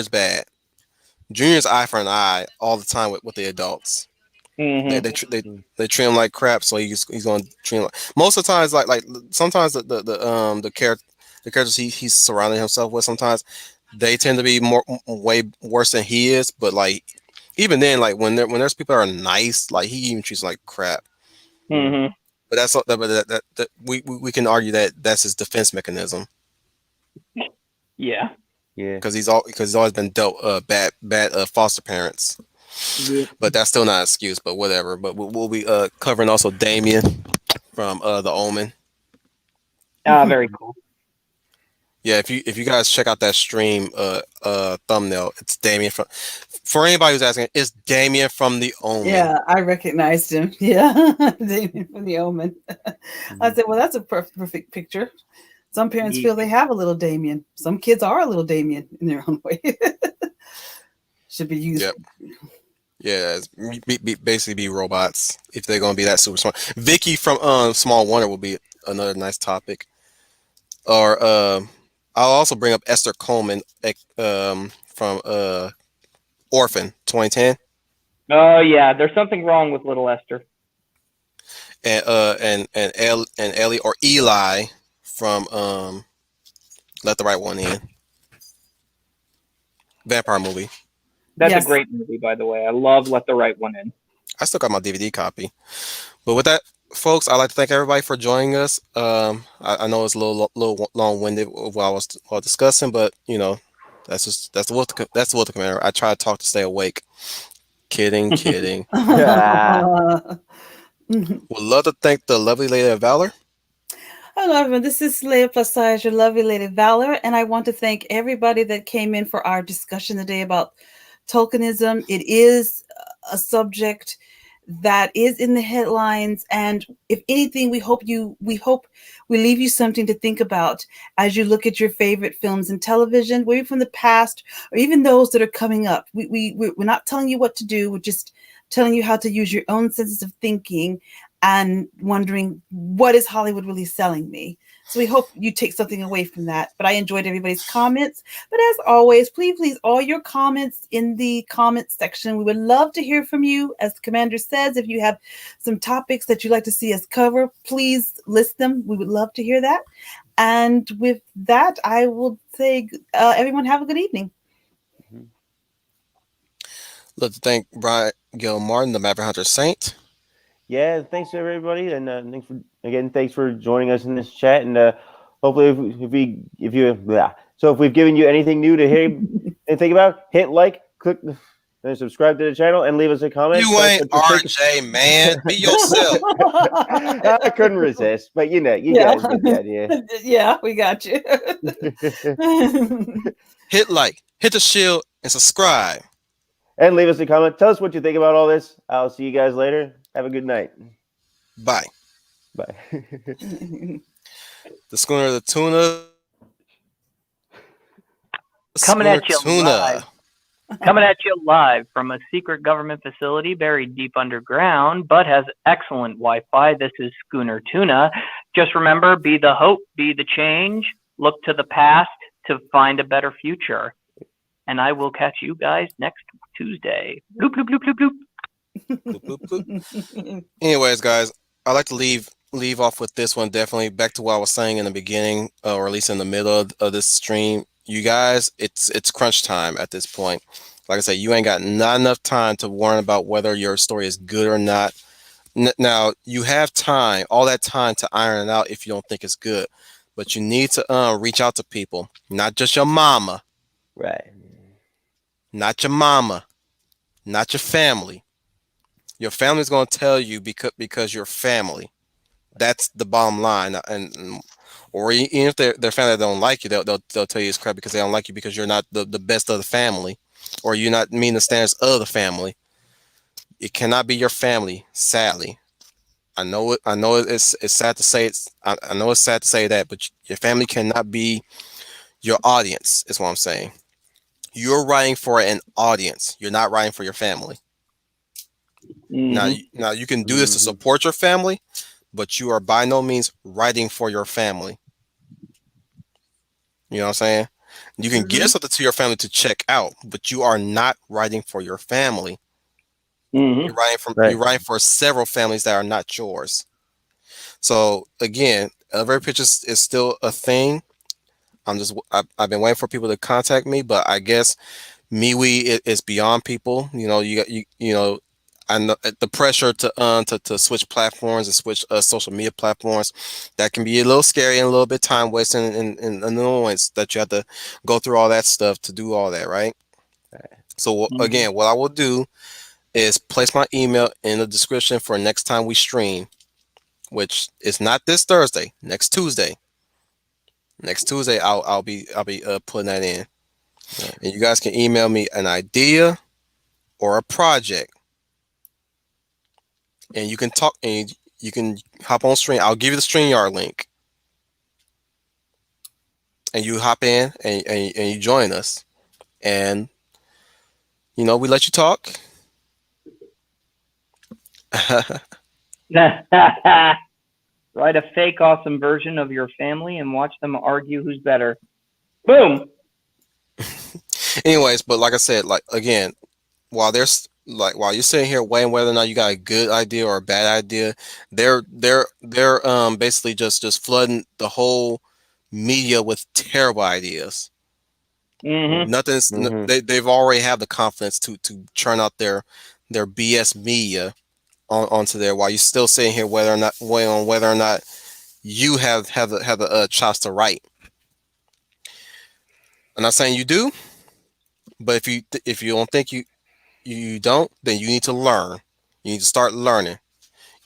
bad. Junior's eye for an eye all the time with the adults. They Mm-hmm. they, tr- they they treat him like crap, so he's gonna treat him like most of the times like sometimes the characters he's surrounding himself with sometimes they tend to be way worse than he is, but like even then like when there's people that are nice, like he even treats them like crap. Mm-hmm. But that we can argue that that's his defense mechanism Yeah. Yeah. because he's always been dealt bad foster parents. Yep. But that's still not an excuse. But whatever. But we'll be covering also Damien from The Omen. Very cool. Yeah, if you guys check out that stream thumbnail, it's Damien from. For anybody who's asking, it's Damien from The Omen. Yeah, I recognized him. Yeah, Damien from The Omen. I said, well, that's a perfect picture. Some parents feel they have a little Damien. Some kids are a little Damien in their own way. Should be used. Yep. Yeah, basically be robots if they're gonna be that super smart. Vicky from Small Wonder will be another nice topic. Or I'll also bring up Esther Coleman from Orphan 2010. Oh yeah, there's something wrong with little Esther. And Ellie or Eli from Let the Right One In. Vampire movie. That's Yes. a great movie, by the way. I love Let the Right One In. I still got my DVD copy. But with that, folks, I'd like to thank everybody for joining us. I know it's a little long winded while I was while discussing, but that's the that's the Wilton Commander. I try to talk to stay awake. Kidding, kidding. Would love to thank the lovely lady of Valor. Hello, everyone. This is Leah plus size, your lovely lady Valor, and I want to thank everybody that came in for our discussion today about tokenism. It is a subject that is in the headlines, and if anything, we hope we leave you something to think about as you look at your favorite films and television, maybe from the past or even those that are coming up. We're not telling you what to do. We're just telling you how to use your own senses of thinking and wondering, what is Hollywood really selling me? So we hope you take something away from that. But I enjoyed everybody's comments. But as always, please, all your comments in the comments section. We would love to hear from you. As the commander says, if you have some topics that you'd like to see us cover, please list them. We would love to hear that. And with that, I will say, everyone have a good evening. Love to thank Brian Gil Martin, the Maverick Hunter Saint. Yeah, thanks everybody, and thanks for joining us in this chat. And hopefully, if we've given you anything new to hear and think about, hit like, click, and subscribe to the channel, and leave us a comment. You ain't RJ, man. Be yourself. I couldn't resist, but you guys get the idea. Yeah, we got you. Hit like, hit the shield, and subscribe. And leave us a comment. Tell us what you think about all this. I'll see you guys later. Have a good night. Bye. Bye. The Schooner of the Tuna. Coming at you live. Coming at you live from a secret government facility buried deep underground, but has excellent Wi-Fi. This is Schooner Tuna. Just remember, be the hope, be the change. Look to the past to find a better future. And I will catch you guys next Tuesday. Bloop, bloop, bloop, bloop, bloop. Bloop, bloop, bloop. Anyways, guys, I like to leave off with this one. Definitely back to what I was saying in the beginning, or at least in the middle of this stream. You guys, it's crunch time at this point. Like I said, you ain't got not enough time to worry about whether your story is good or not. Now you have time, all that time to iron it out if you don't think it's good. But you need to reach out to people, not just your mama, right? Not your mama, not your family. Your family's gonna tell you because you're family. That's the bottom line. Or even if their family don't like you, they'll tell you it's crap because they don't like you because you're not the best of the family, or you're not meeting the standards of the family. It cannot be your family, sadly. I know it. I know it's sad to say it. I know it's sad to say that, but your family cannot be your audience. Is what I'm saying. You're writing for an audience. You're not writing for your family. Mm-hmm. Now you can do this to support your family, but you are by no means writing for your family. You know what I'm saying? You can give something to your family to check out, but you are not writing for your family. You're writing for several families that are not yours. So again, elevator pitches is still a thing. I've been waiting for people to contact me, but I guess MeWe is beyond people. You know, I know the pressure to switch platforms and switch social media platforms, that can be a little scary and a little bit time wasting and annoyance that you have to go through all that stuff to do all that, right? So again, what I will do is place my email in the description for next time we stream, which is not this Thursday, next Tuesday. Next Tuesday, I'll be putting that in, and you guys can email me an idea or a project, and you can talk and you can hop on stream. I'll give you the StreamYard link, and you hop in and you join us, and we let you talk. Write a fake awesome version of your family and watch them argue who's better. Boom. Anyways, but like I said, again, while you're sitting here weighing whether or not you got a good idea or a bad idea, they're basically just flooding the whole media with terrible ideas. They've already have the confidence to churn out their BS media onto there while you're still sitting here weighing on whether or not you have the chops to write. I'm not saying you do, but if you don't think you don't, then you need to learn. You need to start learning.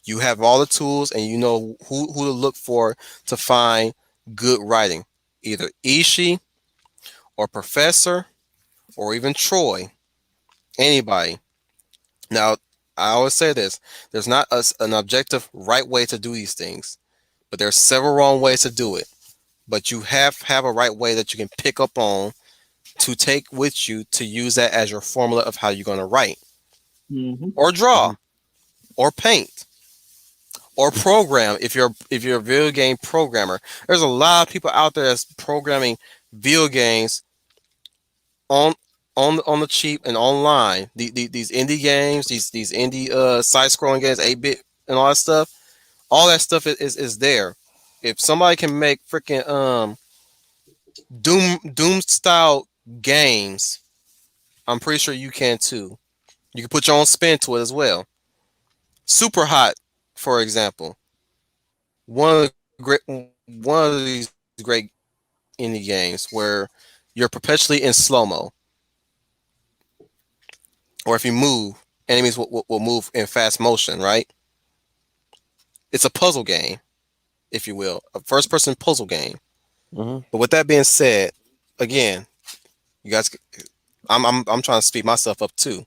You have all the tools, and you know who to look for to find good writing. Either Ishi or Professor or even Troy. Anybody. Now, I always say this: there's not an objective right way to do these things, but there's several wrong ways to do it. But you have a right way that you can pick up on to take with you to use that as your formula of how you're going to write Mm-hmm. or Mm-hmm. draw or paint or program if you're a video game programmer. There's a lot of people out there that's programming video games on on the cheap and online. These indie games, these indie side scrolling games, 8-bit and all that stuff is there. If somebody can make freaking Doom style games, I'm pretty sure you can too. You can put your own spin to it as well. Super Hot, for example, one of these great indie games where you're perpetually in slow mo, or if you move, enemies will move in fast motion. Right? It's a puzzle game, if you will, a first person puzzle game. Mm-hmm. But with that being said, again, you guys, I'm trying to speed myself up too,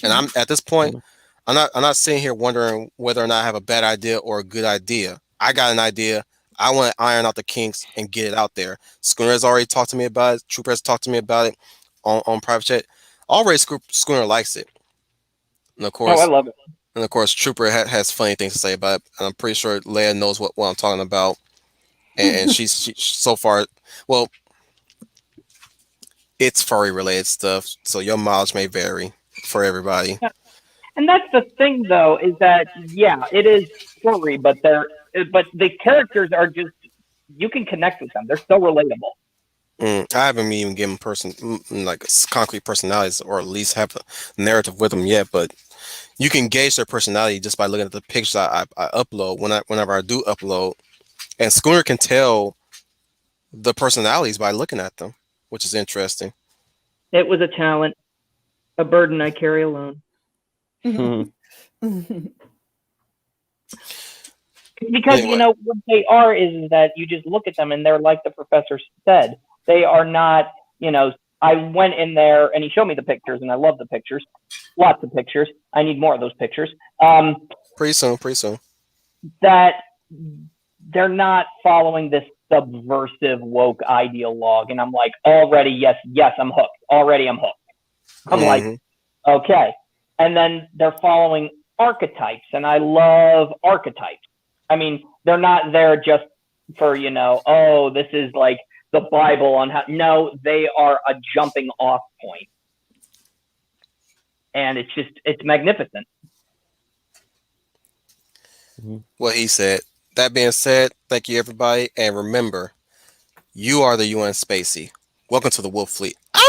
and I'm at this point. I'm not sitting here wondering whether or not I have a bad idea or a good idea. I got an idea. I want to iron out the kinks and get it out there. Schooner has already talked to me about it. Trooper has talked to me about it on private chat. Already, Schooner likes it, and of Oh, I course, love it. Trooper has funny things to say about it. And I'm pretty sure Leia knows what I'm talking about, and she's so far. Well, it's furry related stuff, so your mileage may vary for everybody. And that's the thing, though, is that yeah, it is furry, but the characters are just you can connect with them. They're so relatable. I haven't even given like concrete personalities, or at least have a narrative with them yet. But you can gauge their personality just by looking at the pictures I upload whenever I do upload, and Schooner can tell the personalities by looking at them, which is interesting. It was a talent, a burden I carry alone. Because Anyway, what they are is that you just look at them and they're like the professor said. They are not. I went in there and he showed me the pictures and I love the pictures. Lots of pictures. I need more of those pictures. pretty soon. That they're not following this subversive woke ideologue, and I'm like, already, yes, I'm hooked. Already, I'm hooked. I'm like, okay. And then they're following archetypes, and I love archetypes. I mean, they're not there just for, oh, this is like the Bible on how. No, they are a jumping off point. And it's magnificent. What he said. That being said, thank you everybody, and remember, you are the UN Spacey. Welcome to the Wolf Fleet.